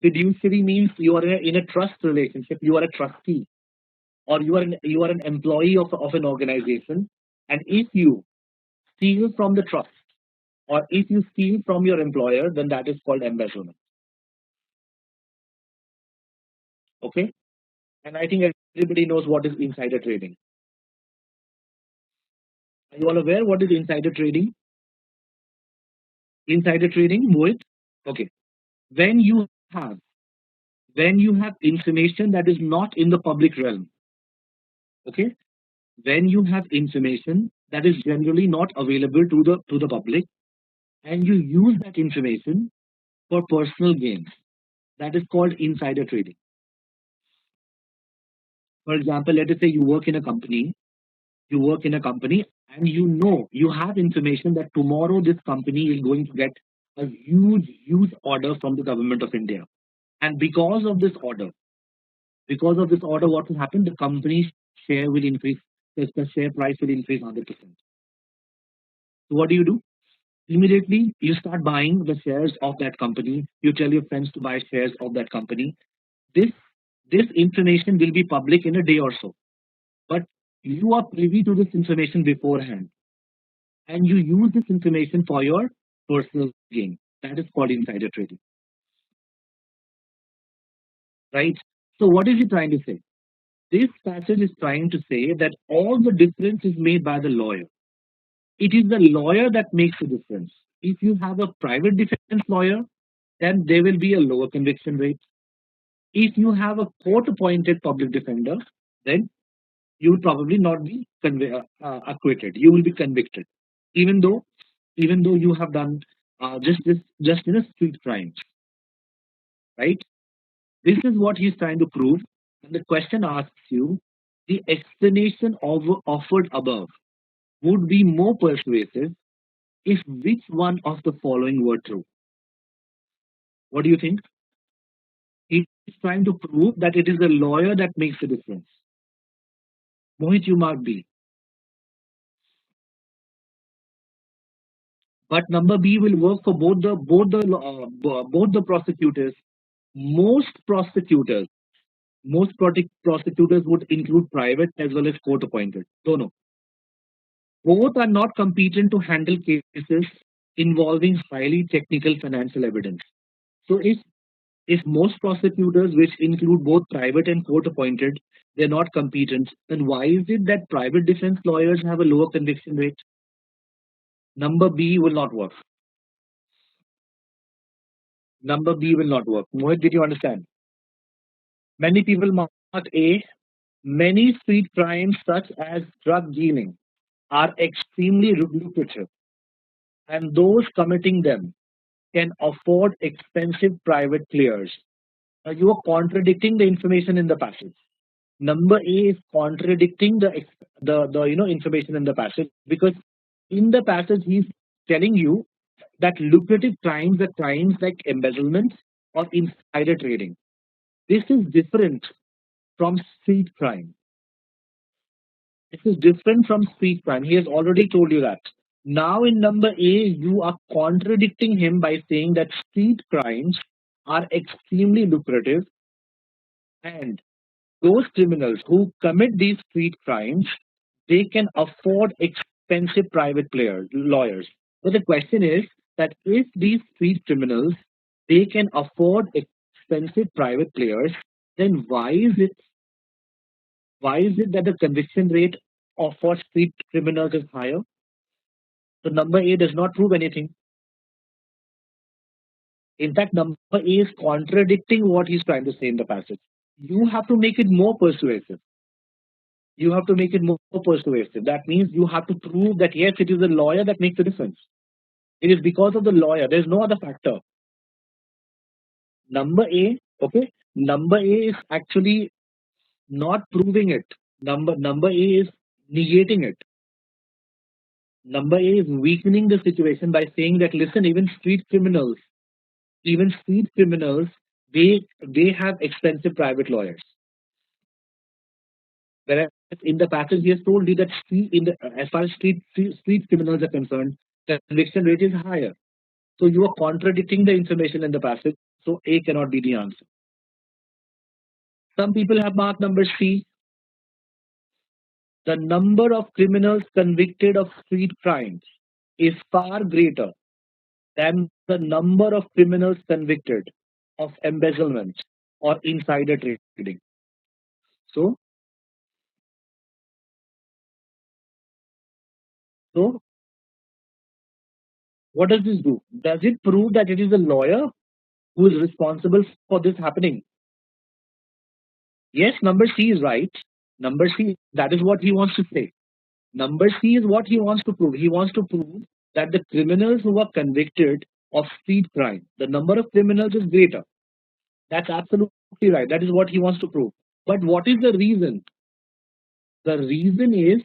fiduciary means you are in a trust relationship. You are a trustee, or you are an employee of an organization. And if you steal from the trust, or if you steal from your employer, then that is called embezzlement. Okay? And I think everybody knows what is insider trading. Are you all aware what is insider trading? Insider trading, Mohit? Okay. When you have when you have information that is not in the public realm, okay? When you have information that is generally not available to the public, and you use that information for personal gains, that is called insider trading. For example, let us say you work in a company, and you know you have information that tomorrow this company is going to get a huge order from the government of India. And because of this order, what will happen? The company's share will increase, the share price will increase 100%. So what do? Immediately, you start buying the shares of that company. You tell your friends to buy shares of that company. This this information will be public in a day or so, but you are privy to this information beforehand, and you use this information for your personal gain. That is called insider trading, right? So what is he trying to say? This passage is trying to say that all the difference is made by the lawyer. It is the lawyer that makes the difference. If you have a private defense lawyer, then there will be a lower conviction rate. If you have a court appointed public defender, then you will probably not be acquitted. You will be convicted, even though you have done just in a street crime, right? This is what he's trying to prove. And the question asks you, the explanation offered above would be more persuasive if which one of the following were true. What do you think? He's trying to prove that it is the lawyer that makes the difference. Mohit, you mark B. But number B will work for both the prosecutors. Most prosecutors, most prosecutors would include private as well as court appointed. So no, both are not competent to handle cases involving highly technical financial evidence. So if most prosecutors, which include both private and court appointed, they're not competent, then why is it that private defense lawyers have a lower conviction rate? Number B will not work. Number B will not work. Mohit, did you understand? Many people mark A. Many street crimes, such as drug dealing, are extremely lucrative, and those committing them can afford expensive private clears. Now, you are contradicting the information in the passage. Number A is contradicting the information in the passage, because in the passage he's telling you that lucrative crimes are crimes like embezzlement or insider trading. This is different from street crime. This is different from street crime. He has already told you that. Now, in number A, you are contradicting him by saying that street crimes are extremely lucrative, and those criminals who commit these street crimes, they can afford expensive private lawyers. But the question is that if these street criminals, they can afford expensive private players, then why is it that the conviction rate of for street criminals is higher? So number A does not prove anything. In fact, number A is contradicting what he's trying to say in the passage. You have to make it more persuasive. You have to make it more persuasive. That means you have to prove that yes, it is the lawyer that makes the difference. It is because of the lawyer. There's no other factor. Number A, okay. Number A is actually not proving it. Number A is negating it. Number A is weakening the situation by saying that listen, even street criminals, they have expensive private lawyers. Whereas in the passage he has told you that as far as street criminals are concerned, the conviction rate is higher. So you are contradicting the information in the passage. So A cannot be the answer. Some people have marked number C. The number of criminals convicted of street crimes is far greater than the number of criminals convicted of embezzlement or insider trading. So, so what does this do? Does it prove that it is the lawyer who is responsible for this happening? Yes, number C is right. Number C, that is what he wants to say. Number C is what he wants to prove. He wants to prove that the criminals who are convicted of street crime, the number of criminals is greater. That's absolutely right. That is what he wants to prove. But what is the reason? The reason is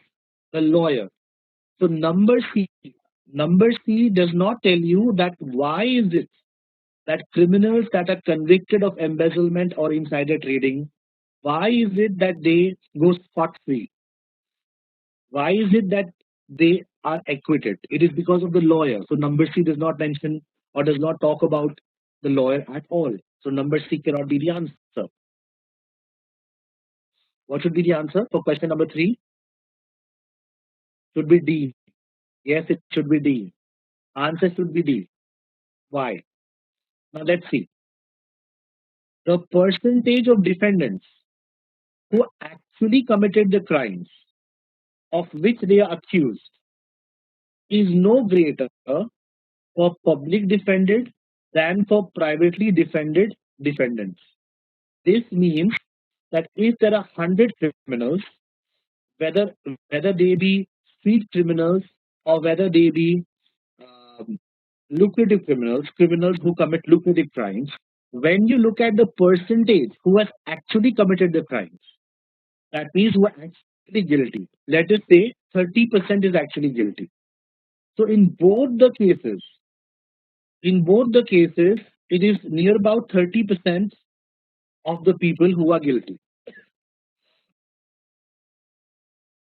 the lawyer. So number C does not tell you that why is it that criminals that are convicted of embezzlement or insider trading, why is it that they go scot free? Why is it that they are acquitted? It is because of the lawyer. So number C does not mention or does not talk about the lawyer at all. So number C cannot be the answer. What should be the answer for question number three? Should be D. Yes, it should be D. Answer should be D. Why? Now let's see. The percentage of defendants who actually committed the crimes of which they are accused is no greater for public defended than for privately defended defendants. This means that if there are 100 criminals, whether whether they be street criminals or whether they be um, lucrative criminals, criminals who commit lucrative crimes, when you look at the percentage who has actually committed the crimes, that means who are actually guilty. Let us say 30% is actually guilty. So in both the cases, it is near about 30% of the people who are guilty.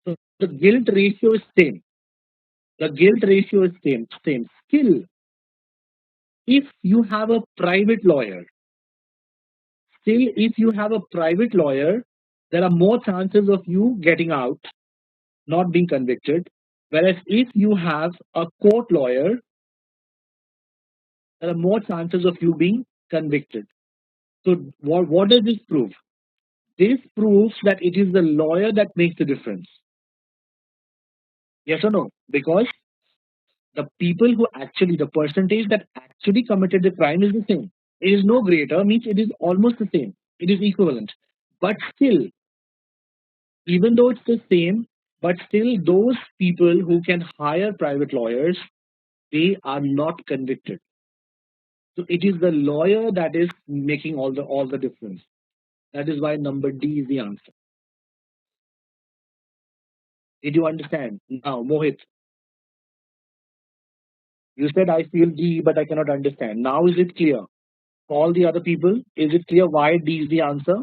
So the guilt ratio is same. The guilt ratio is same. Still, if you have a private lawyer, there are more chances of you getting out, not being convicted. Whereas if you have a court lawyer, there are more chances of you being convicted. So what does this prove? This proves that it is the lawyer that makes the difference. Yes or no? Because the percentage that actually committed the crime is the same. It is no greater, means it is almost the same. It is equivalent. But still, even though it's the same, but still those people who can hire private lawyers, they are not convicted. So it is the lawyer that is making all the difference. That is why number D is the answer. Did you understand? Now, Mohit, you said I feel D, but I cannot understand. Now is it clear? For all the other people, is it clear why D is the answer?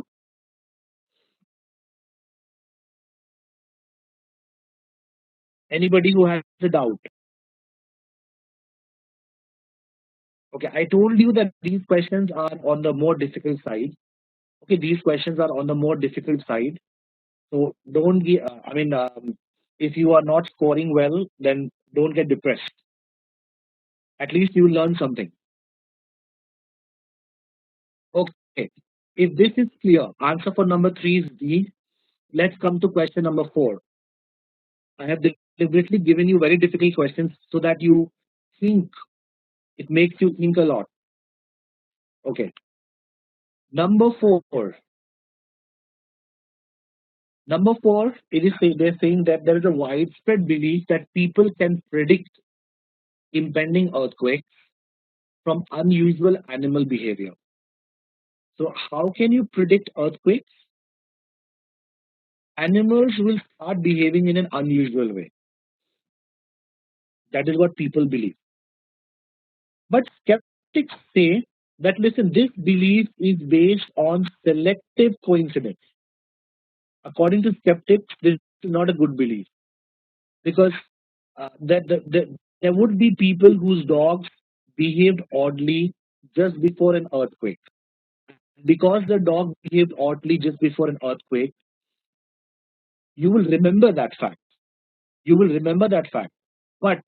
Anybody who has a doubt? Okay, I told you that these questions are on the more difficult side. Okay, these questions are on the more difficult side. So don't get, if you are not scoring well, then don't get depressed. At least you learn something. Okay, if this is clear, answer for number three is D. Let's come to question number four. I have deliberately given you very difficult questions so that you think, it makes you think a lot. Okay, number four. Number four, they're saying that there is a widespread belief that people can predict impending earthquakes from unusual animal behavior. So, how can you predict earthquakes? Animals will start behaving in an unusual way. That is what people believe. But skeptics say that, listen, this belief is based on selective coincidence. According to skeptics, this is not a good belief because there would be people whose dogs behaved oddly just before an earthquake. Because the dog behaved oddly just before an earthquake, you will remember that fact. You will remember that fact. But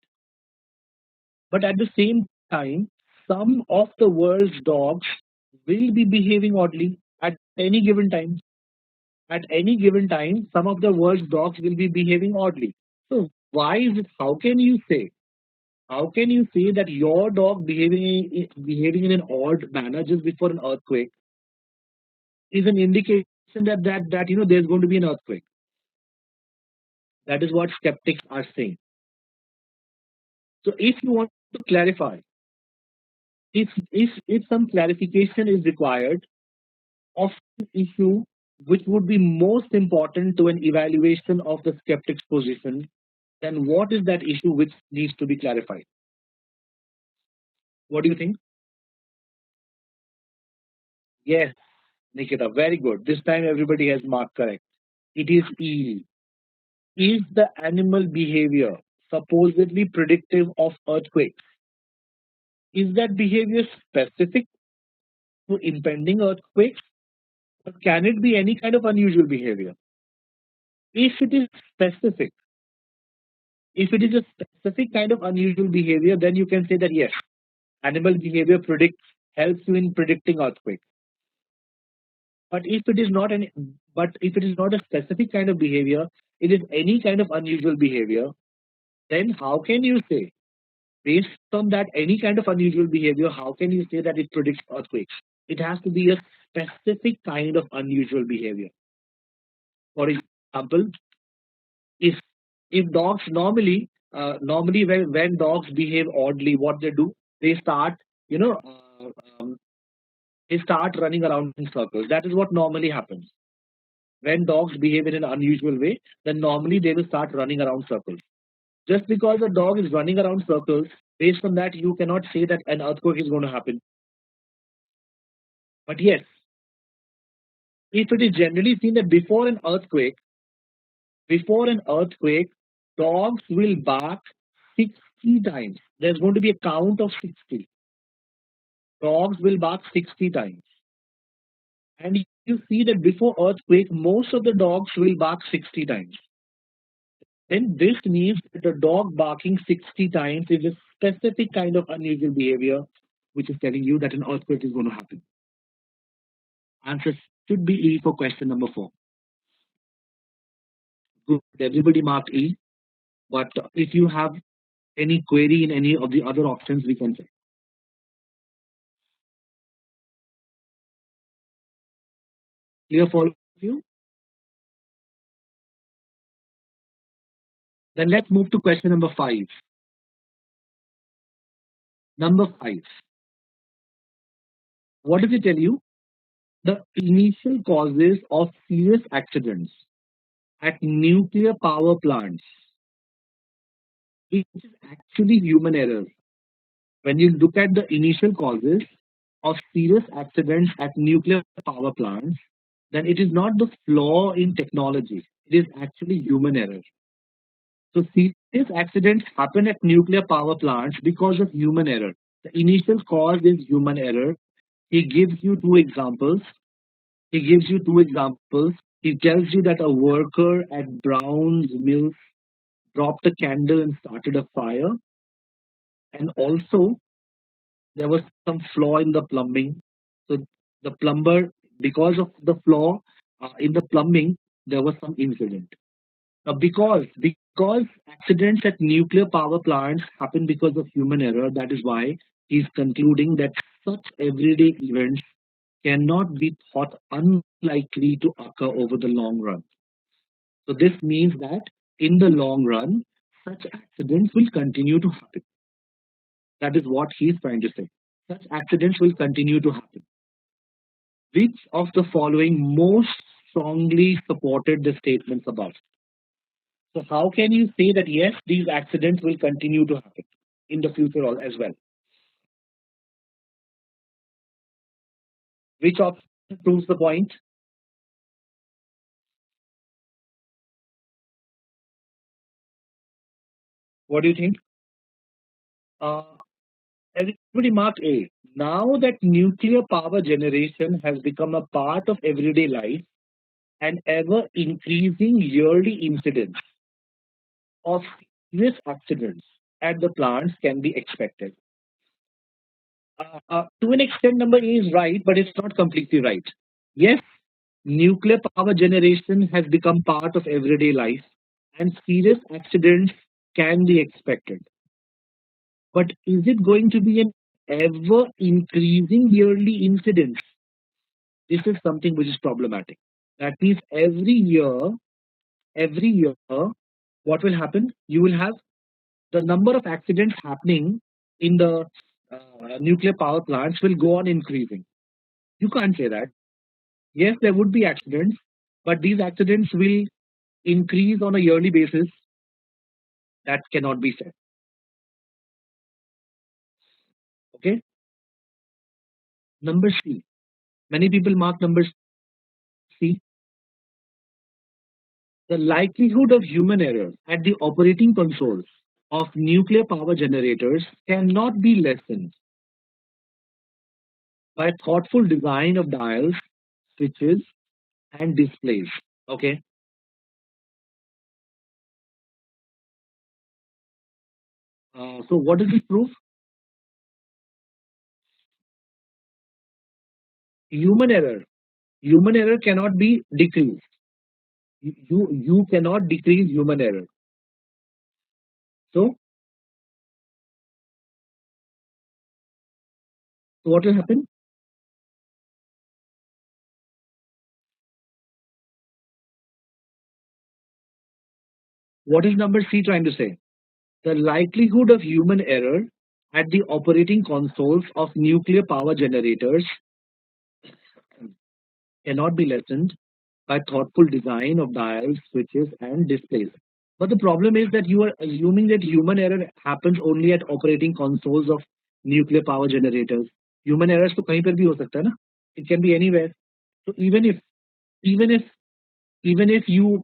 but at the same time, some of the world's dogs will be behaving oddly at any given time. At any given time, some of the world's dogs will be behaving oddly. So why is it? How can you say? How can you say that your dog behaving in an odd manner just before an earthquake is an indication that there's going to be an earthquake? That is what skeptics are saying. So if you want to clarify, if some clarification is required of the issue which would be most important to an evaluation of the skeptic's position, then what is that issue which needs to be clarified? What do you think? Yes, Nikita, very good. This time everybody has marked correct. It is eel. Is the animal behavior supposedly predictive of earthquakes? Is that behavior specific to impending earthquakes? Or can it be any kind of unusual behavior? If it is specific, if it is a specific kind of unusual behavior, then you can say that yes, animal behavior predicts helps you in predicting earthquakes. But if it is not an but if it is not a specific kind of behavior, it is any kind of unusual behavior, then how can you say, based on that any kind of unusual behavior, how can you say that it predicts earthquakes? It has to be a specific kind of unusual behavior. For example, if if dogs normally when dogs behave oddly, what they do, they start you know um, they start running around in circles. That is what normally happens when dogs behave in an unusual way. Then normally they will start running around circles. Just because a dog is running around circles, based on that you cannot say that an earthquake is going to happen. But yes, if it is generally seen that before an earthquake, dogs will bark 60 times. There's going to be a count of 60. Dogs will bark 60 times. And you see that before earthquake, most of the dogs will bark 60 times. Then this means that the dog barking 60 times is a specific kind of unusual behavior, which is telling you that an earthquake is going to happen. Answer should be E for question number four. Good. Everybody marked E. But if you have any query in any of the other options, we can say. Clear for all of you? Then let's move to question number five. Number five. What does it tell you? The initial causes of serious accidents at nuclear power plants, which is actually human error. When you look at the initial causes of serious accidents at nuclear power plants, then it is not the flaw in technology. It is actually human error. So serious accidents happen at nuclear power plants because of human error. The initial cause is human error. He gives you two examples. He gives you two examples. He tells you that a worker at Brown's Mills dropped a candle and started a fire. And also, there was some flaw in the plumbing. So the plumber, because of the flaw in the plumbing, there was some incident. Because accidents at nuclear power plants happen because of human error, that is why he's concluding that such everyday events cannot be thought unlikely to occur over the long run. So this means that in the long run, such accidents will continue to happen. That is what he is trying to say. Such accidents will continue to happen. Which of the following most strongly supported the statements above? So how can you say that yes, these accidents will continue to happen in the future as well? Which option proves the point? What do you think? Uh, Everybody mark A. Now that nuclear power generation has become a part of everyday life, an ever increasing yearly incidence of serious accidents at the plants can be expected. To an extent, number A is right, but it's not completely right. Yes, nuclear power generation has become part of everyday life, and serious accidents can be expected. But is it going to be an ever increasing yearly incidence? This is something which is problematic. That means every year, what will happen? You will have the number of accidents happening in the nuclear power plants will go on increasing. You can't say that. Yes, there would be accidents, but these accidents will increase on a yearly basis. That cannot be said. Okay. Number C. Many people mark number C. The likelihood of human error at the operating consoles of nuclear power generators cannot be lessened by thoughtful design of dials, switches, and displays. Okay. So what does this prove? Human error. Human error cannot be decreased. You cannot decrease human error. So, so what will happen? What is number C trying to say? The likelihood of human error at the operating consoles of nuclear power generators cannot be lessened by thoughtful design of dials, switches, and displays. But the problem is that you are assuming that human error happens only at operating consoles of nuclear power generators. Human errors तो कहीं पर भी हो सकता है ना? It can be anywhere. So even if even if you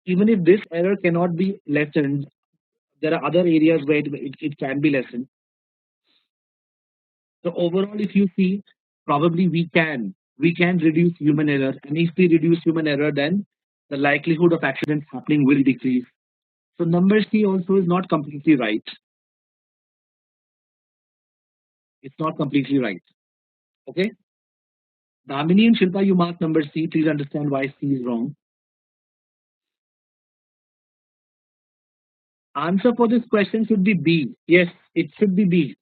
even if this error cannot be lessened, there are other areas where it can be lessened. So overall, if you see, probably we can reduce human error, and if we reduce human error, then the likelihood of accidents happening will decrease. So number C also is not completely right. It's not completely right. Okay. Damini and Shilpa, you mark number C. Please understand why C is wrong. Answer for this question should be B. Yes, it should be B.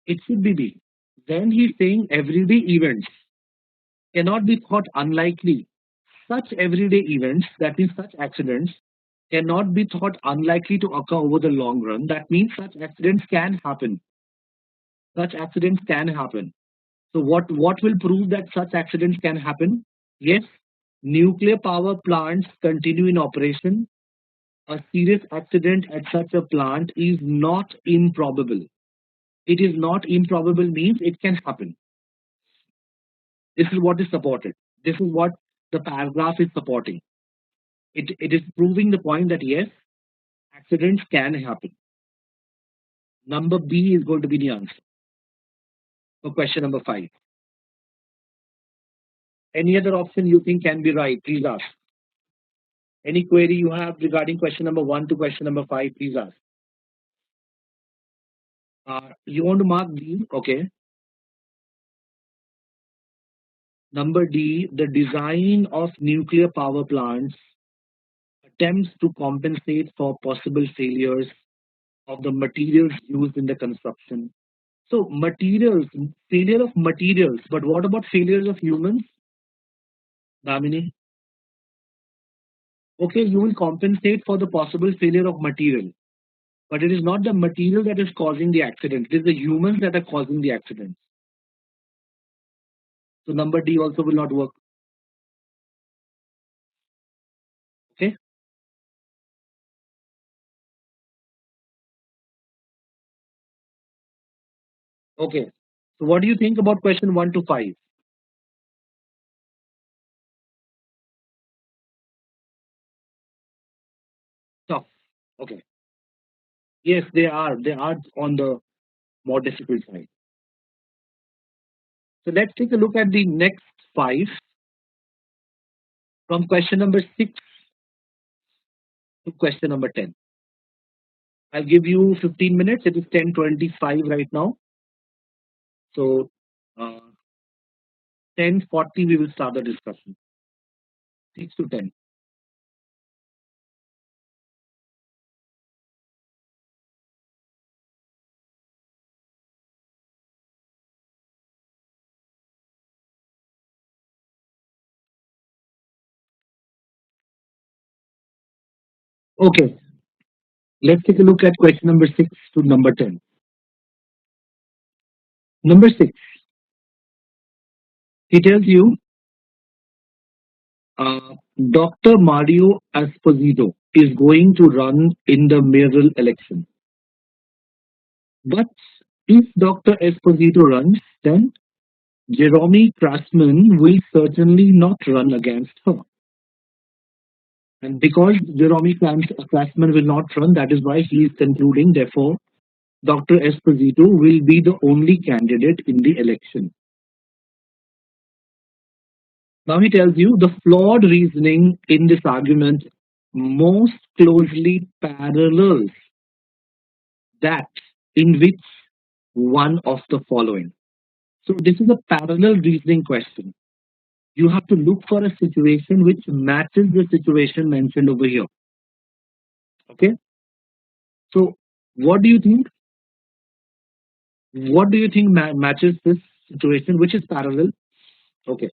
It should be B. Then he's saying everyday events cannot be thought unlikely. Such everyday events, that means such accidents, cannot be thought unlikely to occur over the long run. That means such accidents can happen. Such accidents can happen. So what will prove that such accidents can happen? Yes, nuclear power plants continue in operation. A serious accident at such a plant is not improbable. It is not improbable means it can happen. This is what is supported. This is what the paragraph is supporting. It is proving the point that yes, accidents can happen. Number B is going to be the answer for question number 5. Any other option you think can be right, please ask. Any query you have regarding question number 1 to question number 5, please ask. You want to mark D? Okay. Number D, the design of nuclear power plants attempts to compensate for possible failures of the materials used in the construction. So materials, failure of materials, but what about failures of humans? Damini? Okay, you will compensate for the possible failure of material, but it is not the material that is causing the accident. It is the humans that are causing the accident. So number D also will not work. Okay. Okay. So what do you think about question 1 to 5? Tough. Okay. Yes, they are. They are on the more difficult side. So let's take a look at the next five from question number 6 to question number 10. I'll give you 15 minutes. It is 10:25 right now. So uh, 10:40 we will start the discussion. 6 to 10. Okay. Let's take a look at question number 6 to number 10. Number 6, he tells you Dr. Mario Esposito is going to run in the mayoral election. But if Dr. Esposito runs, then Jerome Craftsman will certainly not run against her. And because Craftsman will not run, that is why he is concluding, therefore, Dr. Esposito will be the only candidate in the election. Now he tells you the flawed reasoning in this argument most closely parallels that in which one of the following. So this is a parallel reasoning question. You have to look for a situation which matches the situation mentioned over here. Okay. So what do you think? What do you think matches this situation, which is parallel? Okay.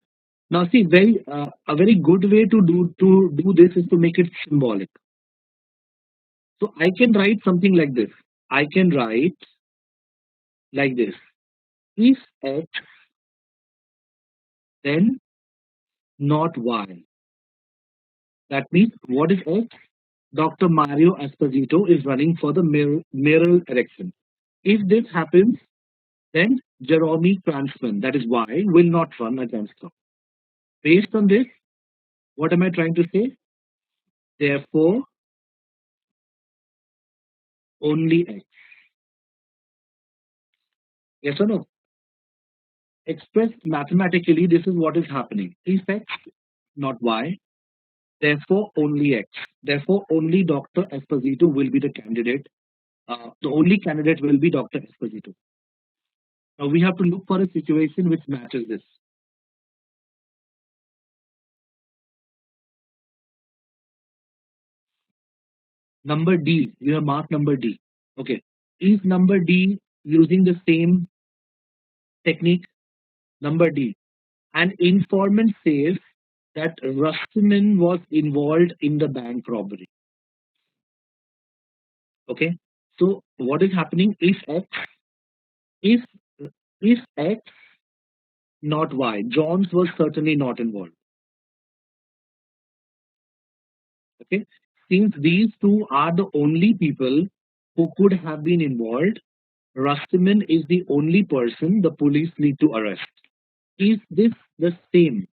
Now see, a very good way to do this is to make it symbolic. So I can write something like this. I can write like this. If X, then not Y. That means what is X? Dr. Mario Esposito is running for the mayoral election. If this happens, then Jerome Cranston, that is Y, will not run against her. Based on this, what am I trying to say? Therefore, only X. Yes or no? Expressed mathematically, this is what is happening. If X, not Y, therefore only X. Therefore, only Dr. Esposito will be the candidate. The only candidate will be Dr. Esposito. Now we have to look for a situation which matches this. Number D, you have marked number D. Okay. Is number D using the same technique? Number D. An informant says that Rustiman was involved in the bank robbery. Okay. So what is happening if if X not Y, Johns was certainly not involved. Okay. Since these two are the only people who could have been involved, Rustiman is the only person the police need to arrest. Is this the same?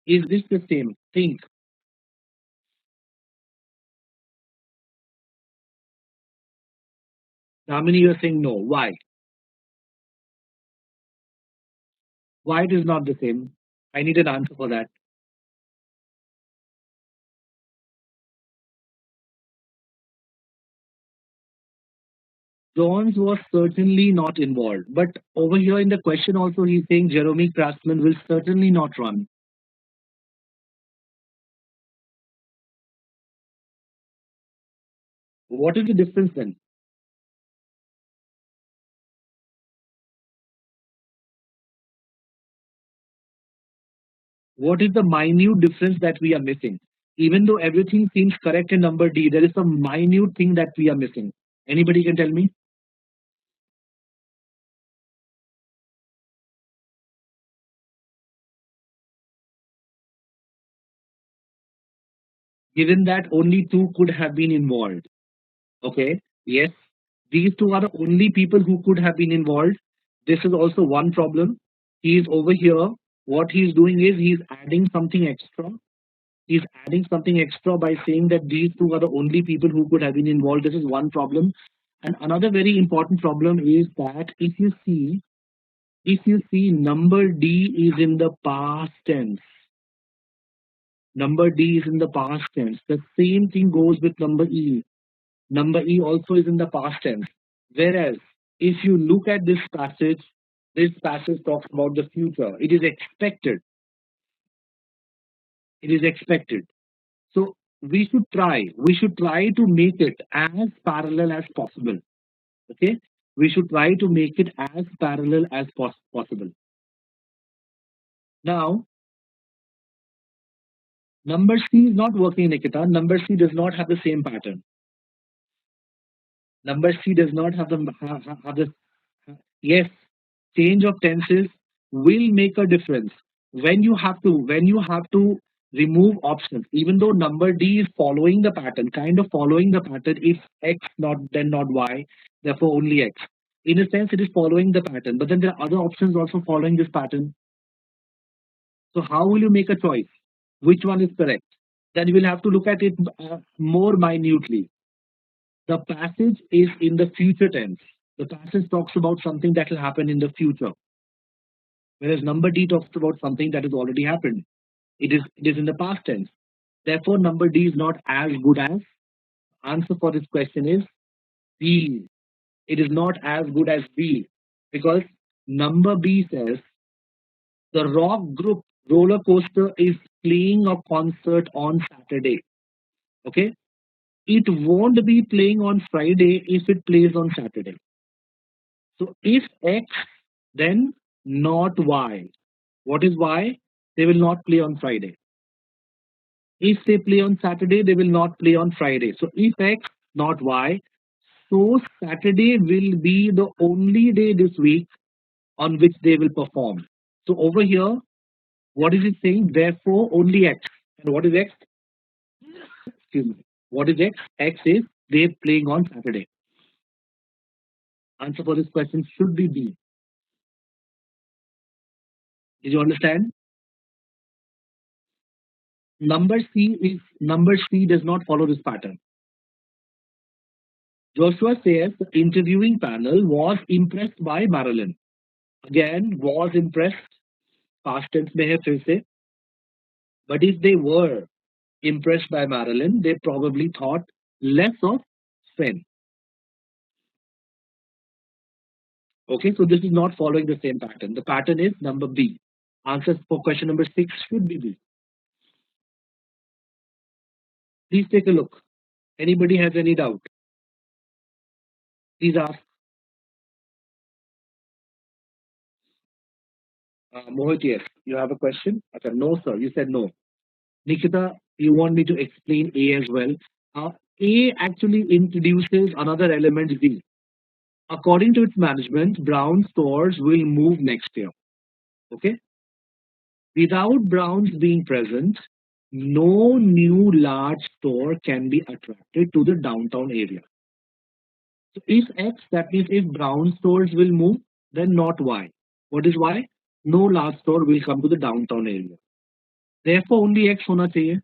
Is this the same? Think. Damini, you're saying no. Why? Why it is not the same? I need an answer for that. Jones was certainly not involved. But over here in the question also he's saying Jeremy Craftsman will certainly not run. What is the difference then? What is the minute difference that we are missing? Even though everything seems correct in number D, there is a minute thing that we are missing. Anybody can tell me? Given that only two could have been involved. Okay, yes, these two are the only people who could have been involved. This is also one problem. He is over here. What he's doing is he's adding something extra. He's adding something extra by saying that these two are the only people who could have been involved. This is one problem. And another very important problem is that if you see number D is in the past tense. Number D is in the past tense. The same thing goes with number E. Number E also is in the past tense. Whereas if you look at this passage talks about the future. It is expected. It is expected. So we should try to make it as parallel as possible. Okay? We should try to make it as parallel as possible. Now, number C is not working, Nikita. Number C does not have the same pattern. Number C does not have the yes, change of tenses will make a difference when you have to remove options. Even though number D is following the pattern, kind of following the pattern, if X not then not Y, therefore only X. In a sense, it is following the pattern, but then there are other options also following this pattern. So how will you make a choice? Which one is correct? Then you will have to look at it more minutely. The passage is in the future tense. The passage talks about something that will happen in the future, whereas number D talks about something that has already happened. It is in the past tense. Therefore, number D is not as good as. Answer for this question is B. It is not as good as B because number B says the rock group roller coaster is playing a concert on Saturday. Okay, it won't be playing on Friday if it plays on Saturday. So if X, then not Y. What is Y? They will not play on Friday. If they play on Saturday, they will not play on Friday. So if X, not Y, so Saturday will be the only day this week on which they will perform. So over here, what is it saying? Therefore, only X. And what is X? Excuse me. What is X? X is they're playing on Saturday. Answer for this question should be B. Did you understand? Number C does not follow this pattern. Joshua says the interviewing panel was impressed by Marilyn. Again, was impressed. Past tense में है फिर से. But if they were impressed by Marilyn, they probably thought less of Sven. Okay, so this is not following the same pattern. The pattern is number B. Answers for question number 6 should be B. Please take a look. Anybody has any doubt? Please ask. Mohit, yes. You have a question? Okay, no, sir. You said no. Nikita, you want me to explain A as well? A actually introduces another element Z. According to its management, Brown stores will move next year. Okay? Without Browns being present, no new large store can be attracted to the downtown area. So if X, that means if Brown stores will move, then not Y. What is Y? No large store will come to the downtown area. Therefore, only X hona chahiye.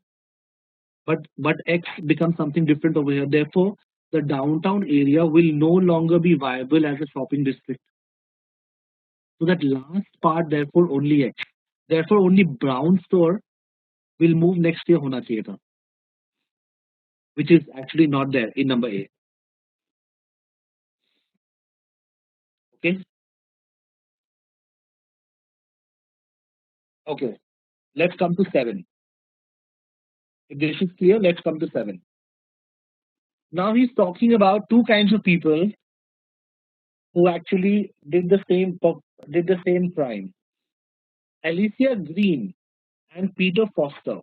But X becomes something different over here. Therefore, the downtown area will no longer be viable as a shopping district. So that last part, therefore, only X. Therefore, only Brown store will move next year hona chahiye tha, which is actually not there in number A. Okay. Okay. Let's come to 7. If this is clear, let's come to 7. Now he's talking about two kinds of people who actually did the same crime. Alicia Green and Peter Foster.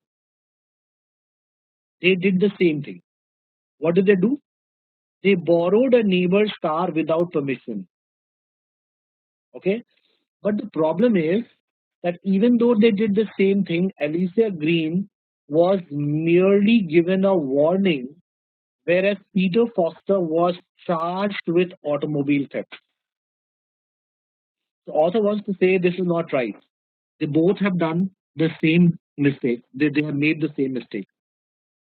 They did the same thing. What did they do? They borrowed a neighbor's car without permission. Okay. But the problem is that even though they did the same thing, Alicia Green was merely given a warning, whereas Peter Foster was charged with automobile theft. The author wants to say this is not right. They both have done the same mistake. They have made the same mistake.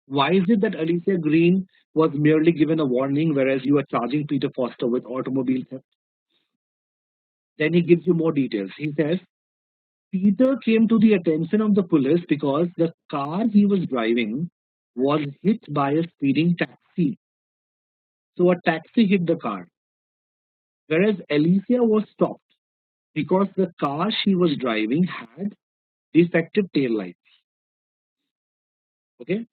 Why is it that Alicia Green was merely given a warning, whereas you are charging Peter Foster with automobile theft? Then he gives you more details. He says, Peter came to the attention of the police because the car he was driving was hit by a speeding taxi. So a taxi hit the car, whereas Alicia was stopped because the car she was driving had defective tail lights. Okay.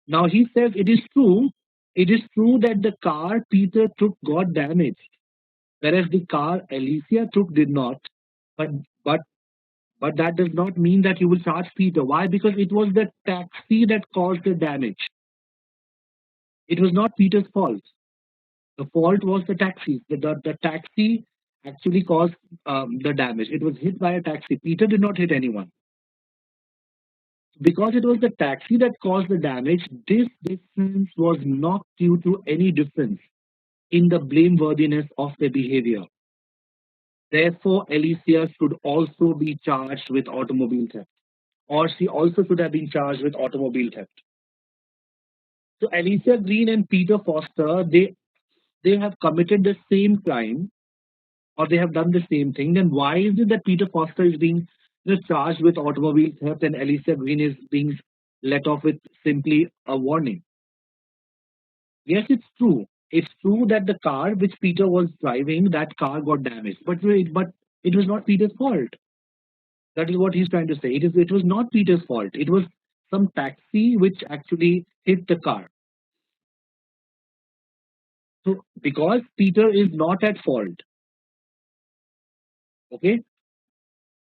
Now he says it is true that the car Peter took got damaged, whereas the car Alicia took did not. But but but that does not mean that you will charge Peter. Why? Because it was the taxi that caused the damage. It was not Peter's fault. The fault was the taxi. The taxi actually caused the damage. It was hit by a taxi. Peter did not hit anyone. Because it was the taxi that caused the damage, this difference was not due to any difference in the blameworthiness of the behavior. Therefore, Alicia should also be charged with automobile theft, or she also should have been charged with automobile theft. So, Alicia Green and Peter Foster, they have committed the same crime, or they have done the same thing. Then why is it that Peter Foster is being charged with automobile theft and Alicia Green is being let off with simply a warning? Yes, it's true. It's true that the car which Peter was driving, that car got damaged. But it was not Peter's fault. That is what he's trying to say. It was not Peter's fault. It was some taxi which actually hit the car. So because Peter is not at fault, okay,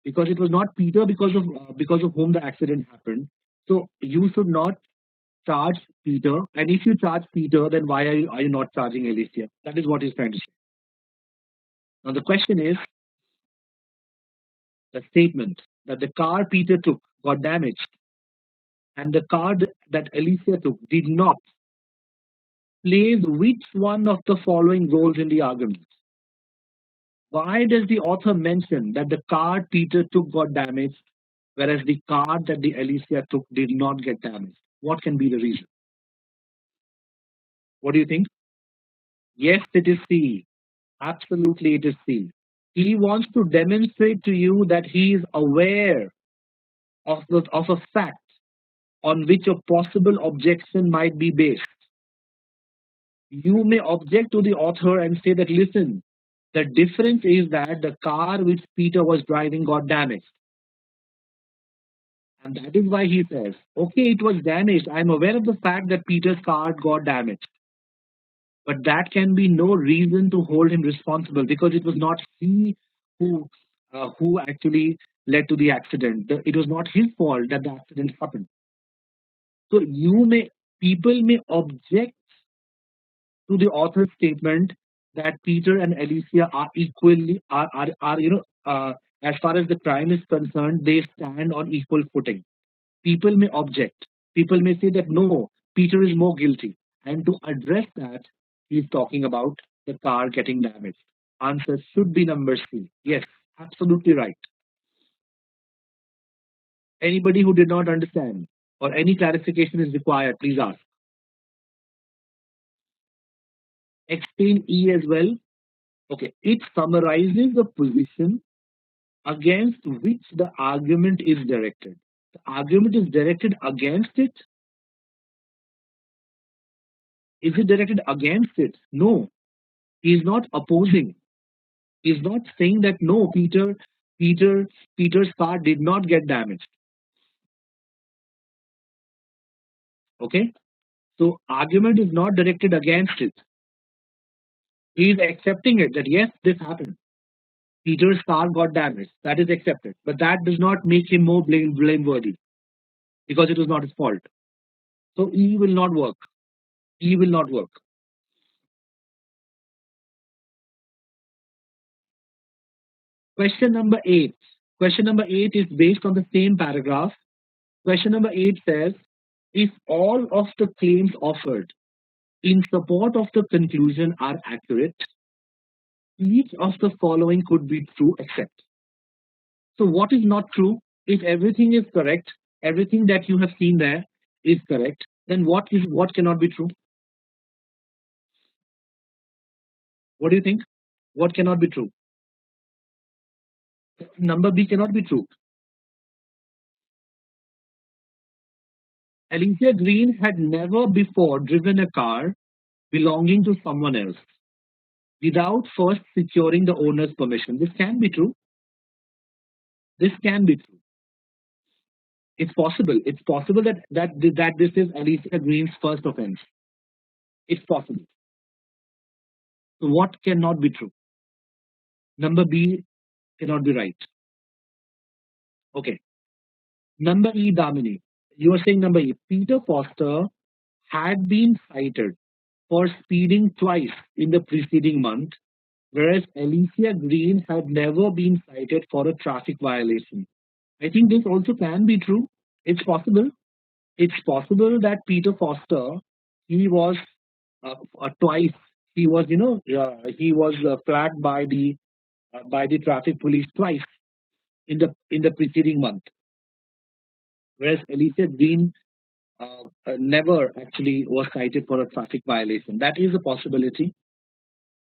because it was not Peter because of whom the accident happened. So you should not charge Peter. And if you charge Peter, then why are you not charging Alicia? That is what he's trying to say. Now the question is, the statement that the car Peter took got damaged and the car that Alicia took did not plays which one of the following roles in the argument? Why does the author mention that the car Peter took got damaged, whereas the car that the Alicia took did not get damaged? What can be the reason? What do you think? Yes, it is C. Absolutely, it is C. He wants to demonstrate to you that he is aware of a fact on which a possible objection might be based. You may object to the author and say that, listen, the difference is that the car which Peter was driving got damaged. And that is why he says, okay, it was damaged. I'm aware of the fact that Peter's car got damaged. But that can be no reason to hold him responsible because it was not he who who actually led to the accident. It was not his fault that the accident happened. So people may object to the author's statement that Peter and Alicia are equally are as far as the crime is concerned, they stand on equal footing. People may object. People may say that no, Peter is more guilty. And to address that, he's talking about the car getting damaged. Answer should be number C. Yes, absolutely right. Anybody who did not understand or any clarification is required, please ask. Explain E as well. Okay, it summarizes the position against which the argument is directed. The argument is directed against it. Is it directed against it? No, he is not opposing. He is not saying that no, Peter, Peter's car did not get damaged. Okay, so argument is not directed against it. He is accepting it that yes, this happened. Peter's car got damaged. That is accepted, but that does not make him more blameworthy because it was not his fault. So E will not work. E will not work. Question number 8. Question number 8 is based on the same paragraph. Question number 8 says, if all of the claims offered in support of the conclusion are accurate, each of the following could be true except. So what is not true? If everything is correct, everything that you have seen there is correct, then what cannot be true? What do you think? What cannot be true? Number B cannot be true. Alicia Green had never before driven a car belonging to someone else without first securing the owner's permission. This can be true. This can be true. It's possible. It's possible that this is Alicia Green's first offense. It's possible. So what cannot be true? Number B cannot be right. Okay. Number E, Damini. You are saying number E. Peter Foster had been cited for speeding twice in the preceding month, whereas Alicia Green had never been cited for a traffic violation. I think this also can be true. It's possible. It's possible that Peter Foster, he was twice. He was, he was flagged by the traffic police twice in the preceding month, whereas Alicia Green never actually was cited for a traffic violation. That is a possibility.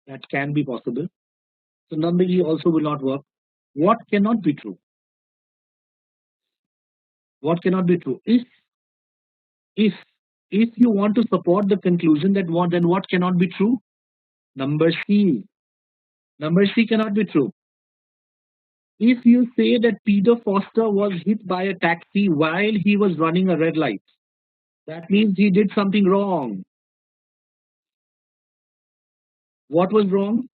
That can be possible. So number E also will not work. What cannot be true? What cannot be true? If if you want to support the conclusion that what then what cannot be true? Number C. Number C cannot be true. If you say that Peter Foster was hit by a taxi while he was running a red light, that means he did something wrong. What was wrong?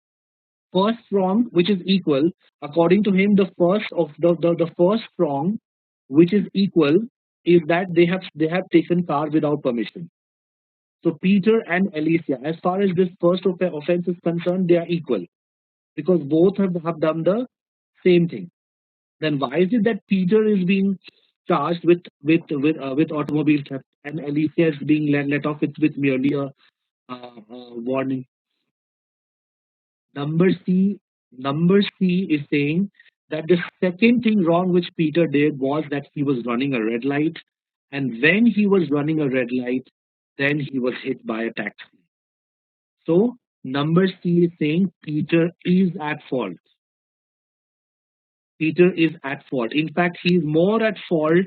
First wrong, which is equal. According to him, the first wrong, which is equal, is that they have taken car without permission. So Peter and Alicia, as far as this first offense is concerned, they are equal because both have done the same thing. Then why is it that Peter is being charged with automobile theft and Alicia is being let off with merely a warning? Number C, number C is saying that the second thing wrong which Peter did was that he was running a red light, and when he was running a red light, then he was hit by a taxi. So number C is saying Peter is at fault. Peter is at fault. In fact, he is more at fault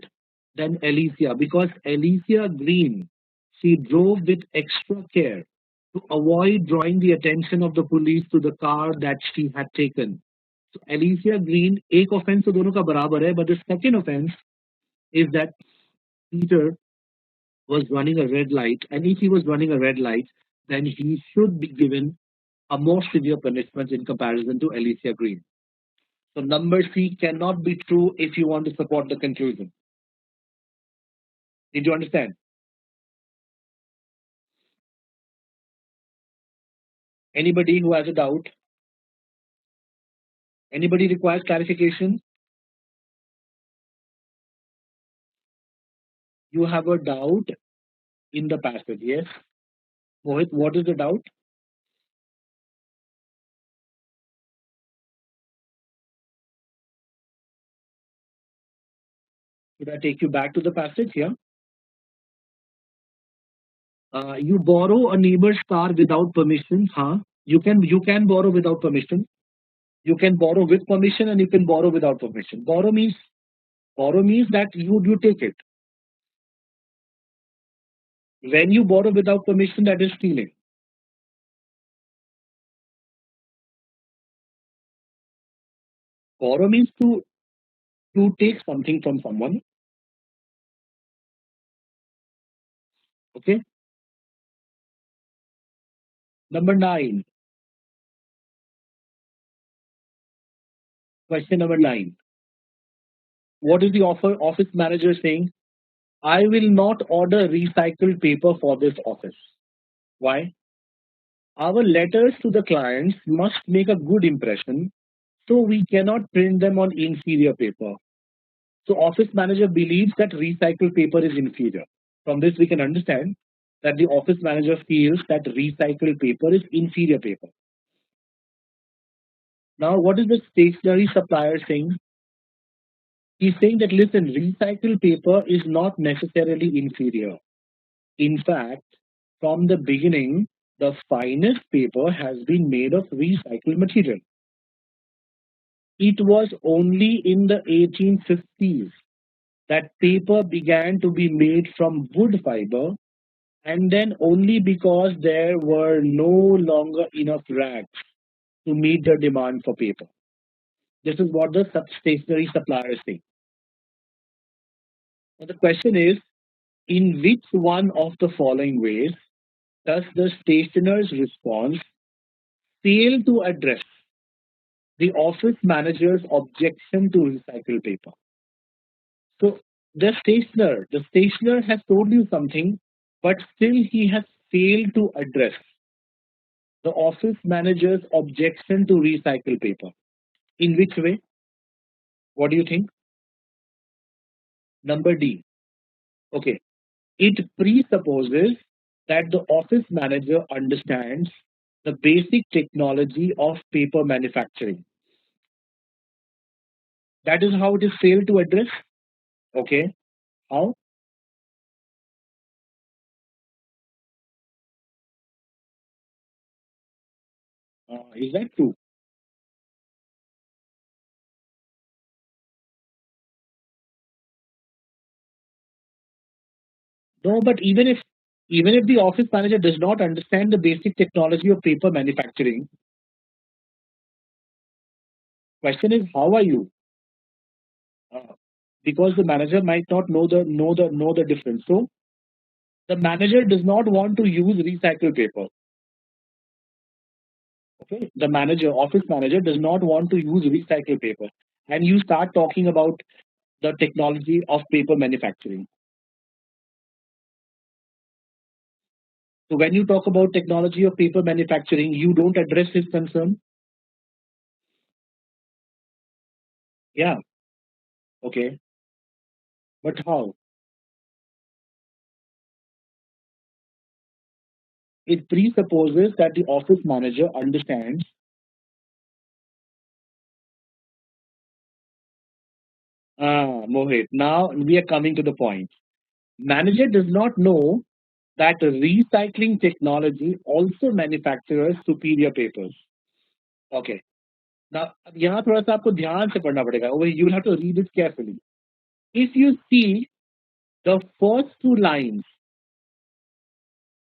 than Alicia because Alicia Green, she drove with extra care to avoid drawing the attention of the police to the car that she had taken. So Alicia Green, एक offense तो दोनों का बराबर है, but the second offense is that Peter was running a red light, and if he was running a red light, then he should be given a more severe punishment in comparison to Alicia Green. So number C cannot be true if you want to support the conclusion. Did you understand? Anybody who has a doubt? Anybody requires clarification? You have a doubt in the passage, yes? Mohit, what is the doubt? Should I take you back to the passage here? You borrow a neighbor's car without permission. Huh? You can borrow without permission. You can borrow with permission and you can borrow without permission. Borrow means that you take it. When you borrow without permission, that is stealing. Borrow means to take something from someone. Okay. Number 9. Question number 9. What is the office manager saying? I will not order recycled paper for this office. Why? Our letters to the clients must make a good impression, so we cannot print them on inferior paper. So office manager believes that recycled paper is inferior. From this, we can understand that the office manager feels that recycled paper is inferior paper. Now, what is the stationery supplier saying? He's saying that listen, recycled paper is not necessarily inferior. In fact, from the beginning, the finest paper has been made of recycled material. It was only in the 1850s that paper began to be made from wood fiber, and then only because there were no longer enough rags to meet the demand for paper. This is what the stationery suppliers say. Now the question is, in which one of the following ways does the stationer's response fail to address the office manager's objection to recycled paper? So the stationer has told you something, but still he has failed to address the office manager's objection to recycled paper. In which way? What do you think? Number D. Okay. It presupposes that the office manager understands the basic technology of paper manufacturing. That is how it is failed to address. Okay. How? Is that true? No, but even if the office manager does not understand the basic technology of paper manufacturing, question is how are you? Uh, because the manager might not know the difference. So the manager does not want to use recycled paper. Okay, the office manager does not want to use recycled paper, and you start talking about the technology of paper manufacturing. So when you talk about technology of paper manufacturing, you don't address his concern. Yeah, okay, but how? It presupposes that the office manager understands. Mohit, now we are coming to the point. Manager does not know that recycling technology also manufactures superior papers. Okay. Now, अब यहाँ थोड़ा सा आपको ध्यान से पढ़ना पड़ेगा. You will have to read it carefully. If you see the first two lines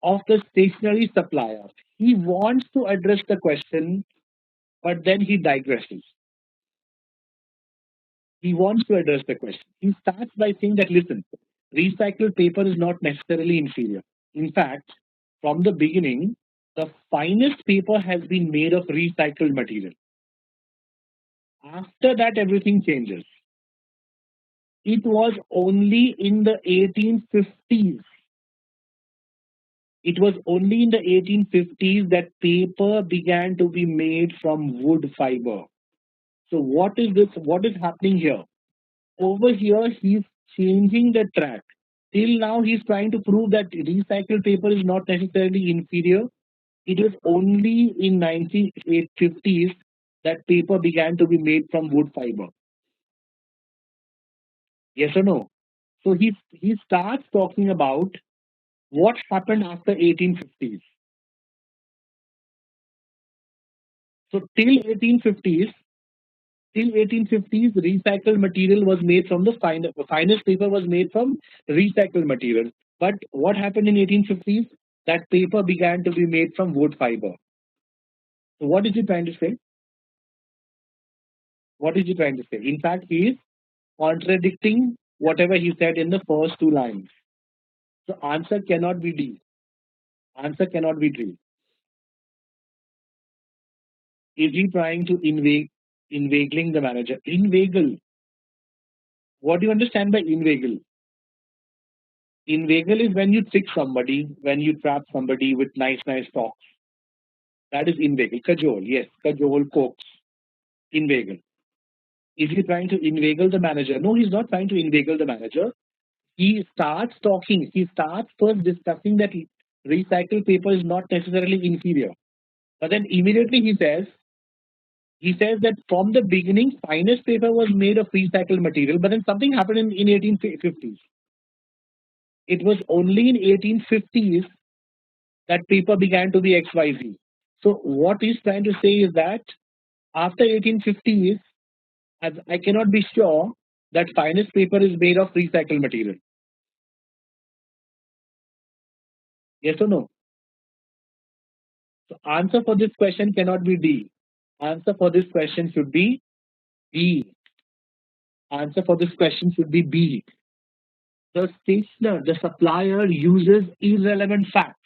of the stationery supplier, he wants to address the question, but then he digresses. He wants to address the question. He starts by saying that, listen, recycled paper is not necessarily inferior. In fact, from the beginning, the finest paper has been made of recycled material. After that, everything changes. It was only in the 1850s. It was only in the 1850s that paper began to be made from wood fiber. So, what is this? What is happening here? Over here, he's changing the track. Till now, he's trying to prove that recycled paper is not necessarily inferior. It is only in 1950s that paper began to be made from wood fiber. Yes or no? So he starts talking about what happened after 1850s. So till 1850s, recycled material was made from the finest paper was made from recycled material. But what happened in 1850s? That paper began to be made from wood fiber. So what is he trying to say? What is he trying to say? In fact, he is contradicting whatever he said in the first two lines. So answer cannot be D. Answer cannot be D. Is he trying to inveigling the manager? Inveigle. What do you understand by inveigle? Inveigle is when you trick somebody, when you trap somebody with nice talks. That is inveigle. Cajole, yes, cajole, coax, inveigle. Is he trying to inveigle the manager? No, he's not trying to inveigle the manager. He starts talking. He starts first discussing that recycled paper is not necessarily inferior. But then immediately he says that from the beginning, finest paper was made of recycled material. But then something happened in 1850s. It was only in 1850s that paper began to be XYZ. So what he's trying to say is that after 1850s, as I cannot be sure that finest paper is made of recycled material. Yes or no? So answer for this question cannot be D. Answer for this question should be B. Answer for this question should be B. The stationer, the supplier uses irrelevant facts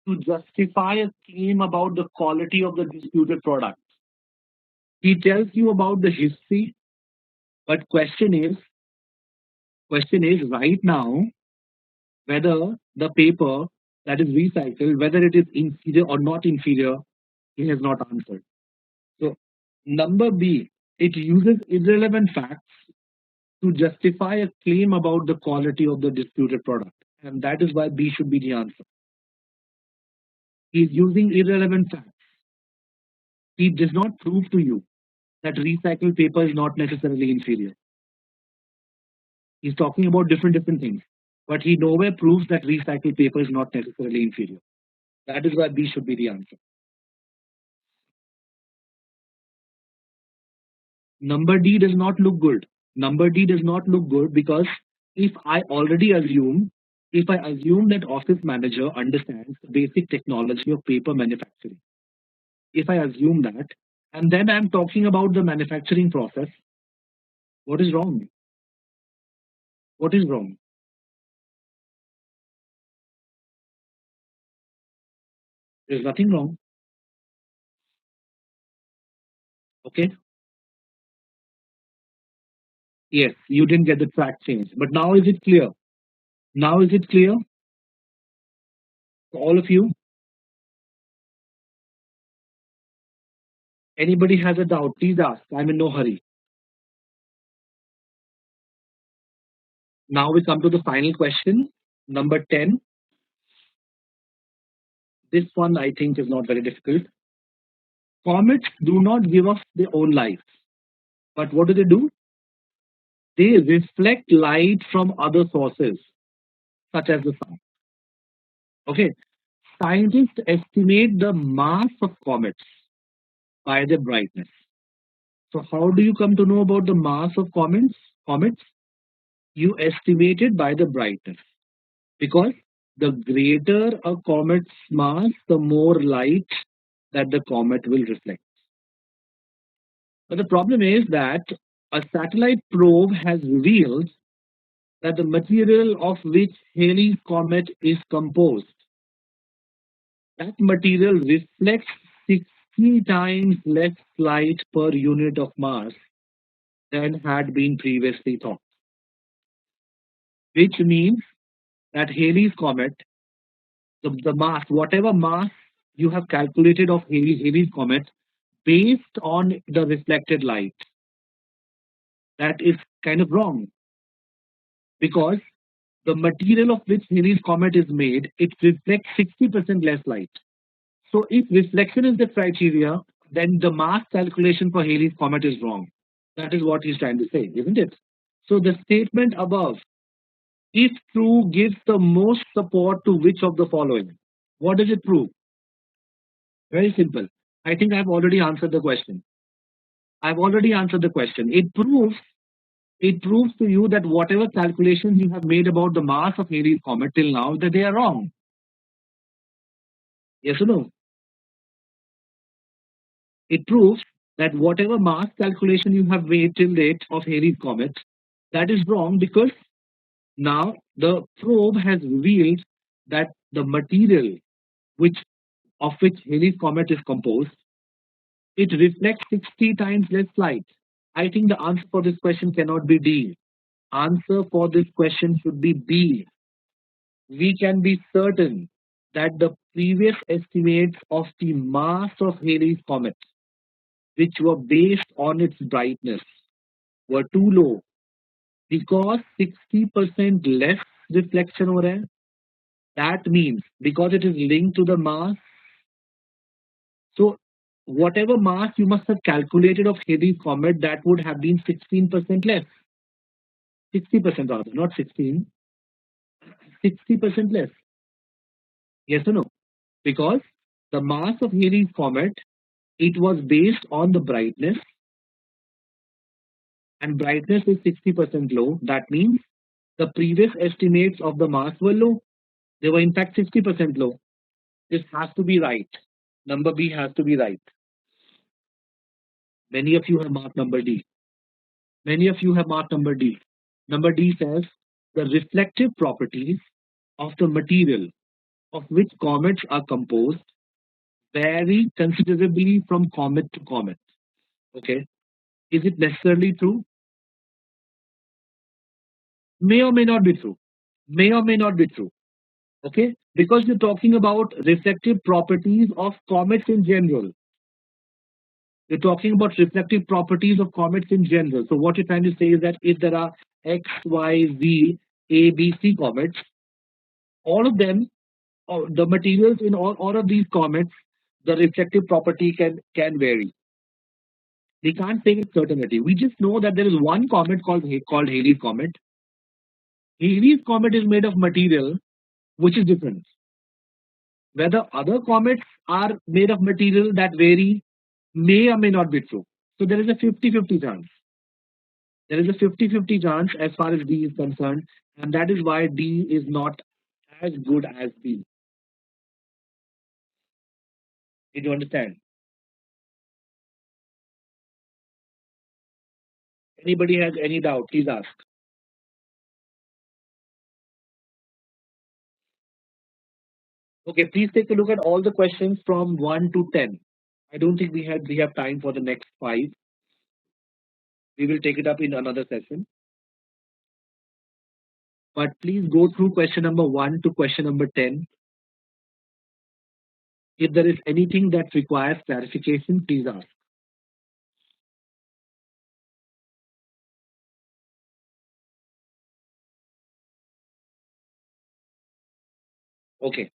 to justify a claim about the quality of the disputed product. He tells you about the history, but question is right now whether the paper that is recycled, whether it is inferior or not inferior, he has not answered. So number B, it uses irrelevant facts to justify a claim about the quality of the disputed product. And that is why B should be the answer. He is using irrelevant facts. He does not prove to you that recycled paper is not necessarily inferior. He's talking about different things, but he nowhere proves that recycled paper is not necessarily inferior. That is why B should be the answer. Number D does not look good. Number D does not look good because if I already assume, if I assume that office manager understands the basic technology of paper manufacturing, if I assume that, and then I'm talking about the manufacturing process, what is wrong? What is wrong? There's nothing wrong. Okay. Yes, you didn't get the track change, but now is it clear? Now is it clear to all of you? Anybody has a doubt, please ask. I'm in no hurry. Now we come to the final question, number 10. This one I think is not very difficult. Comets do not give us their own light, but what do? They reflect light from other sources, such as the sun. Okay, scientists estimate the mass of comets by their brightness. So how do you come to know about the mass of comets? Comets, you estimate it by the brightness because the greater a comet's mass, the more light that the comet will reflect. But the problem is that a satellite probe has revealed that the material of which Halley's comet is composed, that material reflects 60 times less light per unit of mass than had been previously thought. Which means that Halley's comet, the mass, whatever mass you have calculated of Halley's comet, based on the reflected light, that is kind of wrong because the material of which Halley's comet is made, it reflects 60% less light. So if reflection is the criteria, then the mass calculation for Halley's comet is wrong. That is what he's trying to say, isn't it? So the statement above, if true, gives the most support to which of the following? What does it prove? Very simple. I think I've already answered the question. I've already answered the question. It proves to you that whatever calculations you have made about the mass of Halley's comet till now, that they are wrong. Yes or no? It proves that whatever mass calculation you have made till date of Halley's comet, that is wrong because now the probe has revealed that the material which of which Halley's comet is composed, it reflects 60 times less light. I think the answer for this question cannot be D. Answer for this question should be B. we can be certain that the previous estimates of the mass of Halley's comet, which were based on its brightness, were too low because 60% less reflection हो रहा है. That means because it is linked to the mass, so whatever mass you must have calculated of Halley's comet, that would have been 16% less. 60% rather, not 16, 60% less. Yes or no? Because the mass of Halley's comet, it was based on the brightness, and brightness is 60% low. That means the previous estimates of the mass were low. They were in fact 60% low. This has to be right. Number B has to be right. Many of you have marked number D. Many of you have marked number D. Number D says the reflective properties of the material of which comets are composed vary considerably from comet to comet. Okay. Is it necessarily true? May or may not be true. May or may not be true. Okay. Because you're talking about reflective properties of comets in general. You're talking about reflective properties of comets in general. So what you're trying to say is that if there are X, Y, Z, A, B, C comets, all of them, the materials in all of these comets, the reflective property can vary. We can't say with certainty. We just know that there is one comet called Halley's comet. Halley's comet is made of material which is different. Whether other comets are made of material that vary may or may not be true. So there is a 50-50 chance. There is a 50-50 chance as far as D is concerned, and that is why D is not as good as B. Did you understand? Anybody has any doubt, please ask. Okay, please take a look at all the questions from 1 to 10. I don't think we have time for the next 5. We will take it up in another session. But please go through question number 1 to question number 10. If there is anything that requires clarification, please ask. Okay.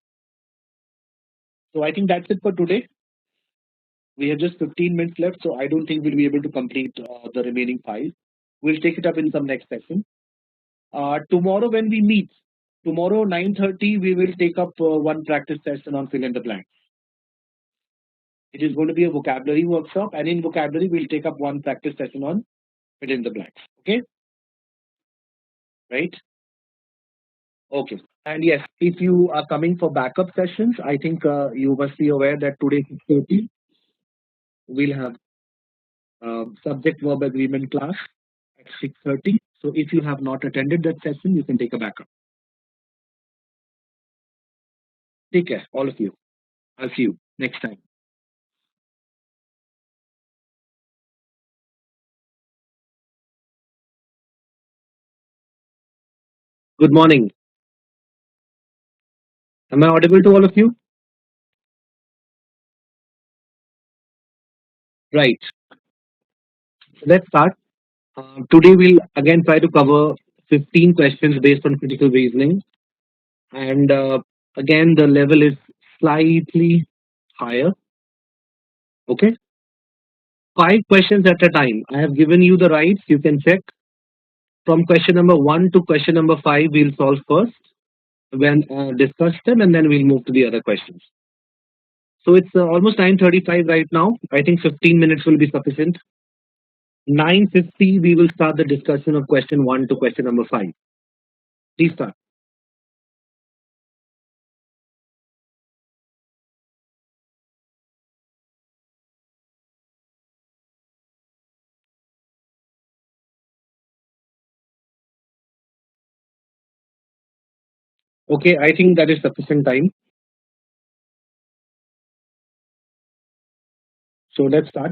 So I think that's it for today. We have just 15 minutes left, so I don't think we'll be able to complete the remaining 5. We'll take it up in some next session. Tomorrow when we meet, tomorrow 9:30, we will take up one practice session on fill in the blanks. It is going to be a vocabulary workshop, and in vocabulary, we'll take up one practice session on fill in the blanks. Okay? Right? Okay. And yes, if you are coming for backup sessions, I think you must be aware that today 6:30 we'll have subject verb agreement class at 6:30. So if you have not attended that session, you can take a backup. Take care, all of you. I'll see you next time. Good morning. Am I audible to all of you? Right. Let's start. Today we'll again try to cover 15 questions based on critical reasoning. And again, the level is slightly higher. Okay. 5 questions at a time. I have given you the rights. You can check. From question number 1 to question number 5, we'll solve first, when discuss them, and then we'll move to the other questions. So it's almost 9:35 right now. I think 15 minutes will be sufficient. 9:50, we will start the discussion of question 1 to question number 5. Please start. Okay, I think that is sufficient time. So let's start.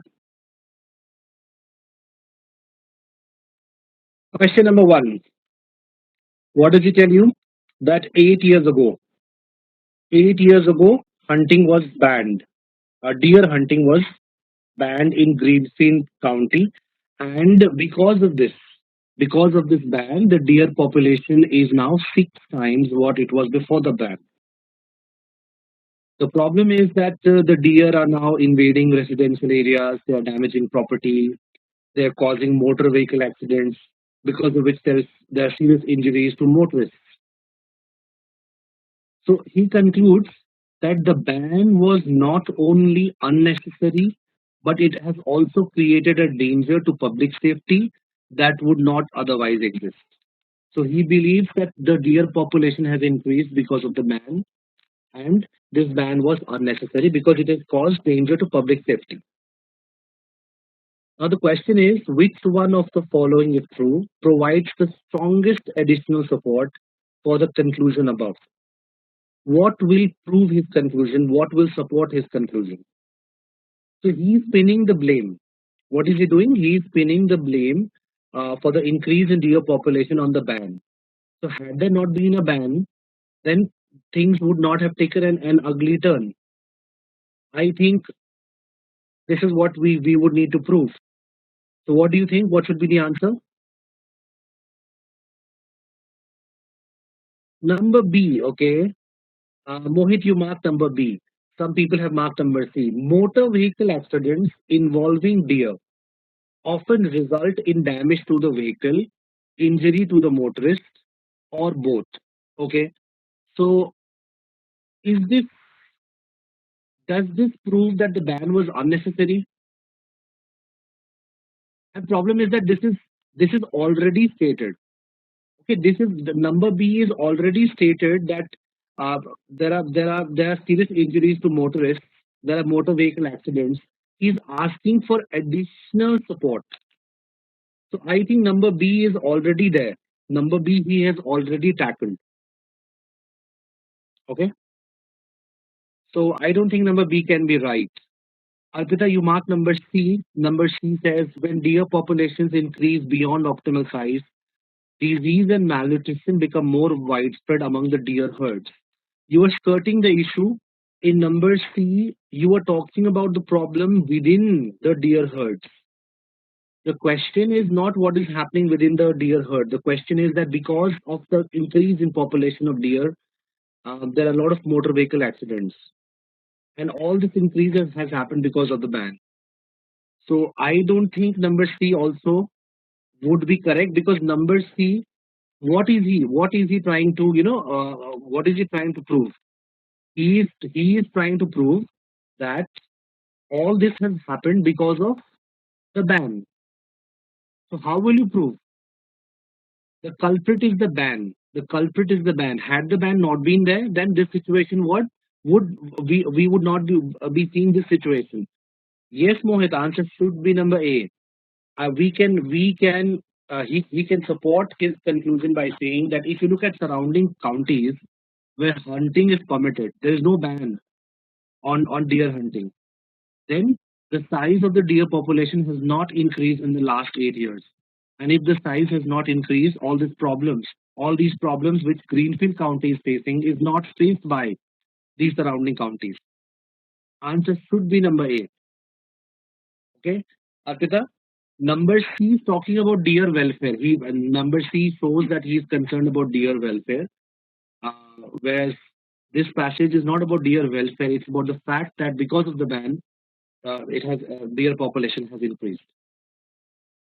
Question number 1. What does it tell you? that 8 years ago, 8 years ago, hunting was banned. Deer hunting was banned in Greenfield County, and because of this ban, the deer population is now 6 times what it was before the ban. The problem is that the deer are now invading residential areas, they are damaging property, they are causing motor vehicle accidents, because of which there are serious injuries to motorists. So he concludes that the ban was not only unnecessary, but it has also created a danger to public safety that would not otherwise exist. So he believes that the deer population has increased because of the ban, and this ban was unnecessary because it has caused danger to public safety. Now the question is, which one of the following, if true, provides the strongest additional support for the conclusion above? What will prove his conclusion? What will support his conclusion? So he's pinning the blame. What is he doing? He's pinning the blame for the increase in deer population on the ban. So had there not been a ban, then things would not have taken an ugly turn. I think this is what we would need to prove. So what do you think? What should be the answer? Number B, okay. Mohit, you marked number B. Some people have marked number C. Motor vehicle accidents involving deer often result in damage to the vehicle, injury to the motorist, or both. Okay. So is this does this prove that the ban was unnecessary? The problem is that this is already stated. Okay, this is the number B is already stated that there are serious injuries to motorists. There are motor vehicle accidents. He's asking for additional support. So I think number B is already there. Number B he has already tackled. Okay. So I don't think number B can be right. Arpita, you mark number C. Number C says when deer populations increase beyond optimal size, disease and malnutrition become more widespread among the deer herds. You are skirting the issue. In number C, you are talking about the problem within the deer herds. The question is not what is happening within the deer herd. The question is that because of the increase in population of deer, there are a lot of motor vehicle accidents. And all this increase has happened because of the ban. So I don't think number C also would be correct because number C, what is he trying to, what is he trying to prove? He is trying to prove that all this has happened because of the ban. So how will you prove? The culprit is the ban. The culprit is the ban. Had the ban not been there, then this situation would we would not be seeing this situation. Yes, Mohit, answer should be number A. He can support his conclusion by saying that if you look at surrounding counties where hunting is permitted, there is no ban on deer hunting. Then the size of the deer population has not increased in the last 8 years. And if the size has not increased, all these problems which Greenfield County is facing is not faced by these surrounding counties. Answer should be number A. Okay, Arpita. Number C is talking about deer welfare. Number C shows that he is concerned about deer welfare, whereas this passage is not about deer welfare. It's about the fact that because of the ban, deer population has increased.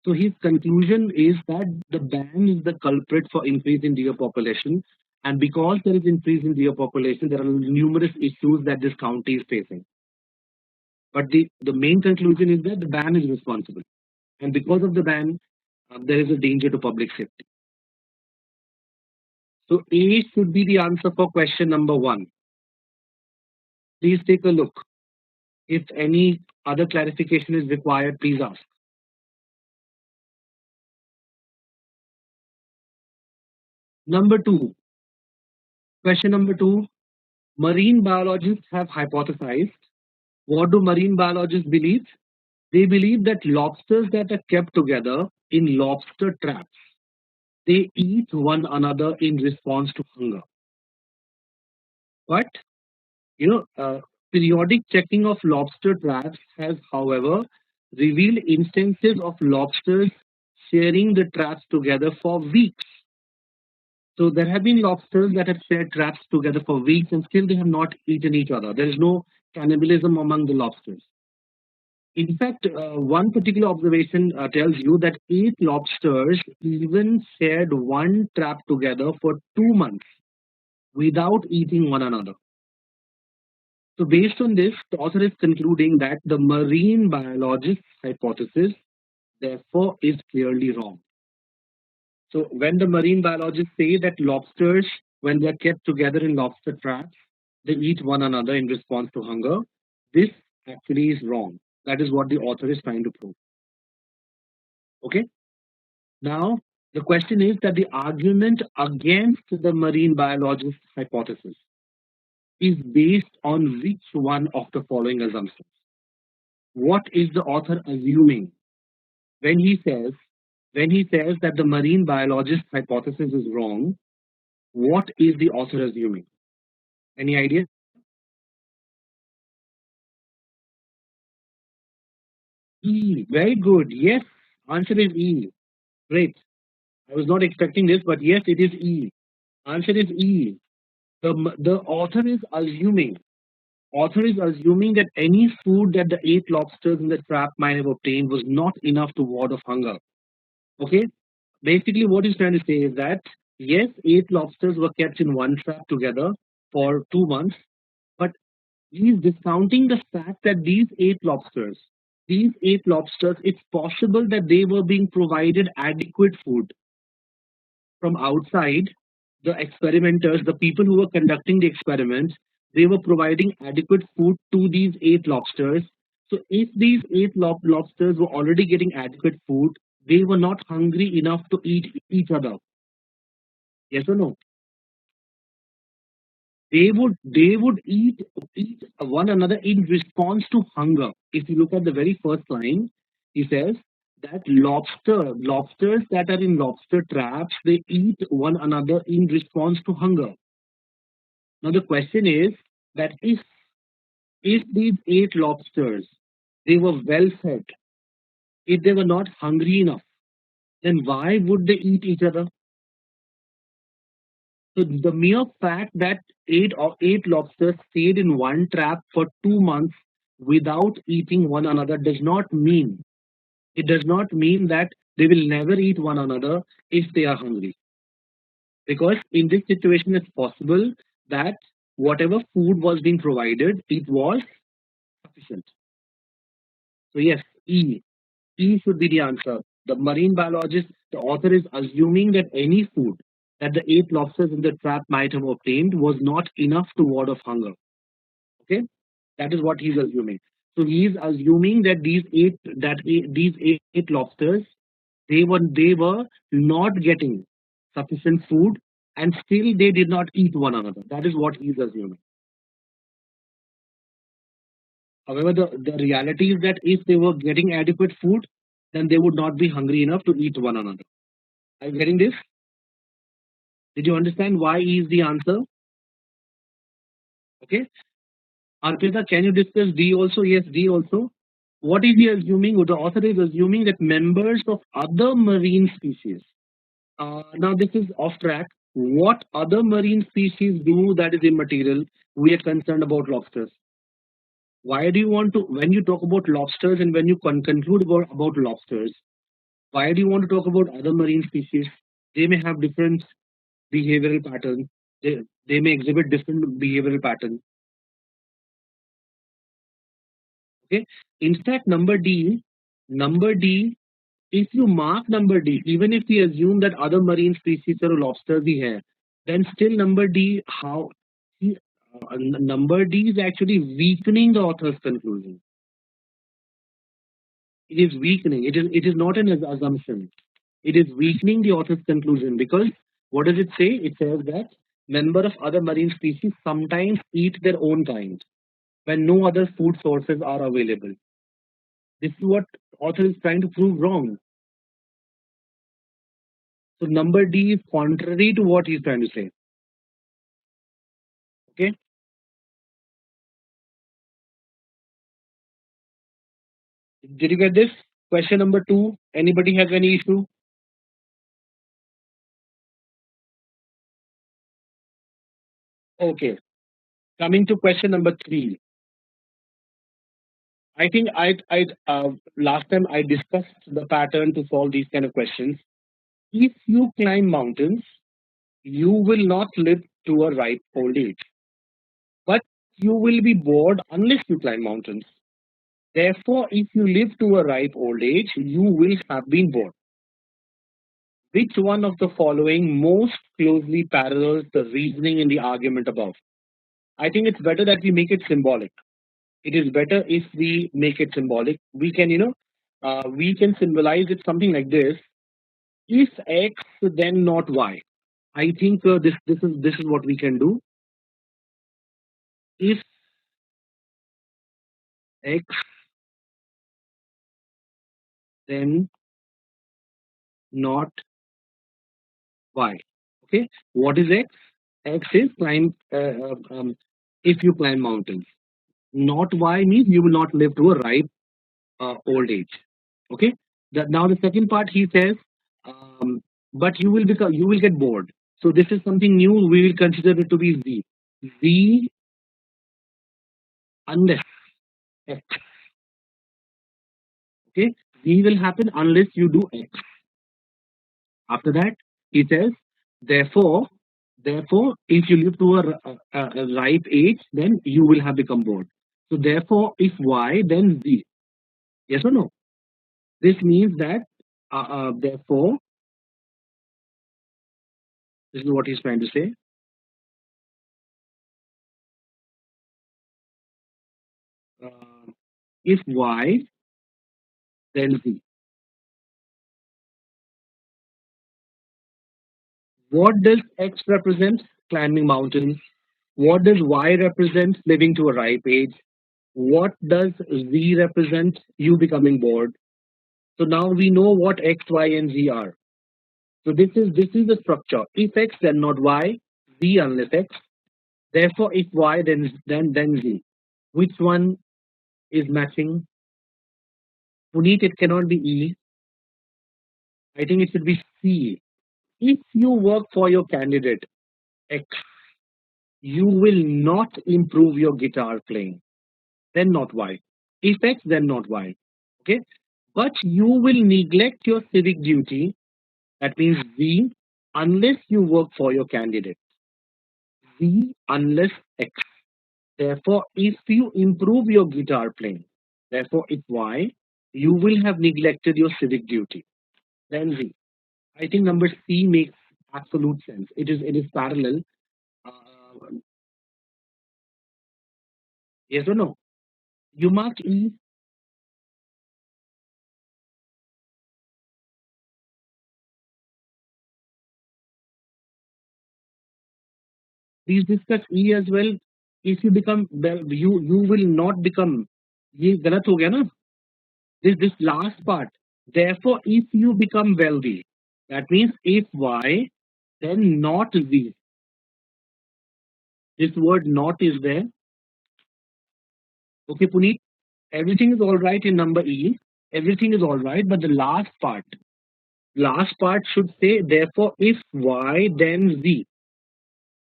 So his conclusion is that the ban is the culprit for increase in deer population, and because there is increase in deer population, there are numerous issues that this county is facing. But the main conclusion is that the ban is responsible, and because of the ban, there is a danger to public safety. So A should be the answer for question number 1. Please take a look. If any other clarification is required, please ask. Number 2, question number 2. Marine biologists have hypothesized. What do marine biologists believe? They believe that lobsters that are kept together in lobster traps, they eat one another in response to hunger. But you know, periodic checking of lobster traps has, however, revealed instances of lobsters sharing the traps together for weeks. So there have been lobsters that have shared traps together for weeks and still they have not eaten each other. There is no cannibalism among the lobsters. In fact, one particular observation tells you that eight lobsters even shared one trap together for 2 months without eating one another. So, based on this, the author is concluding that the marine biologist's hypothesis, therefore, is clearly wrong. So, when the marine biologists say that lobsters, when they are kept together in lobster traps, they eat one another in response to hunger, this actually is wrong. That is what the author is trying to prove. Okay? Now, the question is that the argument against the marine biologist's hypothesis is based on which one of the following assumptions? What is the author assuming when he says that the marine biologist hypothesis is wrong? What is the author assuming? Any idea? E. Very good. Yes. Answer is E. Great. I was not expecting this, but yes, it is E. Answer is E. The author is assuming that any food that the eight lobsters in the trap might have obtained was not enough to ward off hunger. Okay? Basically, what he's trying to say is that yes, eight lobsters were kept in one trap together for 2 months, but he's discounting the fact that these eight lobsters, it's possible that they were being provided adequate food from outside. The experimenters, the people who were conducting the experiments, they were providing adequate food to these eight lobsters. So if these eight lobsters were already getting adequate food, they were not hungry enough to eat each other. Yes or no? They would eat one another in response to hunger. If you look at the very first line, he says that lobsters that are in lobster traps, they eat one another in response to hunger. Now the question is that if these eight lobsters they were well fed, if they were not hungry enough, then why would they eat each other? So the mere fact that eight lobsters stayed in one trap for 2 months without eating one another does not mean that they will never eat one another if they are hungry. Because in this situation, it's possible that whatever food was being provided, it was sufficient. So yes, E. E should be the answer. The marine biologist, the author is assuming that any food that the eight lobsters in the trap might have obtained was not enough to ward off hunger. Okay, that is what he's assuming. So he's assuming that these eight lobsters they were not getting sufficient food and still they did not eat one another. That is what he's assuming. However, the reality is that if they were getting adequate food, then they would not be hungry enough to eat one another. Are you getting this? Did you understand why E is the answer? Okay. Arpita, can you discuss D also? Yes, D also. What is he assuming? Or the author is assuming that members of other marine species. Now, this is off track. What other marine species do that is immaterial? We are concerned about lobsters. Why do you want to, when you talk about lobsters and when you conclude about lobsters, why do you want to talk about other marine species? They may have different behavioral patterns. They may exhibit different behavioral patterns. Okay. In fact, number D, if you mark number D, even if we assume that other marine species or lobsters we have, then still number D, number D is actually weakening the author's conclusion. It is weakening. It is not an assumption. It is weakening the author's conclusion because what does it say? It says that member of other marine species sometimes eat their own kind when no other food sources are available. This is what author is trying to prove wrong. So number D is contrary to what he's trying to say. Okay. Did you get this? Question number two. Anybody has any issue? Okay. Coming to question number three. I think I last time I discussed the pattern to solve these kind of questions. If you climb mountains, you will not live to a ripe old age, but you will be bored unless you climb mountains. Therefore, if you live to a ripe old age, you will have been bored. Which one of the following most closely parallels the reasoning in the argument above? I think it's better that we make it symbolic. It is better if we make it symbolic. We can, we can symbolize it something like this: if X, then not Y. I think this is what we can do. If X, then not Y. Okay. What is X? X is climb. If you climb mountains, not Y means you will not live to a ripe old age. Okay. Now the second part he says, um, but you will get bored. So this is something new. We will consider it to be Z. Z unless X. Okay. Z will happen unless you do X. After that, he says, therefore, if you live to a ripe age, then you will have become bored. So therefore, if Y, then Z. Yes or no? This means that, therefore, this is what he's trying to say. Uh, if Y, then Z. What does X represent? Climbing mountains. What does Y represent? Living to a ripe age. What does Z represent? You becoming bored. So now we know what X, Y, and Z are. So this is the structure. If X, then not Y. Z unless X. Therefore, if Y, then Z. Which one is matching? Puneet, it cannot be E. I think it should be C. If you work for your candidate X, you will not improve your guitar playing. Then not Y. If X, then not Y. Okay. But you will neglect your civic duty. That means Z unless you work for your candidate. Z unless X. Therefore, if you improve your guitar playing, therefore, if Y, you will have neglected your civic duty. Then Z. I think number C makes absolute sense. It is parallel. Uh, yes or no? You mark E. Please discuss E as well. If you become you will not become. ये गलत हो गया ना? This last part. Therefore, if you become wealthy, that means if Y, then not Z. This word not is there. Okay, Puneet, everything is all right in number E. Everything is all right, but the last part should say, therefore, if Y, then Z,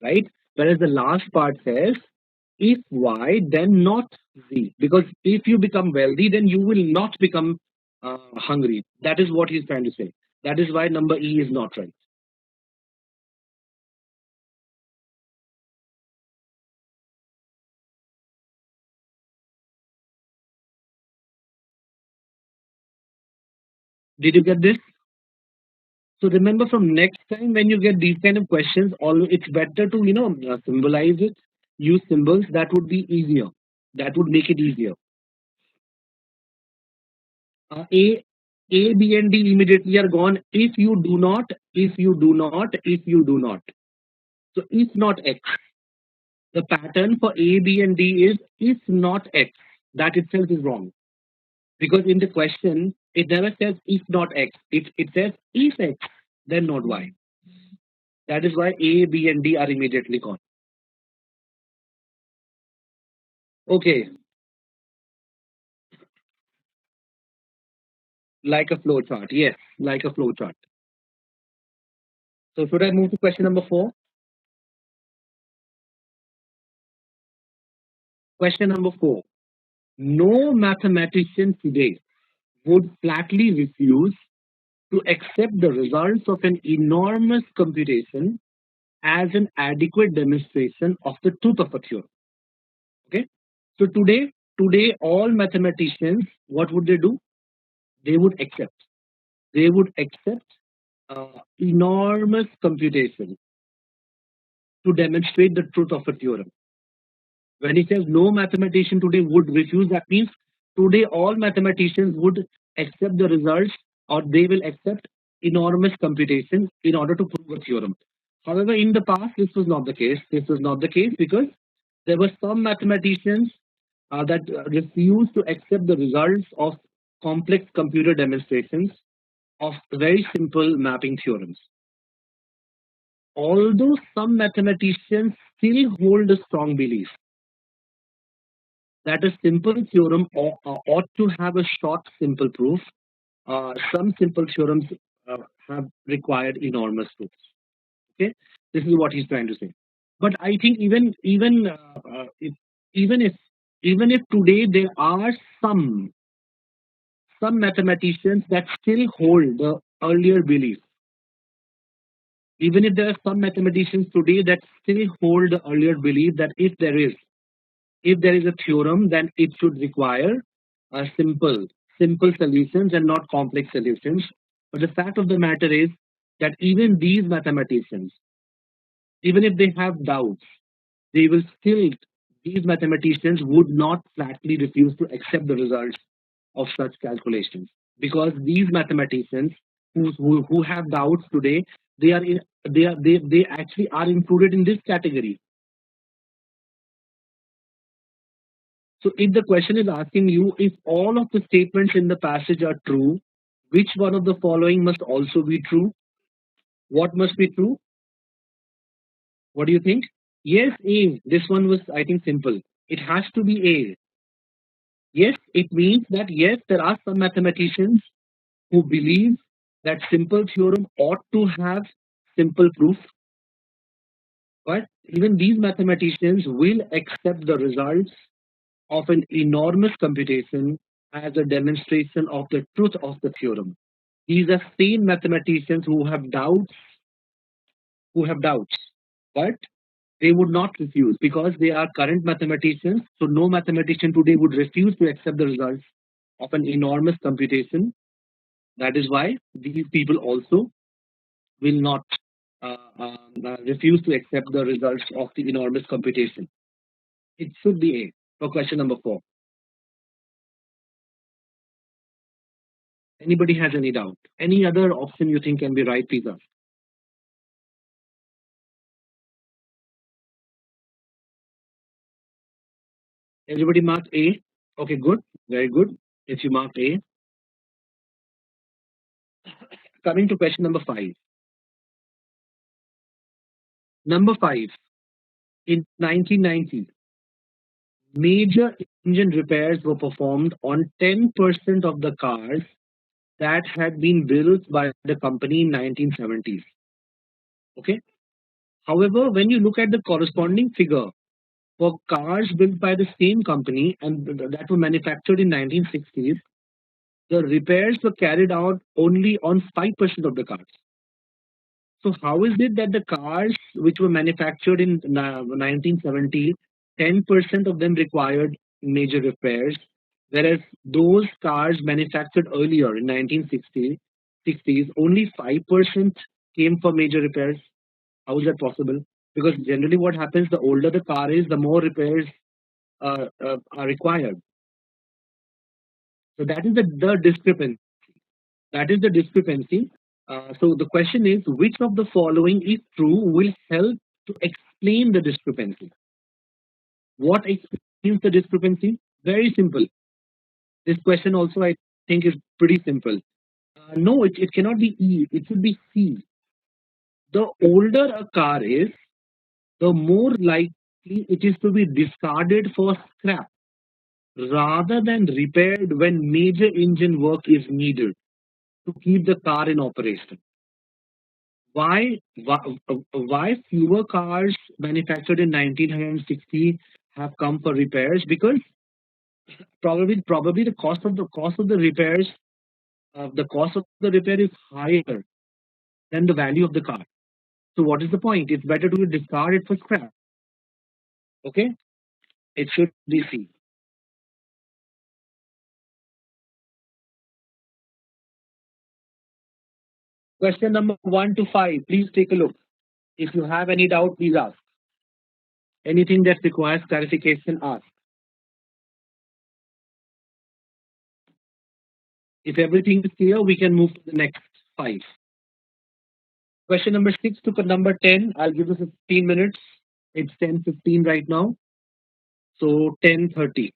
right? Whereas the last part says, if Y, then not Z. Because if you become wealthy, then you will not become hungry. That is what he's trying to say. That is why number E is not right. Did you get this? So remember, from next time when you get these kind of questions, all it's better to symbolize it, use symbols. That would be easier. That would make it easier. A, B, and D immediately are gone. If you do not. So if not X, the pattern for A, B, and D is if not X. That itself is wrong because in the question it never says if not X. It says if X. then node Y. That is why A, B, and D are immediately gone. Okay, like a flow chart. Yes, like a flow chart. So should I move to question number 4? Question number 4. No mathematician today would flatly refuse to accept the results of an enormous computation as an adequate demonstration of the truth of a theorem. Okay. So today, all mathematicians, what would they do? They would accept. They would accept enormous computation to demonstrate the truth of a theorem. When he says no mathematician today would refuse, that means today all mathematicians would accept the results, or they will accept enormous computation in order to prove a theorem. However, in the past, this was not the case. This was not the case because there were some mathematicians that refused to accept the results of complex computer demonstrations of very simple mapping theorems. Although some mathematicians still hold a strong belief that a simple theorem ought to have a short, simple proof. Some simple theorems have required enormous proofs. Okay, this is what he's trying to say. But I think even if even if today there are some mathematicians that still hold the earlier belief, even if there are some mathematicians today that still hold the earlier belief that if there is a theorem, then it should require simple solutions and not complex solutions. But the fact of the matter is that even these mathematicians, even if they have doubts, they will still, these mathematicians would not flatly refuse to accept the results of such calculations, because these mathematicians who have doubts today, they are in, they actually are included in this category. So if the question is asking you if all of the statements in the passage are true, which one of the following must also be true? What must be true? What do you think? Yes, A. This one was, I think, simple. It has to be A. Yes, it means that yes, there are some mathematicians who believe that simple theorem ought to have simple proof, but even these mathematicians will accept the results of an enormous computation as a demonstration of the truth of the theorem. These are same mathematicians who have doubts, but they would not refuse because they are current mathematicians. So no mathematician today would refuse to accept the results of an enormous computation. That is why these people also will not refuse to accept the results of the enormous computation. It should be A for question number 4. Anybody has any doubt? Any other option you think can be right, please ask. Everybody marked A. Okay, good. Very good. If you marked A. Coming to question number 5. Number 5. In 1990, major engine repairs were performed on 10% of the cars that had been built by the company in 1970s. Okay. However, when you look at the corresponding figure for cars built by the same company and that were manufactured in 1960s, the repairs were carried out only on 5% of the cars. So how is it that the cars which were manufactured in 1970, 10% of them required major repairs, whereas those cars manufactured earlier in 1960s, only 5% came for major repairs? How is that possible? Because generally what happens, the older the car is, the more repairs are required. So that is the discrepancy. That is the discrepancy. So the question is, which of the following, if true, will help to explain the discrepancy? What explains the discrepancy? Very simple. This question also, I think, is pretty simple. No, it cannot be E. It should be C. The older a car is, the more likely it is to be discarded for scrap rather than repaired when major engine work is needed to keep the car in operation. Why fewer cars manufactured in 1960 have come for repairs? Because probably the cost of the repairs, the cost of the repair is higher than the value of the car. So what is the point? It's better to discard it for scrap. Okay, it should be C. Question number 1 to 5. Please take a look. If you have any doubt, please ask. Anything that requires clarification, ask. If everything is clear, we can move to the next 5. Question number 6 to number 10. I'll give you 15 minutes. It's 10:15 right now. So 10:30.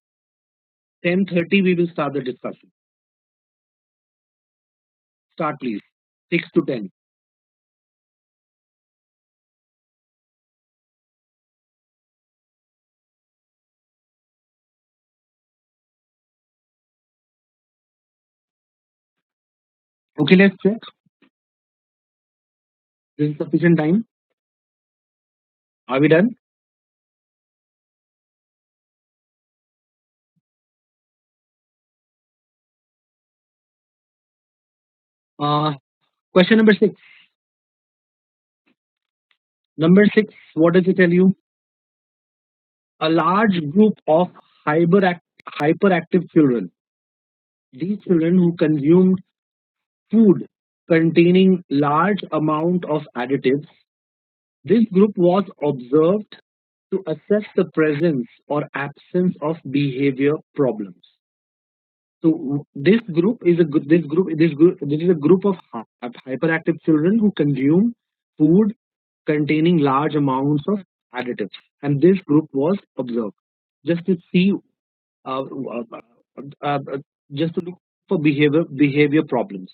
10:30, we will start the discussion. Start, please. 6 to 10. Okay, let's check. This is sufficient time. Are we done? Uh, Question number 6. Number 6, what does it tell you? A large group of hyperactive children. These children who consumed food containing large amount of additives. This group was observed to assess the presence or absence of behavior problems. So this is a group of hyperactive children who consume food containing large amounts of additives, and this group was observed just to see, uh, uh, uh, uh, just to look for behavior problems.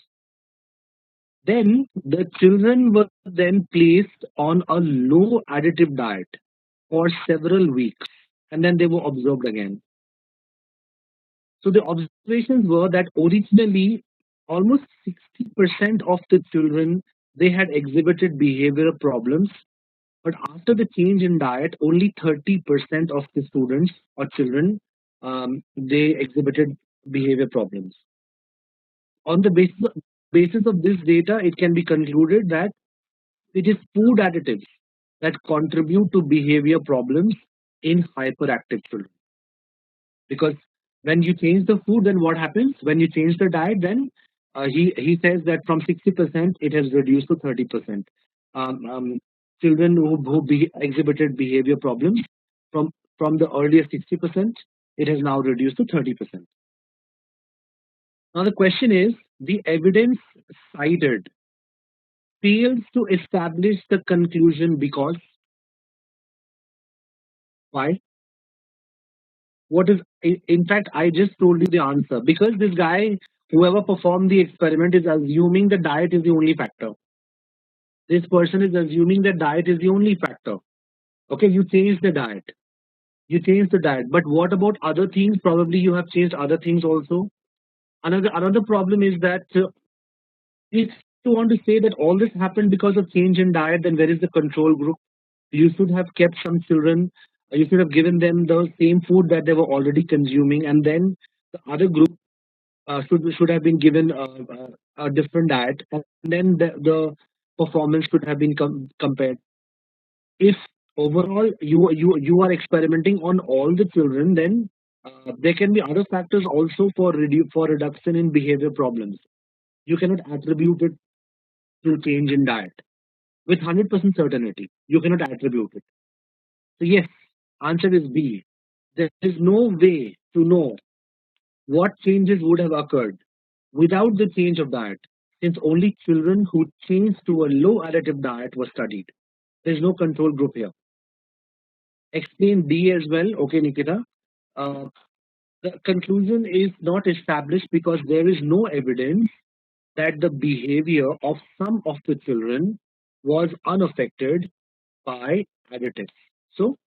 Then the children were then placed on a low additive diet for several weeks, and then they were observed again. So the observations were that originally almost 60% of the children, they had exhibited behavioral problems, but after the change in diet, only 30% of the students or children, they exhibited behavior problems. On the basis of this data, it can be concluded that it is food additives that contribute to behavior problems in hyperactive children. Because when you change the food, then what happens? When you change the diet, then he says that from 60% it has reduced to 30%. Um, um, Children who exhibited behavior problems from from the earlier 60%, it has now reduced to 30%. Now the question is, the evidence cited fails to establish the conclusion because why? What is in fact, I just told you the answer, because this guy, whoever performed the experiment, is assuming the diet is the only factor. This person is assuming that diet is the only factor. Okay, you change the diet, but what about other things? Probably you have changed other things also. Another problem is that if you want to say that all this happened because of change in diet, then where is the control group? You should have kept some children, you should have given them the same food that they were already consuming, and then the other group should have been given a different diet, and then the performance should have been compared. If overall you are experimenting on all the children, then there can be other factors also for reduction in behavior problems. You cannot attribute it to change in diet with 100% certainty. You cannot attribute it. So yes, answer is B. There is no way to know what changes would have occurred without the change of diet, since only children who changed to a low additive diet were studied. There is no control group here. Explain D as well. Okay, Nikita. Uh, the conclusion is not established because there is no evidence that the behavior of some of the children was unaffected by additives. So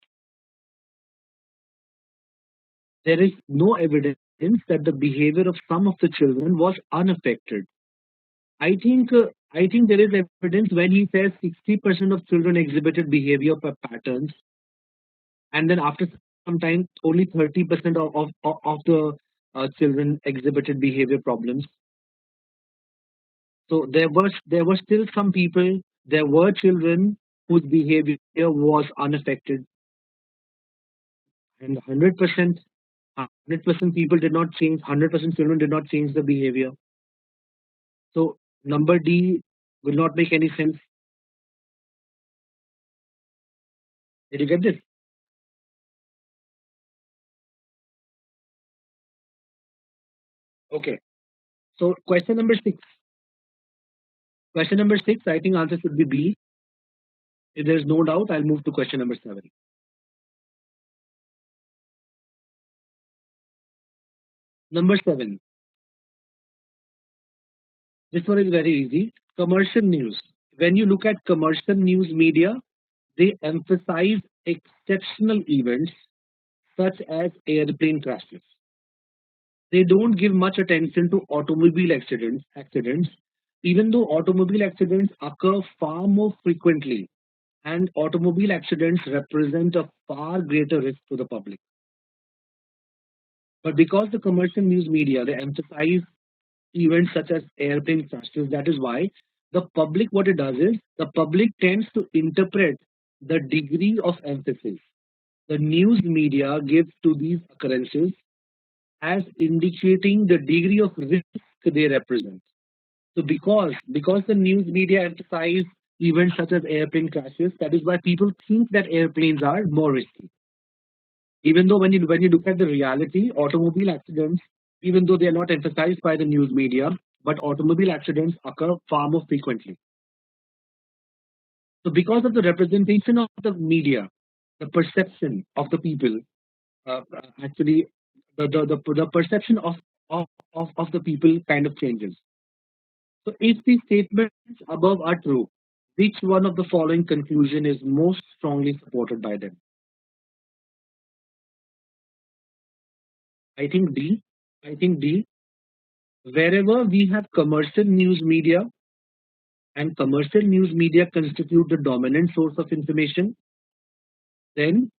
there is no evidence that the behavior of some of the children was unaffected. I think there is evidence when he says 60% of children exhibited behavior patterns, and then after some time, only 30% of the children exhibited behavior problems. So there were still some people, there were children whose behavior was unaffected, and 100% people did not change. 100% children did not change the behavior. So number D will not make any sense. Did you get this? Okay. So question number six. Question number six, I think answer should be B. If there's no doubt, I'll move to question number seven. Number seven. This one is very easy. Commercial news. When you look at commercial news media, they emphasize exceptional events such as airplane crashes. They don't give much attention to automobile accidents, even though automobile accidents occur far more frequently, and automobile accidents represent a far greater risk to the public. But because the commercial news media, they emphasize events such as airplane crashes, that is why the public, what it does is, the public tends to interpret the degree of emphasis the news media gives to these occurrences as indicating the degree of risk they represent. So because the news media emphasize events such as airplane crashes, that is why people think that airplanes are more risky. Even though when you look at the reality, automobile accidents, even though they are not emphasized by the news media, but automobile accidents occur far more frequently. So because of the representation of the media, the perception of the people, actually the perception of the people kind of changes. So if the statements above are true, which one of the following conclusion is most strongly supported by them? I think D. I think D. Wherever we have commercial news media and commercial news media constitute the dominant source of information, then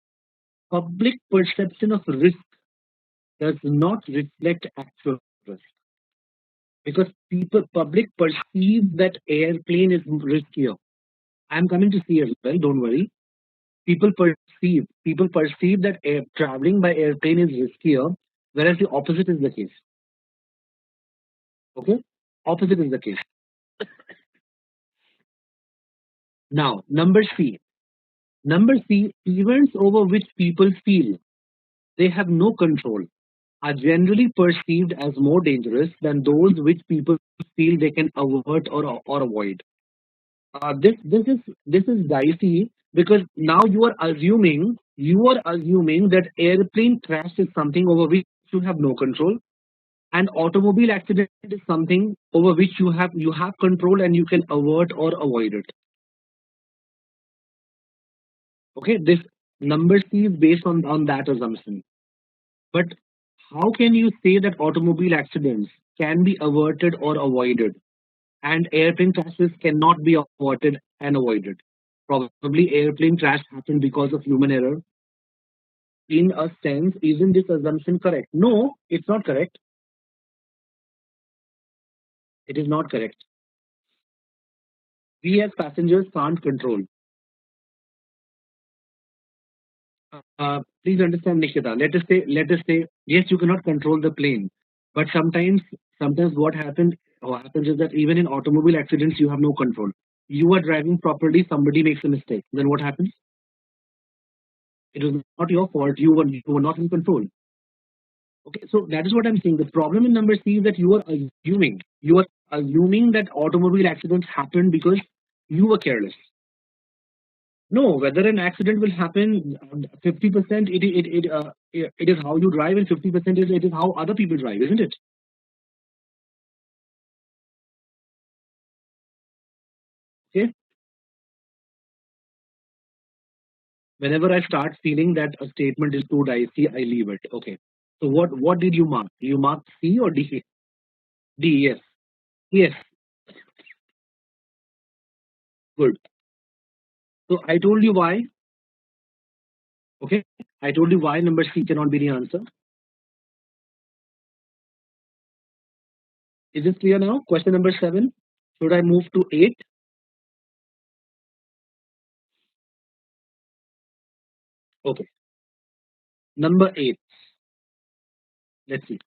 public perception of risk does not reflect actual risk because people public perceive that airplane is riskier. I'm coming to see as well. Don't worry. People perceive that traveling by airplane is riskier, whereas the opposite is the case. Okay, opposite is the case. Now, number C. Number C. Events over which people feel they have no control are generally perceived as more dangerous than those which people feel they can avert or avoid. This is dicey because now you are assuming that airplane crash is something over which you have no control, and automobile accident is something over which you have control and you can avert or avoid it. Okay, this number C is based on that assumption. But how can you say that automobile accidents can be averted or avoided and airplane crashes cannot be averted and avoided? Probably airplane crash happened because of human error. In a sense, isn't this assumption correct? No, it's not correct. It is not correct. We as passengers can't control. Please understand, Nikita. Let us say, yes, you cannot control the plane, but sometimes what happens is that even in automobile accidents, you have no control. You are driving properly, somebody makes a mistake. Then what happens? It was not your fault. You were not in control. Okay, so that is what I'm saying. The problem in number C is that you are assuming that automobile accidents happen because you were careless. No, whether an accident will happen, 50% it is how you drive, and 50% it is how other people drive, isn't it? Okay. Whenever I start feeling that a statement is too dicey, I leave it. Okay. So what did you mark? You marked C or D? D, yes. Yes, good. So I told you why. Okay. I told you why number C cannot be the answer. Is this clear now? Question number 7. Should I move to 8? Okay. Number 8. Let's see.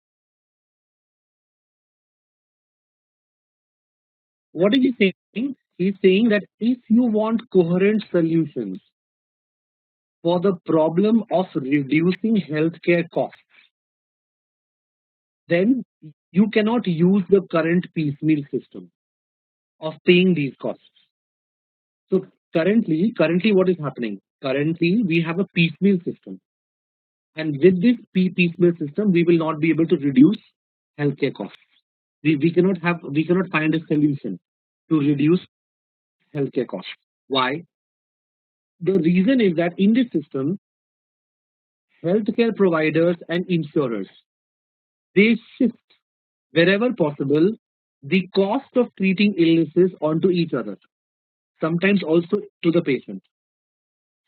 What is he saying? He's saying that if you want coherent solutions for the problem of reducing healthcare costs, then you cannot use the current piecemeal system of paying these costs. So currently, what is happening? Currently, we have a piecemeal system, and with this piecemeal system, we will not be able to reduce healthcare costs. We cannot find a solution to reduce healthcare costs. Why? The reason is that in this system, healthcare providers and insurers, they shift wherever possible the cost of treating illnesses onto each other, sometimes also to the patient.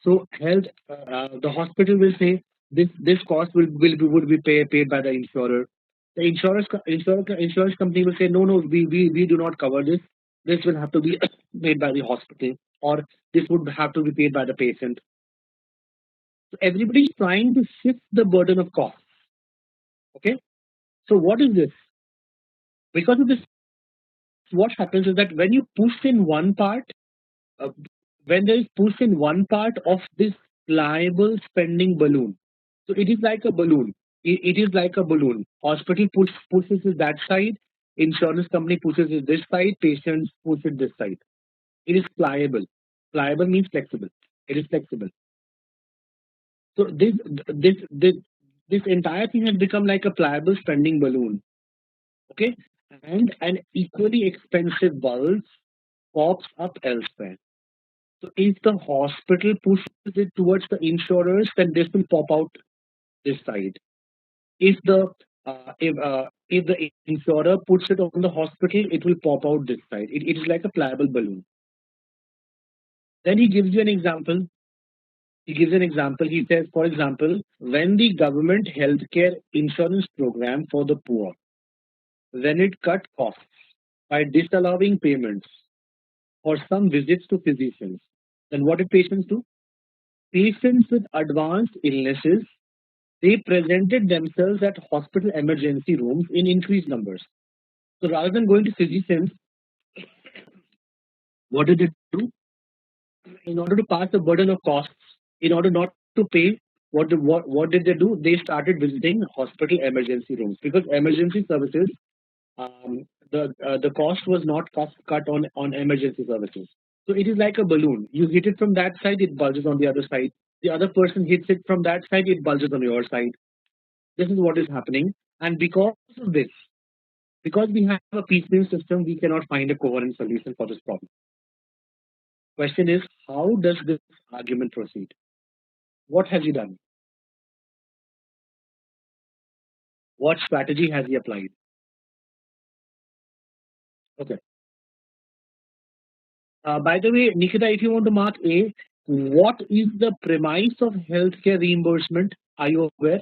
So the hospital will say this cost would be paid by the insurer. The insurance company will say no, we do not cover this. This will have to be paid by the hospital, or this would have to be paid by the patient. So everybody is trying to shift the burden of cost. Okay. So what is this? Because of this, what happens is that when you push in one part, uh, when there is push in one part of this pliable spending balloon, so it is like a balloon. It is like a balloon. Hospital pushes it that side, insurance company pushes it this side, patients push it this side. It is pliable. Pliable means flexible. It is flexible. So this entire thing has become like a pliable spending balloon. Okay, and an equally expensive bulb pops up elsewhere. So if the hospital pushes it towards the insurers, then this will pop out this side. If the insurer puts it on the hospital, it will pop out this side. It is like a pliable balloon. Then he gives you an example. He gives an example. He says, for example, when the government healthcare insurance program for the poor, when it cut costs by disallowing payments for some visits to physicians, then what did patients do? Patients with advanced illnesses, they presented themselves at hospital emergency rooms in increased numbers. So rather than going to physicians, what did they do? In order to pass the burden of costs, in order not to pay, what did they do? They started visiting hospital emergency rooms because emergency services, the cost was not cut on emergency services. So it is like a balloon. You hit it from that side, it bulges on the other side. The other person hits it from that side, it bulges on your side. This is what is happening. And because of this, because we have a piecemeal system, we cannot find a coherent solution for this problem. Question is, how does this argument proceed? What has he done? What strategy has he applied? Okay. By the way, Nikita, if you want to mark A, what is the premise of healthcare reimbursement? Are you aware?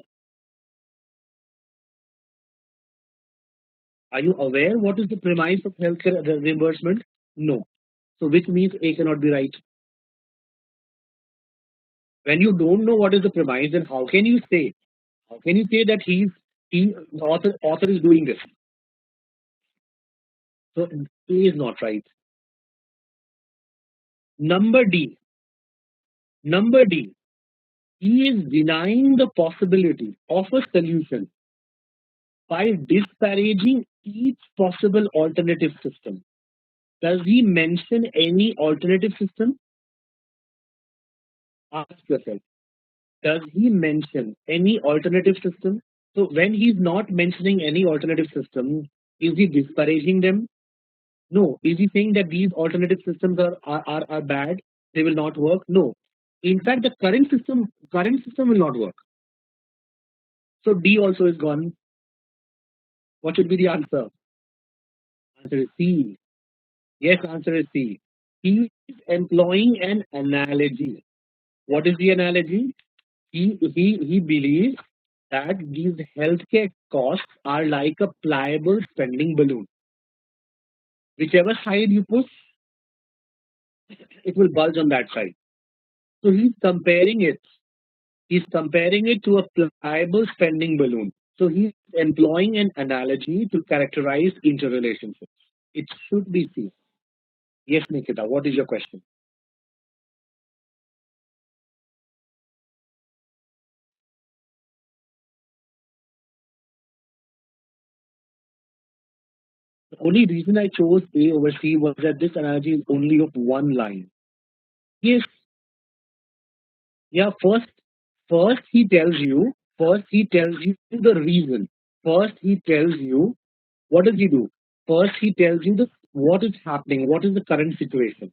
Are you aware what is the premise of healthcare reimbursement? No. So which means A cannot be right. When you don't know what is the premise, then how can you say? How can you say that the author is doing this? So A is not right. Number D. Number D. He is denying the possibility of a solution by disparaging each possible alternative system. Does he mention any alternative system? Ask yourself. Does he mention any alternative system? So when he's not mentioning any alternative system, is he disparaging them? No. Is he saying that these alternative systems are bad? They will not work? No. In fact, the current system will not work. So D also is gone. What should be the answer? Answer is C. Yes, answer is C. He is employing an analogy. What is the analogy? He believes that these healthcare costs are like a pliable spending balloon. Whichever side you push, it will bulge on that side. So he's comparing it. He's comparing it to a pliable spending balloon. So he's employing an analogy to characterize interrelationships. It should be C. Yes, Nikita, what is your question? The only reason I chose A over C was that this analogy is only of one line. Yes, yeah, first he tells you the reason. First he tells you, what does he do? First he tells you what is happening, what is the current situation.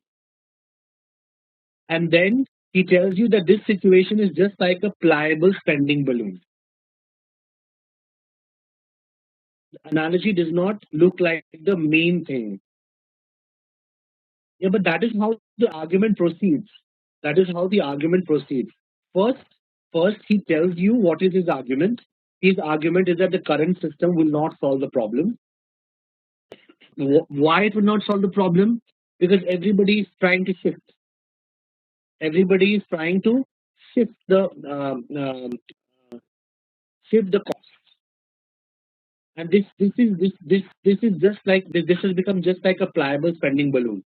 And then he tells you that this situation is just like a pliable spending balloon. The analogy does not look like the main thing. Yeah, but that is how the argument proceeds. That is how the argument proceeds. First, first he tells you what is his argument. His argument is that the current system will not solve the problem. Why it will not solve the problem? Because everybody is trying to shift. Everybody is trying to shift the shift the cost. And this is just like this has become just like a pliable spending balloon.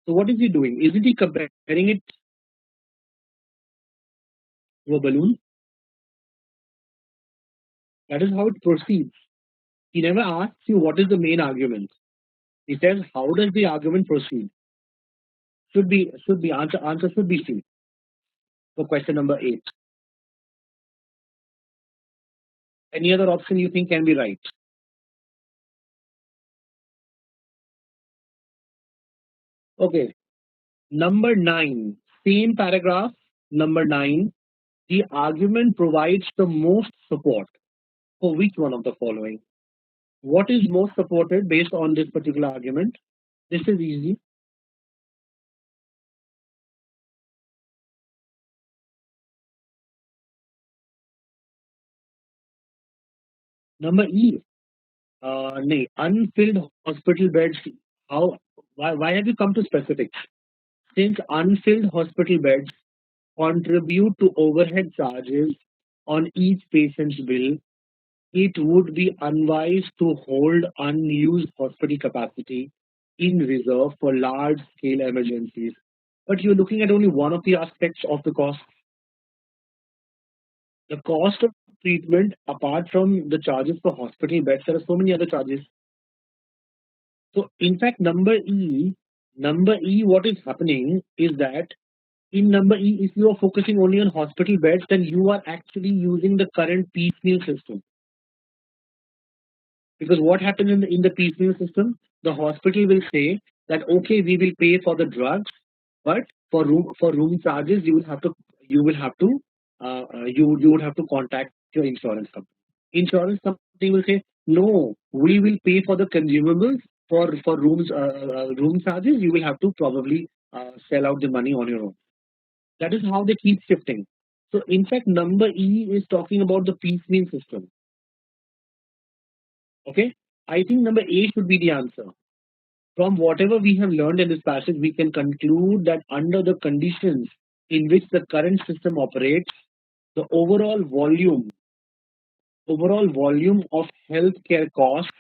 So what is he doing? Isn't he comparing it to a balloon? That is how it proceeds. He never asks you what is the main argument. He says how does the argument proceed? Should be answer should be C for question number 8. Any other option you think can be right? Okay. Number 9, same paragraph. Number 9, the argument provides the most support for which one of the following? What is most supported based on this particular argument? This is easy. Number E, nay, unfilled hospital beds. How? Why have you come to specifics? Since unfilled hospital beds contribute to overhead charges on each patient's bill, it would be unwise to hold unused hospital capacity in reserve for large scale emergencies. But you're looking at only one of the aspects of the cost. The cost of treatment, apart from the charges for hospital beds, there are so many other charges. So, in fact, number E, what is happening is that in number E, if you are focusing only on hospital beds, then you are actually using the current piecemeal system. Because what happens in the piecemeal system, the hospital will say that okay, we will pay for the drugs, but for room charges, you would have to contact your insurance company. Insurance company will say no, we will pay for the consumables for room charges. You will have to probably sell out the money on your own. That is how they keep shifting. So in fact, number E is talking about the piecemeal system. Okay, I think number A should be the answer. From whatever we have learned in this passage, we can conclude that under the conditions in which the current system operates, the overall volume of healthcare costs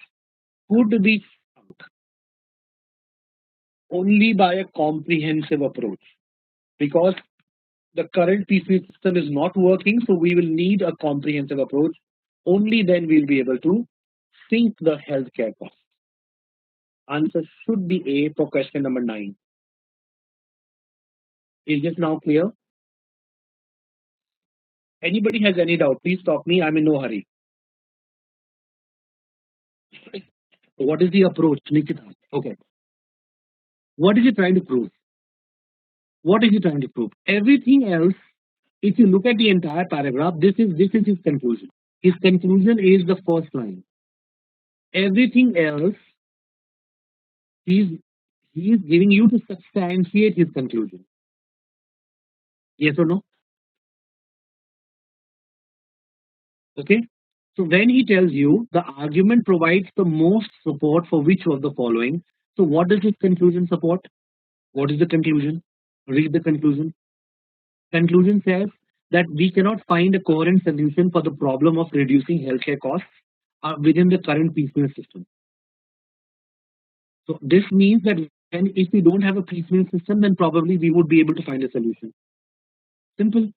could be only by a comprehensive approach, because the current PC system is not working, so we will need a comprehensive approach. Only then we'll be able to sink the healthcare cost. Answer should be A for question number 9. Is this now clear? Anybody has any doubt, please stop me. I'm in no hurry. What is the approach, Nikita? Okay. What is he trying to prove? What is he trying to prove? Everything else, if you look at the entire paragraph, this is his conclusion. His conclusion is the first line. Everything else, he's he is giving you to substantiate his conclusion. Yes or no? Okay. So when he tells you the argument provides the most support for which of the following, so what does his conclusion support? What is the conclusion? Read the conclusion. Conclusion says that we cannot find a coherent solution for the problem of reducing healthcare costs within the current piecemeal system. So this means that if we don't have a piecemeal system, then probably we would be able to find a solution. Simple.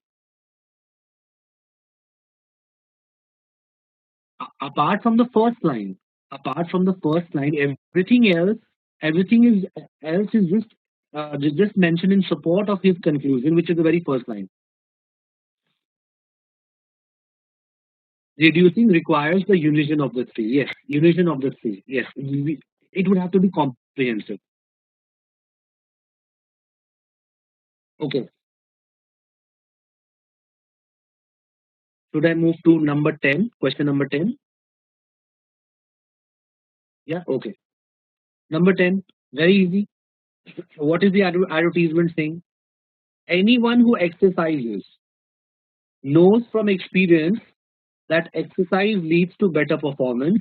Apart from the first line, everything else, everything is else is just mentioned in support of his conclusion, which is the very first line. Reducing requires the unison of the three. Yes, unison of the three. Yes, it would have to be comprehensive. Okay. Should I move to number 10? Question number 10. Yeah. Okay. Number 10. Very easy. What is the advertisement saying? Anyone who exercises knows from experience that exercise leads to better performance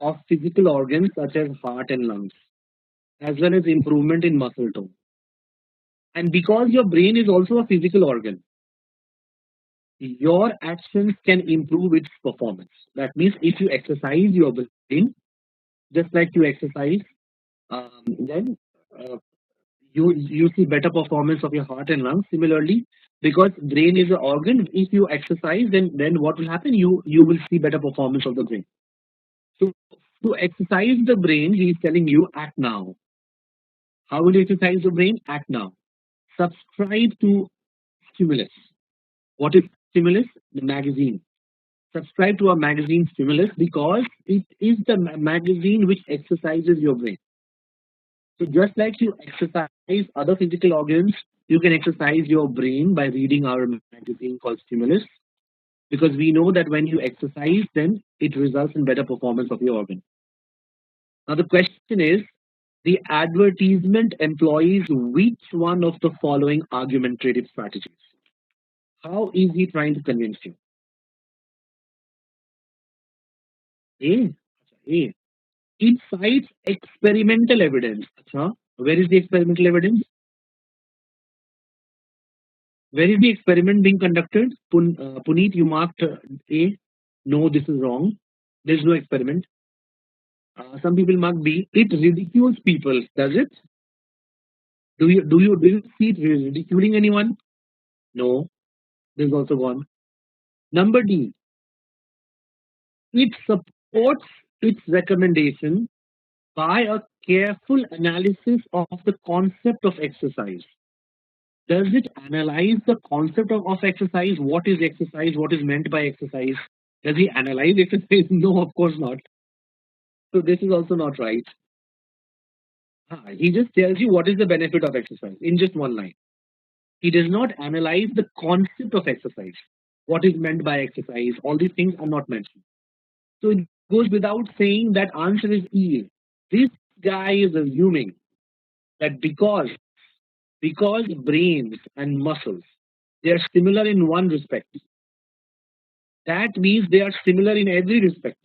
of physical organs such as heart and lungs, as well as improvement in muscle tone. And because your brain is also a physical organ, your actions can improve its performance. That means if you exercise your brain, just like you exercise, then uh, you see better performance of your heart and lungs. Similarly, because brain is an organ, if you exercise, then what will happen? You will see better performance of the brain. So to exercise the brain, he is telling you act now. How will you exercise the brain? Act now. Subscribe to Stimulus. What is Stimulus? The magazine. Subscribe to a magazine Stimulus because it is the magazine which exercises your brain. So just like you exercise other physical organs, you can exercise your brain by reading our magazine called Stimulus, because we know that when you exercise, then it results in better performance of your organ. Now the question is, the advertisement employs which one of the following argumentative strategies? How is he trying to convince you? A. A. It cites experimental evidence. Where is the experimental evidence? Where is the experiment being conducted? Puneet, you marked A. No, this is wrong. There is no experiment. Some people mark B. It ridicules people. Does it? Do you see it ridiculing anyone? No. This is also gone. Number D. It supports its recommendation by a careful analysis of the concept of exercise. Does it analyze the concept of exercise? What is exercise? What is meant by exercise? Does he analyze exercise? No, of course not. So this is also not right. He just tells you what is the benefit of exercise in just one line. He does not analyze the concept of exercise. What is meant by exercise? All these things are not mentioned. So it goes without saying that answer is E. This guy is assuming that because brains and muscles, they are similar in one respect. That means they are similar in every respect.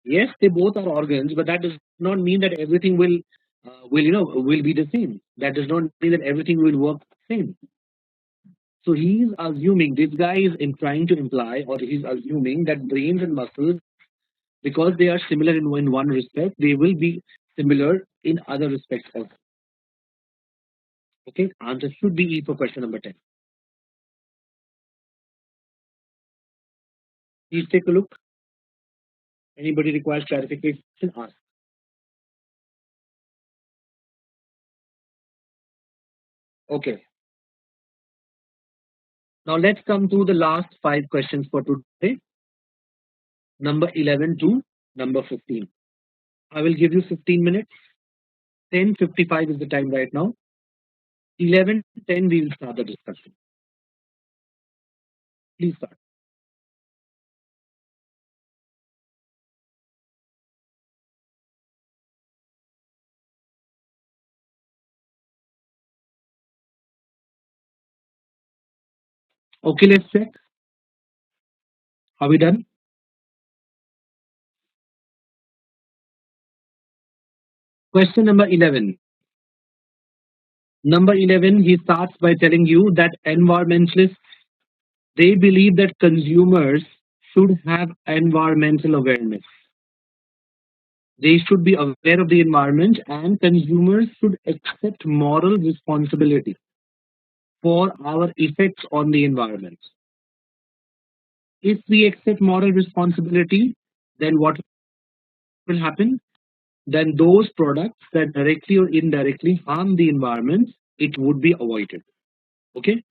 Yes, they both are organs, but that does not mean that everything will be the same. That does not mean that everything will work the same. So he's assuming, this guy is trying to imply, or he's assuming that brains and muscles, because they are similar in one respect, they will be similar in other respects also. Okay, answer should be E for question number 10. Please take a look. Anybody requires clarification, ask. Okay. Now let's come to the last 5 questions for today. Number 11 to number 15. I will give you 15 minutes. 10:55 is the time right now. 11:10 we will start the discussion. Please start. Okay, let's check. Are we done? Question number 11. Number 11, he starts by telling you that environmentalists, they believe that consumers should have environmental awareness. They should be aware of the environment, and consumers should accept moral responsibility for our effects on the environment. If we accept moral responsibility, then what will happen? Then those products that directly or indirectly harm the environment, it would be avoided. Okay?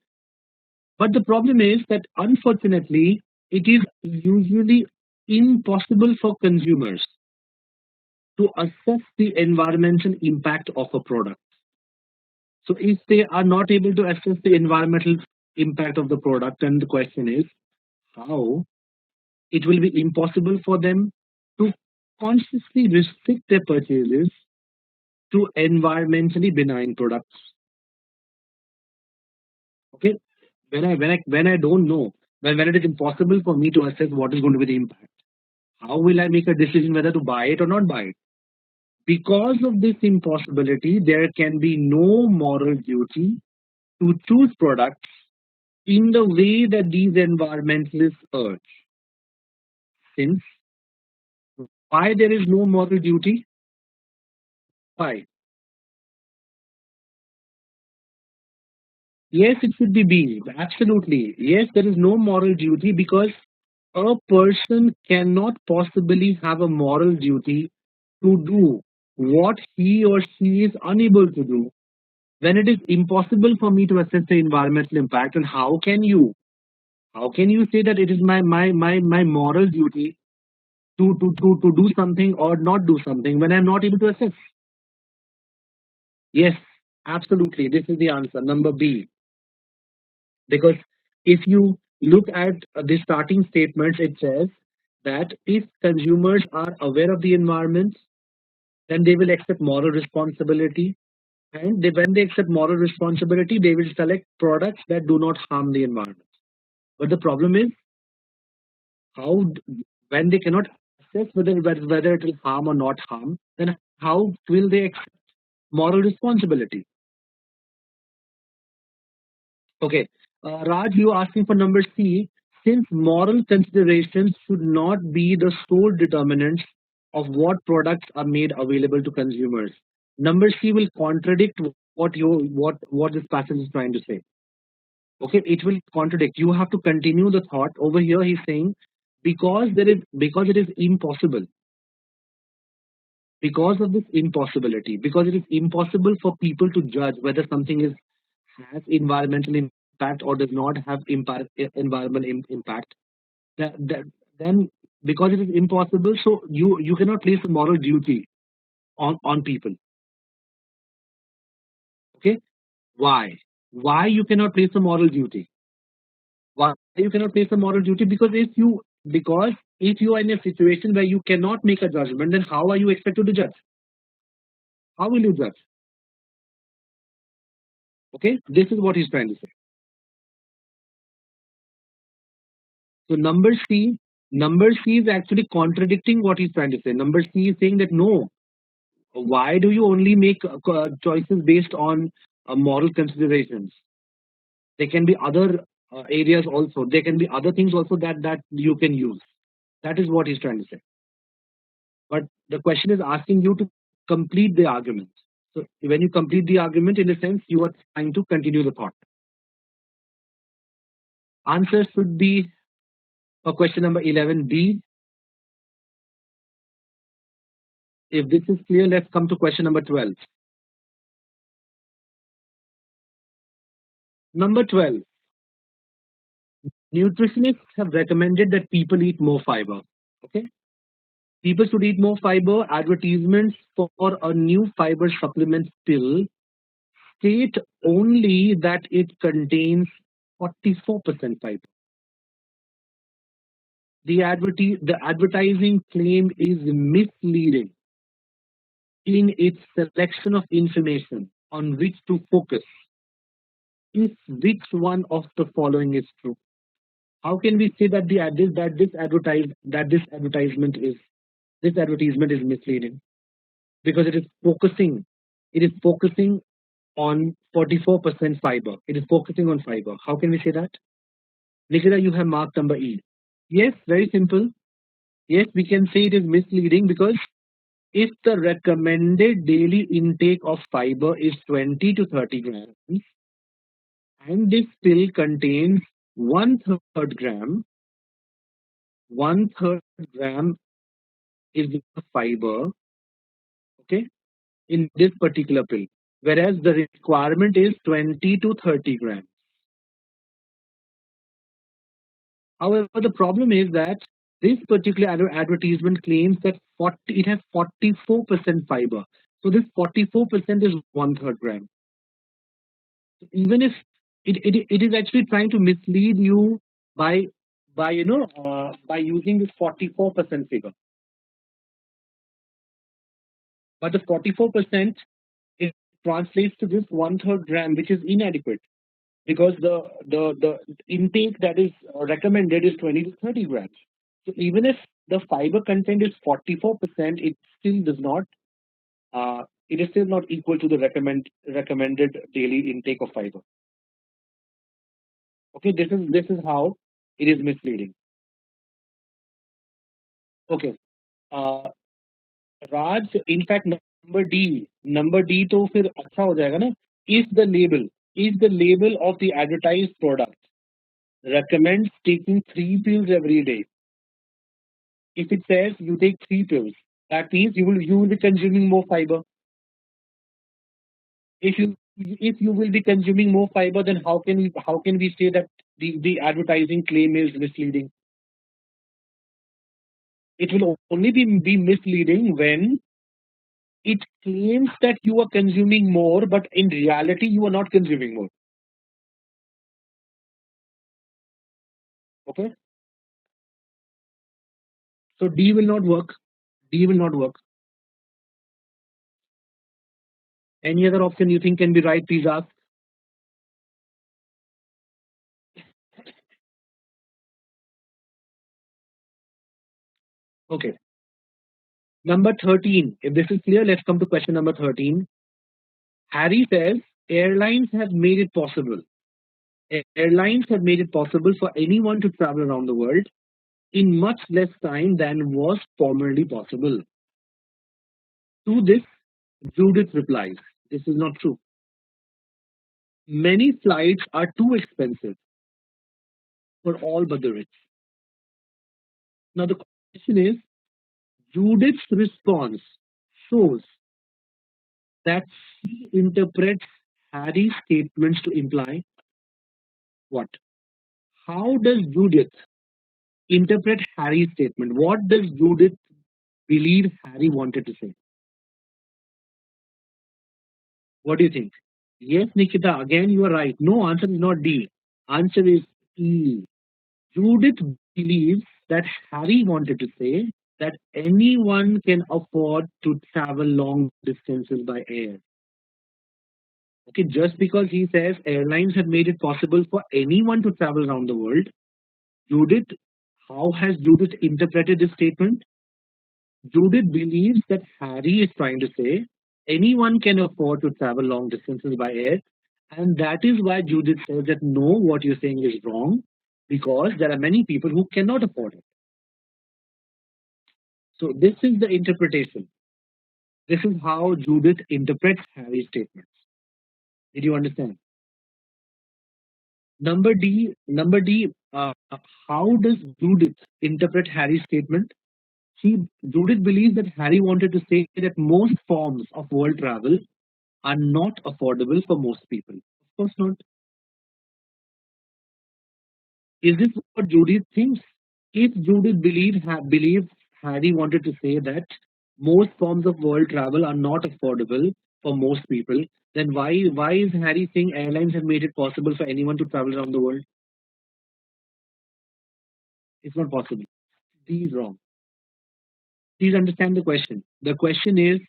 But the problem is that unfortunately, it is usually impossible for consumers to assess the environmental impact of a product. So if they are not able to assess the environmental impact of the product, then the question is how it will be impossible for them to consciously restrict their purchases to environmentally benign products. Okay, when I don't know, when it is impossible for me to assess what is going to be the impact, how will I make a decision whether to buy it or not buy it? Because of this impossibility, there can be no moral duty to choose products in the way that these environmentalists urge. Since why there is no moral duty? Why? Yes, it should be B. Absolutely. Yes, there is no moral duty because a person cannot possibly have a moral duty to do what he or she is unable to do when it is impossible for me to assess the environmental impact. And how can you say that it is my moral duty to do something or not do something when I'm not able to assess? Yes, absolutely. This is the answer, number B. Because if you look at the starting statements, it says that if consumers are aware of the environment, then they will accept moral responsibility. And when they accept moral responsibility, they will select products that do not harm the environment. But the problem is how when they cannot assess whether it will harm or not harm, then how will they accept moral responsibility? Okay. Raj, you asking for number C. Since moral considerations should not be the sole determinants of what products are made available to consumers. Number C will contradict what this passage is trying to say. Okay, it will contradict. You have to continue the thought. Over here, he's saying because it is impossible, because of this impossibility, because it is impossible for people to judge whether something is has environmental impact or does not have environmental impact. That, then because it is impossible, so you cannot place a moral duty on people. Okay, why you cannot place a moral duty? Why you cannot place a moral duty? Because if you are in a situation where you cannot make a judgment, then how are you expected to judge? How will you judge? Okay, this is what he's trying to say. So number C is actually contradicting what he's trying to say. Number C is saying that no, why do you only make choices based on moral considerations? There can be other areas also. There can be other things also that you can use. That is what he's trying to say. But the question is asking you to complete the argument. So when you complete the argument, in a sense, you are trying to continue the thought. Answer should be for question number 11B. If this is clear, let's come to question number 12. Number 12. Nutritionists have recommended that people eat more fiber. Okay, people should eat more fiber. Advertisements for a new fiber supplement pill state only that it contains 44% fiber. The advertising claim is misleading in its selection of information on which to focus if which one of the following is true. How can we say that this advertisement is misleading? Because it is focusing on 44% fiber. It is focusing on fiber. How can we say that? Nikita, you have marked number E. Yes, very simple. Yes, we can say it is misleading because if the recommended daily intake of fiber is 20 to 30 grams and this pill contains one-third gram, one-third gram is the fiber, okay, in this particular pill, whereas the requirement is 20 to 30 grams. However, the problem is that this particular advertisement claims that it has 44% fiber. So this 44% is one-third gram. Even if it is actually trying to mislead you by by using this 44% figure. But the 44% it translates to this one-third gram, which is inadequate because the intake that is recommended is 20 to 30 grams. So even if the fiber content is 44%, it still does not it is still not equal to the recommended daily intake of fiber. Okay, this is how it is misleading. Okay, uh, Raj, in fact number D तो फिर अच्छा हो जाएगा ना. If the label of the advertised product recommends taking 3 pills every day, if it says you take 3 pills, that means you will be consuming more fiber. If you will be consuming more fiber, then how can we say that the advertising claim is misleading? It will only be misleading when it claims that you are consuming more, but in reality you are not consuming more. Okay, so D will not work. D will not work. Any other option you think can be right? Please ask. Okay. Number 13. If this is clear, let's come to question number 13. Harry says airlines have made it possible. Airlines have made it possible for anyone to travel around the world in much less time than was formerly possible. To this, Judith replies, this is not true. Many flights are too expensive for all but the rich. Now the question is, Judith's response shows that she interprets Harry's statements to imply what? How does Judith interpret Harry's statement? What does Judith believe Harry wanted to say? What do you think? Yes, Nikita, again you are right. No, answer is not D. Answer is E. Judith believes that Harry wanted to say that anyone can afford to travel long distances by air. Okay, just because he says airlines have made it possible for anyone to travel around the world, Judith, how has Judith interpreted this statement? Judith believes that Harry is trying to say anyone can afford to travel long distances by air, and that is why Judith says that no, what you're saying is wrong, because there are many people who cannot afford it. So, this is the interpretation. This is how Judith interprets Harry's statements. Did you understand? Number D, how does Judith interpret Harry's statement? Judith believes that Harry wanted to say that most forms of world travel are not affordable for most people. Of course not. Is this what Judith thinks? If Judith believes Harry wanted to say that most forms of world travel are not affordable for most people, Then why is Harry saying airlines have made it possible for anyone to travel around the world? It's not possible. He's wrong. Please understand the question. The question is,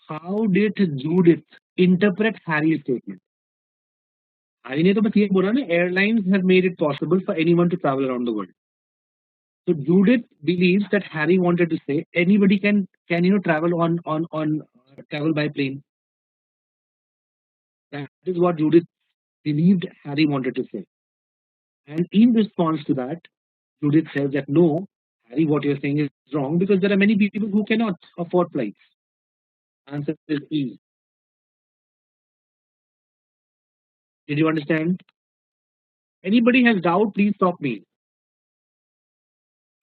how did Judith interpret Harry's statement? Harry ने तो बस ये बोला ना, airlines have made it possible for anyone to travel around the world. So Judith believes that Harry wanted to say anybody can travel on travel by plane. That is what Judith believed Harry wanted to say. And in response to that, Judith says that no, Harry, what you're saying is wrong because there are many people who cannot afford flights. Answer is E. Did you understand? Anybody has doubt, please stop me.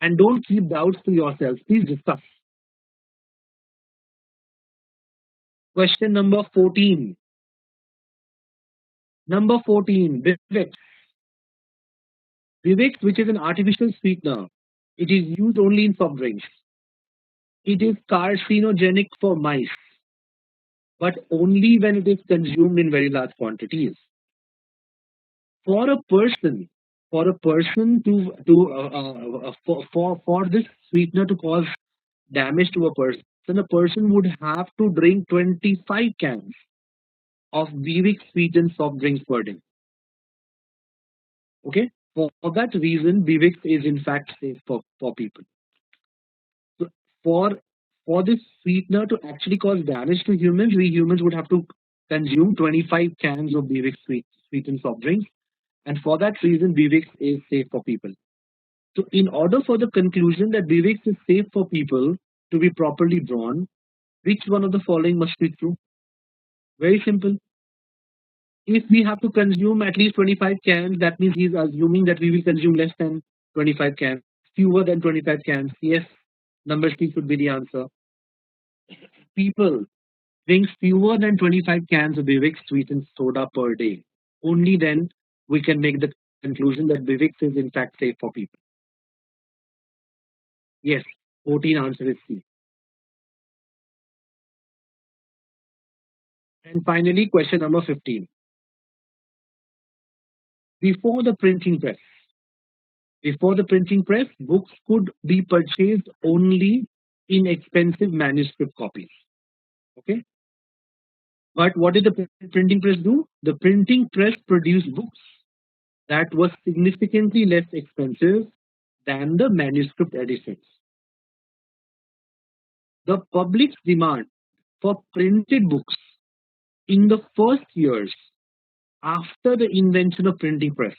And don't keep doubts to yourself. Please discuss. Question number 14. Number 14, Vivek. Vivek, which is an artificial sweetener, it is used only in soft drinks. It is carcinogenic for mice, but only when it is consumed in very large quantities. For a person, for this sweetener to cause damage to a person, a person would have to drink 25 cans of Vivek sweetened soft drinks per day. Okay, for that reason, Vivek is in fact safe for people. So for this sweetener to actually cause damage to humans, we humans would have to consume 25 cans of Vivek sweetened soft drinks, and for that reason, Vivek is safe for people. So, in order for the conclusion that Vivek is safe for people to be properly drawn, which one of the following must be true? Very simple. If we have to consume at least 25 cans, that means he's assuming that we will consume less than 25 cans, fewer than 25 cans. Yes, number C should be the answer. People drink fewer than 25 cans of Vivek sweetened soda per day. Only then we can make the conclusion that Vivek is in fact safe for people. Yes, 14 answer is C. And finally, question number 15. Before the printing press, books could be purchased only in expensive manuscript copies. Okay. But what did the printing press do? The printing press produced books that were significantly less expensive than the manuscript editions. The public's demand for printed books in the first years after the invention of printing press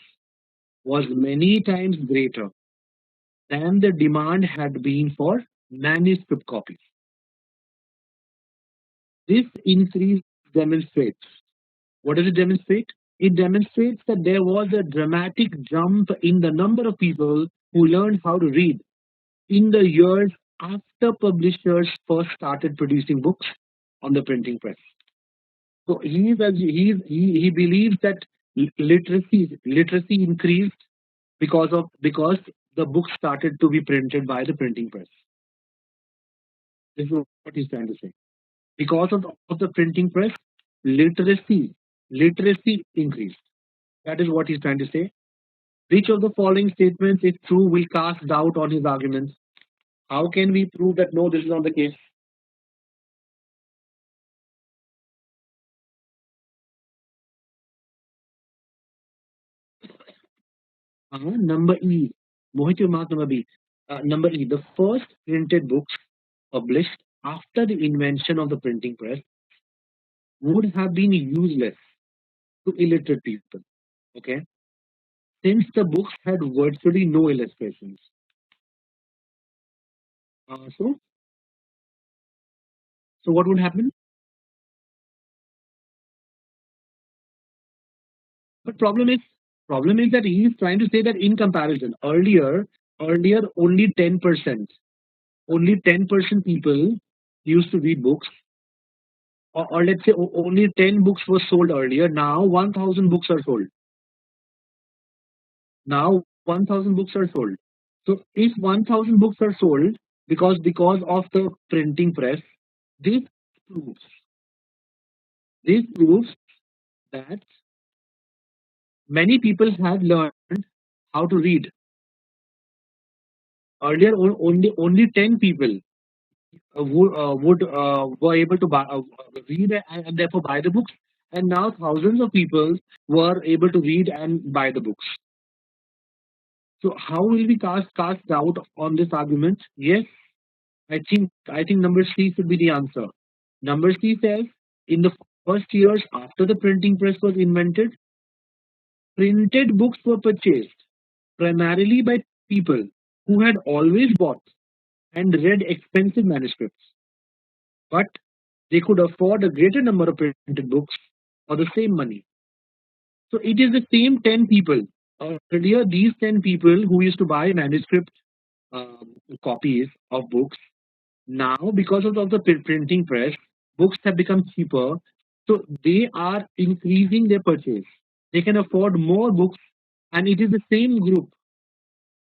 was many times greater than the demand had been for manuscript copies. This increase demonstrates. What does it demonstrate? It demonstrates that there was a dramatic jump in the number of people who learned how to read in the years after publishers first started producing books on the printing press. So he believes that literacy increased because the books started to be printed by the printing press. This is what he's trying to say. Because of the printing press, literacy increased. That is what he's trying to say. Which of the following statements, if true, will cast doubt on his arguments? How can we prove that no, this is not the case? Number E. Mohit, your mark number B. Number E. The first printed books published after the invention of the printing press would have been useless to illiterate people. Okay, since the books had virtually no illustrations. So what would happen? But problem is that he is trying to say that in comparison, earlier only 10%, only 10% people used to read books, or let's say only 10 books were sold earlier. Now 1,000 books are sold. Now 1,000 books are sold. So if 1,000 books are sold because of the printing press, this proves This proves that many people have learned how to read. Earlier, only 10 people would were able to read and therefore buy the books, and now thousands of people were able to read and buy the books. So how will we cast doubt on this argument? Yes, I think number C should be the answer. Number C says in the first years after the printing press was invented, printed books were purchased primarily by people who had always bought and read expensive manuscripts, but they could afford a greater number of printed books for the same money. So it is the same 10 people. Earlier, these 10 people who used to buy manuscript copies of books, now because of the printing press, books have become cheaper. So they are increasing their purchase. They can afford more books, and it is the same group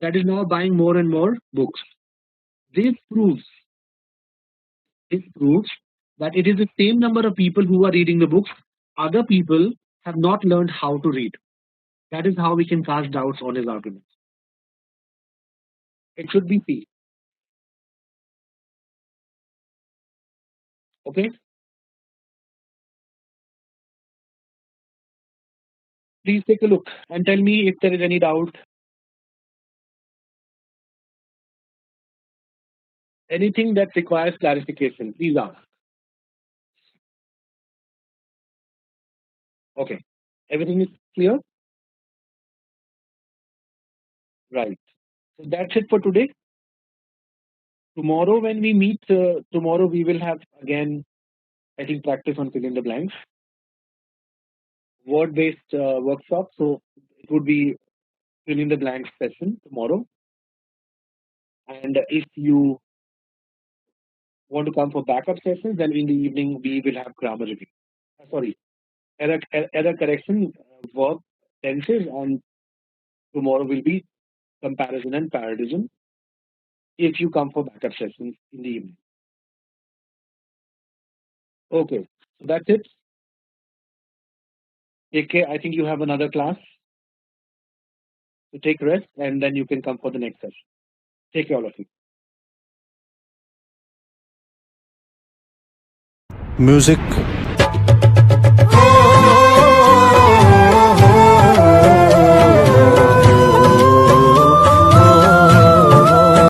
that is now buying more and more books. This proves this proves that it is the same number of people who are reading the books. Other people have not learned how to read. That is how we can cast doubts on his arguments. It should be C. Okay? Please take a look and tell me if there is any doubt, anything that requires clarification. Please ask. Okay. Everything is clear? Right. So that's it for today. Tomorrow, when we meet, tomorrow we will have again, I think, practice on fill in the blanks, word based workshop. So it would be fill in the blanks session tomorrow. And if you want to come for backup sessions, then in the evening we will have grammar review. Sorry, error correction, verb tenses, and tomorrow will be comparison and parallelism if you come for backup sessions in the evening. Okay, so that's it. Take care. I think you have another class. So take rest and then you can come for the next session. Take care, all of you. Music